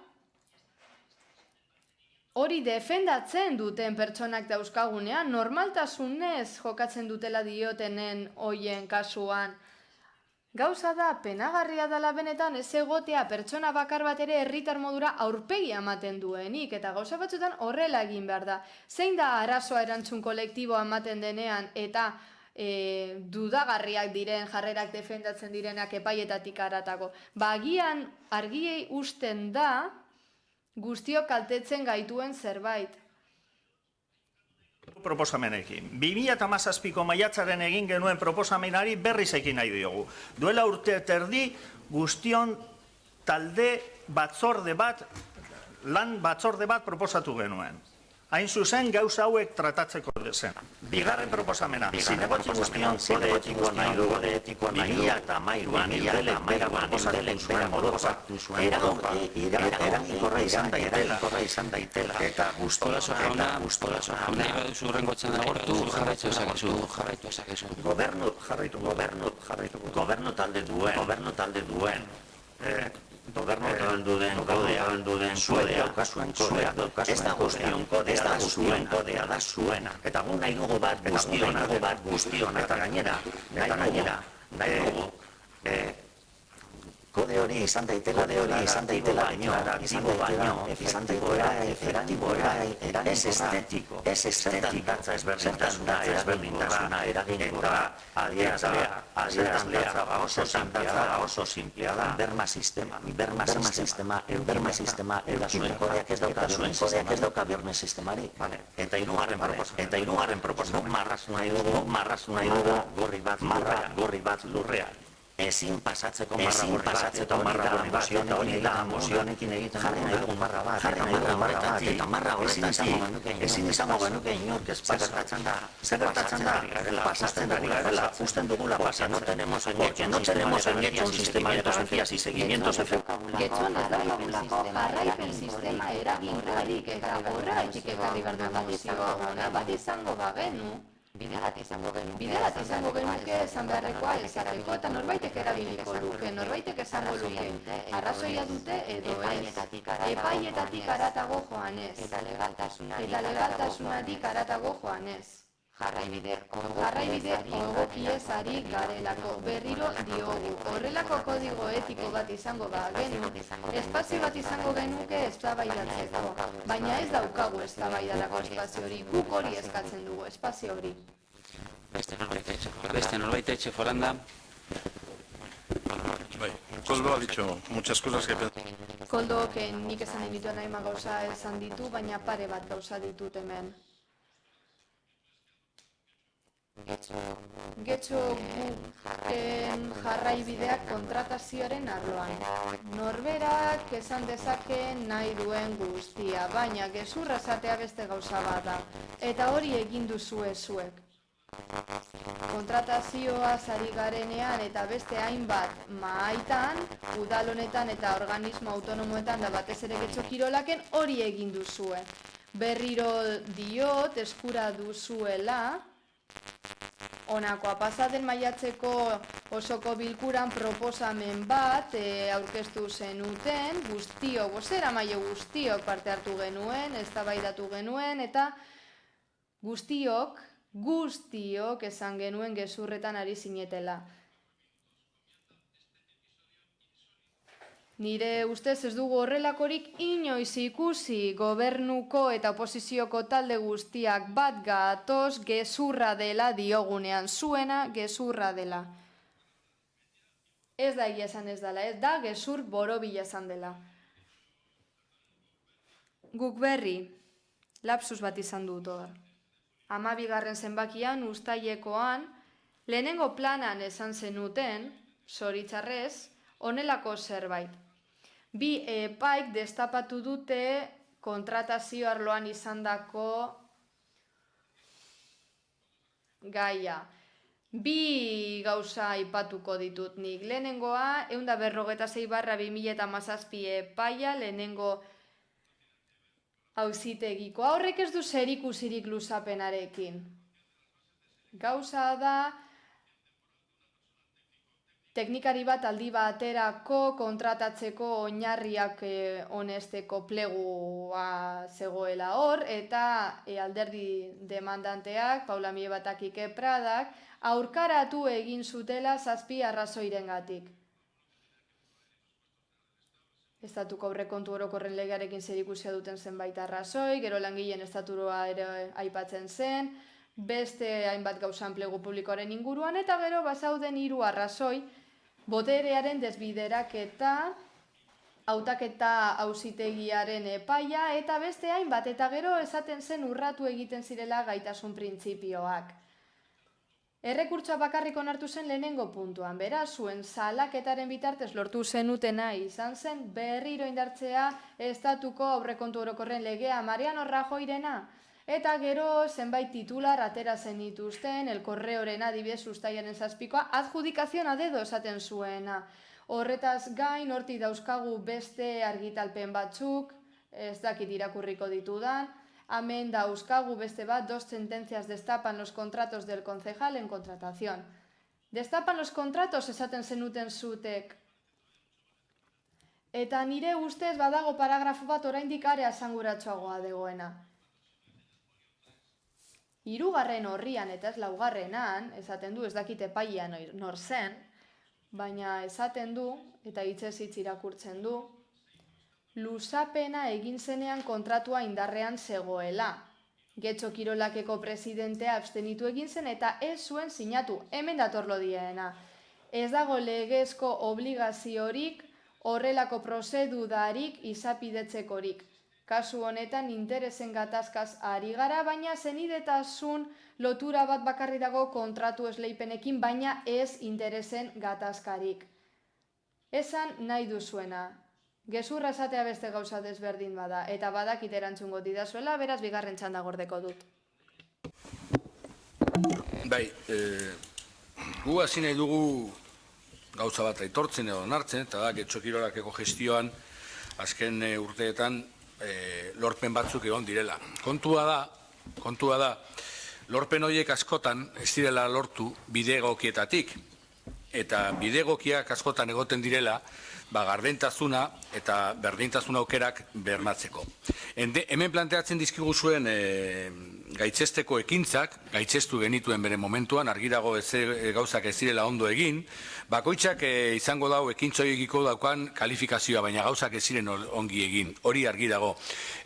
hori defendatzen duten pertsonak dauzkagunean, normaltasunez jokatzen dutela diotenen hoien kasuan. Gauza da, penagarria dela benetan ez egotea pertsona bakar bat ere herritar modura aurpegia ematen duenik, eta gauza batzutan horrela egin behar da. Zein da arazoa erantzun kolektiboa ematen denean, eta dudagarriak diren jarrerak defendatzen direnak epaietatik haratako. Bagian argiei usten da, guztiok kaltetzen gaituen zerbait. Proposamenekin. 2017ko maiatzaren egin genuen proposamenari berriz ekin nahi diogu. Duela urte terdi guztion talde batzorde bat, lan batzorde bat proposatu genuen. Hain zuzen gauza hauek tratatzeko dezen. Bigarren proposamena. Zinegotzi guztion kode etikoa nahi dugu. 2013an eudelek bera proposatu zuen modukoa. Eraginkorra izan daitela. Eta guztion jauna. Nahi baduzu rengotzen agortu, jarraitu ezakezu. Gobernu talde duen. Gobernu talde duen kodea daukazuen. Ez da guztion kodea da zuena. Eta gu nahi dugu bat guztion. Eta gainera, nahi dugu kode hori izan daitela baino, ez estetiko, datza ezberdintasuna eraginkorra, adierazlea oso simplea da, berma sistema, zuen kodeak ez dauka berme sistemari. Eta hirugarren proposamena, marrazu nahi dugu gorri bat lurrean. ezin pasatzeko marra horri bat, eta hori da mozionekin egiten jarri nahi dugun marra bat, eta marra horretatik ezin izango genuke inork ez pasatzen da, pasatzen ari garela, usten dugula pasatzen, porque no tenemos en Getxo un sistema de docencias y seguimientos efectivos. Getxon ez daukagulako jarraipen sistema eragingarrik eta horregatik ekarri behar dugu mozioa bat izango bagenu, bide bat izango genuke esan beharrekoa esateko eta norbaitek erabiliko luke, norbaitek esango luke, arrazoia dute edo ez, epaietatik haratago joanez, eta legaltasunatik haratago joanez. Jarraibide egokiez ari garelako, berriro diogu, horrelako kodigo etiko bat izango bagenu, espazio bat izango genuke eztabaidatzeko, baina ez daukagu eztabaidarako espazio hori, guk hori eskatzen dugu, espazio hori. Beste norbait etxe foranda. Koldo ha dicho muchas cosas que... Koldo, nik esan dituen hainbat gauza esan ditu, baina pare bat gauza ditut hemen. Getxo guken jarraibideak kontratazioaren arloan. Norberak esan dezake nahi duen guztia, baina gezurra esatea beste gauza bat da. Eta hori egin duzue zuek. Kontratazioaz ari garenean eta beste hainbat mahaitan, udal honetan eta organismo autonomoetan da batez ere Getxo Kirolaken hori egin duzue. Berriro diot eskura duzuela, honakoa pasaden maiatzeko osoko bilkuran proposamen bat aurkeztu zenuten, guztiok, bozeramaile guztiok parte hartu genuen, eztabaidatu genuen, eta guztiok esan genuen gezurretan ari zinetela. Nire ustez ez dugu horrelakorik inoiz ikusi, gobernuko eta oposizioko talde guztiak bat gatoz gezurra dela diogunean, zuena gezurra dela. Ez da egia esan ez dela, ez da gezur borobila esan dela. Guk berri, lapsus bat izan dut hor. 12. zenbakian, uztailekoan, lehenengo planan esan zenuten, zoritxarrez, honelako zerbait. Bi epaik destapatu dute kontratazio arloan izandako gaia. Bi gauza aipatuko ditut nik. Lehenengoa, 146/2017 epaia, lehenengo auzitegikoa. Horrek ez du zerikusirik luzapenarekin. Gauza da, teknikari bat aldi baterako kontratatzeko oinarriak onesteko plegua zegoela hor, eta alderdi demandanteak, Paula Miebatak Ike Pradak, aurkaratu egin zutela 7 arrazoirengatik. Estatuko aurrekontu orokorren legearekin zerikusia duten zenbait arrazoi, gero langileen estatutua ere aipatzen zen, beste hainbat gauza enplegu publikoaren inguruan, eta gero bazauden 3 arrazoi, boterearen desbideraketa, hautaketa auzitegiaren epaia, eta beste hainbat, eta gero esaten zen urratu egiten zirela gaitasun printzipioak. Errekurtsoa bakarrik onartu zen lehenengo puntuan, beraz, zuen salaketaren bitartez lortu zenutena izan zen berriro indartzea estatuko aurrekontu orokorren legea Mariano Rajoyrena, eta gero zenbait titular atera zen dituzten, El Correoren adibidez uztailaren 7koa, adjudikazion a dedo esaten zuena. Horretaz gain, hortik dauzkagu beste argitalpen batzuk, ez dakit irakurriko ditudan, hemen dauzkagu beste bat, 2 sentencias destapan los contratos del concejal en contratación. Destapan los contratos esaten zenuten zutek. Eta nire ustez badago paragrafo bat oraindik are esanguratsuagoa dagoena. 3. horrian eta ez 4. esaten du, ez dakit epaia nor zen, baina esaten du, eta hitzez hitz irakurtzen du, luzapena egin zenean kontratua indarrean zegoela. Getxo Kirolakeko presidentea abstenitu egin zen eta ez zuen sinatu, hemen datorlo diena. Ez dago legezko obligaziorik, horrelako prozedudarik izapidetzekorik. Kasu honetan interesen gatazkaz ari gara, baina senidetasun lotura bat bakarri dago kontratu esleipenekin, baina ez interesen gatazkarik. Esan nahi duzuena, gezurra esatea beste gauza desberdin bada, eta badakit erantzungo didazuela, beraz bigarren txanda gordeko dut. Bai, gu hasi nahi dugu gauza bat aitortzen edo onartzen, eta da, Getxo Kirolakeko gestioan azken urteetan lorpen batzuk egon direla. Kontua da, lorpen horiek askotan ez direla lortu bide egokietatik, eta bide egokiak askotan egoten direla gardentasuna eta berdintasun aukerak bermatzeko. Hemen planteatzen dizkigu zuen gaitzesteko ekintzak, gaitzestu genituen bere momentuan, argi dago gauzak ez direla ondo egin, bakoitzak izango dau ekintzoiekiko daukan kalifikazioa, baina gauzak ez ziren ongi egin, hori argi dago.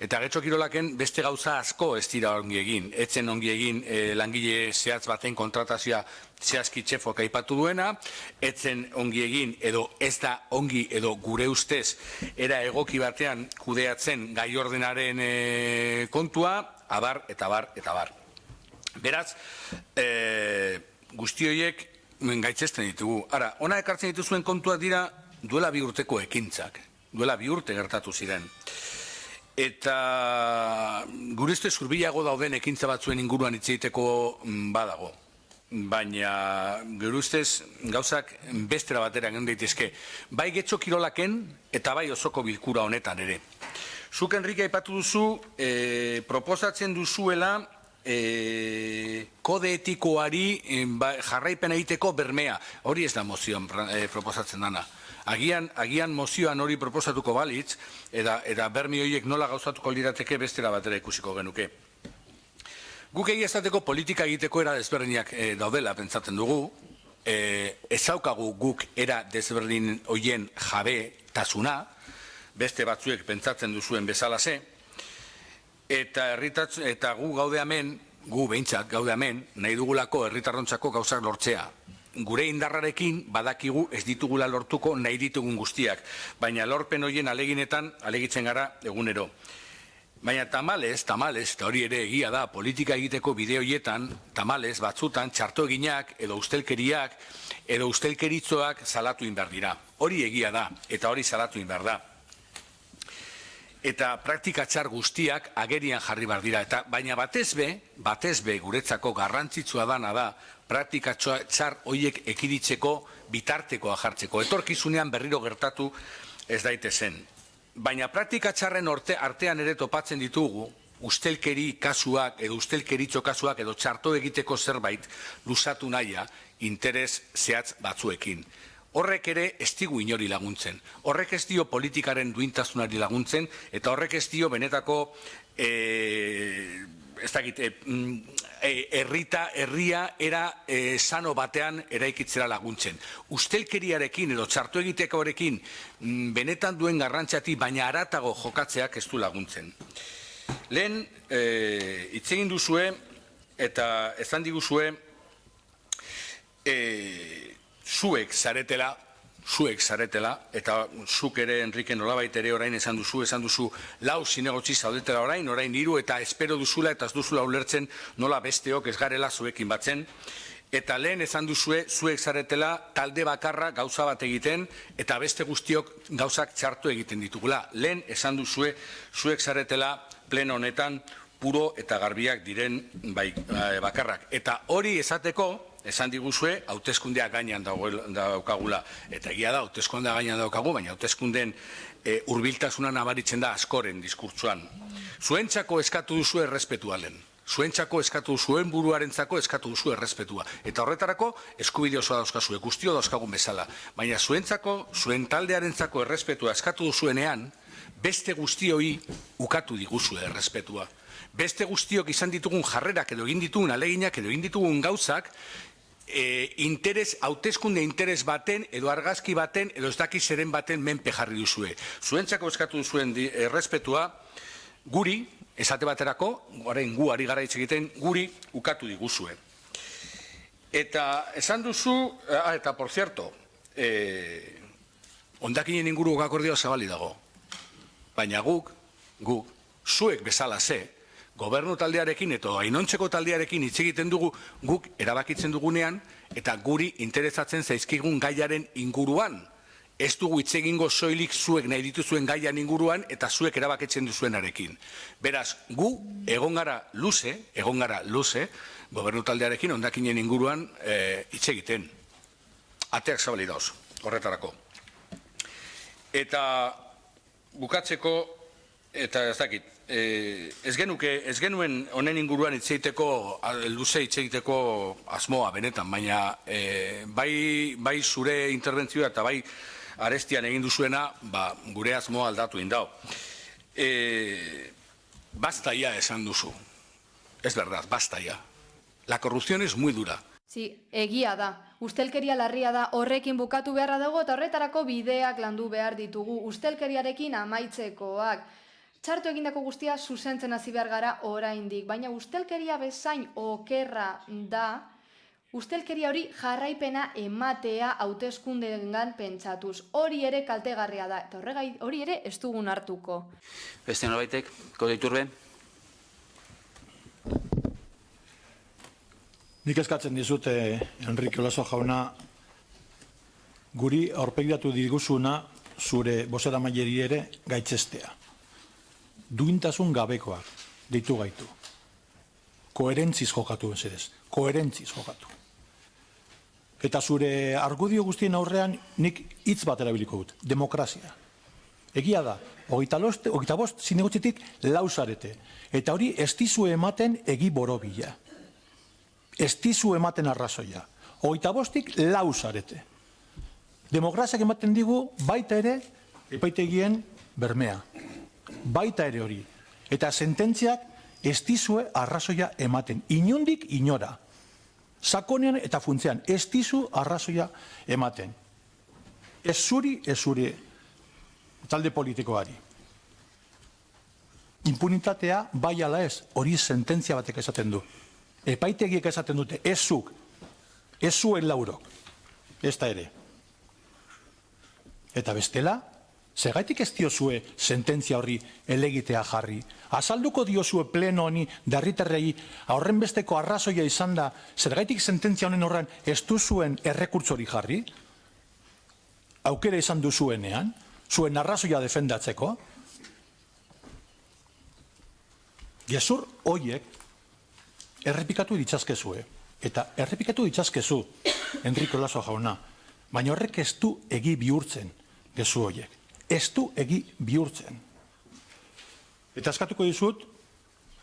Eta Getxo Kirolaken beste gauza asko ez dira ongi egin, etzen ongi egin langile zehatz baten kontratazioa zehazki txefok aipatu duena, etzen ongi egin edo ez da ongi edo gure ustez era egoki batean kudeatzen gai ordenaren kontua, abar eta bar eta bar. Beraz, guzti horiek gaitzesten ditugu. Ara, ona ekartzen dituzuen kontuak dira duela 2 urteko ekintzak, duela 2 urte gertatu ziren. Eta gure ustez hurbilago dauden ekintza batzuen inguruan hitz egiteko badago. Baina gure ustez gauzak bestera batera egin daitezke. Bai Getxo Kirolaken eta bai osoko bilkura honetan ere. Zuk, Enrique, aipatu duzu, proposatzen duzuela kode etikoari jarraipen egiteko bermea. Hori ez da mozioan proposatzen dana. Agian mozioan hori proposatuko balitz, eta bermi horiek nola gauzatuko lirateke bestera batera ikusiko genuke. Guk egia esateko politika egiteko era desberdinak daudela pentsatzen dugu, ez daukagu guk era desberdin horien jabetasuna, beste batzuek pentsatzen duzuen bezalase, eta gu gaude hemen, gu behintzat gaude hemen, nahi dugulako herritarrontzako gauzak lortzea. Gure indarrarekin badakigu ez ditugula lortuko nahi ditugun guztiak, baina lorpen horien alegitzen gara egunero. Baina tamalez, eta hori ere egia da, politika egiteko bide horietan, tamalez, batzutan, txartoeginak edo ustelkeriak edo ustelkeritzoak salatu inbar dira. Hori egia da, eta hori salatu inbar da. Eta praktika txar guztiak agerian jarri bar dira. Baina batez be guretzako garrantzitsua dana da, praktika txar horiek ekiditeko bitartekoa jartzeko. Etorkizunean berriro gertatu ez daitezen. Baina praktika txarren artean ere topatzen ditugu, ustelkeri kasuak edo ustelkeritzo kasuak edo txarto egiteko zerbait luzatu nahia interes zehatz batzuekin. Horrek ere ez digu inori laguntzen. Horrek ez dio politikaren duintasunari laguntzen, eta horrek ez dio benetako herria era sano batean eraikitzera laguntzen. Ustelkeriarekin edo txarto egitekoarekin benetan duen garrantzati baina haratago jokatzeak ez du laguntzen. Lehen, hitz egin duzue eta esan diguzue zuek zaretela, eta zuk ere, Enrique, nolabait ere orain esan duzu, lau zinegotzi zaudetela orain 3, eta espero duzula eta ez duzula ulertzen nola besteok ez garela zuekin batzen, eta lehen esan duzue, zuek zaretela talde bakarra gauza bat egiten, eta beste guztiok gauzak txartu egiten ditugula. Lehen esan duzue, zuek zaretela pleno honetan puro eta garbiak diren bakarrak. Eta hori esateko, esan diguzue, hauteskundeak gainean daukagula. Eta egia da, hauteskundeak gainean daukagu, baina hauteskundeen hurbiltasuna nabaritzen da askoren diskurtsuan. Zuentzako eskatu duzu errespetua lehen. Zuentzako eskatu zuen buruarentzako eskatu duzu errespetua. Eta horretarako eskubide osoa dauzkazue, guztio dauzkagun bezala. Baina zuentzako, zuen taldearentzako errespetua eskatu duzuenean, beste guztioi ukatu diguzue errespetua. Beste guztiok izan ditugun jarrerak edo egin ditugun aleginak edo egin ditugun gauzak, hauteskunde interes baten edo argazki baten edo ez daki zeren baten menpe jarri duzue. Zuentzako eskatu duzuen errespetua guri, esate baterako, orain gu ari gara hitz egiten, guri ukatu diguzue. Eta esan duzu, eta por cierto, hondakinen inguruko akordioa zabali dago. Baina guk zuek bezala ze, gobernu taldearekin eta gainontzeko taldearekin hitz egiten dugu guk erabakitzen dugunean eta guri interesatzen zaizkigun gaiaren inguruan. Ez dugu hitz egingo soilik zuek nahi dituzuen gaian inguruan eta zuek erabakitzen duzuenarekin. Beraz, gu egon gara luze, gobernu taldearekin hondakinen inguruan hitz egiten. Ateak zabali dauz, horretarako. Eta bukatzeko, eta ez dakit, ez genuen honen inguruan hitz egiteko, luze hitz egiteko asmoa benetan, baina bai zure interbentzioa eta bai arestian egin duzuena, gure asmoa aldatu indao. Basta ya esan duzu. Es verdad, basta ya. La corrupción es muy dura. Sí, egia da. Ustelkeria larria da, horrekin bukatu beharra dago eta horretarako bideak landu behar ditugu. Ustelkeriarekin amaitzekoak. Txartu egindako guztia zuzentzen hasi behar gara oraindik, baina ustelkeria bezain okerra da, ustelkeria hori jarraipena ematea hauteskundeengan pentsatuz. Hori ere kaltegarria da, eta hori ere ez dugun hartuko. Beste norbaitek, Kode Iturbe? Nik eskatzen dizute, Enrique Olaso jauna, guri aurpegiratu diguzuna zure bozeramaileri ere gaitzestea. Duintasun gabekoak deitu gaitu. Koherentziz jokatu bezedez, koherentziz jokatu. Eta zure argudio guztien aurrean nik hitz bat erabiliko dut, demokrazia. Egia da, 25 zinegotzitik 4 zarete. Eta hori ez dizue ematen egi borobila. Ez dizu ematen arrazoia. 25tik 4 zarete. Demokraziak ematen digu baita ere epaitegien bermea. Baita ere hori. Eta sententziak ez dizue arrazoia ematen. Inondik inora. Sakonean eta funtzean ez dizu arrazoia ematen. Ez zuri talde politikoari. Impunitatea bai ala ez, hori sententzia batek esaten du. Epaitegiek esaten dute, ez zuk, ez zuen laurok, ez da ere. Eta bestela, zergaitik ez diozue sententzia horri elegitea jarri. Azalduko diozue pleno honi darriterrei aurren besteko arrazoia izan da, zergaitik sententzia honen horren ez duzuen errekurtzori jarri, aukera izan duzuenean, zuen arrazoia defendatzeko, gezur hoiek errepikatu ditzazkezue. Eta errepikatu ditzazkezu, Enrique Olaso jauna, baina horrek ez du egi bihurtzen gezu hoiek. Ez du egi bihurtzen. Eta eskatuko dizut,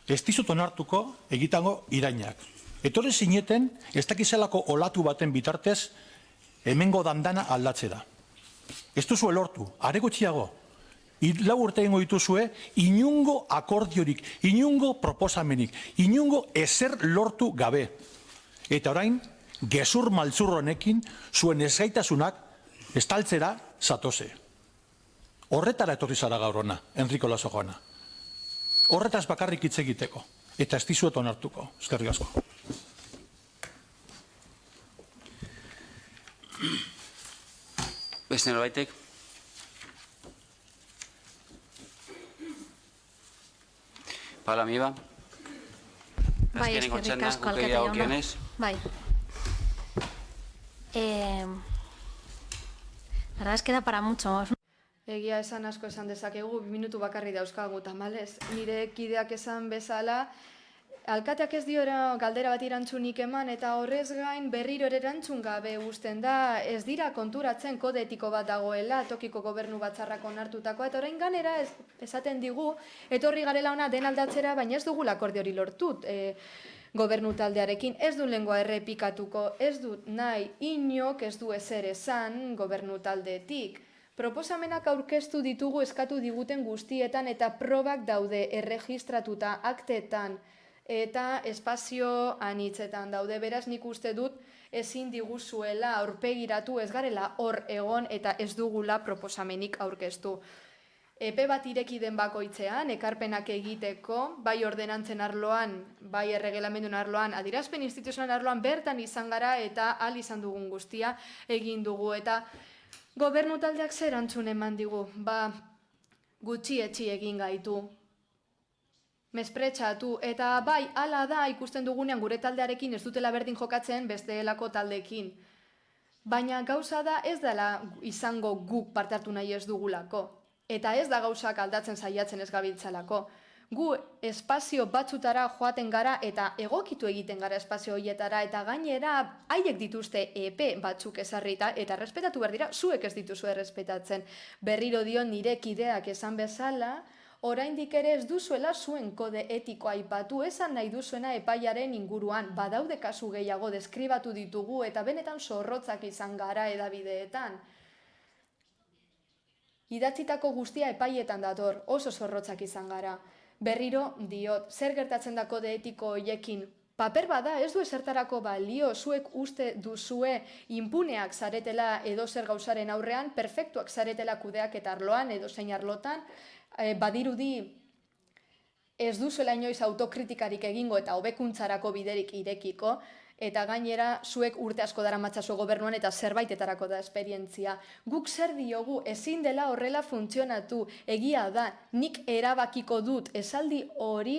ez dizut onartuko egitango irainak. Etorri zineten, ez dakizelako olatu baten bitartez, hemengo dandana aldatzera. Ez duzu elortu, are gutxiago. 4 urte egingo dituzue, inungo akordiorik, inungo proposamenik, inungo ezer lortu gabe. Eta orain, gezur maltzur honekin, zuen ezgaitasunak estaltzera zatoze. Horretara etorri zara gaur ona, Enrique Olaso jauna. Horretaz bakarrik hitz egiteko, eta ez dizuet onartuko. Eskerrik asko. Beste norbaitek? Paula Miba? Bai, eskerrik asko alkate jauna. Bai. La verdad es que da para mucho. Egia esan asko esan dezakegu, 2 minutu bakarri dauzkagu tamalez. Nire kideak esan bezala, alkateak ez dio galdera bat irantzunik eman eta horrez gain berriro ere erantzun gabe uzten da, ez dira konturatzen kode etiko bat dagoela, tokiko gobernu batzarrak onartutakoa, eta orain ganera esaten digu, etorri garela ona den aldatzera, baina ez dugula akordio hori lortut gobernu taldearekin, ez du lengua errepikatuko, ez du nahi inok, ez du ezer esan gobernu taldetik. Proposamenak aurkeztu ditugu eskatu diguten guztietan eta probak daude erregistratuta aktetan eta espazio anitzetan daude. Beraz nik uste dut ezin diguzuela aurpegiratu ez garela hor egon eta ez dugula proposamenik aurkeztu. Epe bat ireki den bakoitzean, ekarpenak egiteko, bai ordenantzen arloan, bai erregelamendun arloan, adierazpen instituzional arloan bertan izan gara eta ahal izan dugun guztia egin dugu eta gobernu taldeak zer antzun eman digu, gutxietsi egin gaitu. mespretsatu, eta bai, hala da ikusten dugunean gure taldearekin ez dutela berdin jokatzen besteelako taldeekin. Baina gauza da ez dela izango guk parte hartu nahi ez dugulako. Eta ez da gauzak aldatzen saiatzen ez gabiltzalako. Gu espazio batzutara joaten gara eta egokitu egiten gara espazio horietara eta gainera haiek dituzte epe batzuk ezarrita eta respetatu behar dira, zuek ez dituzu errespetatzen. Berriro dio nire kideak esan bezala, oraindik ere ez duzuela zuen kode etikoa aipatu, esan nahi duzuena epaiaren inguruan, badaude kasu gehiago deskribatu ditugu eta benetan zorrotzak izan gara edabideetan. Idatzitako guztia epaietan dator, oso zorrotzak izan gara. Berriro diot, zer gertatzen da kode etiko hoiekin? Paper bada, ez du ezertarako balio, zuek uste duzue impuneak zaretela edo zer gauzaren aurrean, perfektuak zaretela kudeak eta arloan edo zein arlotan, badirudi ez duzuela inoiz autokritikarik egingo eta hobekuntzarako biderik irekiko, eta gainera zuek urte asko dara matzazu gobernuan eta zerbaitetarako da esperientzia. Guk zer diogu ezin dela horrela funtzionatu, egia da, nik erabakiko dut esaldi hori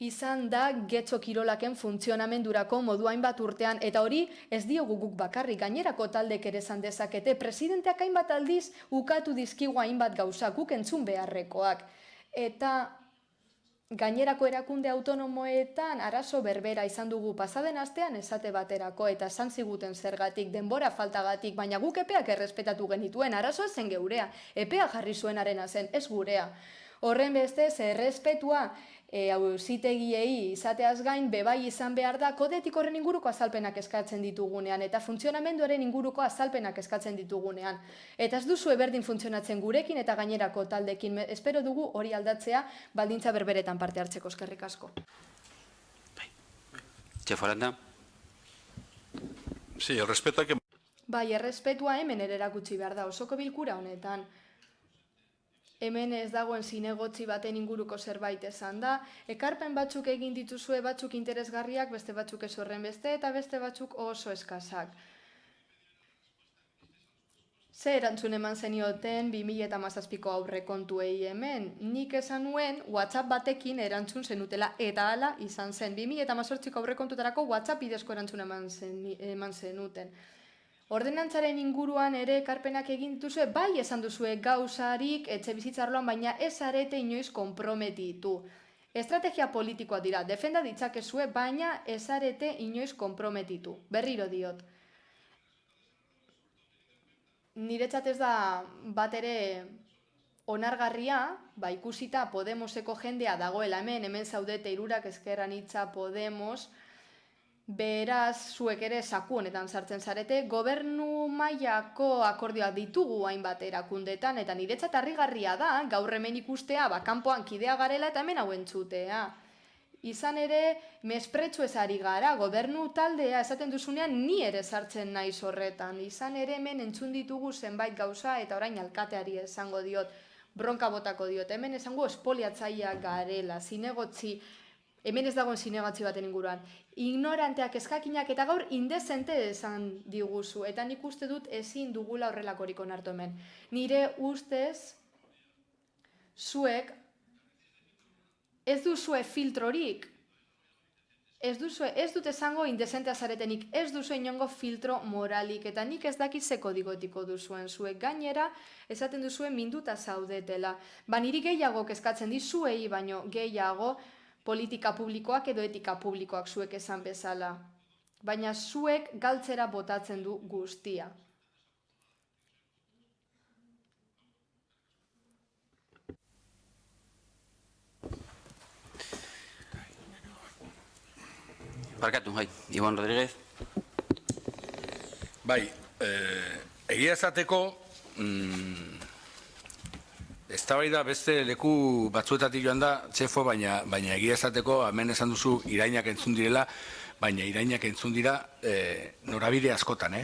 izan da Getxo Kirolaken funtzionamendurako modu hainbat urtean, eta hori ez diogu guk bakarrik, gainerako taldek ere esan dezakete, presidenteak hainbat aldiz ukatu dizkigu hainbat gauza, guk entzun beharrekoak. Eta gainerako erakunde autonomoetan arazo berbera izan dugu pasaden astean esate baterako eta esan ziguten zergatik, denbora faltagatik, baina guk epeak errespetatu genituen, arazoa zen geurea, epea jarri zuenarena zen, ez gurea. Horren bestez, errespetua auzitegiei izateaz gain bebai izan behar da kodetik horren inguruko azalpenak eskatzen ditugunean eta funtzionamenduaren inguruko azalpenak eskatzen ditugunean. Eta ez duzu berdin funtzionatzen gurekin eta gainerako taldekin. Espero dugu hori aldatzea baldintza berberetan parte hartzeko, eskerrik asko. Txeforanda? Sí, el respeto hay que... Bai, errespetua hemen ere erakutsi behar da, osoko bilkura honetan. Hemen ez dagoen zinegotzi baten inguruko zerbait esan da, ekarpen batzuk egin dituzue, batzuk interesgarriak, beste batzuk ez horren beste, eta beste batzuk oso eskasak. Ze erantzun eman zenioten 2017ko aurrekontuei hemen? Nik esan nuen WhatsApp batekin erantzun zenutela, eta hala izan zen. 2018ko aurrekontutarako WhatsApp bidezko erantzun eman zenuten. Ordenantzaren inguruan ere ekarpenak egin dituzue, bai esan duzue gauzarik etxe bizitzarloan, baina ez arete inoiz konprometitu. Estrategia politikoa dira, defenda ditzakezue, baina ez arete inoiz konprometitu. Berriro diot. Niretzat ez da bat ere onargarria, ba ikusita Podemoseko jendea dagoela hemen zaudete hirurak Ezker Anitza Podemos, beraz, zuek ere saku honetan sartzen zarete, gobernu mailako akordioak ditugu hainbat erakundetan, eta niretzat harrigarria da, gaur hemen ikustea, kanpoan kidea garela eta hemen hau entzutea. Izan ere, mespretsu ez ari gara, gobernu taldea esaten duzunean ni ere sartzen naiz horretan. Izan ere hemen entzun ditugu zenbait gauza eta orain alkateari esango diot, bronka botako diot, hemen esango espoliatzaileak garela, zinegotzi, hemen ez dagoen zinegotzi baten inguruan. Ignoranteak eskakinak eta gaur indezente esan diguzu, eta nik uste dut ezin dugula horrelakorik onartu hemen. Nire ustez, zuek ez duzue filtrorik, ez dut esango indezentea zaretenik, ez duzue inongo filtro moralik, eta nik ez dakit ze kodigotiko duzuen zuek. Gainera, esaten duzuen minduta zaudetela. Ba niri gehiago kezkatzen dizuei, baino gehiago politika publikoak edo etika publikoak zuek esan bezala. Baina zuek galtzera botatzen du guztia. Barkatu, bai, Ibon Rodríguez. Bai, egia esateko, eztabaida beste leku batzuetatik joan da, txefo, baina egia esateko, hemen esan duzu irainak entzun direla, baina irainak entzun dira norabide askotan,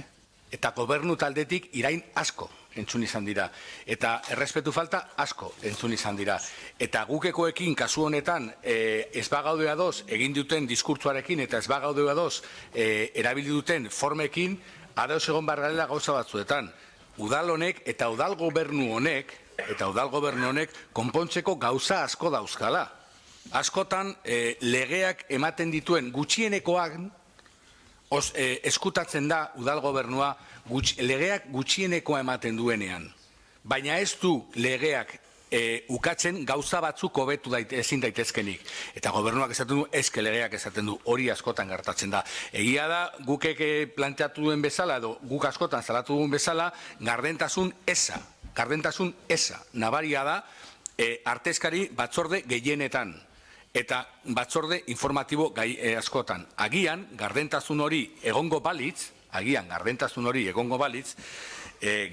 Eta gobernu taldetik irain asko entzun izan dira. Eta errespetu falta asko entzun izan dira. Eta gukekoekin kasu honetan ez bagaude adoz egin duten diskurtsuarekin eta ez bagaude adoz erabili duten formekin adoz egon barrela gauza batzuetan. Udal honek eta udal gobernu honek konpontzeko gauza asko dauzkala. askotan legeak ematen dituen gutxienekoak eskutatzen da udal gobernua legeak gutxienekoa ematen duenean. Baina ez du legeak ukatzen gauza batzuk hobetu ezin daitezkenik. Eta gobernuak esaten du, ezke legeak esaten du, hori askotan gertatzen da. Egia da, gukek planteatu duen bezala, edo guk askotan salatu duen bezala, gardentasun eza, nabaria da, artezkari batzorde gehienetan, eta batzorde informatibo askotan. Agian, gardentasun hori egongo balitz,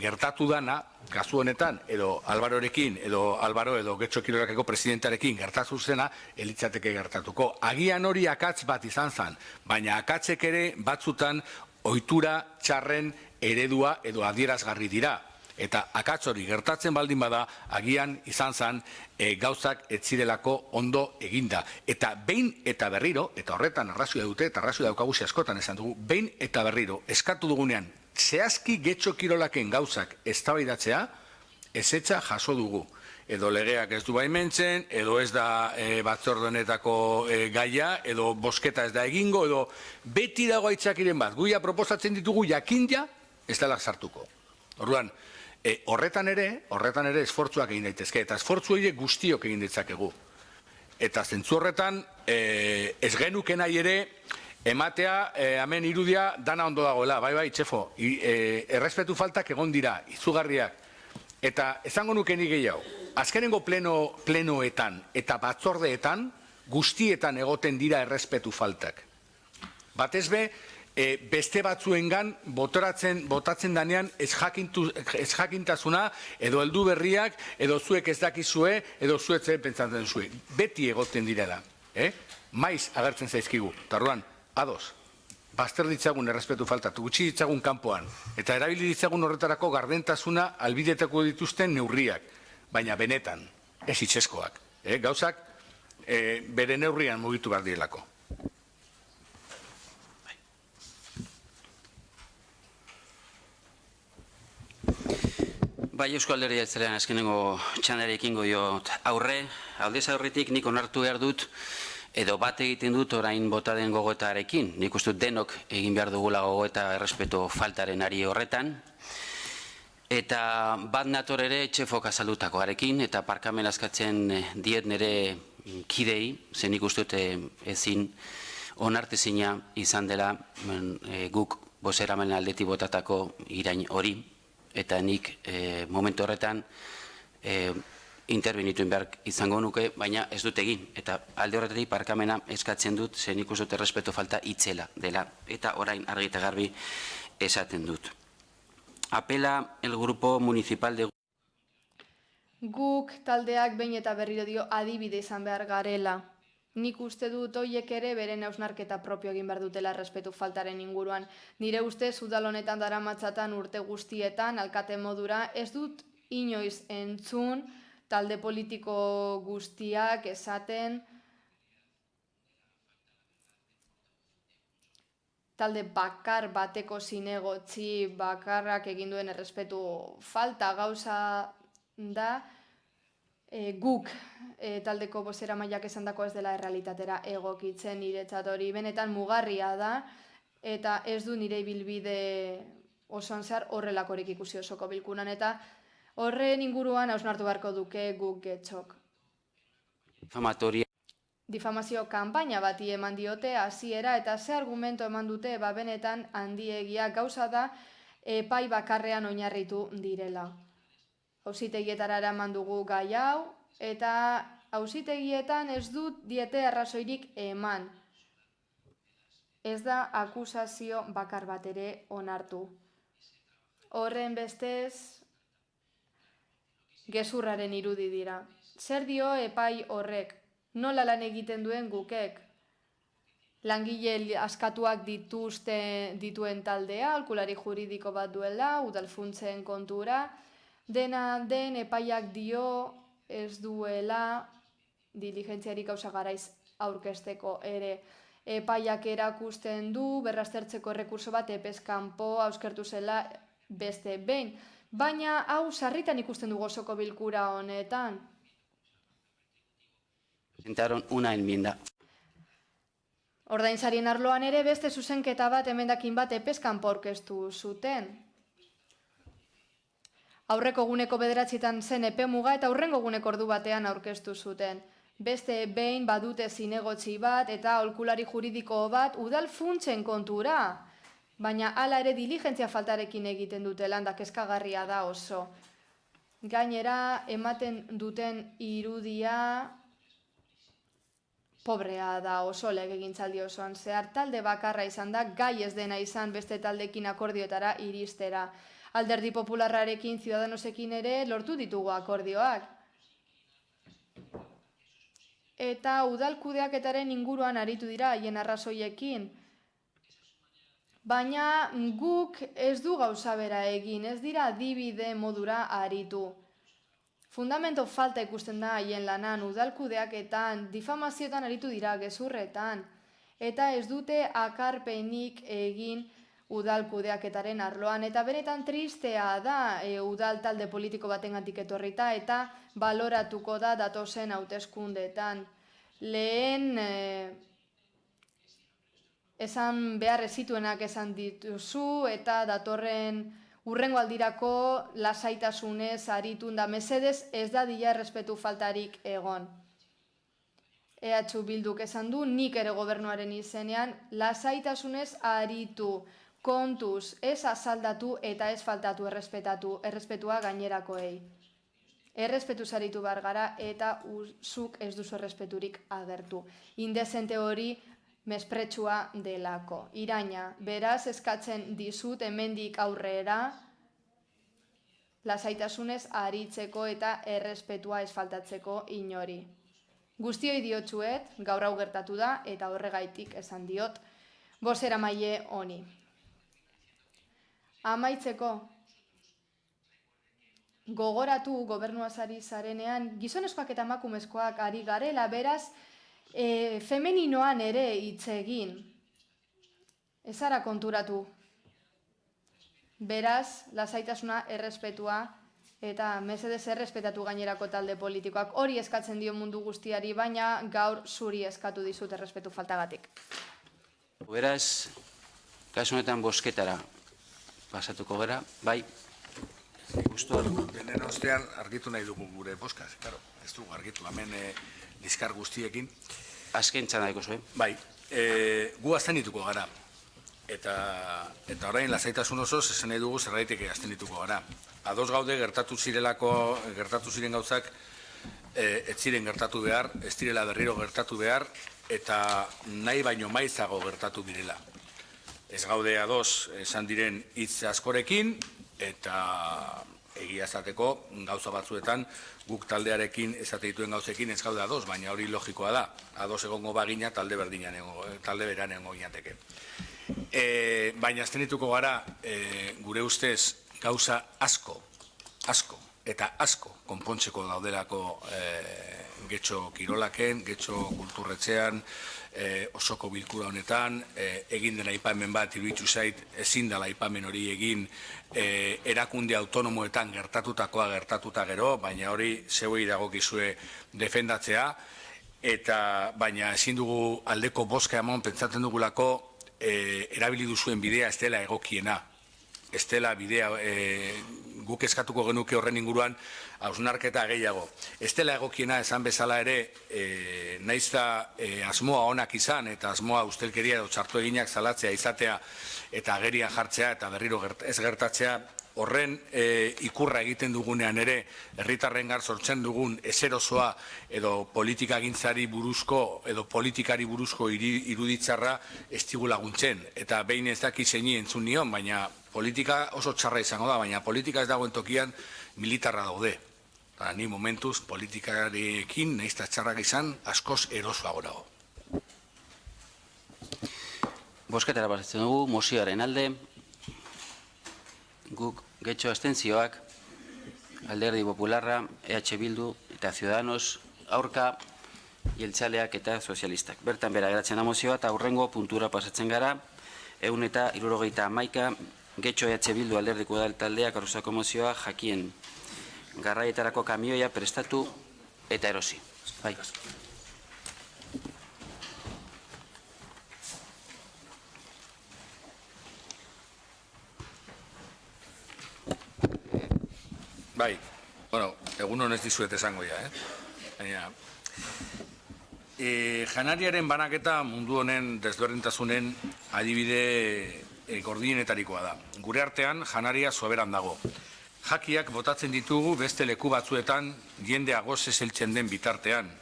gertatu dana, kasu honetan, edo Alvarorekin, edo Alvaro edo Getxo Kirorakeko presidentearekin gertatu zena, elitzateke gertatuko. Agian hori akatz bat izan zen, baina akatzek ere batzutan ohitura txarren eredua edo adierazgarri dira. Eta akatz hori gertatzen baldin bada, agian izan zen gauzak ez zirelako ondo eginda. Eta behin eta berriro, eta horretan arrazioa dute, eta arrazioa daukagusi askotan esan dugu, behin eta berriro eskatu dugunean, zehazki Getxo Kirolaken gauzak eztabaidatzea, ezetza jaso dugu. Edo legeak ez du baimentzen, edo ez da batzorde honetako gaia, edo bosketa ez da egingo, edo beti dago aitzakiren bat. Guia proposatzen ditugu jakindia, ez dela sartuko. Orduan, horretan ere esfortzuak egin daitezke, eta esfortzu horiek guztiok egin ditzakegu. Eta zentzu horretan, ez genuke nahi ere, ematea, hemen irudia, dana ondo dagoela, bai, txefo, errespetu faltak egon dira, izugarriak. Eta esango nuke nik gehiago, azkenengo plenoetan eta batzordeetan, guztietan egoten dira errespetu faltak. Batez be, beste batzuengan botatzen danean ez jakintasuna, edo heldu berriak, edo zuek ez dakizue, edo zuetzen pentsatzen zuen. Beti egoten direla. Maiz agertzen zaizkigu. Tarruan, ados, bazter ditzagun errespetu falta, gutxi ditzagun kanpoan, eta erabili ditzagun horretarako gardentasuna albidetako dituzten neurriak, baina benetan, ez itxeskoak. Gauzak bere neurrian mugitu behar direlako. Bai, Eusko Alderdi Jeltzalean azkenengo txandarekin diot aurre, aldez aurretik nik onartu behar dut, edo bat egiten dut orain bota den gogoetarekin. Nik uste dut denok egin behar dugula gogoeta errespetu faltaren ari horretan. Eta bat nator ere txefok azaldutakoarekin, eta parkamen askatzen diet nire kidei, zen nik uste dut ezin onartezina izan dela guk bozeramanen aldetik botatako irain hori, eta nik momentu horretan interbenituen behar izango nuke, baina ez dut egin. Eta alde horretatik parkamena eskatzen dut, zen nik uste dut errespetu falta itzela dela, eta orain argi eta garbi esaten dut. Apela el grupo municipal de... Guk taldeak behin eta berriro dio adibide izan behar garela. Nik uste dut hoiek ere beren hausnarketa propio egin behar dutela errespetu faltaren inguruan. Nire ustez udal honetan daramatzatan urte guztietan, alkate modura, ez dut inoiz entzun talde politiko guztiak esaten talde bakar bateko zinegotzi bakarrak egin duen errespetu falta gauza da guk taldeko bozeramaileak esandako ez dela errealitatera egokitzen niretzat hori benetan mugarria da eta ez du nire ibilbide osoan zehar horrelakorik ikusi osoko bilkunan eta horren inguruan hausnartu beharko duke guk Getxok. Difamazio kanpaina bati eman diote hasiera eta ze argumento eman dute benetan handiegia gauza da epai bakarrean oinarritu direla. Auzitegietara eraman dugu gai hau eta auzitegietan ez dut diete arrazoirik eman. Ez da akusazio bakar bat ere onartu. Horren bestez gezurraren irudi dira. Zer dio epai horrek? Nola lan egiten duen gukek? Langile askatuak dituen taldea, aholkulari juridiko bat duela, udalfuntzen kontura, dena den epaiak dio ez duela diligentziarik gauza garaiz aurkezteko ere. Epaiak erakusten du, berraztertzeko errekurso bat epeskanpo auskertu zela beste behin. Baina hau sarritan ikusten dugu osoko bilkura honetan. Presentaron una enmienda. Ordainsarien arloan ere beste zuzenketa bat emendakin bat epeskan aurkeztu zuten. Aurreko eguneko 9etan zen epe muga eta aurrengo eguneko ordu batean aurkeztu zuten. Beste behin badute zinegotzi bat eta aholkulari juridiko bat udal funtsen kontura. Baina hala ere diligentzia faltarekin egiten dute lan da kezkagarria da oso. Gainera ematen duten irudia pobrea da oso legegintzaldi osoan zehar. Talde bakarra izan da, gai ez dena izan beste taldekin akordioetara iristera. Alderdi Popularrarekin, Ciudadanosekin ere lortu ditugu akordioak. Eta udal kudeaketaren inguruan aritu dira haien arrazoiekin. Baina guk ez du gauza bera egin, ez dira adibide modura aritu. Fundamento falta ikusten da haien lanan, udalkudeaketan, difamazioetan aritu dira, gezurretan, eta ez dute akarpenik egin udalkudeaketaren arloan. Eta benetan tristea da udal talde politiko batengatik etorrita eta baloratuko da datozen hauteskundeetan. Lehen esan behar ezituenak esan dituzu eta datorren urrengo aldirako lasaitasunez aritun da mesedez ez da dila errespetu faltarik egon. EH Bilduk esan du, nik ere gobernuaren izenean, lasaitasunez aritu, kontuz, ez azaldatu eta ez faltatu errespetua gainerakoei. Errespetuz aritu behar gara eta zuk ez duzu errespeturik agertu. Indezente hori mespretsua delako. Iraina, beraz eskatzen dizut hemendik aurrera lasaitasunez aritzeko eta errespetua ez faltatzeko inori. Guztioi diotsuet, gaur hau gertatu da eta horregaitik esan diot bozeramaile honi. Amaitzeko, gogoratu gobernuaz ari zarenean, gizonezkoak eta emakumezkoak ari garela, beraz, femeninoan ere hitz egin. Ez ara konturatu. Beraz, lasaitasuna, errespetua eta mesedez errespetatu gainerako talde politikoak. Hori eskatzen dio mundu guztiari, baina gaur zuri eskatu dizut errespetu faltagatik. Beraz, kasu honetan bozketara pasatuko gara, bai. Denen ostean argitu nahi dugu gure bozkaz, ez dugu argitu, hemen liskar guztiekin. Azken txandaiko zuen. Bai, gu aztenituko gara. Eta orain lasaitasun osoz esan nahi dugu zerraitik aztenituko gara. Ados gaude gertatu ziren gauzak ez ziren gertatu behar, ez direla berriro gertatu behar, eta nahi baino maizago gertatu direla. Ez gaude ados esan diren hitz askorekin, eta egia esateko gauza batzuetan guk taldearekin esate dituen gauzekin ez gaude ados, baina hori logikoa da. Ados egongo bagina talde beran egongo ginateke. Baina aztenituko gara gure ustez gauza asko eta asko konpontzeko daudelako getxo kirolaken, getxo kulturretxean, osoko bilkura honetan, egin den aipamen bat iruditu zait ezin dela aipamen hori egin erakunde autonomoetan gertatutakoa gertatuta gero, baina hori zeuei dagokizue defendatzea, eta baina ezin dugu aldeko bozka eman pentsatzen dugulako erabili duzuen bidea ez dela egokiena. Ez dela bidea, guk eskatuko genuke horren inguruan hausnarketa gehiago. Ez dela egokiena esan bezala ere, naiz da asmoa onak izan eta asmoa ustelkeria edo txartu eginak salatzea izatea eta agerian jartzea eta berriro ez gertatzea, horren ikurra egiten dugunean ere, herritarren gar sortzen dugun ezerosoa edo politikagintzari buruzko edo politikari buruzko iruditzarra ez digu laguntzen. Eta behin ez daki zeini entzun nion, baina politika oso txarra izango da, baina politika ez dagoen tokian militarra daude. Ni momentuz politikarekin nahiz eta txarrak izan askoz erosoagorago. Bozketara pasatzen dugu, mozioaren alde, guk getxo abstentzioak, Alderdi Popularra, EH Bildu eta Ciudadanos, aurka, jeltzaleak eta sozialistak. Bertan bera geratzen da mozioa eta aurrengo puntura pasatzen gara, 171 getxo EH Bildu Alderdiko Udal taldeak arrozako mozioa jakien garraietarako kamioia prestatu eta erosi. Bai. Bai, bueno, egun honez dizuet esango ja, Baina, janariaren banaketa mundu honen desberdintasunen adibide gordienetarikoa da. Gure artean, janaria soberan dago. Jakiak botatzen ditugu beste leku batzuetan jende agose heltzen den bitartean.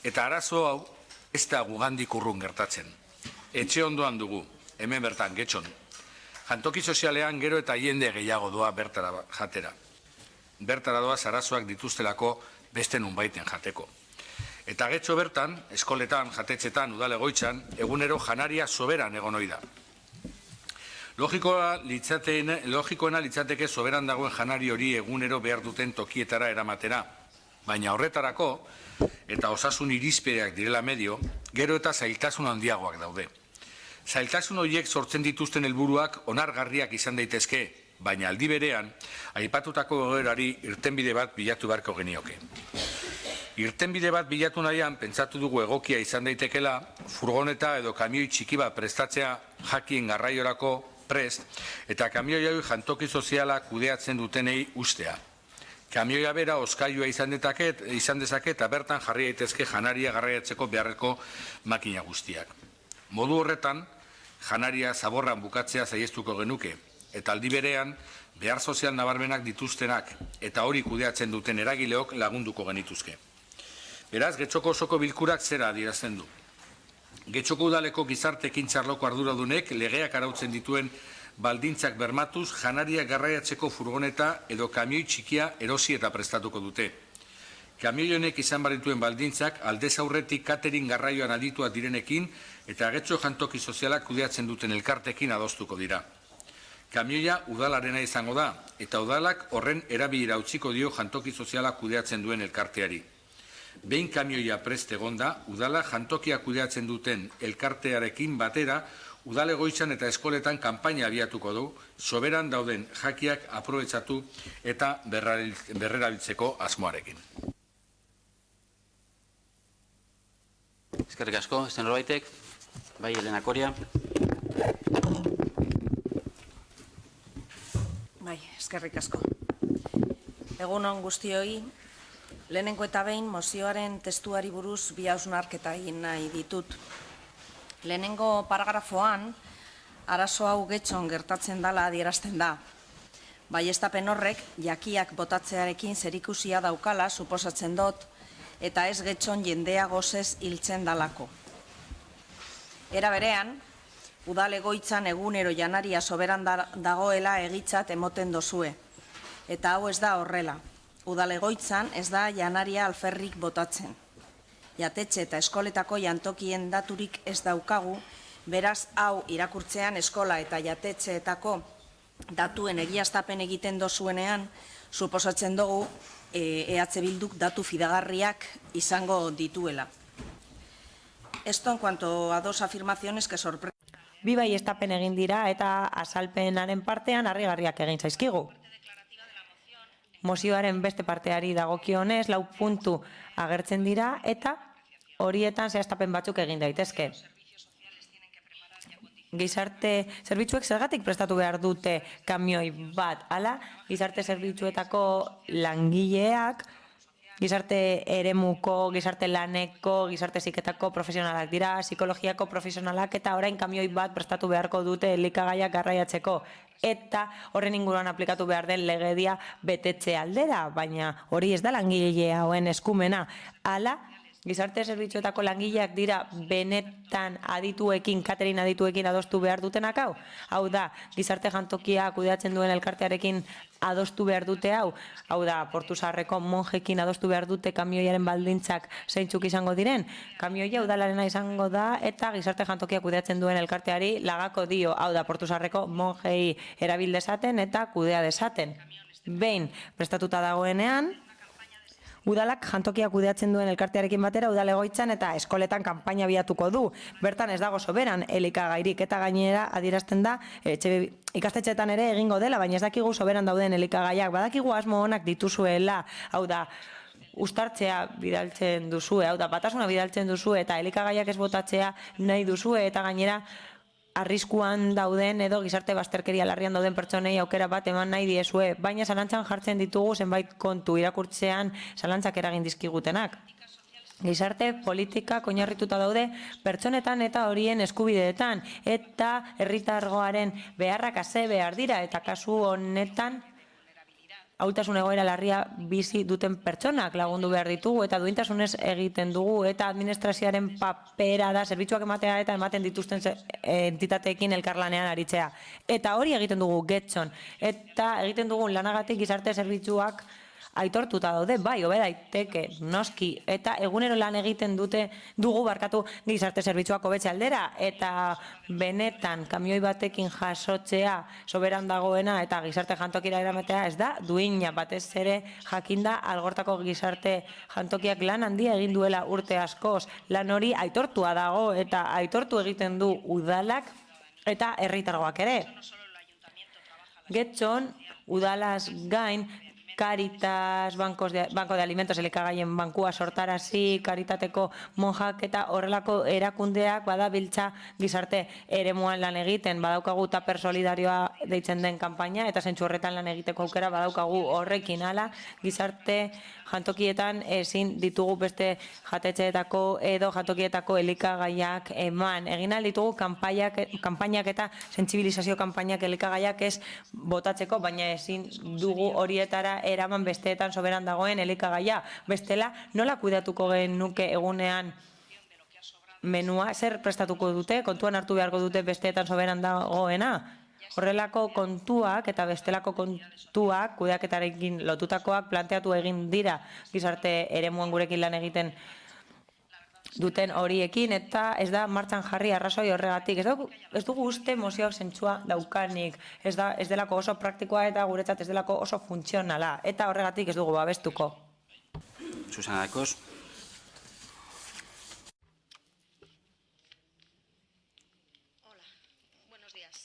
Eta arazo hau ez da gugandik urrun gertatzen. Etxe ondoan dugu, hemen bertan, Getxon. Jantoki sozialean gero eta jende gehiago doa bertara jatera. Bertara doaz arazoak dituztelako beste nunbaiten jateko. Eta Getxo bertan, eskoletan, jatetxetan, udalegoitzan, egunero janaria soberan egon ohi da. Logikoena litzateke soberan dagoen janari hori egunero behar duten tokietara eramatera, baina horretarako, eta osasun irizpideak direla medio, gero eta zailtasun handiagoak daude. Zailtasun horiek sortzen dituzten helburuak onargarriak izan daitezke, baina aldi berean, aipatutako egoerari irtenbide bat bilatu beharko genioke. Irtenbide bat bilatu nahian, pentsatu dugu egokia izan daitekela, furgoneta edo kamioi txiki bat prestatzea jakien garraiorako prest, eta kamioi hau jantoki soziala kudeatzen dutenei ustea. Kamioia bera oskailua izan dezake eta bertan jarri daitezke janaria garraiatzeko beharreko makina guztiak. Modu horretan, janaria zaborran bukatzea saiestuko genuke, eta aldi berean, behar sozial nabarmenak dituztenak eta hori kudeatzen duten eragileok lagunduko genituzke. Beraz, Getxoko osoko bilkurak zera adierazten du. Getxoko udaleko gizarte ekintza-arloko arduradunek legeak arautzen dituen baldintzak bermatuz janaria garraiatzeko furgoneta edo kamioi txikia erosi eta prestatuko dute. Kamioi honek izan barituen baldintzak aldez aurretik catering garraioan adituak direnekin eta Getxo jantoki sozialak kudeatzen duten elkartekin adostuko dira. Kamioia udalarena izango da eta udalak horren erabilera utziko dio jantoki sozialak kudeatzen duen elkarteari. Behin kamioia prest egonda, udala jantokia kudeatzen duten elkartearekin batera, udalegoitzan eta eskoletan kanpaina abiatuko du, soberan dauden jakiak aprobetxatu eta berrerabiltzeko asmoarekin. Eskerrik asko, ez den norbaitek? Bai, Elena Koria. Bai, eskerrik asko. Egun on guztioi, lehenengo eta behin mozioaren testuari buruz bi hausnarketa egin nahi ditut. Lehenengo paragrafoan, arazo hau Getxon gertatzen dela adierazten da. Baieztapen horrek jakiak botatzearekin zerikusia daukala suposatzen dut, eta ez Getxon jendea gozez hiltzen dalako. Era berean, udalegoitzan egunero janaria soberan dagoela egitzat emoten dozue. Eta hau ez da horrela. Udalegoitzan ez da janaria alferrik botatzen. Jatetxe eta eskoletako jantokien daturik ez daukagu, beraz hau irakurtzean eskola eta jatetxeetako datuen egiaztapen egiten dozuenean, suposatzen dugu EH Bilduk datu fidagarriak izango dituela. Esto en cuanto a dos afirmaciones que sorprenden. Bi baieztapen egin dira eta azalpenaren partean harrigarriak egin zaizkigu. Mozioaren beste parteari dagokionez 4 puntu agertzen dira eta horietan zehaztapen batzuk egin daitezke. Gizarte zerbitzuek zergatik prestatu behar dute kamioi bat, ala gizarte zerbitzuetako langileak, gizarte eremuko, gizarte laneko, gizarte ziketako profesionalak dira, psikologiako profesionalak eta orain kamioi bat prestatu beharko dute elikagaiak garraiatzeko. Eta horren inguruan aplikatu behar den legedia betetze aldera, baina hori ez da langile hauen eskumena. Hala, gizarte zerbitzuetako langileak dira benetan adituekin, catering adituekin adostu behar dutenak hau? Hau da, gizarte jantokia kudeatzen duen elkartearekin adostu behar dute hau? Hau da, Portusarreko monjekin adostu behar dute kamioiaren baldintzak zeintzuk izango diren? Kamioia udalarena izango da eta gizarte jantokia kudeatzen duen elkarteari lagako dio, hau da, Portusarreko monjei erabil dezaten eta kudea dezaten. Behin, prestatuta dagoenean, udalak jantokia kudeatzen duen elkartearekin batera udalegoitzan eta eskoletan kanpaina abiatuko du. Bertan ez dago soberan elikagairik eta gainera adierazten da ikastetxeetan ere egingo dela, baina ez dakigu soberan dauden elikagaiak. Badakigu asmo onak dituzuela, hau da, uztartzea bidaltzen duzue, hau da, batasuna bidaltzen duzue eta elikagaiak ez botatzea nahi duzue eta gainera arriskuan dauden edo gizarte bazterkeria larrian dauden pertsonei aukera bat eman nahi diezue, baina zalantzan jartzen ditugu zenbait kontu irakurtzean zalantzak eragin dizkigutenak. Gizarte politika oinarrituta daude pertsonetan eta horien eskubideetan eta herritargoaren beharrak ase behar dira eta kasu honetan ahultasun egoera larria bizi duten pertsonak lagundu behar ditugu eta duintasunez egiten dugu eta administrazioaren papera da zerbitzuak ematea eta ematen dituzten entitateekin elkarlanean aritzea. Eta hori egiten dugu Getxon eta egiten dugun lanagatik gizarte zerbitzuak aitortuta daude, bai, hobe daiteke, noski, eta egunero lan egiten dugu gizarte zerbitzuak hobetze aldera, eta benetan kamioi batekin jasotzea soberan dagoena eta gizarte jantokira eramatea ez da duina, batez ere jakinda Algortako gizarte jantokiak lan handia egin duela urte askoz, lan hori aitortua dago eta aitortu egiten du udalak eta herritargoak ere. Getxon, udalaz gain, Caritas, Banco de Alimentos, elikagaien bankua sortarazi, Karitateko monjak eta horrelako erakundeak badabiltza gizarte eremuan lan egiten, badaukagu taper solidarioa deitzen den kanpaina eta zentzu horretan lan egiteko aukera badaukagu horrekin ala, gizarte jantokietan ezin ditugu beste jatetxeetako edo jantokietako elikagaiak eman. Egin ahal ditugu kanpainak eta sentsibilizazio kanpainak elikagaiak ez botatzeko, baina ezin dugu horietara eraman besteetan soberan dagoen elikagaia. Bestela, nola kuidatuko genuke egunean menua, zer prestatuko dute, kontuan hartu beharko dute besteetan soberan dagoena? Horrelako kontuak eta bestelako kontuak, kudeaketarekin lotutakoak planteatu egin dira gizarte eremuan gurekin lan egiten duten horiekin eta ez da martxan jarri arrazoi horregatik. Ez dugu uste mozioak zentzua daukanik, ez delako oso praktikoa eta guretzat ez delako oso funtzionala eta horregatik ez dugu babestuko. Susana Dakos.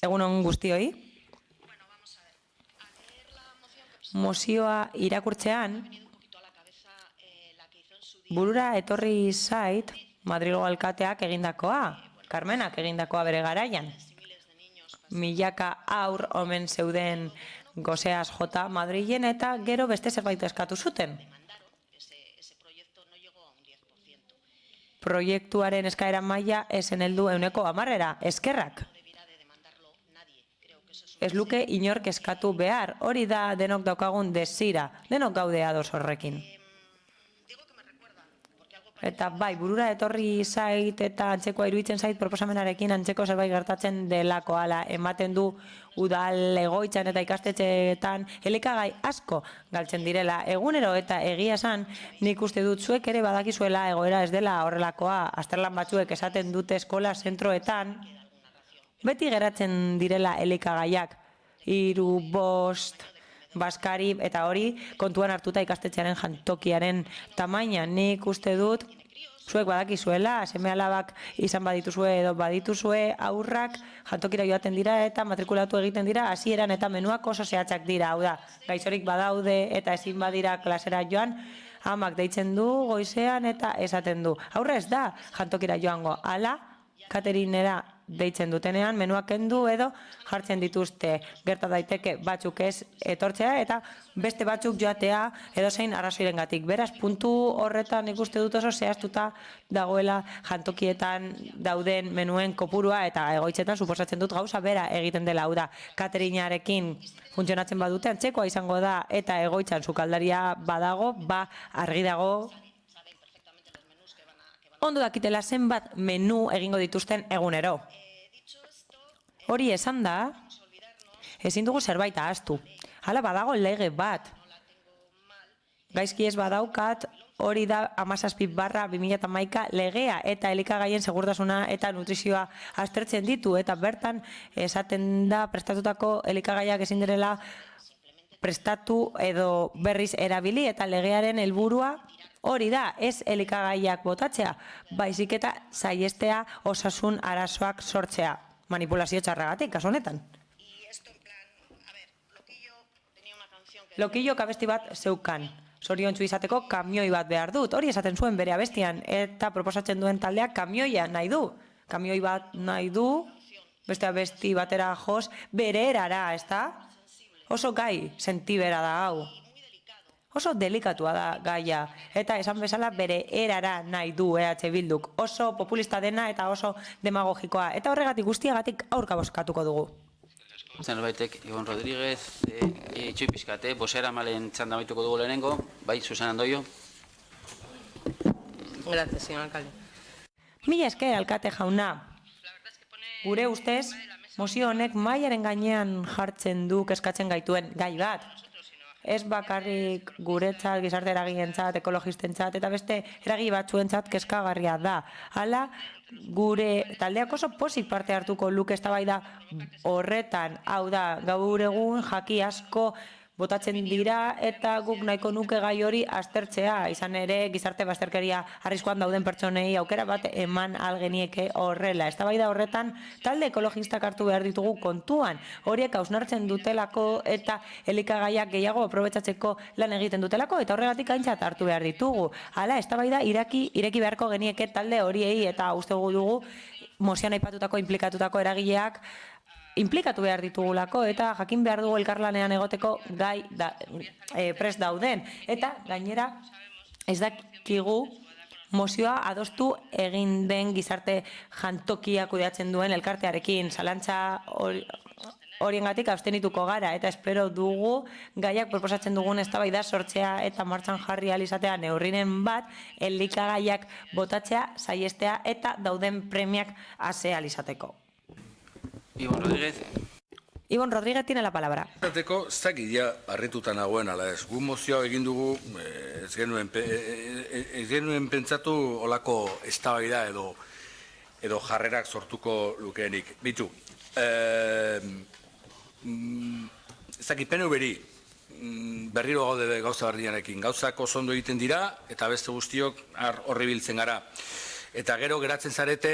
Egunon guztioi. Mozioa irakurtzean, burura etorri zait Madrilgo alkateak egindakoa, Carmenak egindakoa bere garaian. Milaka aur omen zeuden gozeaz jota Madrilen eta gero beste zerbait eskatu zuten. Proiektuaren eskaera maila esen heldu 100%, eskerrak. Ez luke inork eskatu behar, hori da denok daukagun desira, denok gaude ados horrekin. Eta bai, burura etorri zait eta antzekoa iruditzen zait proposamenarekin antzeko zerbait gertatzen delako ala, ematen du udal egoitzan eta ikastetxeetan elikagai asko galtzen direla egunero eta egia esan nik uste dut zuek ere badakizuela egoera ez dela horrelakoa, azterlan batzuek esaten dute eskola zentroetan, beti geratzen direla elikagaiak, 3, 5, baskari eta hori kontuan hartuta ikastetxearen jantokiaren tamaina. Nik uste dut, zuek badakizuela, seme-alabak izan badituzue edo badituzue aurrak jantokira joaten dira eta matrikulatu egiten dira, hasieran eta menuak oso zehatzak dira, hau da, gaixorik badaude eta ezin badira klasera joan, amak deitzen du goizean eta esaten du. Aurra ez da jantokira joango, ala, katerinera deitzen dutenean, menuak kendu edo jartzen dituzte. Gerta daiteke batzuk ez etortzea eta beste batzuk joatea edo zein arrazoirengatik. Beraz, puntu horretan ikuste dut oso zehaztuta dagoela jantokietan dauden menuen kopurua eta egoitzetan suposatzen dut gauza bera egiten dela. Hau da, katerinarekin funtzionatzen badute antzekoa izango da eta egoitzan sukaldaria badago, argi dago, ondo dakitela zenbat menu egingo dituzten egunero. Hori esan da, ezin dugu zerbait ahaztu. Hala badago lege bat. Gaizki ez badaukat, hori da 17/2011 legea eta elikagaien segurtasuna eta nutrizioa aztertzen ditu eta bertan esaten da prestatutako elikagaiak ezin direla prestatu edo berriz erabili eta legearen helburua hori da, ez elikagaiak botatzea, baizik eta saihestea osasun arazoak sortzea, manipulazio txarragatik, kasu honetan. Lokillok abesti bat zeukan, zoriontsu izateko kamioi bat behar dut, hori esaten zuen bere abestian, eta proposatzen duen taldeak kamioia nahi du. Kamioi bat nahi du, bestea besti batera joz, bere erara, ez da? Oso gai sentibera da hau. Oso delikatua da gaia, eta esan bezala bere erara nahi du EH Bilduk. Oso populista dena eta oso demagogikoa. Eta horregatik guztiagatik aurka bozkatuko dugu. Zerbaitek, Ibon Rodríguez, itxoi pizkate, bosera malen txanda maituko dugu lehenengo, bai, Susana Andoio. Gracias, señor alcalde. Mila esker, alkate jauna. Gure ustez, mozio honek mailaren gainean jartzen du kezkatzen gaituen gai bat. Ez bakarrik guretzat, gizarte eragilentzat, ekologistentzat, eta beste eragi batzuentzat kezkagarria da. Hala, gure taldeak oso pozik parte hartuko luke eztabaida horretan, hau da, gaur egun jaki asko botatzen dira eta guk nahiko nuke gai hori aztertzea, izan ere gizarte bazterkeria arriskuan dauden pertsonei aukera bat eman algenieke horrela. Eztabaida horretan talde ekologistak hartu behar ditugu kontuan, horiek hausnartzen dutelako eta elikagaiak gehiago aprobetxatzeko lan egiten dutelako eta horregatik aintzat hartu behar ditugu. Hala, eztabaida ireki beharko genieke talde horiei eta uste dugu mozioan aipatutako inplikatutako eragileak implikatu behar ditugulako eta jakin behar dugu elkarlanean egoteko gai prest dauden. Eta gainera ez dakigu mozioa adostu egin den gizarte jantokia kudeatzen duen elkartearekin. Zalantza horiengatik abstenituko gara eta espero dugu gaiak proposatzen dugun eztabaida sortzea eta martxan jarri ahal izatea neurrinen bat elikagaiak botatzea, saihestea eta dauden premiak ase ahal izateko. Ibon Rodríguez. Ibon Rodríguez tiene la palabra. Zateko, ez dakit ja harrituta nagoen, ala ez. Gu mozioa egin dugu, ez genuen pentsatu olako eztabaida edo jarrerak sortuko lukeenik. Bitu, ez dakit PNV-ri berriro gaude gauza berdinarekin. Gauzak oso ondo egiten dira eta beste guztiok horri biltzen gara. Eta gero geratzen zarete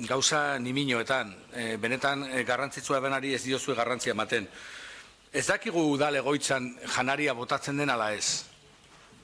gauza niminoetan, benetan garrantzitsua benari ez diozue garrantzia ematen. Ez dakigu udal egoitzan janaria botatzen den ala ez.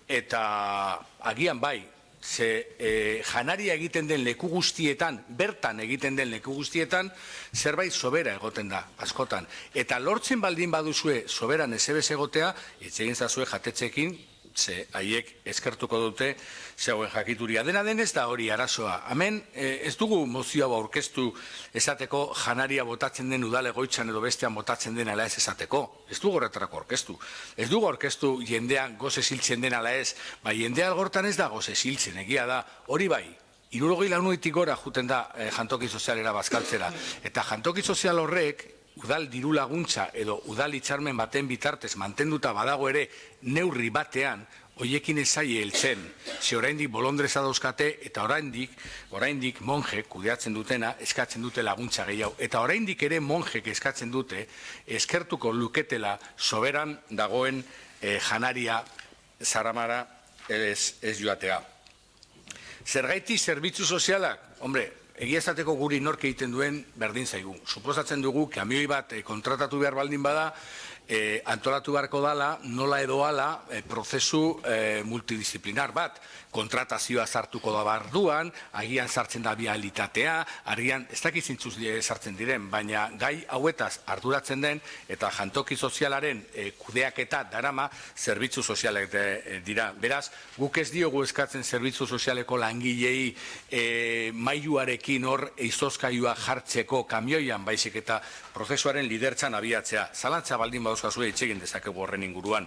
Eta agian bai, ze janaria egiten den leku guztietan, bertan egiten den leku guztietan, zerbait sobera egoten da, askotan. Eta lortzen baldin baduzue soberan ezebez egotea, egin zazue jatetxekin, ze haiek eskertuko dute zeuen jakituria. Dena denez da hori arazoa. Hemen ez dugu mozio hau aurkeztu esateko janaria botatzen den udal egoitzan edo bestean botatzen den ala ez esateko. Ez dugu horretarako aurkeztu. Ez dugu aurkeztu jendean goze ziltzen den ala ez, bai jendea algortan ez da goze ziltzen, egia da, hori bai. 60 lagunetik gora juten da jantoki sozialera bazkaltzera. Eta jantoki sozial horrek udal diru laguntza edo udal hitzarmen baten bitartez mantenduta badago ere neurri batean, hoiekin ez zaie heltzen, ze oraindik bolondreza dauzkate eta oraindik monje kudeatzen dutena eskatzen dute laguntza gehiago. Eta oraindik ere monjek eskatzen dute eskertuko luketela soberan dagoen janaria zaramara ez joatea. Zergaiti zerbitzu sozialak, hombre, egia esateko guri nork egiten duen berdin zaigu. Suposatzen dugu, kamioi bat kontratatu behar baldin bada, antolatu beharko dala, nola edo ala, prozesu multidisciplinar bat. Kontratazioa sartuko da barduan, agian sartzen da bialitatea, agian ez dakizintzuz sartzen diren, baina gai hauetaz arduratzen den, eta jantoki sozialaren kudeaketa darama zerbitzu sozialek dira. Beraz, guk ez diogu eskatzen zerbitzu sozialeko langilei mailuarekin hor izozkailua jartzeko kamioian baizik eta prozesuaren lidertzan abiatzea. Zalantza baldin badauzkazue hitz egin dezakegu horren inguruan.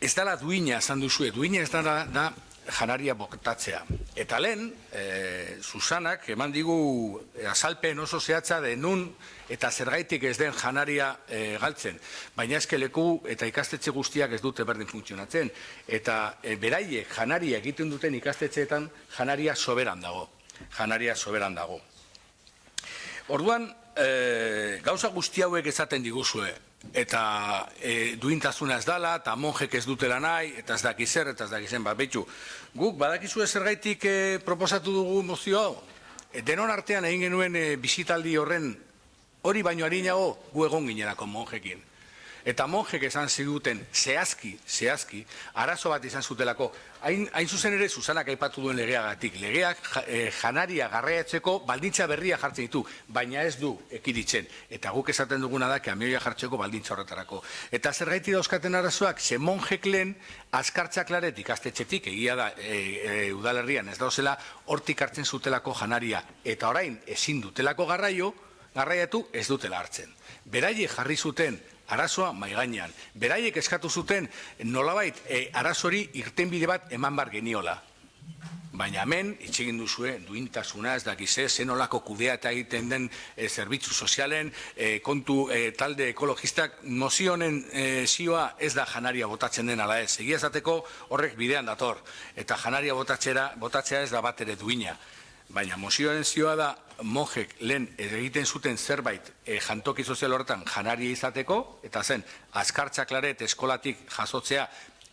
Ez dala duina, esan duzue, duina ez dala da janaria botatzea. Eta lehen, Susanak eman digu azalpen oso zehatza de nun eta zergaitik ez den janaria galtzen. Baina ezke leku eta ikastetxe guztiak ez dute berdin funtzionatzen. Eta beraiek janaria egiten duten ikastetxeetan janaria soberan dago. Janaria soberan dago. Orduan, gauza guzti hauek esaten diguzue. Eta duintasuna ez dala, eta monjek ez dutela nahi, eta ez dakizer, eta ez dakizen bat behitu. Guk badakizue zergaitik proposatu dugu mozio hau. Denon artean egin genuen bisitaldi horren hori baino harinago gu egon ginerako monjekin. Eta monjek esan ziguten zehazki, arazo bat izan zutelako. Hain zuzen ere, Susanak aipatu duen legeagatik. Legeak janaria garraiatzeko baldintza berria jartzen ditu, baina ez du ekiritzen. Eta guk esaten duguna da, kamioia jartzeko baldintza horretarako. Eta zergaiti dauzkaten arazoak, ze monjek lehen azkartzaklaret ikastetxetik, egia da udalerrian ez dauzela, hortik hartzen zutelako janaria. Eta orain ezin dutelako garraiatu ez dutela hartzen. Beraiek jarri zuten arazoa maigainean. Beraiek eskatu zuten nolabait arazori irtenbide bat eman bar geniola. Baina hemen, itxegin duzue, duintasuna, ez dakize, zenolako kudea eta egiten den zerbitzu sozialen, kontu talde ekologistak, nozionen zioa ez da janaria botatzen den ala ez. Egia esateko horrek bidean dator. Eta janaria botatzea ez da bat ere duina. Baina mozioaren zioa da, monjek lehen egiten zuten zerbait jantoki sozial horretan janaria izateko, eta zen, azkartzaklaret eskolatik jasotzea,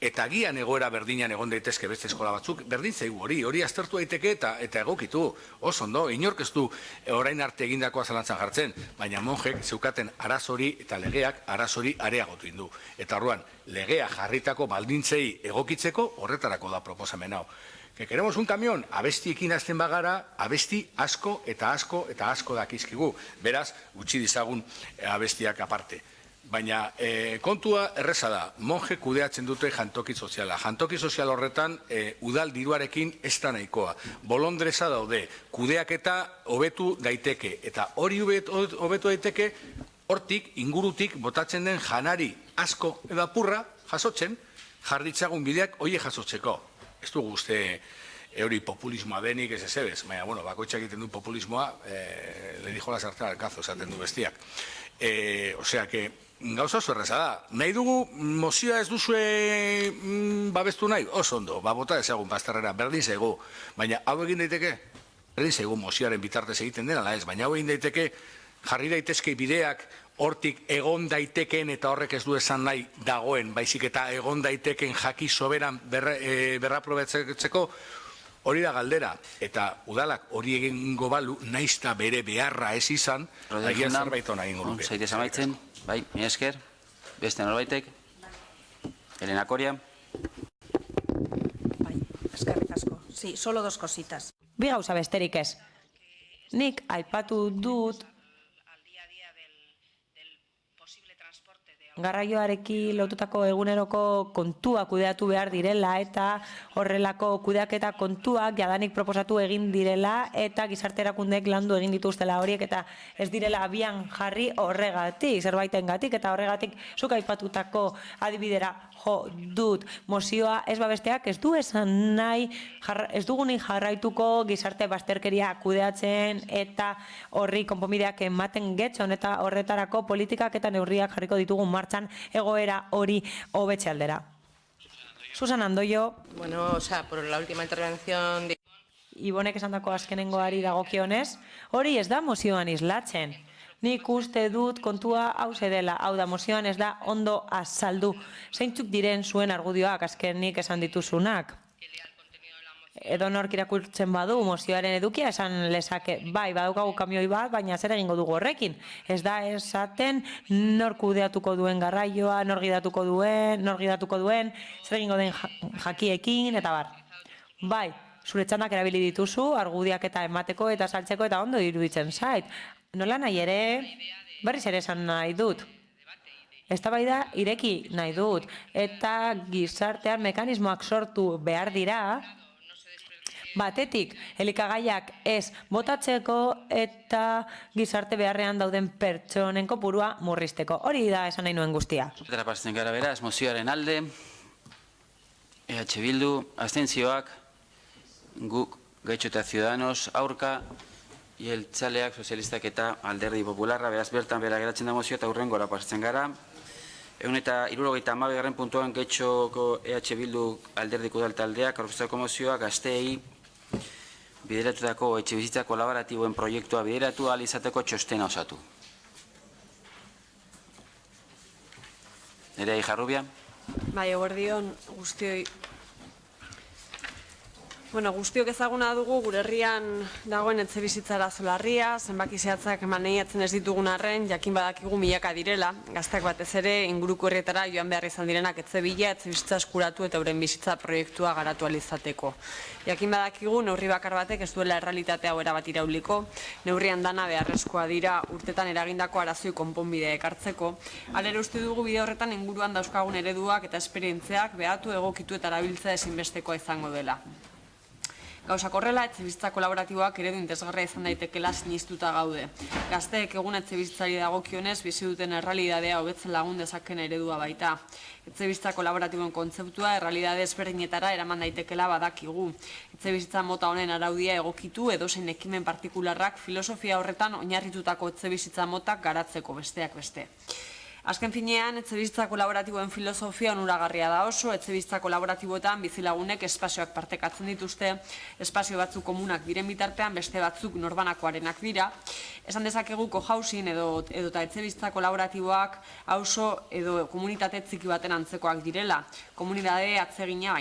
eta gian egoera berdinean egon daitezke beste eskola batzuk, berdin zaigu hori aztertu daiteke eta egokitu, oso ondo, inork ez du orain arte egindakoa zalantzan jartzen, baina monjek zeukaten arazori eta legeak arazori areagotu indu. Eta orduan, legea jarritako baldintzei egokitzeko horretarako da proposamen hau. Que queremos un camión, abestiekin hasten bagara, abesti asko eta asko eta asko dakizkigu. Beraz, gutxi dizagun abestiak aparte. Baina kontua erreza da, monje kudeatzen dute jantoki soziala. Jantoki sozial horretan udal diruarekin ez da nahikoa. Bolondreza daude, kudeaketa hobetu daiteke. Eta hori hobetu daiteke, hortik, ingurutik, botatzen den janari asko edo apurra jasotzen, jarditzagun bideak hori jasotzeko. Ez dugu uste hori populismoa denik ez ezebez, baina, bakoitzak egiten du populismoa, le dijo la sartén al cazo, esaten du bestiak. Osea, que gauza oso erreza da. Nahi dugu, mozioa ez duzue babestu nahi? Oso ondo, bota ezagun bazterrera, berdin zaigu. Baina, hau egin daiteke? Berdin zaigu mozioaren bitartez egiten dena, ala ez, baina hau egin daiteke, jarri daitezke bideak, hortik egon daiteken eta horrek ez du esan nahi dagoen, baizik eta egon daiteken jaki soberan berraprobetzeko, hori da galdera. Eta udalak hori egingo balu, naizta bere beharra ez izan, agian zerbait hona egingo luke. Zaitez amaitzen, bai, mi esker, beste norbaitek, Elena Coria. Bai, eskerrik asko. Sí, solo dos cositas. Bi gauza besterik ez. Nik aipatu dut garraioarekin lotutako eguneroko kontua kudeatu behar direla eta horrelako kudeaketa kontuak jadanik proposatu egin direla eta gizarte erakundeek landu egin dituztela horiek eta ez direla abian jarri horregatik, zerbaitengatik eta horregatik zuk aipatutako adibidera jo dut mozioa ez babesteak ez du esan nahi, ez dugunik jarraituko gizarte bazterkeria kudeatzen eta horri konponbideak ematen getxon eta horretarako politikak eta neurriak jarriko ditugun martxan egoera hori hobetze aldera. Susan Andoio. Bueno, o sea, por la última intervención... Ibonek esandako azkenengoari dagokionez, hori ez da mozioan islatzen. Nik uste dut kontua hauze dela, hau da mozioan ez da ondo azaldu. Zeintzuk diren zuen argudioak azkenik esan dituzunak? Edo nork irakurtzen badu mozioaren edukia esan lezake, bai, badaukagu kamioi bat, baina zer egingo dugu horrekin. Ez da esaten nor kudeatuko duen garraioa, nor gidatuko duen, zer egingo den jakiekin, eta bar. Bai, zure txandak erabili dituzu, argudiak eta emateko eta saltzeko eta ondo iruditzen zait. Nola nahi ere, berriz ere esan nahi dut. Eztabaida ireki nahi dut, eta gizartean mekanismoak sortu behar dira, batetik, elikagaiak ez botatzeko eta gizarte beharrean dauden pertsonen kopurua murrizteko. Hori da esan nahi nuen guztia. Eta pasatzen gara beraz, mozioaren alde, EH Bildu, abstentzioak, guk, Gaitxo eta Ciudadanos, aurka, jeltzaleak, sozialistak eta alderdi popularra, beraz bertan bera geratzen da mozio eta hurrengora pasatzen gara. 172. puntuan Gaitxoko EH Bildu alderdiko udaltaldeak aurkeztutako mozioa gazteei bideratutako etxebizitza kolaboratiboen proiektua bideratu ahal izateko txostena osatu. Nerea Ijarrubia. Bai, eguerdion guztioi. Guztiok ezaguna dugu gure herrian dagoen etxebizitza arazo larria, zenbaki zehatzak maneiatzen ez ditugun arren, jakin badakigu milaka direla, gazteak batez ere inguruko herrietara joan behar izan direnak etxebizitza eskuratu eta euren bizitza proiektua garatu ahal izateko. Jakin badakigu neurri bakar batek ez duela errealitate hau erabat irauliko, neurrian dana beharrezkoa dira urtetan eragindako arazoi konponbidea ekartzeko. Halere uste dugu bide horretan inguruan dauzkagun ereduak eta esperientziak behatu, egokitu eta erabiltzea ezinbestekoa izango dela. Gauzak horrela, etxebizitza kolaboratiboak eredu interesgarria izan daitekela sinistuta gaude. Gazteek egun etxebizitzari dagokionez bizi duten errealitatea hobetzen lagun dezaken eredua baita. Etxebizitza kolaboratiboen kontzeptua errealitate ezberdinetara eraman daitekela badakigu. Etxebizitza mota honen araudia egokitu edozein ekimen partikularrak filosofia horretan oinarritutako etxebizitza motak garatzeko besteak beste. Azken finean, etxebizitza kolaboratiboen filosofia onuragarria da oso, etxebizitza kolaboratiboetan bizilagunek espazioak partekatzen dituzte, espazio batzuk komunak diren bitartean, beste batzuk norbanakoarenak dira. Esan dezakegu cohousing edota etxebizitza kolaboratiboak auzo edo komunitate txiki baten antzekoak direla, komunitate atsegina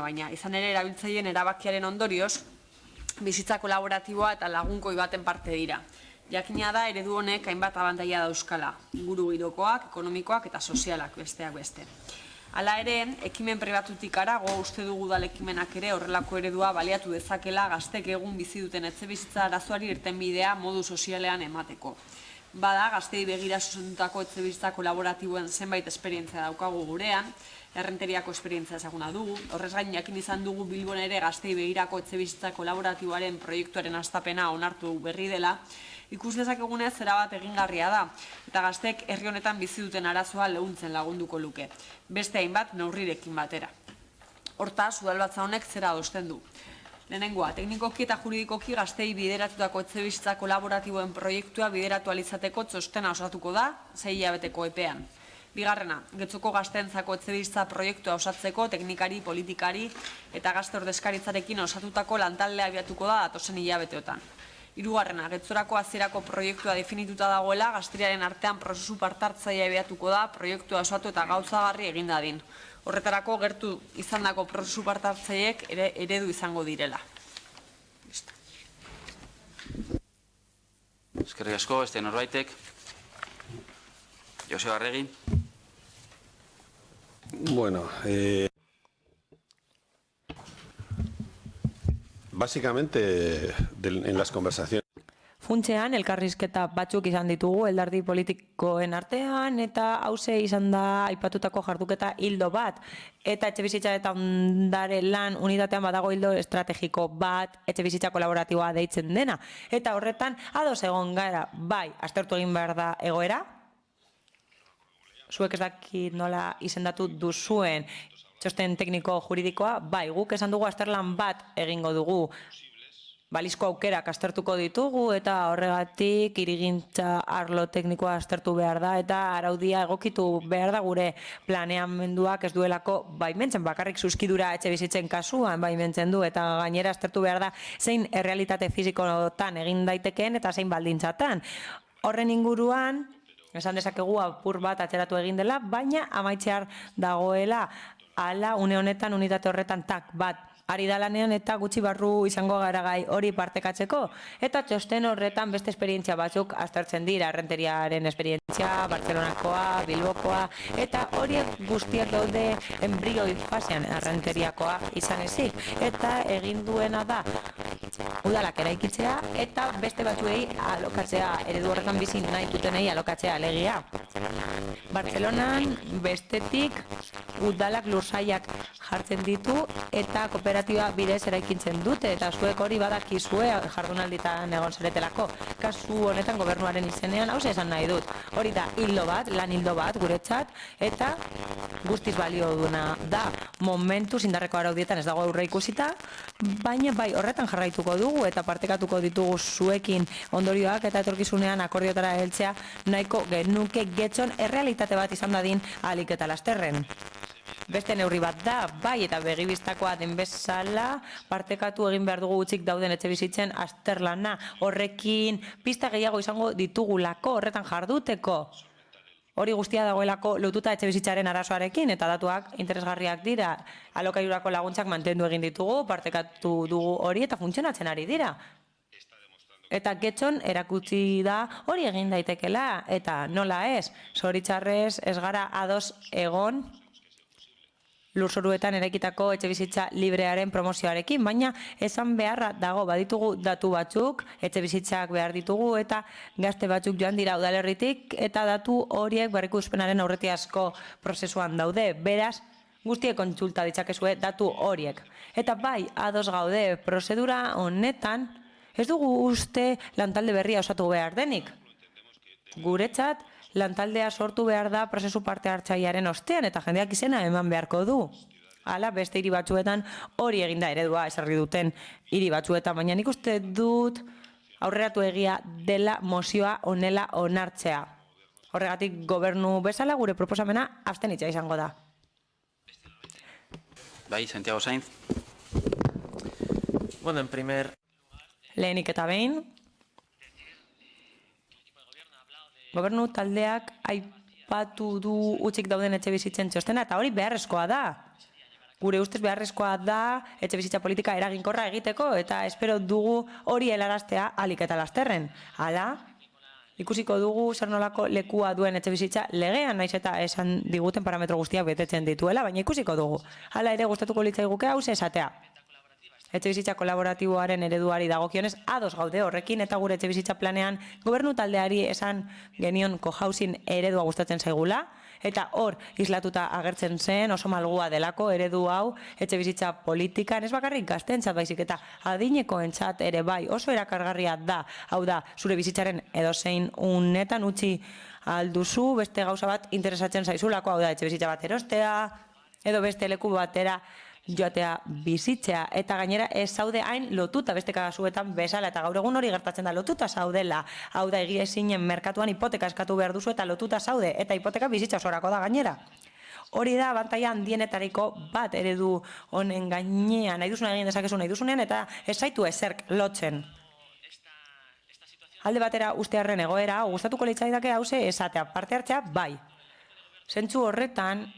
baina. Izan ere erabiltzaileen erabakiaren ondorioz, bizitza kolaboratiboa eta lagunkoi baten parte dira. Jakina da eredu honek hainbat abantaila dauzkala, inguru girokoak, ekonomikoak eta sozialak besteak beste. Hala ere, ekimen pribatutik harago uste dugu udal ekimenak ere horrelako eredua baliatu dezakela gaztek egun bizi duten etxebizitza arazoari irtenbidea modu sozialean emateko. Bada, gaztei begira zuzendutako etxebizitza kolaboratiboen zenbait esperientzia daukagu gurean, errenteriako esperientzia ezaguna dugu, horrez gain jakin izan dugu Bilbon ere gaztei begirako etxebizitza kolaboratiboaren proiektuaren hastapena onartu berri dela, ikus dezakegunez erabat egingarria da, eta gaztek herri honetan bizi duten arazoa leuntzen lagunduko luke, beste hainbat neurrirekin batera. Hortaz, udalbatza honek zera adosten du. Lehenengoa, teknikoki eta juridikoki gaztei bideratutako etxebizitza kolaboratiboen proiektua bideratu alizateko txostena osatuko da, 6 hilabeteko epean. Bigarrena, Getxoko gazteentzako etxebizitza proiektua osatzeko teknikari, politikari eta gazte ordezkaritzarekin osatutako lantaldea abiatuko da datozen hilabeteotan. Hirugarrena, Getxorako hasierako proiektua definituta dagoela, gazteriaren artean prozesu partartzailea abiatuko da proiektua osatu eta gauzagarri egin dadin. Horretarako gertu izandako prozesu partartzaileek eredu izango direla. Eskerrik asko, beste norbaitek. Joseba Arregi. Bueno, básicamente en las conversaciones. Funtsean, elkarrizketa batzuk izan ditugu alderdi politikoen artean eta hauze izan da aipatutako jarduketa hildo bat. Eta etxebizitza eta ondare lan unitatean badago hildo estrategiko bat, etxebizitza kolaboratiboa deitzen dena. Eta horretan, ados egon gara, bai, aztertu egin behar da egoera, zuek ez dakit nola izendatu duzuen txosten tekniko juridikoa, bai, guk esan dugu azterlan bat egingo dugu, balizko aukerak aztertuko ditugu eta horregatik irigintza arlo teknikoa aztertu behar da eta araudia egokitu behar da gure planeamenduak ez duelako baimentzen, bakarrik zuzkidura etxebizitzen kasuan baimentzen du eta gainera aztertu behar da zein errealitate fizikotan egin daitekeen eta zein baldintzatan. Horren inguruan, esan dezakegu apur bat atzeratu egin dela, baina amaitzear dagoela hala une honetan unitate horretan tak bat ari da lanean eta gutxi barru izango gara gai hori partekatzeko. Eta txosten horretan beste esperientzia batzuk aztertzen dira, errenteriaren esperientzia, Bartzelonakoa, Bilbokoa, eta horiek guztiak daude embrioi fasean errenteriakoa izan ezik. Eta egin duena da udalak eraikitzea eta beste batzuei alokatzea, eredu horretan bizi nahi dutenei alokatzea alegia. Bartzelonan bestetik udalak lursaiak jartzen ditu eta kooperatiba bidez eraikintzen dute eta zuek hori badakizue jardunalditan egon zaretelako. Kasu honetan gobernuaren izenean hauze esan nahi dut. Hori da hildo bat, lan hildo bat guretzat eta guztiz balio duena da momentu indarreko araudietan ez dago aurre ikusita, baina bai horretan jarraituko dugu eta partekatuko ditugu zuekin ondorioak eta etorkizunean akordiotara heltzea nahiko genuke Getxon errealitate bat izan dadin ahalik eta lasterren. Beste neurri bat da, bai eta begibistakoa den bezala, partekatu egin behar dugu utzik dauden etxebizitzen azterlana, horrekin pista gehiago izango ditugulako, horretan jarduteko. hori guztia dagoelako lotuta etxebizitzaren arazoarekin, eta datuak interesgarriak dira, alokairurako laguntzak mantendu egin ditugu, partekatu dugu hori, eta funtzionatzen ari dira. Eta getxon erakutsi da hori egin daitekela, eta nola ez, zoritxarrez ez gara ados egon lurzoruetan eraikitako etxebizitza librearen promozioarekin, baina esan beharra dago baditugu datu batzuk, etxebizitzak behar ditugu eta gazte batzuk joan dira udalerritik eta datu horiek berrikuspenaren aurretiazko prozesuan daude. Beraz, guztiek kontsulta ditzakezue datu horiek. Eta bai, ados gaude, prozedura honetan ez dugu uste lantalde berria osatu behar denik. Guretzat, lantaldea sortu behar da prozesu parte hartzailearen ostean eta jendeak izena eman beharko du. Hala, beste hiri batzuetan hori eginda eredua esarri duten hiri batzuetan, baina nik uste dut aurreratu egia dela mozioa honela onartzea. Horregatik gobernu bezala gure proposamena abstenitza izango da. Bai, Santiago Sainz. Bueno, en primer... Lehenik eta behin, gobernu taldeak aipatu du utzik dauden etxebizitzen txostena, eta hori beharrezkoa da. Gure ustez beharrezkoa da etxebizitza politika eraginkorra egiteko, eta espero dugu hori helaraztea ahalik eta lasterren. Hala, ikusiko dugu zer nolako lekua duen etxebizitza legean, naiz eta esan diguten parametro guztiak betetzen dituela, baina ikusiko dugu. Hala ere gustatuko litzaiguke hauxe esatea. Etxebizitza kolaboratiboaren ereduari dagokionez ados gaude horrekin eta gure etxebizitza planean gobernu taldeari esan genion cohousing eredua gustatzen zaigula eta hor islatuta agertzen zen oso malgua delako eredu hau etxebizitza politikan ez bakarrik gaztentzat baizik eta adinekoentzat ere bai oso erakargarria da, hau da zure bizitzaren edozein unetan utzi alduzu beste gauza bat interesatzen zaizulako, hau da etxebizitza bat erostea edo beste leku batera joatea bizitzea, eta gainera ez zaude hain lotuta beste kasuetan bezala, eta gaur egun hori gertatzen da lotuta zaudela, hau da egia ezinen merkatuan hipoteka eskatu behar duzu eta lotuta zaude, eta hipoteka bizitza osorako da gainera. Hori da abantaila handienetariko bat eredu honen gainean, nahi duzuna egin dezakezu nahi duzunean, eta ez zaitu ezerk lotzen. Alde batera ustearren egoera, gustatuko litzaidake hause esatea, parte hartzea, bai. Zentzu horretan,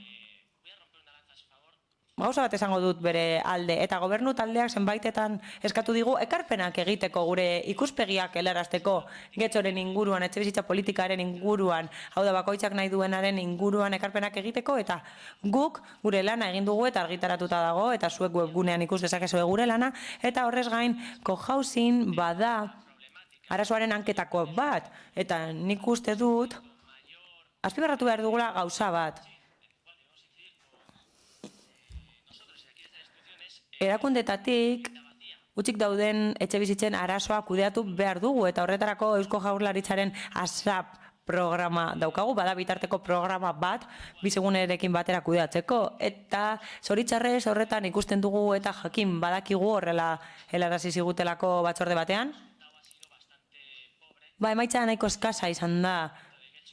gauza bat esango dut bere alde, eta gobernu taldeak zenbaitetan eskatu digu ekarpenak egiteko gure ikuspegiak helarazteko getxoren inguruan, etxebizitza politikaren inguruan, hau da bakoitzak nahi duenaren inguruan ekarpenak egiteko, eta guk gure lana egin dugu eta argitaratuta dago, eta zuek webgunean ikus dezakezue gure lana, eta horrez gain cohousing bada arazoaren hanketako bat, eta nik uste dut azpimarratu behar dugula gauza bat. Erakundetatik utzik dauden etxebizitzen arazoa kudeatu behar dugu eta horretarako Eusko Jaurlaritzaren ASAP programa daukagu, bada bitarteko programa bat bisegunerekin batera kudeatzeko eta zoritxarrez horretan ikusten dugu eta jakin badakigu horrela helarazi zigutelako batzorde batean. Emaitza nahiko eskasa izan da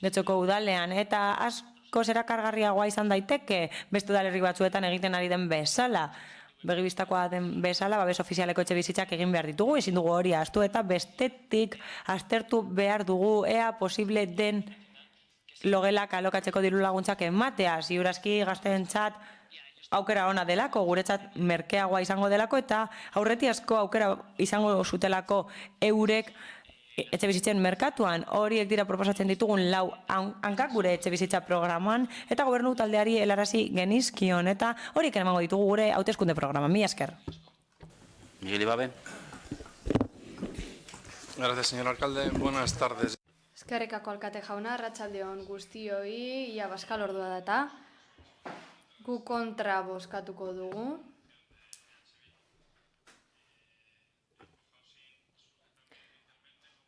Getxoko udalean eta asko erakargarriagoa izan daiteke beste udalerri batzuetan egiten ari den bezala. Begibistakoa den bezala, babes ofizialeko etxebizitzak egin behar ditugu, ezin dugu hori ahaztu eta bestetik aztertu behar dugu ea posible den logelak alokatzeko diru laguntzak ematea, ziurazki gazteentzat aukera ona delako, guretzat merkeagoa izango delako eta aurretiazko aukera izango zutelako eurek etxebizitzen merkatuan, horiek dira proposatzen ditugun lau hankak gure etxebizitza programan, eta gobernu taldeari helarazi genizkion, eta horiek emango ditugu gure hauteskunde programa. Mila esker. Miguel Ibabe. Gracias, señor alcalde. Buenas tardes. Eskerrikako alkate jauna, arratsaldeon guztioi, ia baskal ordua data. Gu kontra bozkatuko dugu.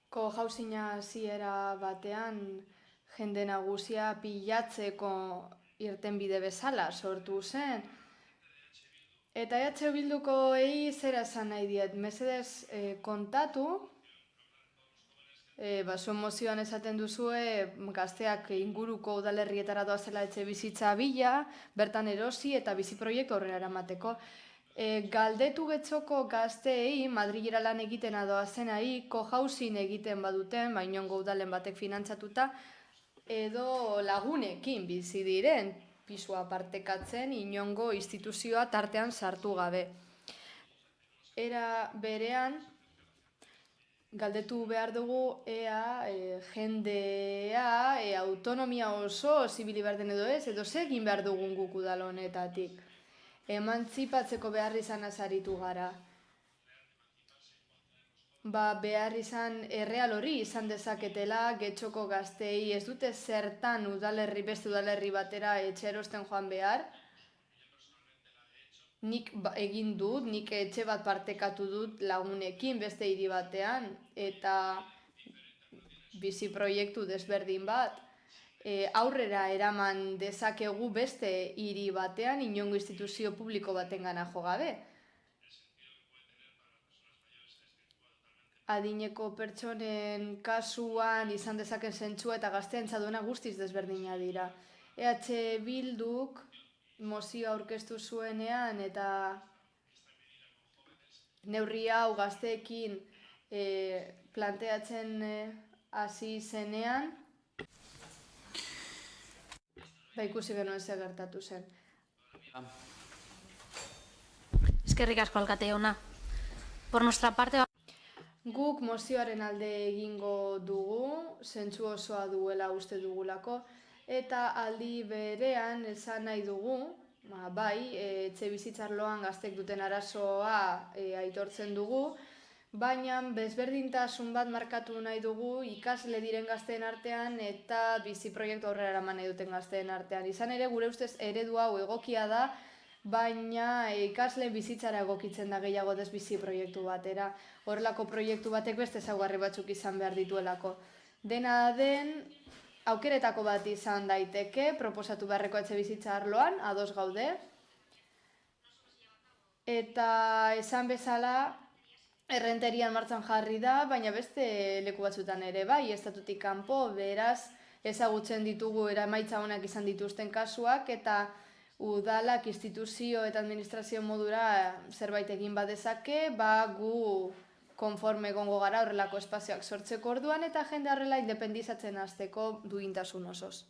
Cohousinga hasiera batean jende nagusia pilatzeko irtenbide bezala sortu zen. Eta EH Bildukoei zera esan nahi diet, mesedez kontatu, zuen mozioan esaten duzue gazteak inguruko udalerrietara doazela etxe bizitza bila, bertan erosi eta bizi proiektu horrela eramateko. Galdetu Getxoko gazteei, Madrilera lan egiten adoazenai, cohousing egiten baduten, bainongo udalen batek finantzatuta, edo lagunekin bizi diren, pisua partekatzen inongo instituzioa tartean sartu gabe. Era berean, galdetu behar dugu jendea autonomia oso zibili behar den edo egin behar dugun guk udal honetatik. Emantzipatzeko behar izan azaritu gara. Behar izan erreal hori izan dezaketela Getxoko gaztei ez dute zertan beste udalerri batera etxe erosten joan behar. Nik egin dut, nik etxe bat partekatu dut lagunekin beste hiri batean eta bizi proiektu desberdin bat aurrera eraman dezakegu beste hiri batean inongo instituzio publiko batengana jo gabe. Adineko pertsonen kasuan izan dezaken zentzua eta gazteentzat duena guztiz desberdina dira. EH Bilduk mozioa aurkeztu zuenean eta neurri hau gazteekin planteatzen hasi zenean, ikusi genuen zer gertatu zen. Eskerrik asko alkate jauna. Por nuestra parte... Guk mozioaren alde egingo dugu, zentzu osoa duela uste dugulako, eta aldi berean esan nahi dugu, bai, etxe bizitzarloan gaztek duten arazoa aitortzen dugu, baina bezberdintasun bat markatu nahi dugu ikasle diren gazteen artean eta bizi proiektu aurrera eraman nahi duten gazteen artean. Izan ere, gure ustez eredu hau egokia da, baina ikasle bizitzara egokitzen da gehiago ez bizi proiektu batera. Horrelako proiektu batek beste ezaugarri batzuk izan behar dituelako. Dena den, aukeretako bat izan daiteke, proposatu beharreko etxe bizitza arloan, ados gaude. Eta esan bezala, errenterian martxan jarri da, baina beste leku batzutan ere bai, estatutik kanpo, beraz, ezagutzen ditugu emaitza onak izan dituzten kasuak, eta udalak instituzio eta administrazio modura zerbait egin badezake, gu konforme egongo gara horrelako espazioak sortzeko orduan eta jende horrela independizatzen hasteko duintasun osoz.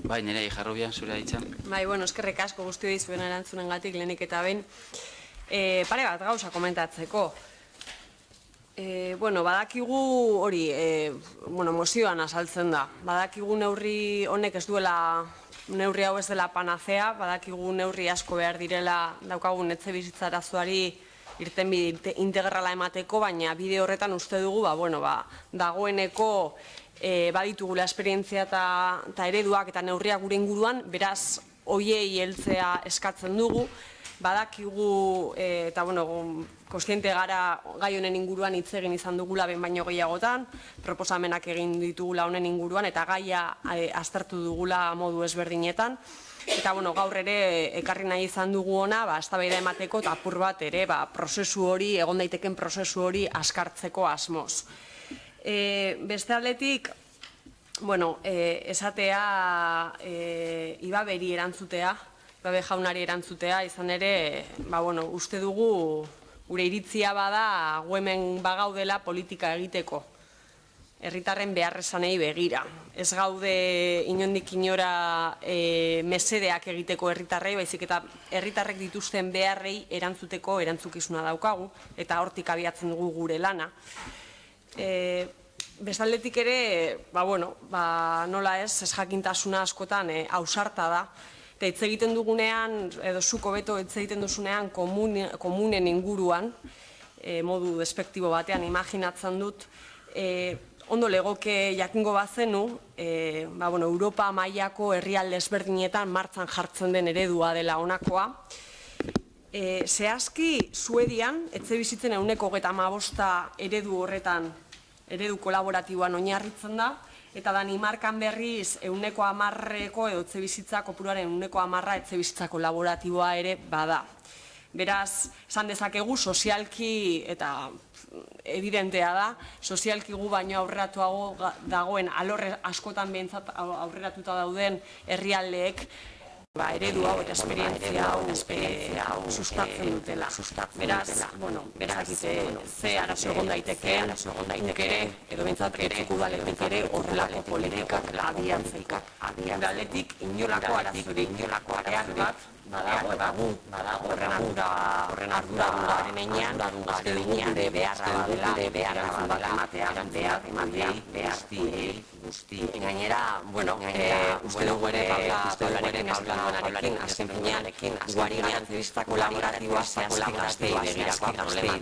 Bai, Nerei, Jarrubian, zure ditzan. Bai, eskerrik asko guztioi zuen erantzunengatik lehenik eta behin. Pare bat gauza komentatzeko. Badakigu hori, mozioan azaltzen da. Badakigu neurri honek ez duela, neurri hau ez dela panazea, badakigu neurri asko behar direla daukagun etxe bizitza arazoari irtenbide integrala emateko, baina bide horretan uste dugu, dagoeneko baditugula esperientzia eta ereduak eta neurriak gure inguruan, beraz, hoiei heltzea eskatzen dugu. Badakigu, eta kontziente gara gai honen inguruan hitz egin izan dugula behin baino gehiagotan, proposamenak egin ditugula honen inguruan, eta gaia aztertu dugula modu ezberdinetan. Eta gaur ere ekarri nahi izan dugu ona, eztabaida emateko eta apur bat ere prozesu hori, egon daiteken prozesu hori askartzeko asmoz. Beste aldetik, esatea Ibaberi erantzutea, Ibabe jaunari erantzutea, izan ere, uste dugu gure iritzia bada gu hemen bagaudela politika egiteko, herritarren beharrezanei begira. Ez gaude inondik inora mesedeak egiteko herritarrei, baizik eta herritarrek dituzten beharrei erantzuteko erantzukizuna daukagu, eta hortik abiatzen dugu gure lana. Bestaldetik ere, nola ez jakintasuna askotan ausarta da, eta hitz egiten dugunean, edo zuko beto hitz egiten duzunean komunen inguruan, modu despektibo batean imaginatzen dut, ondo legoke jakingo bazenu, Europa mailako herrialde ezberdinetan martxan jartzen den eredua dela honakoa. Zehazki, Suedian, etxe bizitzen 135 eredu horretan, eredu kolaboratiboan oinarritzen da, eta Danimarkan berriz 110ko edo etxe bizitza kopuruaren 110 etxe bizitza kolaboratiboa ere bada. Beraz, esan dezakegu sozialki eta evidentea da, sozialki gu baino aurreratuago dagoen alorre askotan behintzat aurreratuta dauden herrialdeek eredu hau eta esperientzia hau sustatzen dutela. Beraz, ze arazo egon daitekeen, guk ere, edo bintzat Getxoko udaletik ere horrelako politikak abiatzeko. Udaletik inolako arazorik behar bat, badago horren ardura garen enean, uste dugu gure beharra dela, ematea, guzti. Gainera, uste dugu ere Paularekin esplanoarekin, azken finean, guari antzebista kolaboratiboa zehazki gaztei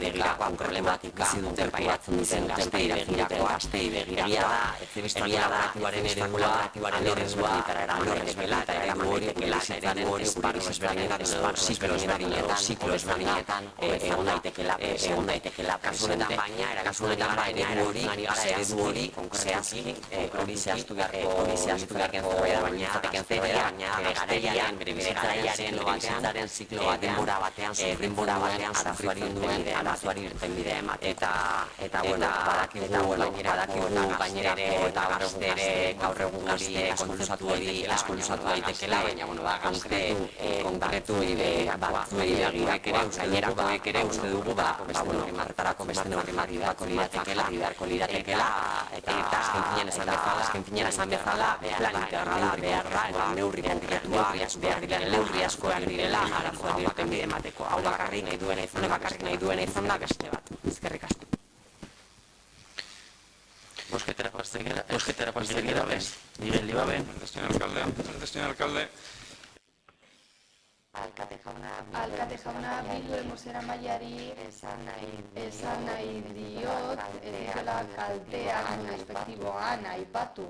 begirakoa problematika duten pairatzen duten gaztei begirakoa. Egia da, antzebista kolaboratiboaren alor ezberdinetara eraman daitekela, ziklo ezberdinetan egon daitekela presente. Kasu honetan eredu hori zehazki hori zehaztu beharko baina garaiaren, bere bizitzaren ziklo batean arazoari irtenbidea ematen. Eta badakigu gainera eta gaur egun gazte eskoluzatu daitekela, baina konkretu batzuei gaineratuek ere uste dugu marretarako beste neurri beharko liratekeela, eta azken finean esan bezala plan integrala behar da, neurri asko behar direla arazoak irtenbide emateko. Hau bakarrik nahi duena izan da beste bat. Eskerrik asko. Bozketara pastekera bez. Miguel Libabe. Señor alcalde. Alkate jauna, Bilduren bozeramaileari esan nahi diot, ez dela kalteak espektiboan aipatu.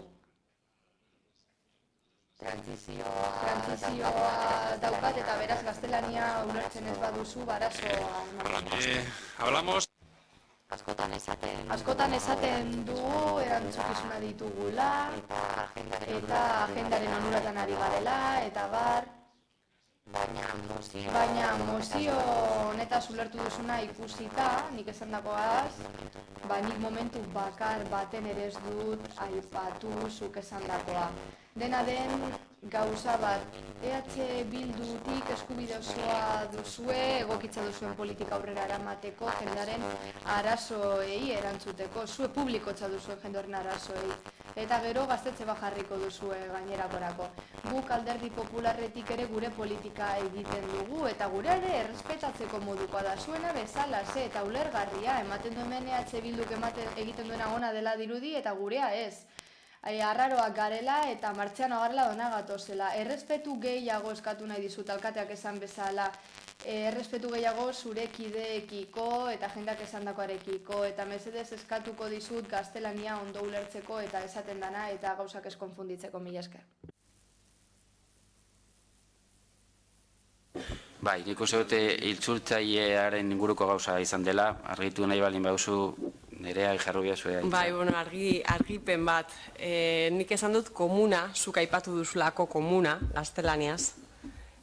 Trantzizioa daukat eta beraz gaztelania ulertzen ez baduzu barazoa. Hablamos. Askotan esaten dugu erantzukizuna ditugula eta agendaren onuratan ari garela eta bar. Baina mozio honetaz ulertu duzuna ikusita, nik esan dagoaz, nik momentu bakar baten ere ez dut aipatu zuk esan dagoa. Dena den gauza bat, EH Bildutik eskubide osoa duzue, egokitza duzuen politika aurrera eramateko, jendearen arazoei erantzuteko, zue publikotza duzuen jendearen arazoei. Eta gero gaztetxe bajarriko duzue gainerakorako. Guk Alderdi Popularretik ere gure politika egiten dugu, eta gure ere errespetatzeko modukoa da zuena bezala, eta ulergarria, ematen duen EH Bilduk egiten duena ona dela dirudi, eta gurea ez. Arraroak garela eta martxean agarrela dona gatozela. Errespetu gehiago eskatu nahi dizut alkateak esan bezala. Errespetu gehiago zure kideekiko eta jendak esandakoarekiko. Eta mesedez eskatuko dizut gaztelania ondo ulertzeko eta esaten dana eta gauzak ez konfunditzeko, mila esker. Bai, nik uste dute hiltzultzailearen inguruko gauza izan dela, argitu nahi balin bauzu Nerea jarrubia zuea. Bai, argipen bat. Nik esan dut komuna, zuk aipatu duzulako komuna, gaztelaniaz.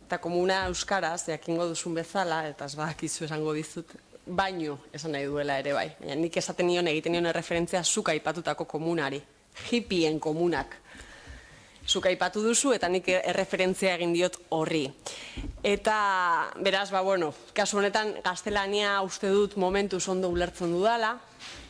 Eta komuna euskaraz, jakingo duzun bezala, eta ez badakizu esango dizut, baino esan nahi duela ere bai. Nik esaten nion, egiten nion referentzia zuk aipatutako komunari. Hippien komunak. Zuk aipatu duzu eta nik erreferentzia egin diot horri. Eta, beraz, kasu honetan gaztelania uste dut momentuz ondo ulertzen dudala,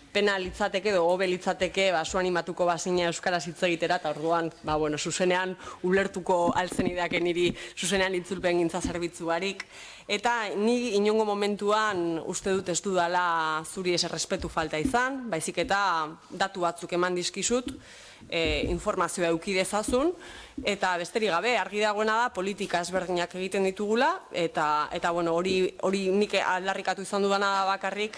pena litzateke edo hobe litzateke zu animatuko bazina euskaraz hitz egitera eta orduan zuzenean ulertuko altzen ideake niri zuzenean itzulpen gintza zerbitzu barik. Eta ni inongo momentuan uste dut ez dudala zuri ez errespetu falta izan, baizik eta datu batzuk eman dizkizut, informazioa eduki dezazun, eta besterik gabe argi dagoena da politika ezberdinak egiten ditugula, eta hori nik aldarrikatu izan dudana bakarrik,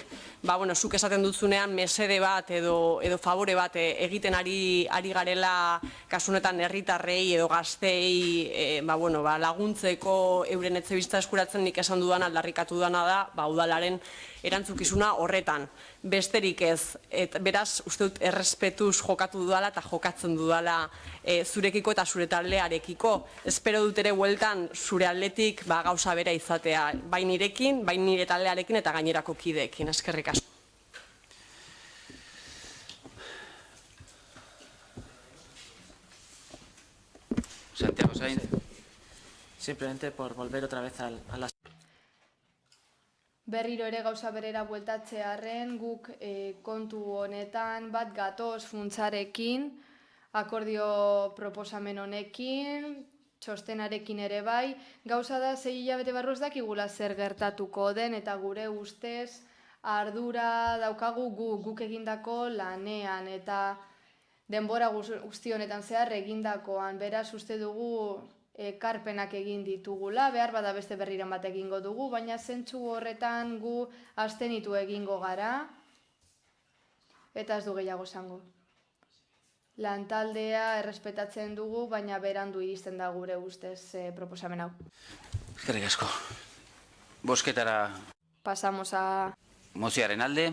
zuk esaten dutzunean mesede bat edo favore bat egiten ari garela kasunetan herritarrei edo gaztei laguntzeko euren etxebizitza eskuratzen nik esan dudan aldarrikatu dudana da udalaren erantzukizuna horretan. Besterik ez, beraz, uste dut errespetuz jokatu dudala eta jokatzen dudala zurekiko eta zure taldearekiko. Espero dut ere bueltan zure aldetik gauza bera izatea, bai nirekin, bai nire taldearekin eta gainerako kideekin. Eskerrik asko. Santiago Sainz. simplemente por volver otra vez a las... Berriro ere gauza berera bueltatzearren guk kontu honetan bat gatoz funtsarekin, akordio proposamen honekin, txostenarekin ere bai, gauza da 6 hilabete barru ez dakigula zer gertatuko den eta gure ustez ardura daukagu guk egindako lanean eta denbora guzti honetan zehar egindakoan, beraz uste dugu ekarpenak egin ditugula, behar bada beste berriren bat egingo dugu, baina zentsu horretan gu abstenitu egingo gara eta ez du gehiago esango. Lantaldea errespetatzen dugu, baina berandu iristen da gure ustez proposamen hau. Eskerrik asko. Bozketara Pasamos a... mozioaren alde.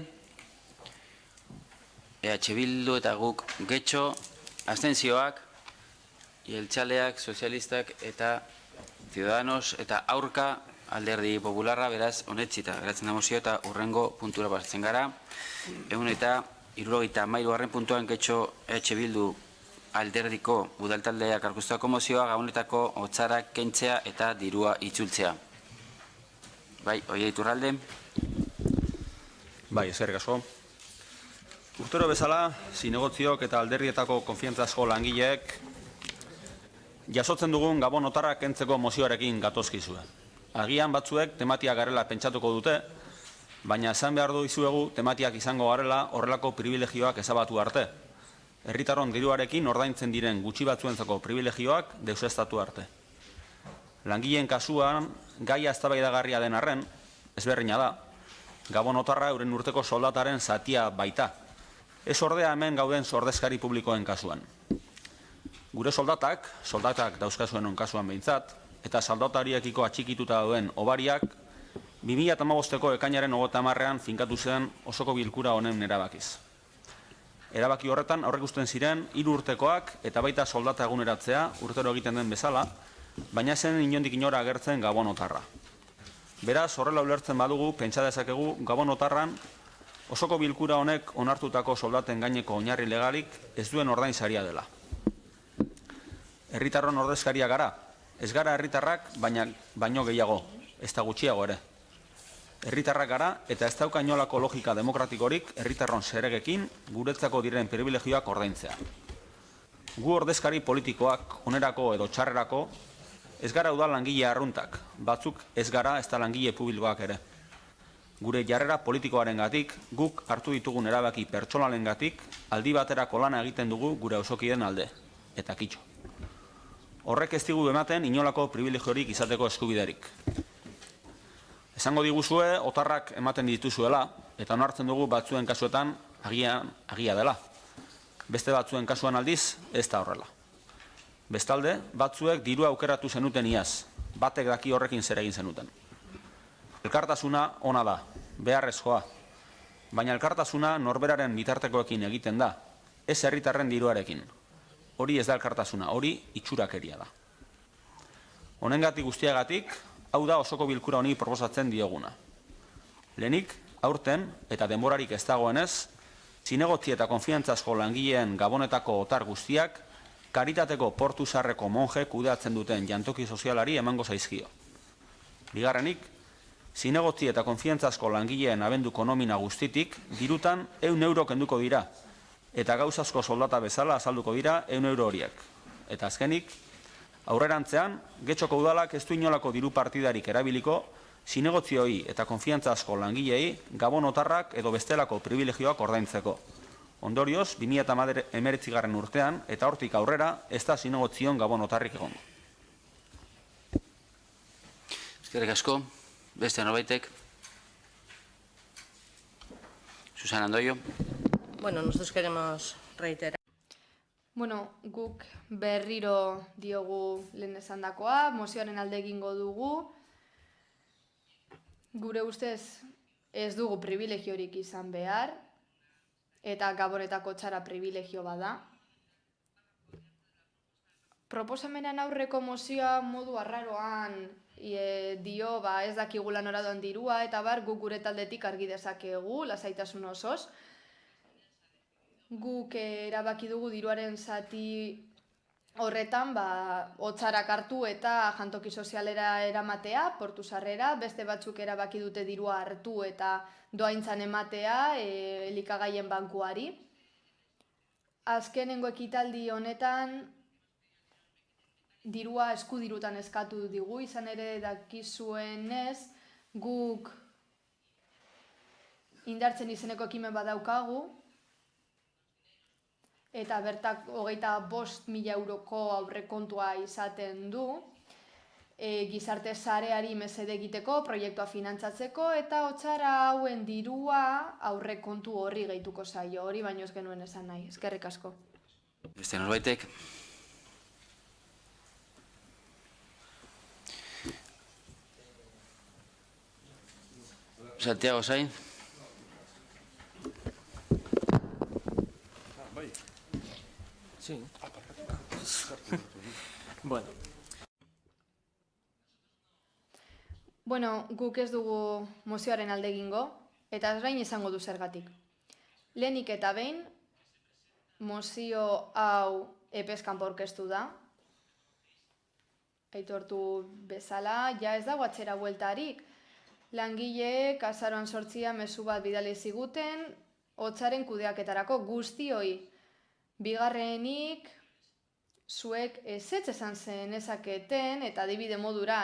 EH Bildu eta guk getxo, abstentzioak, jeltzaleak, sozialistak eta Ciudadanos eta aurka Alderdi Popularra, beraz, onetsita geratzen da mozio eta urrengo puntura pasatzen gara. 173. puntuan getxo EH Bildu Alderdiko udaltaldeak aurkeztutako mozioa gabonetako hotzarak kentzea eta dirua itzultzea. Bai, Oia Iturralde. Bai, eskerrik asko. Urtero bezala, zinegotziok eta alderdietako konfiantzazko langileek jasotzen dugun gabon otarrak kentzeko mozioarekin gatozkizue. Agian batzuek tematiak garela pentsatuko dute, baina esan behar du izuegu tematiak izango garela horrelako privilegioak ezabatu arte. Herritarron diruarekin ordaintzen diren gutxi batzuentzako privilegioak deuseztatu arte. Langileen kasuan, gaia eztabaidagarria den arren, ezberdina da, gabon otarra euren urteko soldataren zatia baita. Ez ordea hemen gauden ordezkari publikoen kasuan. Gure soldatak dauzkazuen kasuan behintzat, eta soldatariekiko atxikituta dauden obariak, 2015ko ekainaren 30ean finkatu zen osoko bilkura honen erabakiz. Erabaki horretan aurreikusten ziren 3 urtekoak eta baita soldata eguneratzea urtero egiten den bezala, baina zen inondik inora agertzen gabon otarra. Beraz, horrela ulertzen badugu, pentsa dezakegu gabon otarran osoko bilkura honek onartutako soldaten gaineko oinarri legalik ez duen ordainsaria dela. Herritarron ordezkaria gara, ez gara herritarrak baino gehiago, ez da gutxiago ere. Herritarrak gara eta ez dauka inolako logika demokratikorik herritarron zeregekin guretzako diren privilegioak ordaintzea. Gu ordezkari politikoak, onerako edo txarrerako, ez gara udal langile arruntak, batzuk ez gara ez da langile publikoak ere. Gure jarrera politikoarengatik, guk hartu ditugun erabaki pertsonalengatik, aldi baterako lana egiten dugu gure auzokideen alde, eta kitxo. Horrek ez digu ematen inolako privilegiorik izateko eskubiderik. Esango diguzue, otarrak ematen dituzuela, eta onartzen dugu batzuen kasuetan agia dela. Beste batzuen kasuan aldiz, ez da horrela. Bestalde, batzuek dirua aukeratu zenuten iaz, batek daki horrekin zer egin zenuten. Elkartasuna ona da, beharrezkoa, baina elkartasuna norberaren bitartekoekin egiten da, ez herritarren diruarekin. Hori ez da elkartasuna, hori itxurakeria da. Honengatik guztiagatik, hau da osoko bilkura honi proposatzen dioguna. Lehenik, aurten eta denborarik ez dagoenez, zinegotzi eta konfiantzazko langileen gabonetako otar guztiak, karitateko portu zarreko monje kudeatzen duten jantoki sozialari emango zaizkio. Bigarrenik, zinegotzi eta konfiantzazko langileen abenduko nomina guztitik, dirutan 100 euro kenduko dira, eta gauzazko soldata bezala azalduko dira 100 euro horiek. Eta azkenik, aurrerantzean, Getxoko udalak ez du inolako diru partidarik erabiliko, zinegotzioi eta konfiantzazko langilei gabon otarrak edo bestelako privilegioak ordaintzeko. Ondorioz, 2019 urtean, eta hortik aurrera, ez da zinegotzion gabon otarrik egon. Eskerrik asko, beste norbaitek. Susana Andoio. Bueno, nosotros queremos reiterar. Bueno, guk berriro diogu lehen esandakoa, mozioaren alde egingo dugu. Gure ustez ez dugu privilegiorik izan behar, eta gabonetako txara privilegio bada. Proposamenan aurreko mozioa modu arraroan dio ez dakigula noradoan dirua, eta guk gure taldetik argi dezakegu, lasaitasun osoz. Guk erabaki dugu diruaren zati Horretan, hotzarak hartu eta jantoki sozialera eramatea, portu sarrera, beste batzuk erabaki dute dirua hartu eta doaintzan ematea elikagaien bankuari. Azkenengo ekitaldi honetan, dirua eskudirutan eskatu digu, izan ere dakizuenez, guk indartzen izeneko ekimen badaukagu, eta bertak 25.000 euroko aurrekontua izaten du, gizarte sareari mesede egiteko, proiektua finantzatzeko, eta otsara hauen dirua aurrekontu horri gehituko zaio, hori baino ez genuen esan nahi. Eskerrik asko. Beste norbaitek? Santiago Zain. Sí. Bueno, guk ez dugu mozioaren alde egingo, eta ez gain izango du zergatik. Lehenik eta behin, mozio hau epeskan aurkeztu da, aitortu bezala, ja ez dago atzera bueltarik. Langileek azaroan 8 mezu bat bidali ziguten, hotzaren kudeaketarako guztioi. Bigarrenik, zuek ezetz esan zen ezaketen, eta adibide modura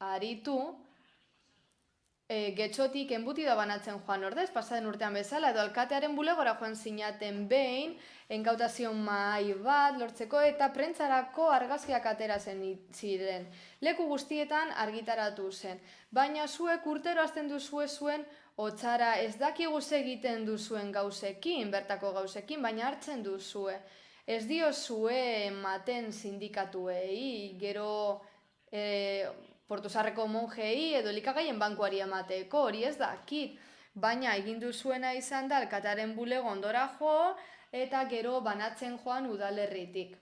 aritu, getxotik enbutida banatzen joan ordez, pasaden urtean bezala, edo alkatearen bulegora joan zinaten behin, enkautazio mahai bat lortzeko eta prentzarako argazkiak atera ziren. Leku guztietan argitaratu zen. Baina zuek urtero hasten duzue zuen hotzara ez dakigu egiten duzuen gauzekin, bertako gauzekin, baina hartzen duzue. Ez diozue ematen sindikatuei, gero Portuzarreko monjei edo elikagaien bankuari emateko, hori ez dakit. Baina egin duzuena izan da alkatearen bulego ondora jo eta gero banatzen joan udalerritik.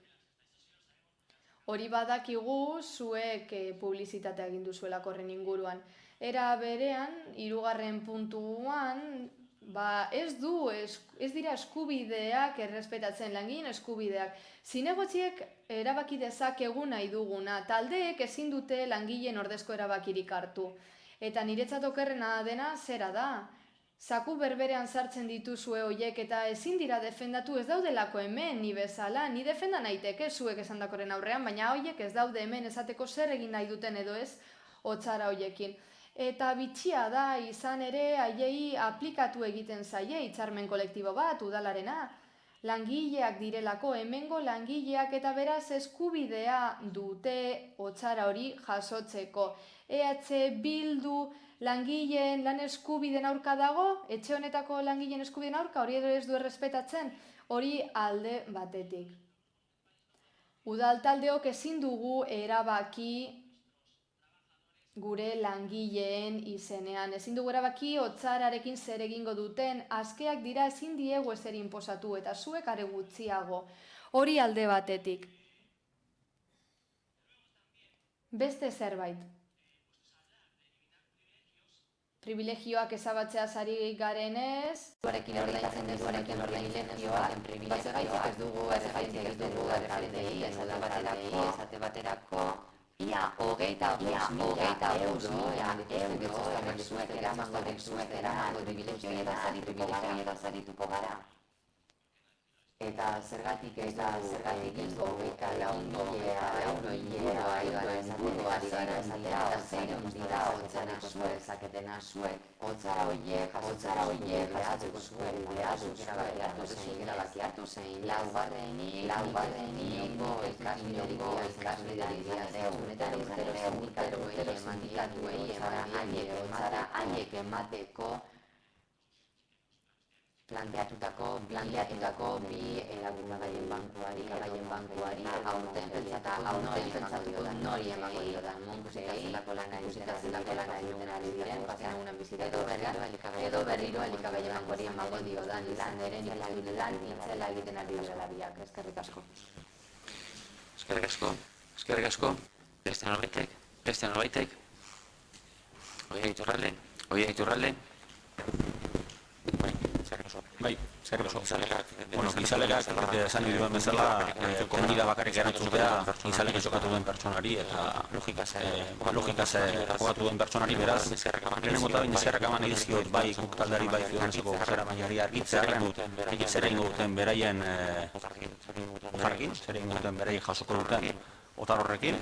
Hori badakigu zuek publizitatea egin duzuelako horren inguruan. Era berean, 3. puntuan, ez dira eskubideak errespetatzen, langileen eskubideak. Zinegotziek erabaki dezakegu nahi duguna, taldeek ezin dute langileen ordezko erabakirik hartu. Eta niretzat okerrena dena zera da. Zaku berberean sartzen dituzue hoiek eta ezin dira defendatu, ez daudelako hemen, ni bezala, ni defenda naiteke zuek esandakoren aurrean, baina hoiek ez daude hemen esateko zer egin nahi duten edo ez hotzara hoiekin. Eta bitxia da izan ere haiei aplikatu egiten zaie hitzarmen kolektibo bat udalarena. Langileak direlako, hemengo langileak eta beraz eskubidea dute hotzara hori jasotzeko. EH Bildu langileen lan eskubideen aurka dago, etxe honetako langileen eskubideen aurka, hori edo ez du errespetatzen, hori alde batetik. Udaltaldeok ezin dugu erabaki gure langileen izenean. Ezin dugu erabaki hotzararekin zer egingo duten, askeak dira ezin diegu ezer inposatu eta zuek are gutxiago. Hori alde batetik. Beste zerbait. Privilegioak ezabatzea zari garenez, Duarekin ordaintzen duarekin privilegioak, bazegaitzak ez dugu erreferentei, esate baterako, ia 25.000 euro eramango dituzten privilegioetan zarituko gara. Eta zergatik ez da egingo 24.000 euro izateko ari gara esatea, zeiron dira hotzareko zuek zaketena zuek. Hotzara horiek jasotzeko zuek, erabaki hartu zein. Laugarreni ingo ikasbideri diazeu, eta urtero sindikatuei haiek emateko planteatutako bi elikagaien bankuari aurten pentsatu nori emango diodan monkusei lana egiten ari diren pasean una bizita edo berriro elikagaien bankuari emango diodan lan itzela egiten ari direla biak. Eskerrik asko. Eskerrik asko. Beste norbaitek. Oia Iturralde. Bai, eskerrik asko. Bai, zerrik oso. Gizalegak, esan duen bezala, komunida bakarrik erantzutea gizalegak jokatu duen pertsonari eta logikaz jokatu duen pertsonari, beraz, lehenengo eta bain eskerrak eman edizkiot bai guk taldeari bai Ciudadanoseko zera bainari argitzearen zer egingo duten beraien jarrekin, zer egingo duten beraien jasoko duten otar horrekin,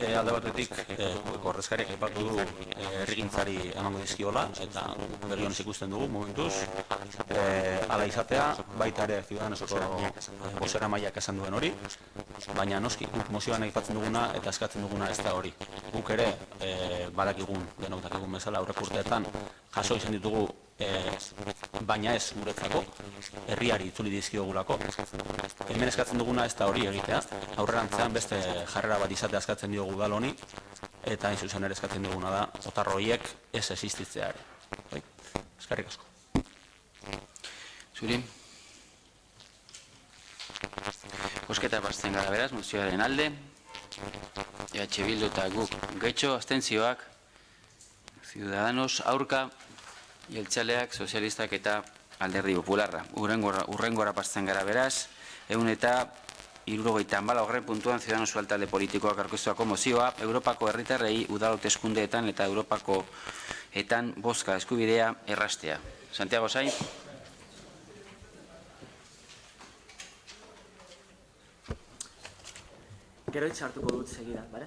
alde batetik ordezkariak aipatu du herrigintzari emango dizkiola eta berrionez ikusten dugu momentuz hala izatea, baita ere Ciudadanoseko bozera mailak esan duen hori, baina noski guk mozioan aipatzen duguna eta eskatzen duguna ez da hori. Guk ere badakigun, denok dakigun bezala aurreko urteetan jaso izan ditugu baina ez guretzako, herriari itzuli dizkiogulako. Hemen eskatzen duguna ez da hori egitea, aurrerantzean beste jarrera bat izatea eskatzen diogu udal honi, eta hain zuzen ere eskatzen duguna da, otar horiek ez existitzea ere. Eskerrik asko. Zuri? Bosketa basten gara beraz, mozioaren alde, EH Bildu eta guk gehitxo, abstentzioak, Ciudadanos aurka, jeltzaleak, sozialistak eta alderdi popularra. Urrengora pasten gara beraz, 174. puntuan Ciudadanos talde politikoak aurkeztuako mozioa, Europako herritarrei udal hauteskundeetan eta Europakoetan bozka eskubidea erraztea. Santiago Sainz. Gero hartuko dut segida, ¿vale?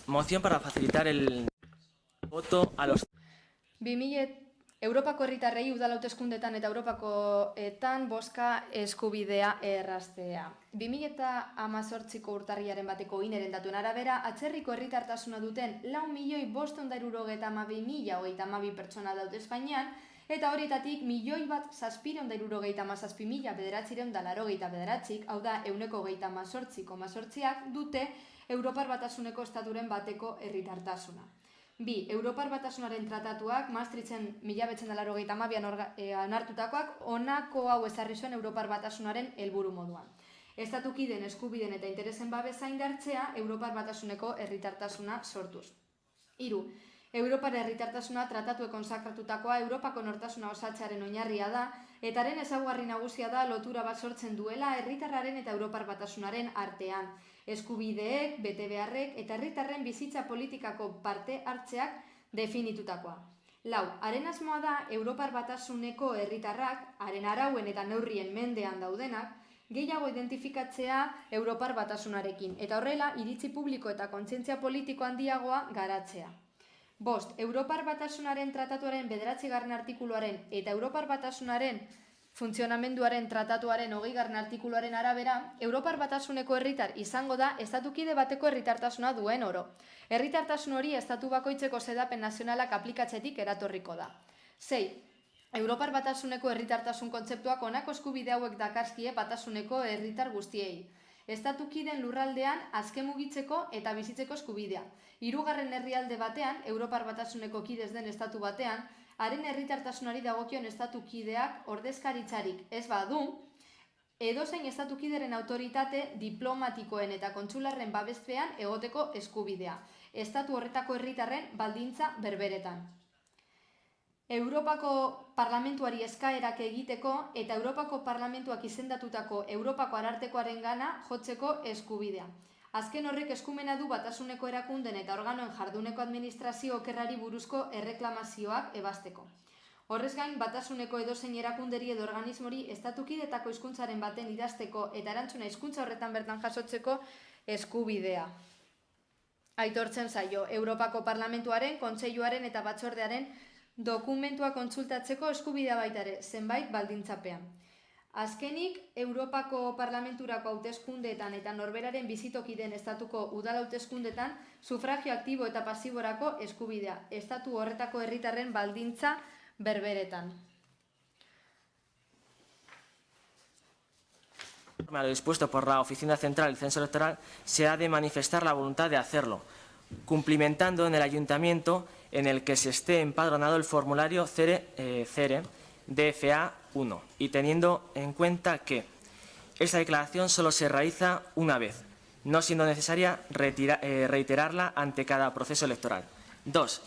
Moción para facilitar el voto a los... 2000 Europako herritarrei udal hauteskundeetan eta Europakoetan bozka eskubidea erraztea. 2018ko urtarrilaren bateko INEren datuen arabera, atzerriko herritartasuna duten 4.572.032 pertsona daude Espainian, eta horietatik 1.737.987, hau da, 28,18%, dute Europar Batasuneko estaturen bateko herritartasuna. 2. Europar Batasunaren tratatuak, Maastrichten 1982an onartutakoak, honako hau ezarri zuen Europar Batasunaren helburu moduan. Estatukideen eskubideen eta interesen babesa indartzea Europar Batasuneko herritartasuna sortuz. 3. Europar herritartasuna tratatuek konsakratutakoa Europako nortasuna osatzearen oinarria da, eta haren ezaugarri nagusia da lotura bat sortzen duela herritarraren eta Europar Batasunaren artean. Eskubideek, betebeharrek eta herritarren bizitza politikako parte hartzeak definitutakoa. 4. Haren asmoa da Europar Batasuneko herritarrak, haren arauen eta neurrien mendean daudenak, gehiago identifikatzea Europar Batasunarekin, eta horrela iritzi publiko eta kontzientzia politiko handiagoa garatzea. 5. Europar Batasunaren tratatuaren 9. artikuluaren eta Europar Batasunaren funtzionamenduaren tratatuaren 20. artikuluaren arabera, Europar Batasuneko herritar izango da estatukide bateko herritartasuna duen oro. Herritartasun hori estatu bakoitzeko xedapen nazionalak aplikatzetik eratorriko da. 6. Europar Batasuneko herritartasun kontzeptuak honako eskubide hauek dakarzkie Batasuneko herritar guztiei. Estatukideen lurraldean azken mugitzeko eta bizitzeko eskubidea. 3. herrialde batean, Europar Batasuneko kidez den estatu batean, haren herritartasunari dagokion estatukideak ordezkaritzarik ez badu, edozein estatukideren autoritate diplomatikoen eta kontsularren babespean egoteko eskubidea, estatu horretako herritarren baldintza berberetan. Europako Parlamentuari eskaerak egiteko eta Europako Parlamentuak izendatutako Europako Arartekoaren gana jotzeko eskubidea. Azken horrek eskumena du Batasuneko erakunden eta organoen jarduneko administrazio okerrari buruzko erreklamazioak ebasteko. Horrez gain, Batasuneko edozein erakunderi edo organismori estatukidetako hizkuntzaren baten idazteko eta erantzuna hizkuntza horretan bertan jasotzeko eskubidea. Aitortzen zaio, Europako Parlamentuaren, Kontseiluaren eta Batzordearen dokumentua kontsultatzeko eskubidea baita ere, zenbait baldintzapean. Azkenik, Europako Parlamenturako hauteskundeetan eta norberaren bizitokideen estatuko udal hauteskundeetan sufragio aktibo eta pasiborako eskubidea, estatu horretako herritarren baldintza berberetan. A lo dispuesto por la Oficina Central del Censo Electoral, se ha de manifestar la voluntad de hacerlo, cumplimentando en el ayuntamiento en el que se esté empadronado el formulario CERE DFA 1 y teniendo en cuenta que esta declaración solo se realiza una vez, no siendo necesaria reiterarla ante cada proceso electoral. 2.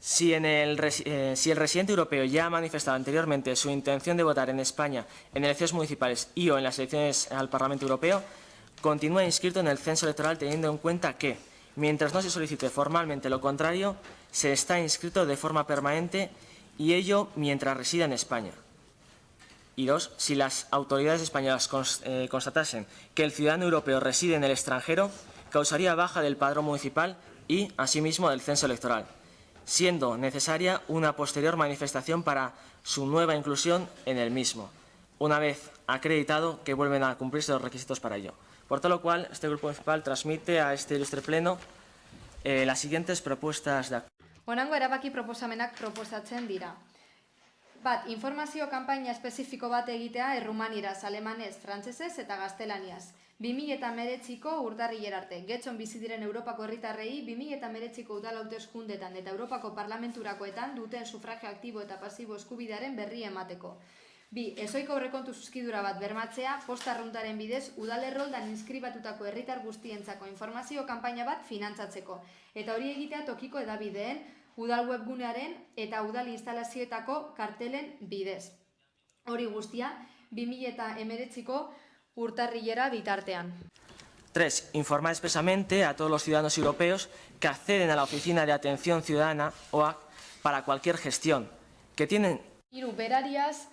Si el residente europeo ya ha manifestado anteriormente su intención de votar en España en elecciones municipales y o en las elecciones al Parlamento Europeo, continúa inscrito en el censo electoral teniendo en cuenta que, mientras no se solicite formalmente lo contrario, se está inscrito de forma permanente y ello mientras resida en España. Y 2. Si las autoridades españolas constatasen que el ciudadano europeo reside en el extranjero, causaría baja del padrón municipal y, asimismo, del censo electoral, siendo necesaria una posterior manifestación para su nueva inclusión en el mismo, una vez acreditado que vuelven a cumplirse los requisitos para ello. Por todo lo cual, este Grupo Municipal transmite a este ilustre pleno las siguientes propuestas de actuación. Honango erabaki proposamenak proposatzen dira. Bat, informazio kanpaina espezifiko bat egitea errumanieraz, alemanez, frantsesez eta gaztelaniaz. 2019ko urtarrilera arte, getxon bizi diren Europako herritarrei 2019ko udal hauteskundetan eta Europako parlamenturakoetan duten sufragio aktibo eta pasibo eskubidearen berri emateko. 2. Ezoiko aurrekontu zuzkidura bat bermatzea, posta arruntaren bidez, udal erroldan inskribatutako herritar guztientzako informazio kanpaina bat finantzatzeko. Eta hori egitea tokiko hedabideen, udal webgunearen eta udal instalazioetako kartelen bidez. Hori guztia, 2019ko urtarrilera bitartean. 3. Informar expresamente a todos los ciudadanos europeos que acceden a la Oficina de Atención Ciudadana, OAC, para cualquier gestión, que tienen... 3. Berariaz,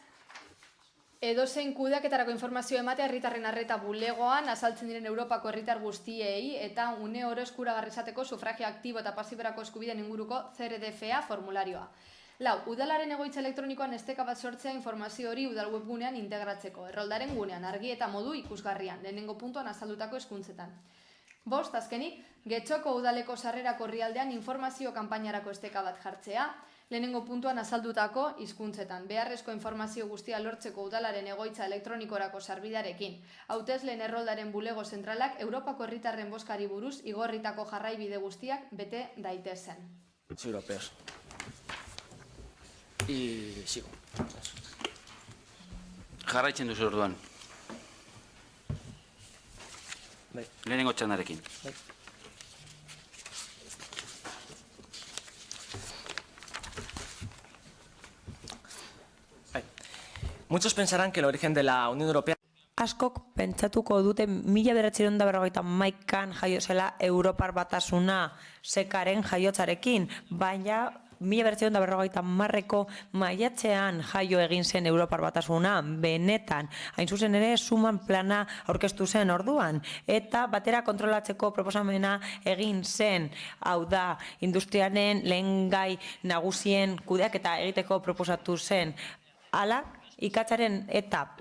edozein kudeaketarako informazio ematea herritarren arreta bulegoan azaltzen diren Europako herritar guztiei eta une oro eskuragarri izateko sufragio aktibo eta pasiberako eskubideen inguruko CRDFA formularioa. 4. Udalaren egoitza elektronikoan esteka bat sortzea informazio hori udal webgunean integratzeko, erroldaren gunean, argi eta modu ikusgarrian, lehenengo puntuan azalutako hizkuntzetan. 5. Azkenik, Getxoko udaleko sarrerako orrialdean informazio kanpainarako esteka bat jartzea, lehenengo puntuan azaldutako hizkuntzetan, beharrezko informazio guztia lortzeko udalaren egoitza elektronikorako sarbidearekin. Hautesleen erroldaren bulego zentralak Europako herritarren bozkari buruz igorritako jarraibide guztiak bete daitezen. Europeos. Y sigo. Jarraitzen duzu orduan. Lehenengo txandarekin. Muchos pensarán que el origen de la Unión Europea... Askok pentsatuko dute 1951an jaio zela Europar Batasuna sekaren jaiotzarekin, baina 1950ko maiatzean jaio egin zen Europar Batasuna, benetan, hain zuzen ere Schuman plana aurkeztu zen orduan, eta batera kontrolatzeko proposamena egin zen, hau da, industriaren lehen gai nagusien kudeaketa egiteko proposatu zen. Hala, ikatzaren eta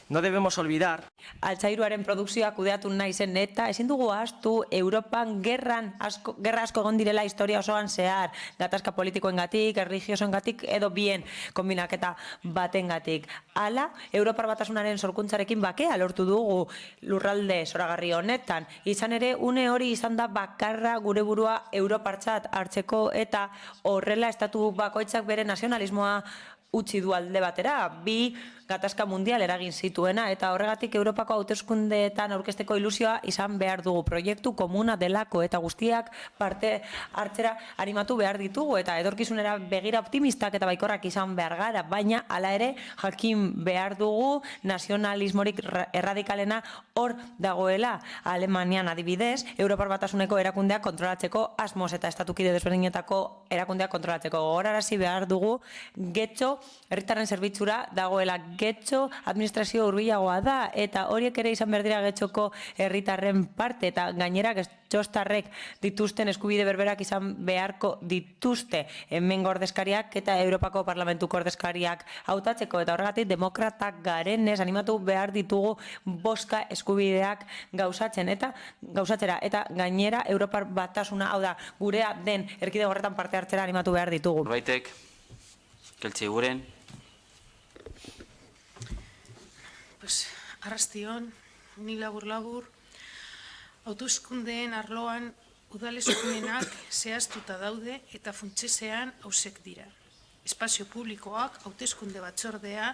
No debemos olvidar altzairuaren produkzioa kudeatu nahi zen eta ezin dugu ahaztu Europan gerra asko egon direla historia osoan zehar, gatazka politikoengatik, erlijiosoengatik edo bien konbinaketa batengatik. Hala, Europar Batasunaren sorkuntzarekin bakea lortu dugu lurralde zoragarri honetan. Izan ere, une hori izan da bakarra gure burua Europartzat hartzeko eta horrela estatu bakoitzak bere nazionalismoa utzi du alde batera, 2 gatazka mundial eragin zituena eta horregatik Europako hauteskundeetan aurkezteko ilusioa izan behar dugu, proiektu komuna delako eta guztiak parte hartzera animatu behar ditugu eta edorkizunera begira optimistak eta baikorrak izan behar gara, baina hala ere jakin behar dugu nazionalismorik erradikalena hor dagoela. Alemanian adibidez, Europar Batasuneko erakundeak kontrolatzeko asmoz eta estatukide desberdinetako erakundeak kontrolatzeko gogorarazi behar dugu Getxo herritarren zerbitzura dagoela. Getxo administrazio hurbilagoa da eta horiek ere izan behar dira Getxoko herritarren parte eta gainera getxostarrek dituzten eskubide berberak izan beharko dituzte hemengo ordezkariak eta Europako Parlamentuko ordezkariak hautatzeko eta horregatik demokratak garenez animatu behar ditugu bozka eskubideak gauzatzera eta gainera Europar Batasuna, hau da, gurea den erkidego horretan parte hartzera animatu behar ditugu. Baitek, keltsi guren. Arrastion, ni labur-labur, hauteskundeen arloan udaleskumenak zehaztuta daude eta funtsesean hausek dira. Espazio publikoak hauteskunde batzordea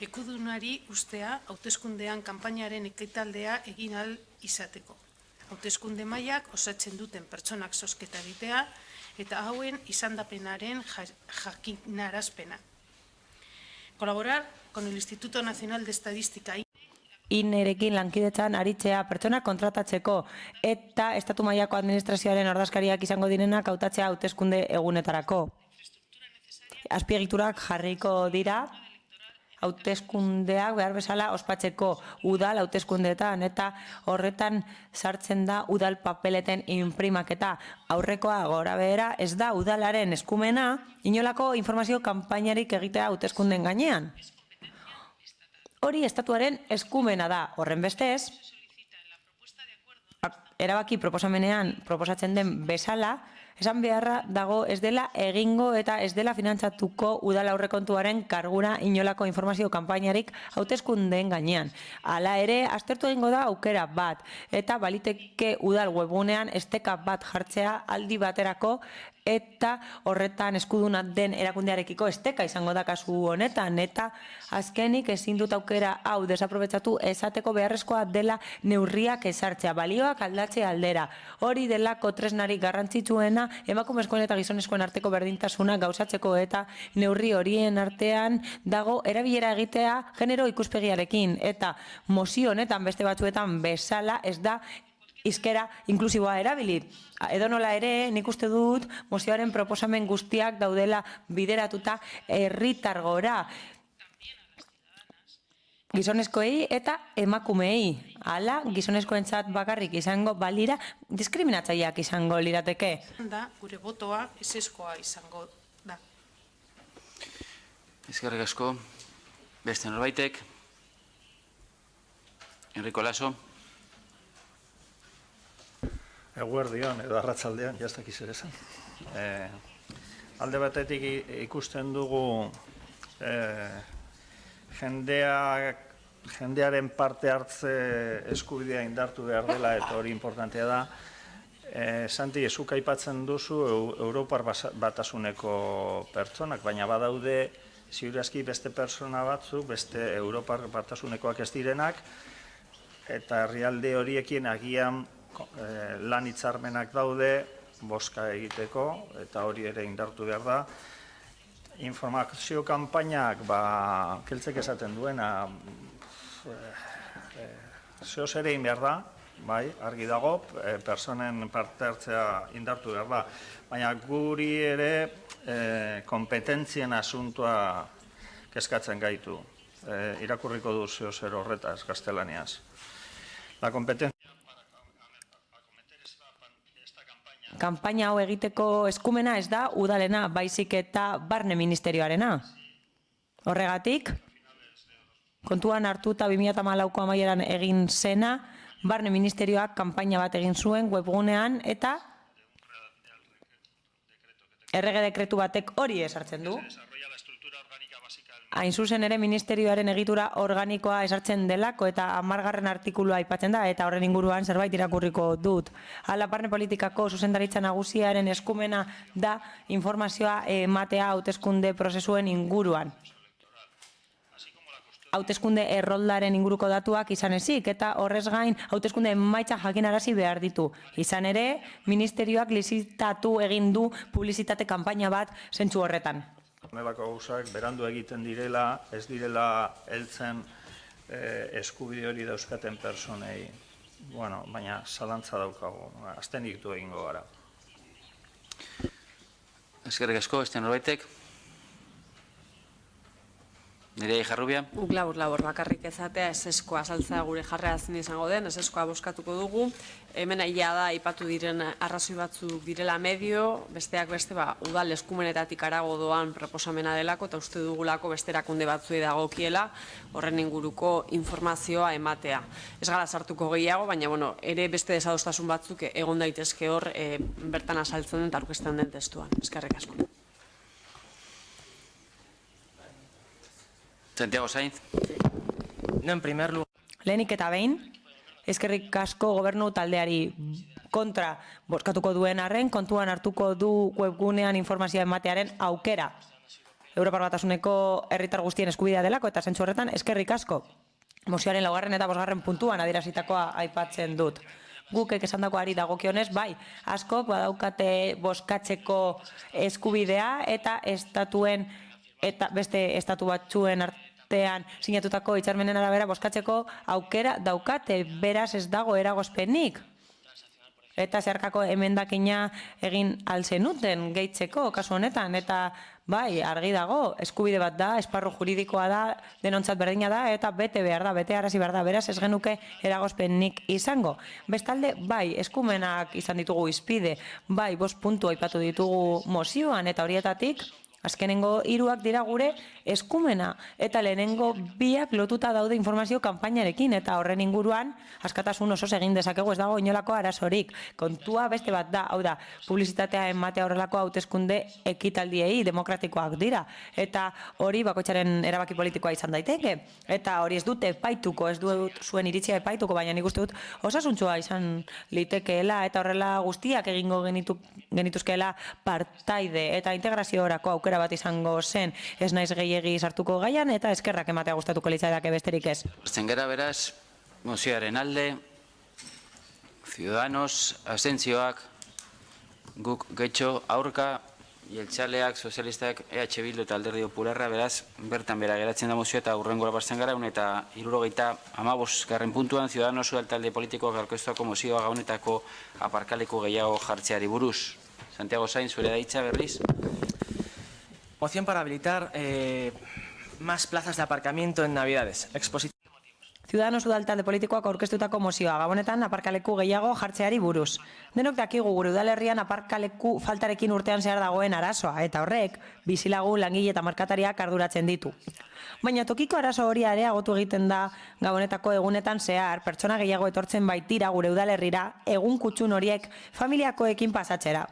ekudunari ustea hauteskundean kanpainaren ekitaldea egin ahal izateko. Hauteskunde mailak osatzen duten pertsonak zozketa egitea eta hauen izandapenaren jakinarazpena. Colaborar con el Instituto Nacional de Estadística INErekin lankidetzan aritzea pertsona kontratatzeko eta estatu mailako administrazioaren ordezkariak izango direnak hautatzea hauteskunde egunetarako. Azpiegiturak jarriko dira hauteskundeak behar bezala ospatzeko udal hauteskundeetan eta horretan sartzen da udal papeleten inprimaketa. Aurrekoa gora behera ez da udalaren eskumena inolako informazio kanpainarik egitea hauteskundeen gainean. Hori estatuaren eskumena da, horren bestez, erabaki proposamenean proposatzen den bezala, esan beharra dago ez dela egingo eta ez dela finantzatuko udal aurrekontuaren kargura inolako informazio kanpainarik hauteskundeen gainean. Hala ere, aztertu egingo da aukera bat, eta baliteke udal webgunean esteka bat jartzea aldi baterako eta horretan eskuduna den erakundearekiko esteka izango da kasu honetan, eta azkenik ezin dut aukera hau desaprobetxatu esateko beharrezkoa dela neurriak ezartzea, balioak aldatzea aldera. Hori delako tresnari garrantzitsuena emakumezkoen eta gizonezkoen arteko berdintasuna gauzatzeko eta neurri horien artean dago erabilera egitea genero ikuspegiarekin, eta mozio honetan beste batzuetan bezala ez da hizkera inklusiboa erabilit. Edonola ere, nik uste dut mozioaren proposamen guztiak daudela bideratuta herritargora. Gizonezkoei eta emakumeei. Hala, gizonezkoentzat bakarrik izango balira, diskriminatzaileak izango lirateke. Da, gure botoa ezezkoa izango da. Eskerrik asko. Beste norbaitek. Enrico Laso. Eguerdion edo arratsaldean, jaztak zer esan. Alde batetik ikusten dugu jendearen parte hartze eskubidea indartu behar dela, eta hori importantea da. Santi, zuk aipatzen duzu Europar Batasuneko pertsonak, baina badaude ziurazki beste pertsona batzuk, beste Europar Batasunekoak ez direnak, eta herrialde horiekin agian lan hitzarmenak daude, bozka egiteko, eta hori ere indartu behar da. Informazio kanpainak, keltzek esaten duena, zehoz ere behar da, bai, argi dago, personen parte hartzea indartu behar da. Baina guri ere kompetentzien asuntua kezkatzen gaitu. Irakurriko du zehoz ere horretaz, gaztelaniaz. La competencia kanpaina hau egiteko eskumena ez da udalena, baizik eta barne ministerioarena. Horregatik, kontuan hartuta 2014ko amaieran egin zena, barne ministerioak kanpaina bat egin zuen webgunean eta errege dekretu batek hori esartzen du. Hain zuzen ere ministerioaren egitura organikoa esartzen delako eta 10. artikulua aipatzen da eta horren inguruan zerbait irakurriko dut. Hala, barne politikako zuzendaritza nagusiaren eskumena da informazioa ematea hauteskunde prozesuen inguruan. Hauteskunde erroldaren inguruko datuak izan ezik eta horrez gain hauteskunde emaitza jakinarazi behar ditu. Izan ere, ministerioak lizitatu egin du publizitate kanpaina bat zentzu horretan. Honelako gauzak berandu egiten direla, ez direla heltzen eskubide hori dauzkaten personei. Baina zalantza daukagu, aztenik du egingo gara. Eskerrik asko, beste norbaitek. Nerea Jarrubia. Labur bakarrik ezatea eseskoa saltzea gure jarrera zein izango den, eseskoa bozkatuko dugu. Hemen aia da aipatu diren arrazoi batzuk direla medio, besteak beste udal eskumenetatik harago doan proposamena delako eta uste dugulako beste erakunde batzuei dagokiela horren inguruko informazioa ematea. Ez gara sartuko gehiago, baina ere beste desadostasun batzuk egon daitezke hor bertan azaltzen den eta aurkezten den testuan. Eskerrik asko. Santiago Sainz. No, en primer lugar. Lehenik eta behin, eskerrik asko gobernu taldeari kontra bozkatuko duen arren, kontuan hartuko du webgunean informazioa ematearen aukera. Europar Batasuneko herritar guztien eskubidea delako eta zentzu horretan eskerrik asko. Mozioaren 4. eta 5. puntuan adierazitakoa aipatzen dut. Gukek esandakoari dagokionez, bai, askok badaukate bozkatzeko eskubidea eta estatuen eta beste estatu batzuen artean sinatutako hitzarmenen arabera bozkatzeko aukera daukate, beraz ez dago eragozpenik. Eta zeharkako emendakina egin alzenuten gehitzeko kasu honetan, eta bai, argi dago, eskubide bat da, esparru juridikoa da, denontzat berdina da, eta bete behar da, bete arazi behar da, beraz ez genuke eragozpenik izango. Bestalde, bai, eskumenak izan ditugu izpide, bai, 5 puntu aipatu ditugu mozioan, eta horietatik, azkenengo 3 dira gure eskumena, eta lehenengo 2 lotuta daude informazio kanpainarekin, eta horren inguruan askatasun osoz egin dezakegu, ez dago inolako arazorik. Kontua beste bat da, hau da, publizitatea ematea horrelako hauteskunde ekitaldiei demokratikoak dira, eta hori bakoitzaren erabaki politikoa izan daiteke, eta hori ez dute epaituko, ez dut zuen iritzia epaituko, baina nik uste dut osasuntsua izan litekeela, eta horrela guztiak egingo genituzkeela partaide, eta integraziorako aukera bat izango zen, ez naiz gehiegi sartuko gaian, eta eskerrak ematea gustatuko litzaidake besterik ez. Zen gara beraz, mozioaren alde, Ciudadanos, abstentzioak, guk getxo, aurka, jeltzaleak, sozialistak, EH Bildu eta Alderdi Popularra, beraz, bertan bera geratzen da mozioa eta hurrengora bartzen gara, eta 75. puntuan, Ciudadanos talde politikoak aurkeztuako mozioa gaunetako aparkaleku gehiago jartzeari buruz. Santiago Sainz, zure da hitza berriz. Moción para habilitar más plazas de aparcamiento en Navidades. Ciudadanos udal talde politikoak aurkeztutako mozioa gabonetan aparkaleku gehiago jartzeari buruz. Denok dakigu gure udalerrian aparkaleku faltarekin urtean zehar dagoen arazoa, eta horrek bizilagun, langile eta markatariak arduratzen ditu. Baina tokiko arazo hori areagotu egiten da gabonetako egunetan zehar, pertsona gehiago etortzen baitira gure udalerrira egun kutxun horiek familiakoekin pasatzera.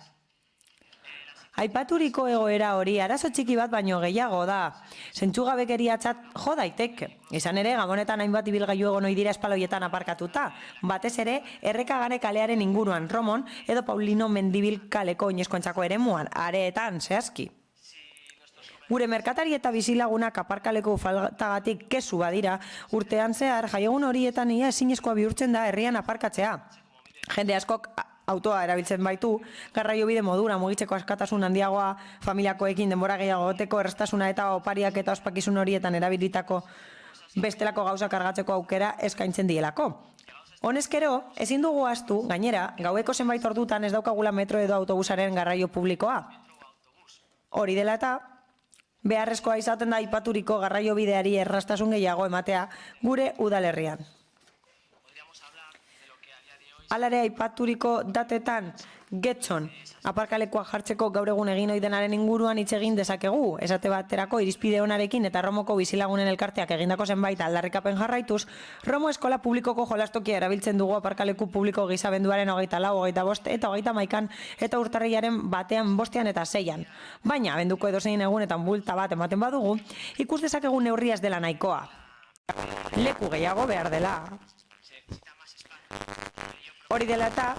Aipaturiko egoera hori arazo txiki bat baino gehiago da. Zentzugabekeriatzat jo daiteke. Izan ere, gabonetan hainbat ibilgailu egon ohi dira espaloietan aparkatuta. Batez ere, Errekagane kalearen inguruan, Romon, edo Paulino Mendibil kaleko oinezkoentzako eremuan, areetan, zehazki. Gure merkatari eta bizilagunak aparkaleko faltagatik kezu badira, urtean zehar, jaiegun horietan ia ezinezkoa bihurtzen da herrian aparkatzea. Jende askok autoa erabiltzen baitu, garraiobide modura mugitzeko askatasun handiagoa, familiakoekin denbora gehiago goteko, erraztasuna eta opariak eta ospakizun horietan erabilitako bestelako gauza kargatzeko aukera eskaintzen dielako. Honezkero, ezin dugu ahaztu, gainera, gaueko zenbait ordutan ez daukagula metro edo autobusaren garraio publikoa. Hori dela eta, beharrezkoa izaten da aipaturiko garraiobideari erraztasun gehiago ematea gure udalerrian. Alare aipaturiko datetan getxon aparkalekoa jartzeko gaur egun egin ohi denaren inguruan hitz egin dezakegu. Esate baterako irizpide onarekin eta Romoko bizilagunen elkarteak egindako zenbait aldarrikapen jarraituz, Romo eskola publikoko jolastokia erabiltzen dugu aparkaleku publiko gisa abenduaren 24, 25 eta 31 eta urtarrilaren 1, 5 eta 6. Baina abenduko edozein egunetan bulta bat ematen badugu, ikus dezakegu neurria ez dela nahikoa. Leku gehiago behar dela. Hori dela eta,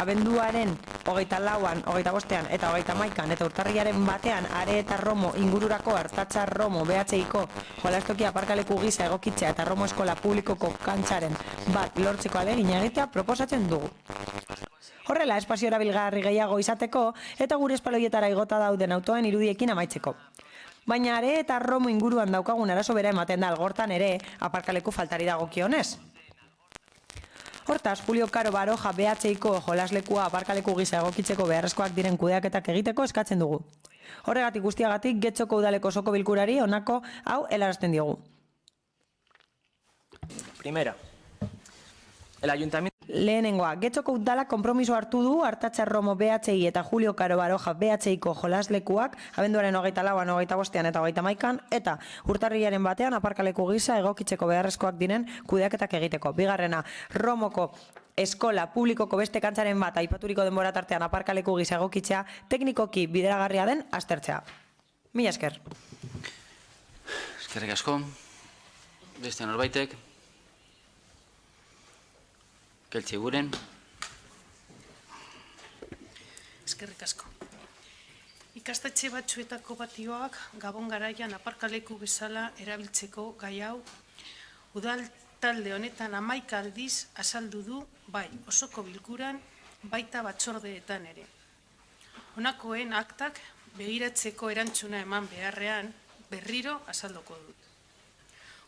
abenduaren 24an, 25an eta 31an eta urtarrilaren 1 are eta Romo ingururako Artatza Romo BHIko jolastokia aparkaleku gisa egokitzea eta Romo eskola publikoko kantxaren bat lortzeko alegina egitea proposatzen dugu. Horrela, espazio erabilgarri gehiago izateko eta gure espaloietara igota dauden autoen irudiekin amaitzeko. Baina are eta Romo inguruan daukagun arazo bera ematen da algortan ere aparkaleku faltari dagokionez. Hortaz, Julio Caro Baroja BHIko jolaslekua aparkaleku gisa egokitzeko beharrezkoak diren kudeaketak egiteko eskatzen dugu. Horregatik guztiagatik, Getxoko udaleko osoko bilkurari honako hau helarazten diogu. Primera. El ayuntamiento... Lehenengoa, Getxoko udala konpromiso hartu du Artatza Romo BHI eta Julio Caro Baroja BHIko jolaslekuak abenduaren 24an, 25an eta 31an eta urtarrilaren 1 aparkaleku gisa egokitzeko beharrezkoak diren kudeaketak egiteko. Bigarrena, Romoko eskola publikoko beste kantzaren bat aipaturiko denbora tartean aparkaleku gisa egokitzea teknikoki bideragarria den aztertzea. Mila esker. Eskerrik asko. Beste norbaitek. Keltzi guren. Eskerrik asko. Ikastetxe batzuetako patioak Gabon garaian aparkaleku bezala erabiltzeko gai hau udal talde honetan 11 aldiz azaldu du bai osoko bilkuran baita batzordeetan ere. Honakoen aktak begiratzeko erantzuna eman beharrean berriro azalduko dut.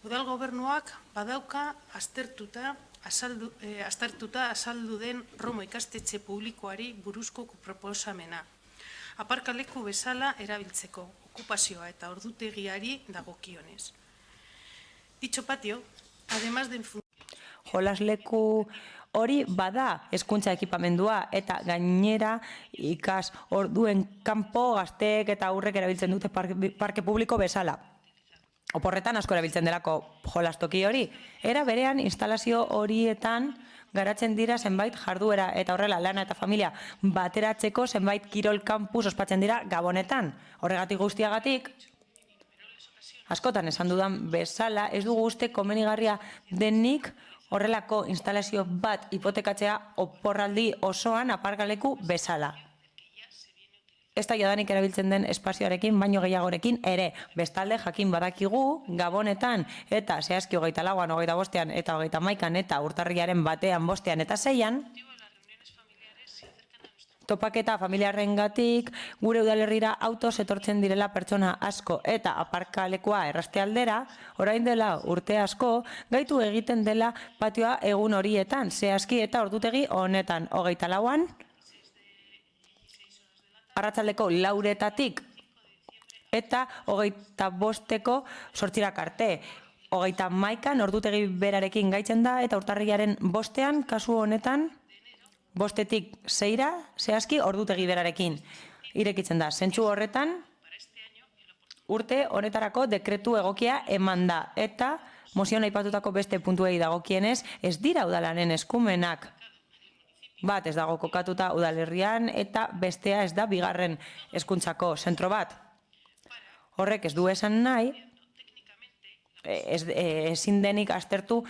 Udal gobernuak badauka aztertuta azaldu den Romo ikastetxe publikoari buruzko proposamena. Aparkaleku bezala erabiltzeko, okupazioa eta ordutegiari dagokionez. Dicho patio, además de... Jolasleku hori bada hezkuntza ekipamendua eta gainera ikas orduen kanpo gazteek eta aurrek erabiltzen dute parke publiko bezala. Oporretan asko erabiltzen delako jolastoki hori. Era berean instalazio horietan garatzen dira zenbait jarduera eta horrela lana eta familia bateratzeko zenbait kirol kampus ospatzen dira Gabonetan. Horregatik guztiagatik, askotan esan dudan bezala, ez dugu uste komenigarria denik horrelako instalazio bat hipotekatzea oporraldi osoan aparkaleku bezala. Ez da jadanik erabiltzen den espazioarekin, baino gehiagorekin ere. Bestalde jakin badakigu, Gabonetan eta zehazki 24an, 25an eta 31an eta urtarrilaren 1, 5 eta 6an, topaketa familiarrengatik gure udalerrira autoz etortzen direla pertsona asko eta aparkalekua erraste aldera, orain dela urte asko, gaitu egiten dela patioa egun horietan, zehazki eta ordutegi honetan 24an, arratsaldeko 4 eta 25ko 8 arte. 31an ordutegi berarekin gaitzen da eta urtarrilaren 5an kasu honetan 5tik 6ra zehazki ordutegi berarekin irekitzen da. Zentzu horretan urte honetarako dekretu egokia eman da eta mozioan aipatutako beste puntuei dagokienez ez dira udalanen eskumenak. Bat ez dago kokatuta udalerrian eta bestea ez da bigarren hezkuntzako zentro bat. Horrek ez du esan nahi, ezin denik aztertu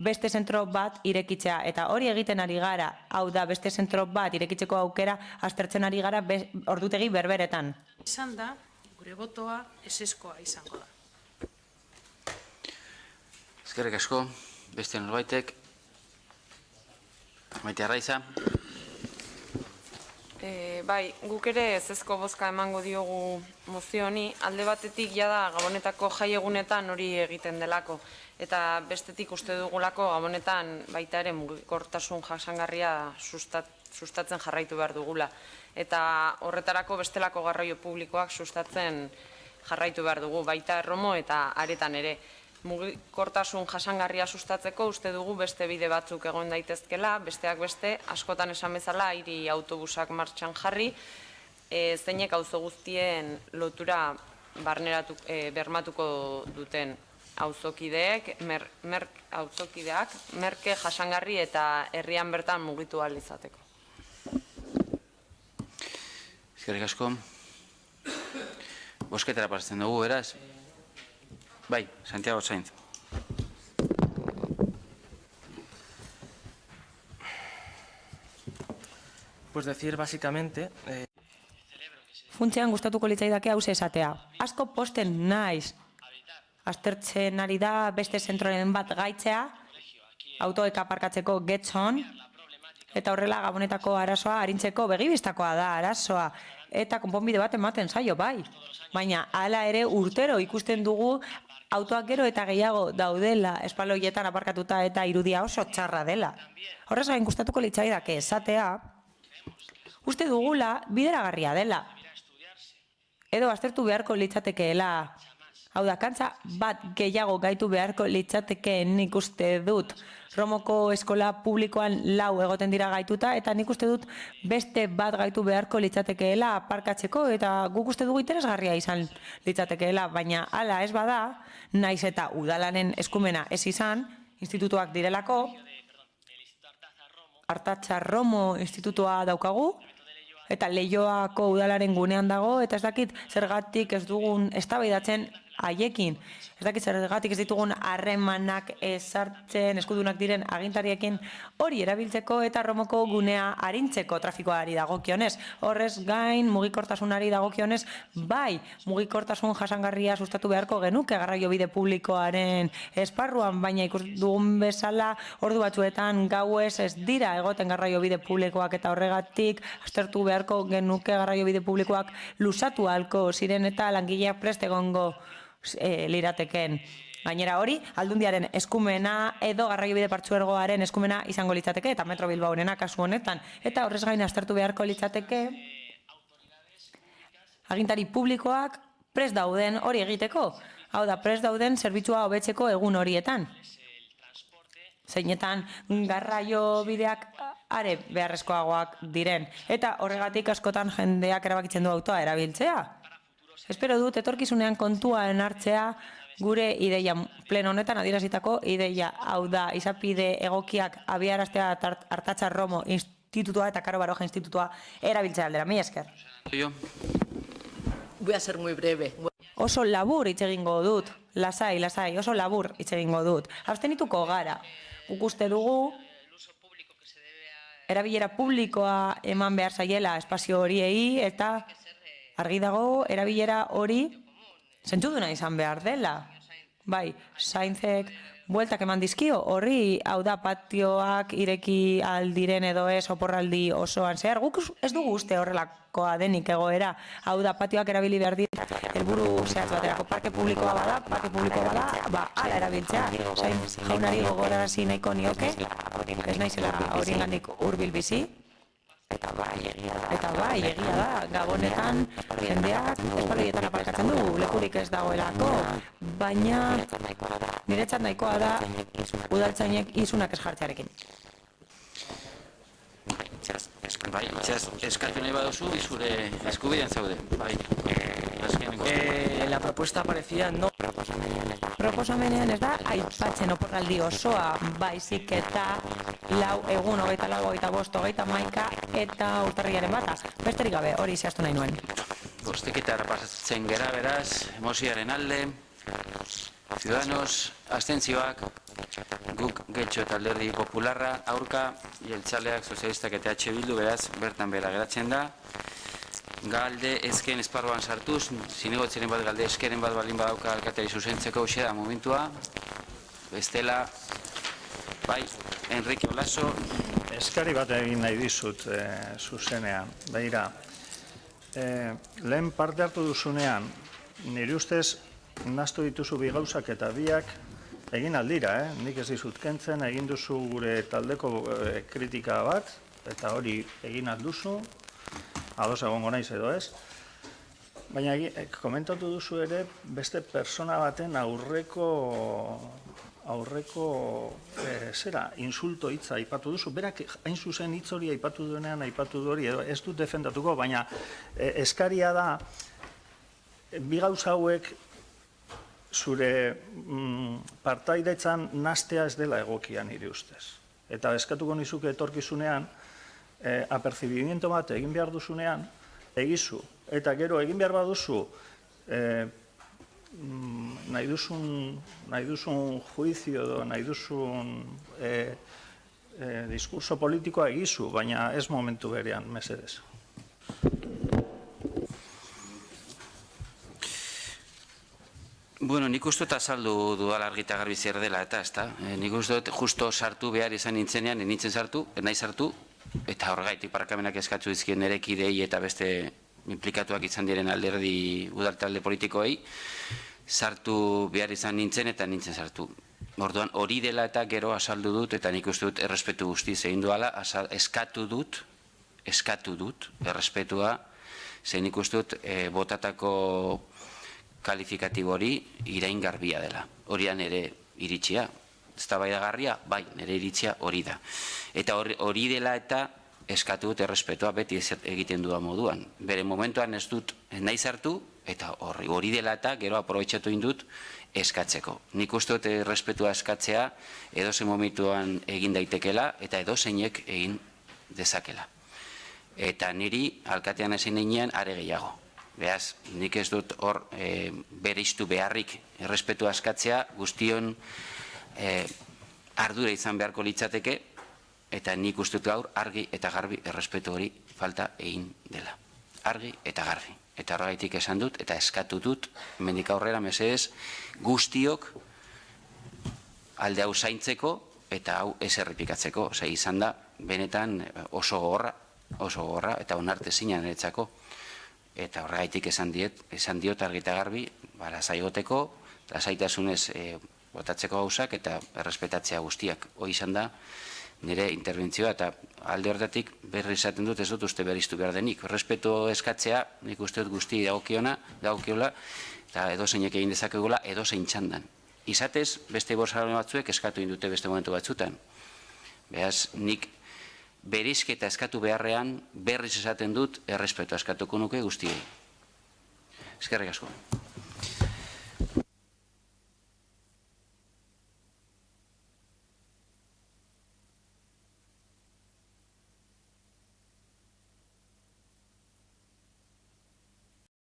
beste zentro bat irekitzea. Eta hori egiten ari gara, hau da beste zentro bat irekitzeko aukera aztertzen ari gara ordutegi berberetan. Izan da, gure botoa ezezkoa izango da. Eskerrik asko, beste norbaitek. Maite Arraiza. Bai, guk ere ezezko bozka emango diogu mozio honi, alde batetik jada Gabonetako jai egunetan hori egiten delako, eta bestetik uste dugulako Gabonetan baita ere mugikortasun jasangarria sustatzen jarraitu behar dugula, eta horretarako bestelako garraio publikoak sustatzen jarraitu behar dugu, baita Erromo eta Aretan ere. Mugikortasun jasangarria sustatzeko uste dugu beste bide batzuk egon daitezkela, besteak beste, askotan esan bezala hiri autobusak martxan jarri, zeinek auzo guztien lotura bermatuko duten auzokideak, merke jasangarri eta herrian bertan mugitu ahal izateko. Eskerrik asko. Bosketara pasatzen dugu, beraz? Bai, Santiago Sainz. Pues decir básicamente... Funtzean gustatuko litzaidake hause esatea. Asko posten naiz. Aztertzen ari da beste zentroren bat gaitzea, autoek aparkatzeko getxon, eta horrela Gabonetako arazoa arintzeko begibistakoa da arazoa. Eta konponbide bat ematen zaio, bai. Baina hala ere urtero ikusten dugu autoak gero eta gehiago daudela espaloietan aparkatuta eta irudia oso txarra dela. Horrez gain gustatuko litzaidake esatea, uste dugula bideragarria dela. Edo aztertu beharko litzatekeela. Hau da, kantza bat gehiago gaitu beharko litzatekeen nik uste dut. Romoko eskola publikoan 4 egoten dira gaituta eta nik uste dut beste bat gaitu beharko litzatekeela aparkatzeko eta guk uste dugu interesgarria izan litzatekeela, baina hala ez bada, naiz eta udalanen eskumena ez izan, institutuak direlako, Artatxa Romo institutua daukagu, eta Leioako udalaren gunean dago, eta ez dakit zergatik ez dugun eztabaidatzen haiekin. Ez dakit zergatik ez ditugun harremanak ezartzen eskudunak diren agintariekin hori erabiltzeko eta Romoko gunea arintzeko trafikoari dagokionez. Horrez gain mugikortasunari dagokionez, bai, mugikortasun jasangarria sustatu beharko genuke garraiobide publikoaren esparruan, baina ikus dugun bezala ordu batzuetan gauez ez dira egoten garraiobide publikoak eta horregatik aztertu beharko genuke garraiobide publikoak luzatu ahalko ziren eta langileak prest egongo lirateken. Gainera hori, Aldundiaren eskumena edo garraiobide partzuergoaren eskumena izango litzateke eta Metro Bilbaorena kasu honetan. Eta horrez gain aztertu beharko litzateke agintari publikoak prest dauden hori egiteko. Hau da, prest dauden zerbitzua hobetzeko egun horietan. Zeinetan garraiobideak are beharrezkoagoak diren. Eta horregatik askotan jendeak erabakitzen du autoa erabiltzea. Espero dut etorkizunean kontuan hartzea gure ideia pleno honetan adierazitako ideia. Hau da, izapide egokiak abiaraztea Artatxa Romo Institutua eta Karo Baroja Institutua erabiltzea aldera. Mila esker. Voy a ser muy breve. Oso labur hitz egingo dut. Lasai, oso labur hitz egingo dut. Abstenituko gara. Guk uste dugu erabilera publikoa eman behar zaiela espazio horiei eta argi dago erabilera hori zentzuduna izan behar dela. Bai, Sainzek bueltak eman dizkio horri, hau da patioak ireki aldiren edo ez oporraldi osoan zehar. Guk ez dugu uste horrelakoa denik egoera. Hau da patioak erabili behar dira helburu zehatz baterako parke publikoa bada, ala erabiltzea. Sainz jaunari gogorarazi nahiko nioke, ez naizela horiengandik hurbil bizi. Eta bai, egia da, Gabonetan jendeak espaloietan aparkatzen du, lekurik ez dagoelako, baina niretzat nahikoa da udaltzainek isunak ez jartzearekin. Bai, eskatu nahi baduzu, izure eskubidean zaude. Bai, La propuesta parecía no. Proposamenean ez da aipatzen oporraldi osoa, baizik eta 4 egun, 24, 25, 31 eta urtarrilaren 1. Besterik gabe, hori zehaztu nahi nuen. Bosteketara pasatzen gera, beraz, emozioaren alde, Ciudadanos, abstentzioak, guk Getxo eta Alderdi Popularra, aurka, jeltzaleak, sozialistak eta EH Bildu, beraz, bertan bera geratzen da. Galde ezken esparruan sartuz, zinegotzeren bat galde eskeren bat balin badauka alkateari zuzentzeko hoxe da momentua. Bestela, bai, Enrique Olaso. Eskari bat egin nahi dizut zuzenean. Begira, lehen parte hartu duzunean, nire ustez, naztu dituzu bi gauzak eta biak egin aldira, nik ez dizut kentzen, egin duzu gure taldeko kritika bat, eta hori egin alduzu, ados egongo naiz edo ez. Baina komentatu duzu ere beste persona baten aurreko insulto hitza aipatu duzu. Berak hain zuzen hitz hori aipatu duenean aipatu du hori, edo ez dut defendatuko, baina eskaria da bi gauza hauek zure partaidetzan nastea ez dela egokia nire ustez. Eta eskatuko nizuke etorkizunean apercibimiento bat egin behar duzunean, egizu. Eta gero egin behar baduzu nahi duzun juizio edo nahi duzun diskurso politikoa egizu, baina ez momentu berean, mesedez. Bueno, nik uste eta saldu duala argita garbi zer dela eta ez da. Nik uste justo sartu behar izan nintzenean, nintzen sartu, nahi sartu, eta horregaitik parakamenak eskatu dizkien nire kidei eta beste implikatuak izan diren alderdi udaltalde politikoei, sartu behar izan nintzen eta nintzen sartu. Orduan hori dela eta gero asaldu dut eta nik uste dut errespetu guztiz egin duala, eskatu dut, errespetua, zein nik uste dut botatako kalifikatibo hori iraingarbia dela. Horian ere iritsia, eztabaidagarria, bai, nire iritzia hori da. Eta hori dela eta eskatu dut errespetua beti egiten duda moduan. Bere momentuan ez dut nahi sartu, eta hori dela eta gero aprobetxatu indut eskatzeko. Nik uste dut errespetua eskatzea edozen momentuan egin daitekela eta edozeinek egin dezakela. Eta niri alkatean ezin neinean are gehiago. Beraz, nik ez dut hor bereiztu beharrik errespetua eskatzea guztion ardura izan beharko litzateke, eta nik uste dut gaur argi eta garbi errespetu hori falta egin dela. Argi eta garbi. Eta horregaitik esan dut eta eskatu dut, hemendik aurrera mesedez, guztiok alde hau zaintzeko eta hau ez errepikatzeko. Osea, izan da, benetan oso gogorra eta onartezina niretzako. Eta horregaitik esan diot argi eta garbi, lasai-goteko, lasaitasunez botatzeko gauzak eta errespetatzea guztiak. Hoi izan da, nire interbentzioa eta alde horretatik berri izaten dut ez dut uste beriztu behar denik. Errespetu eskatzea, nik uste dut guzti dagokiola, eta edozeinek egin dezakegula edozein txandan. Izatez, beste borsarone batzuek eskatu indute beste momentu batzutan. Beraz, nik berizketa eskatu beharrean berriz esaten dut errespetu eskatuko nuke guztiei. Eskerrik asko.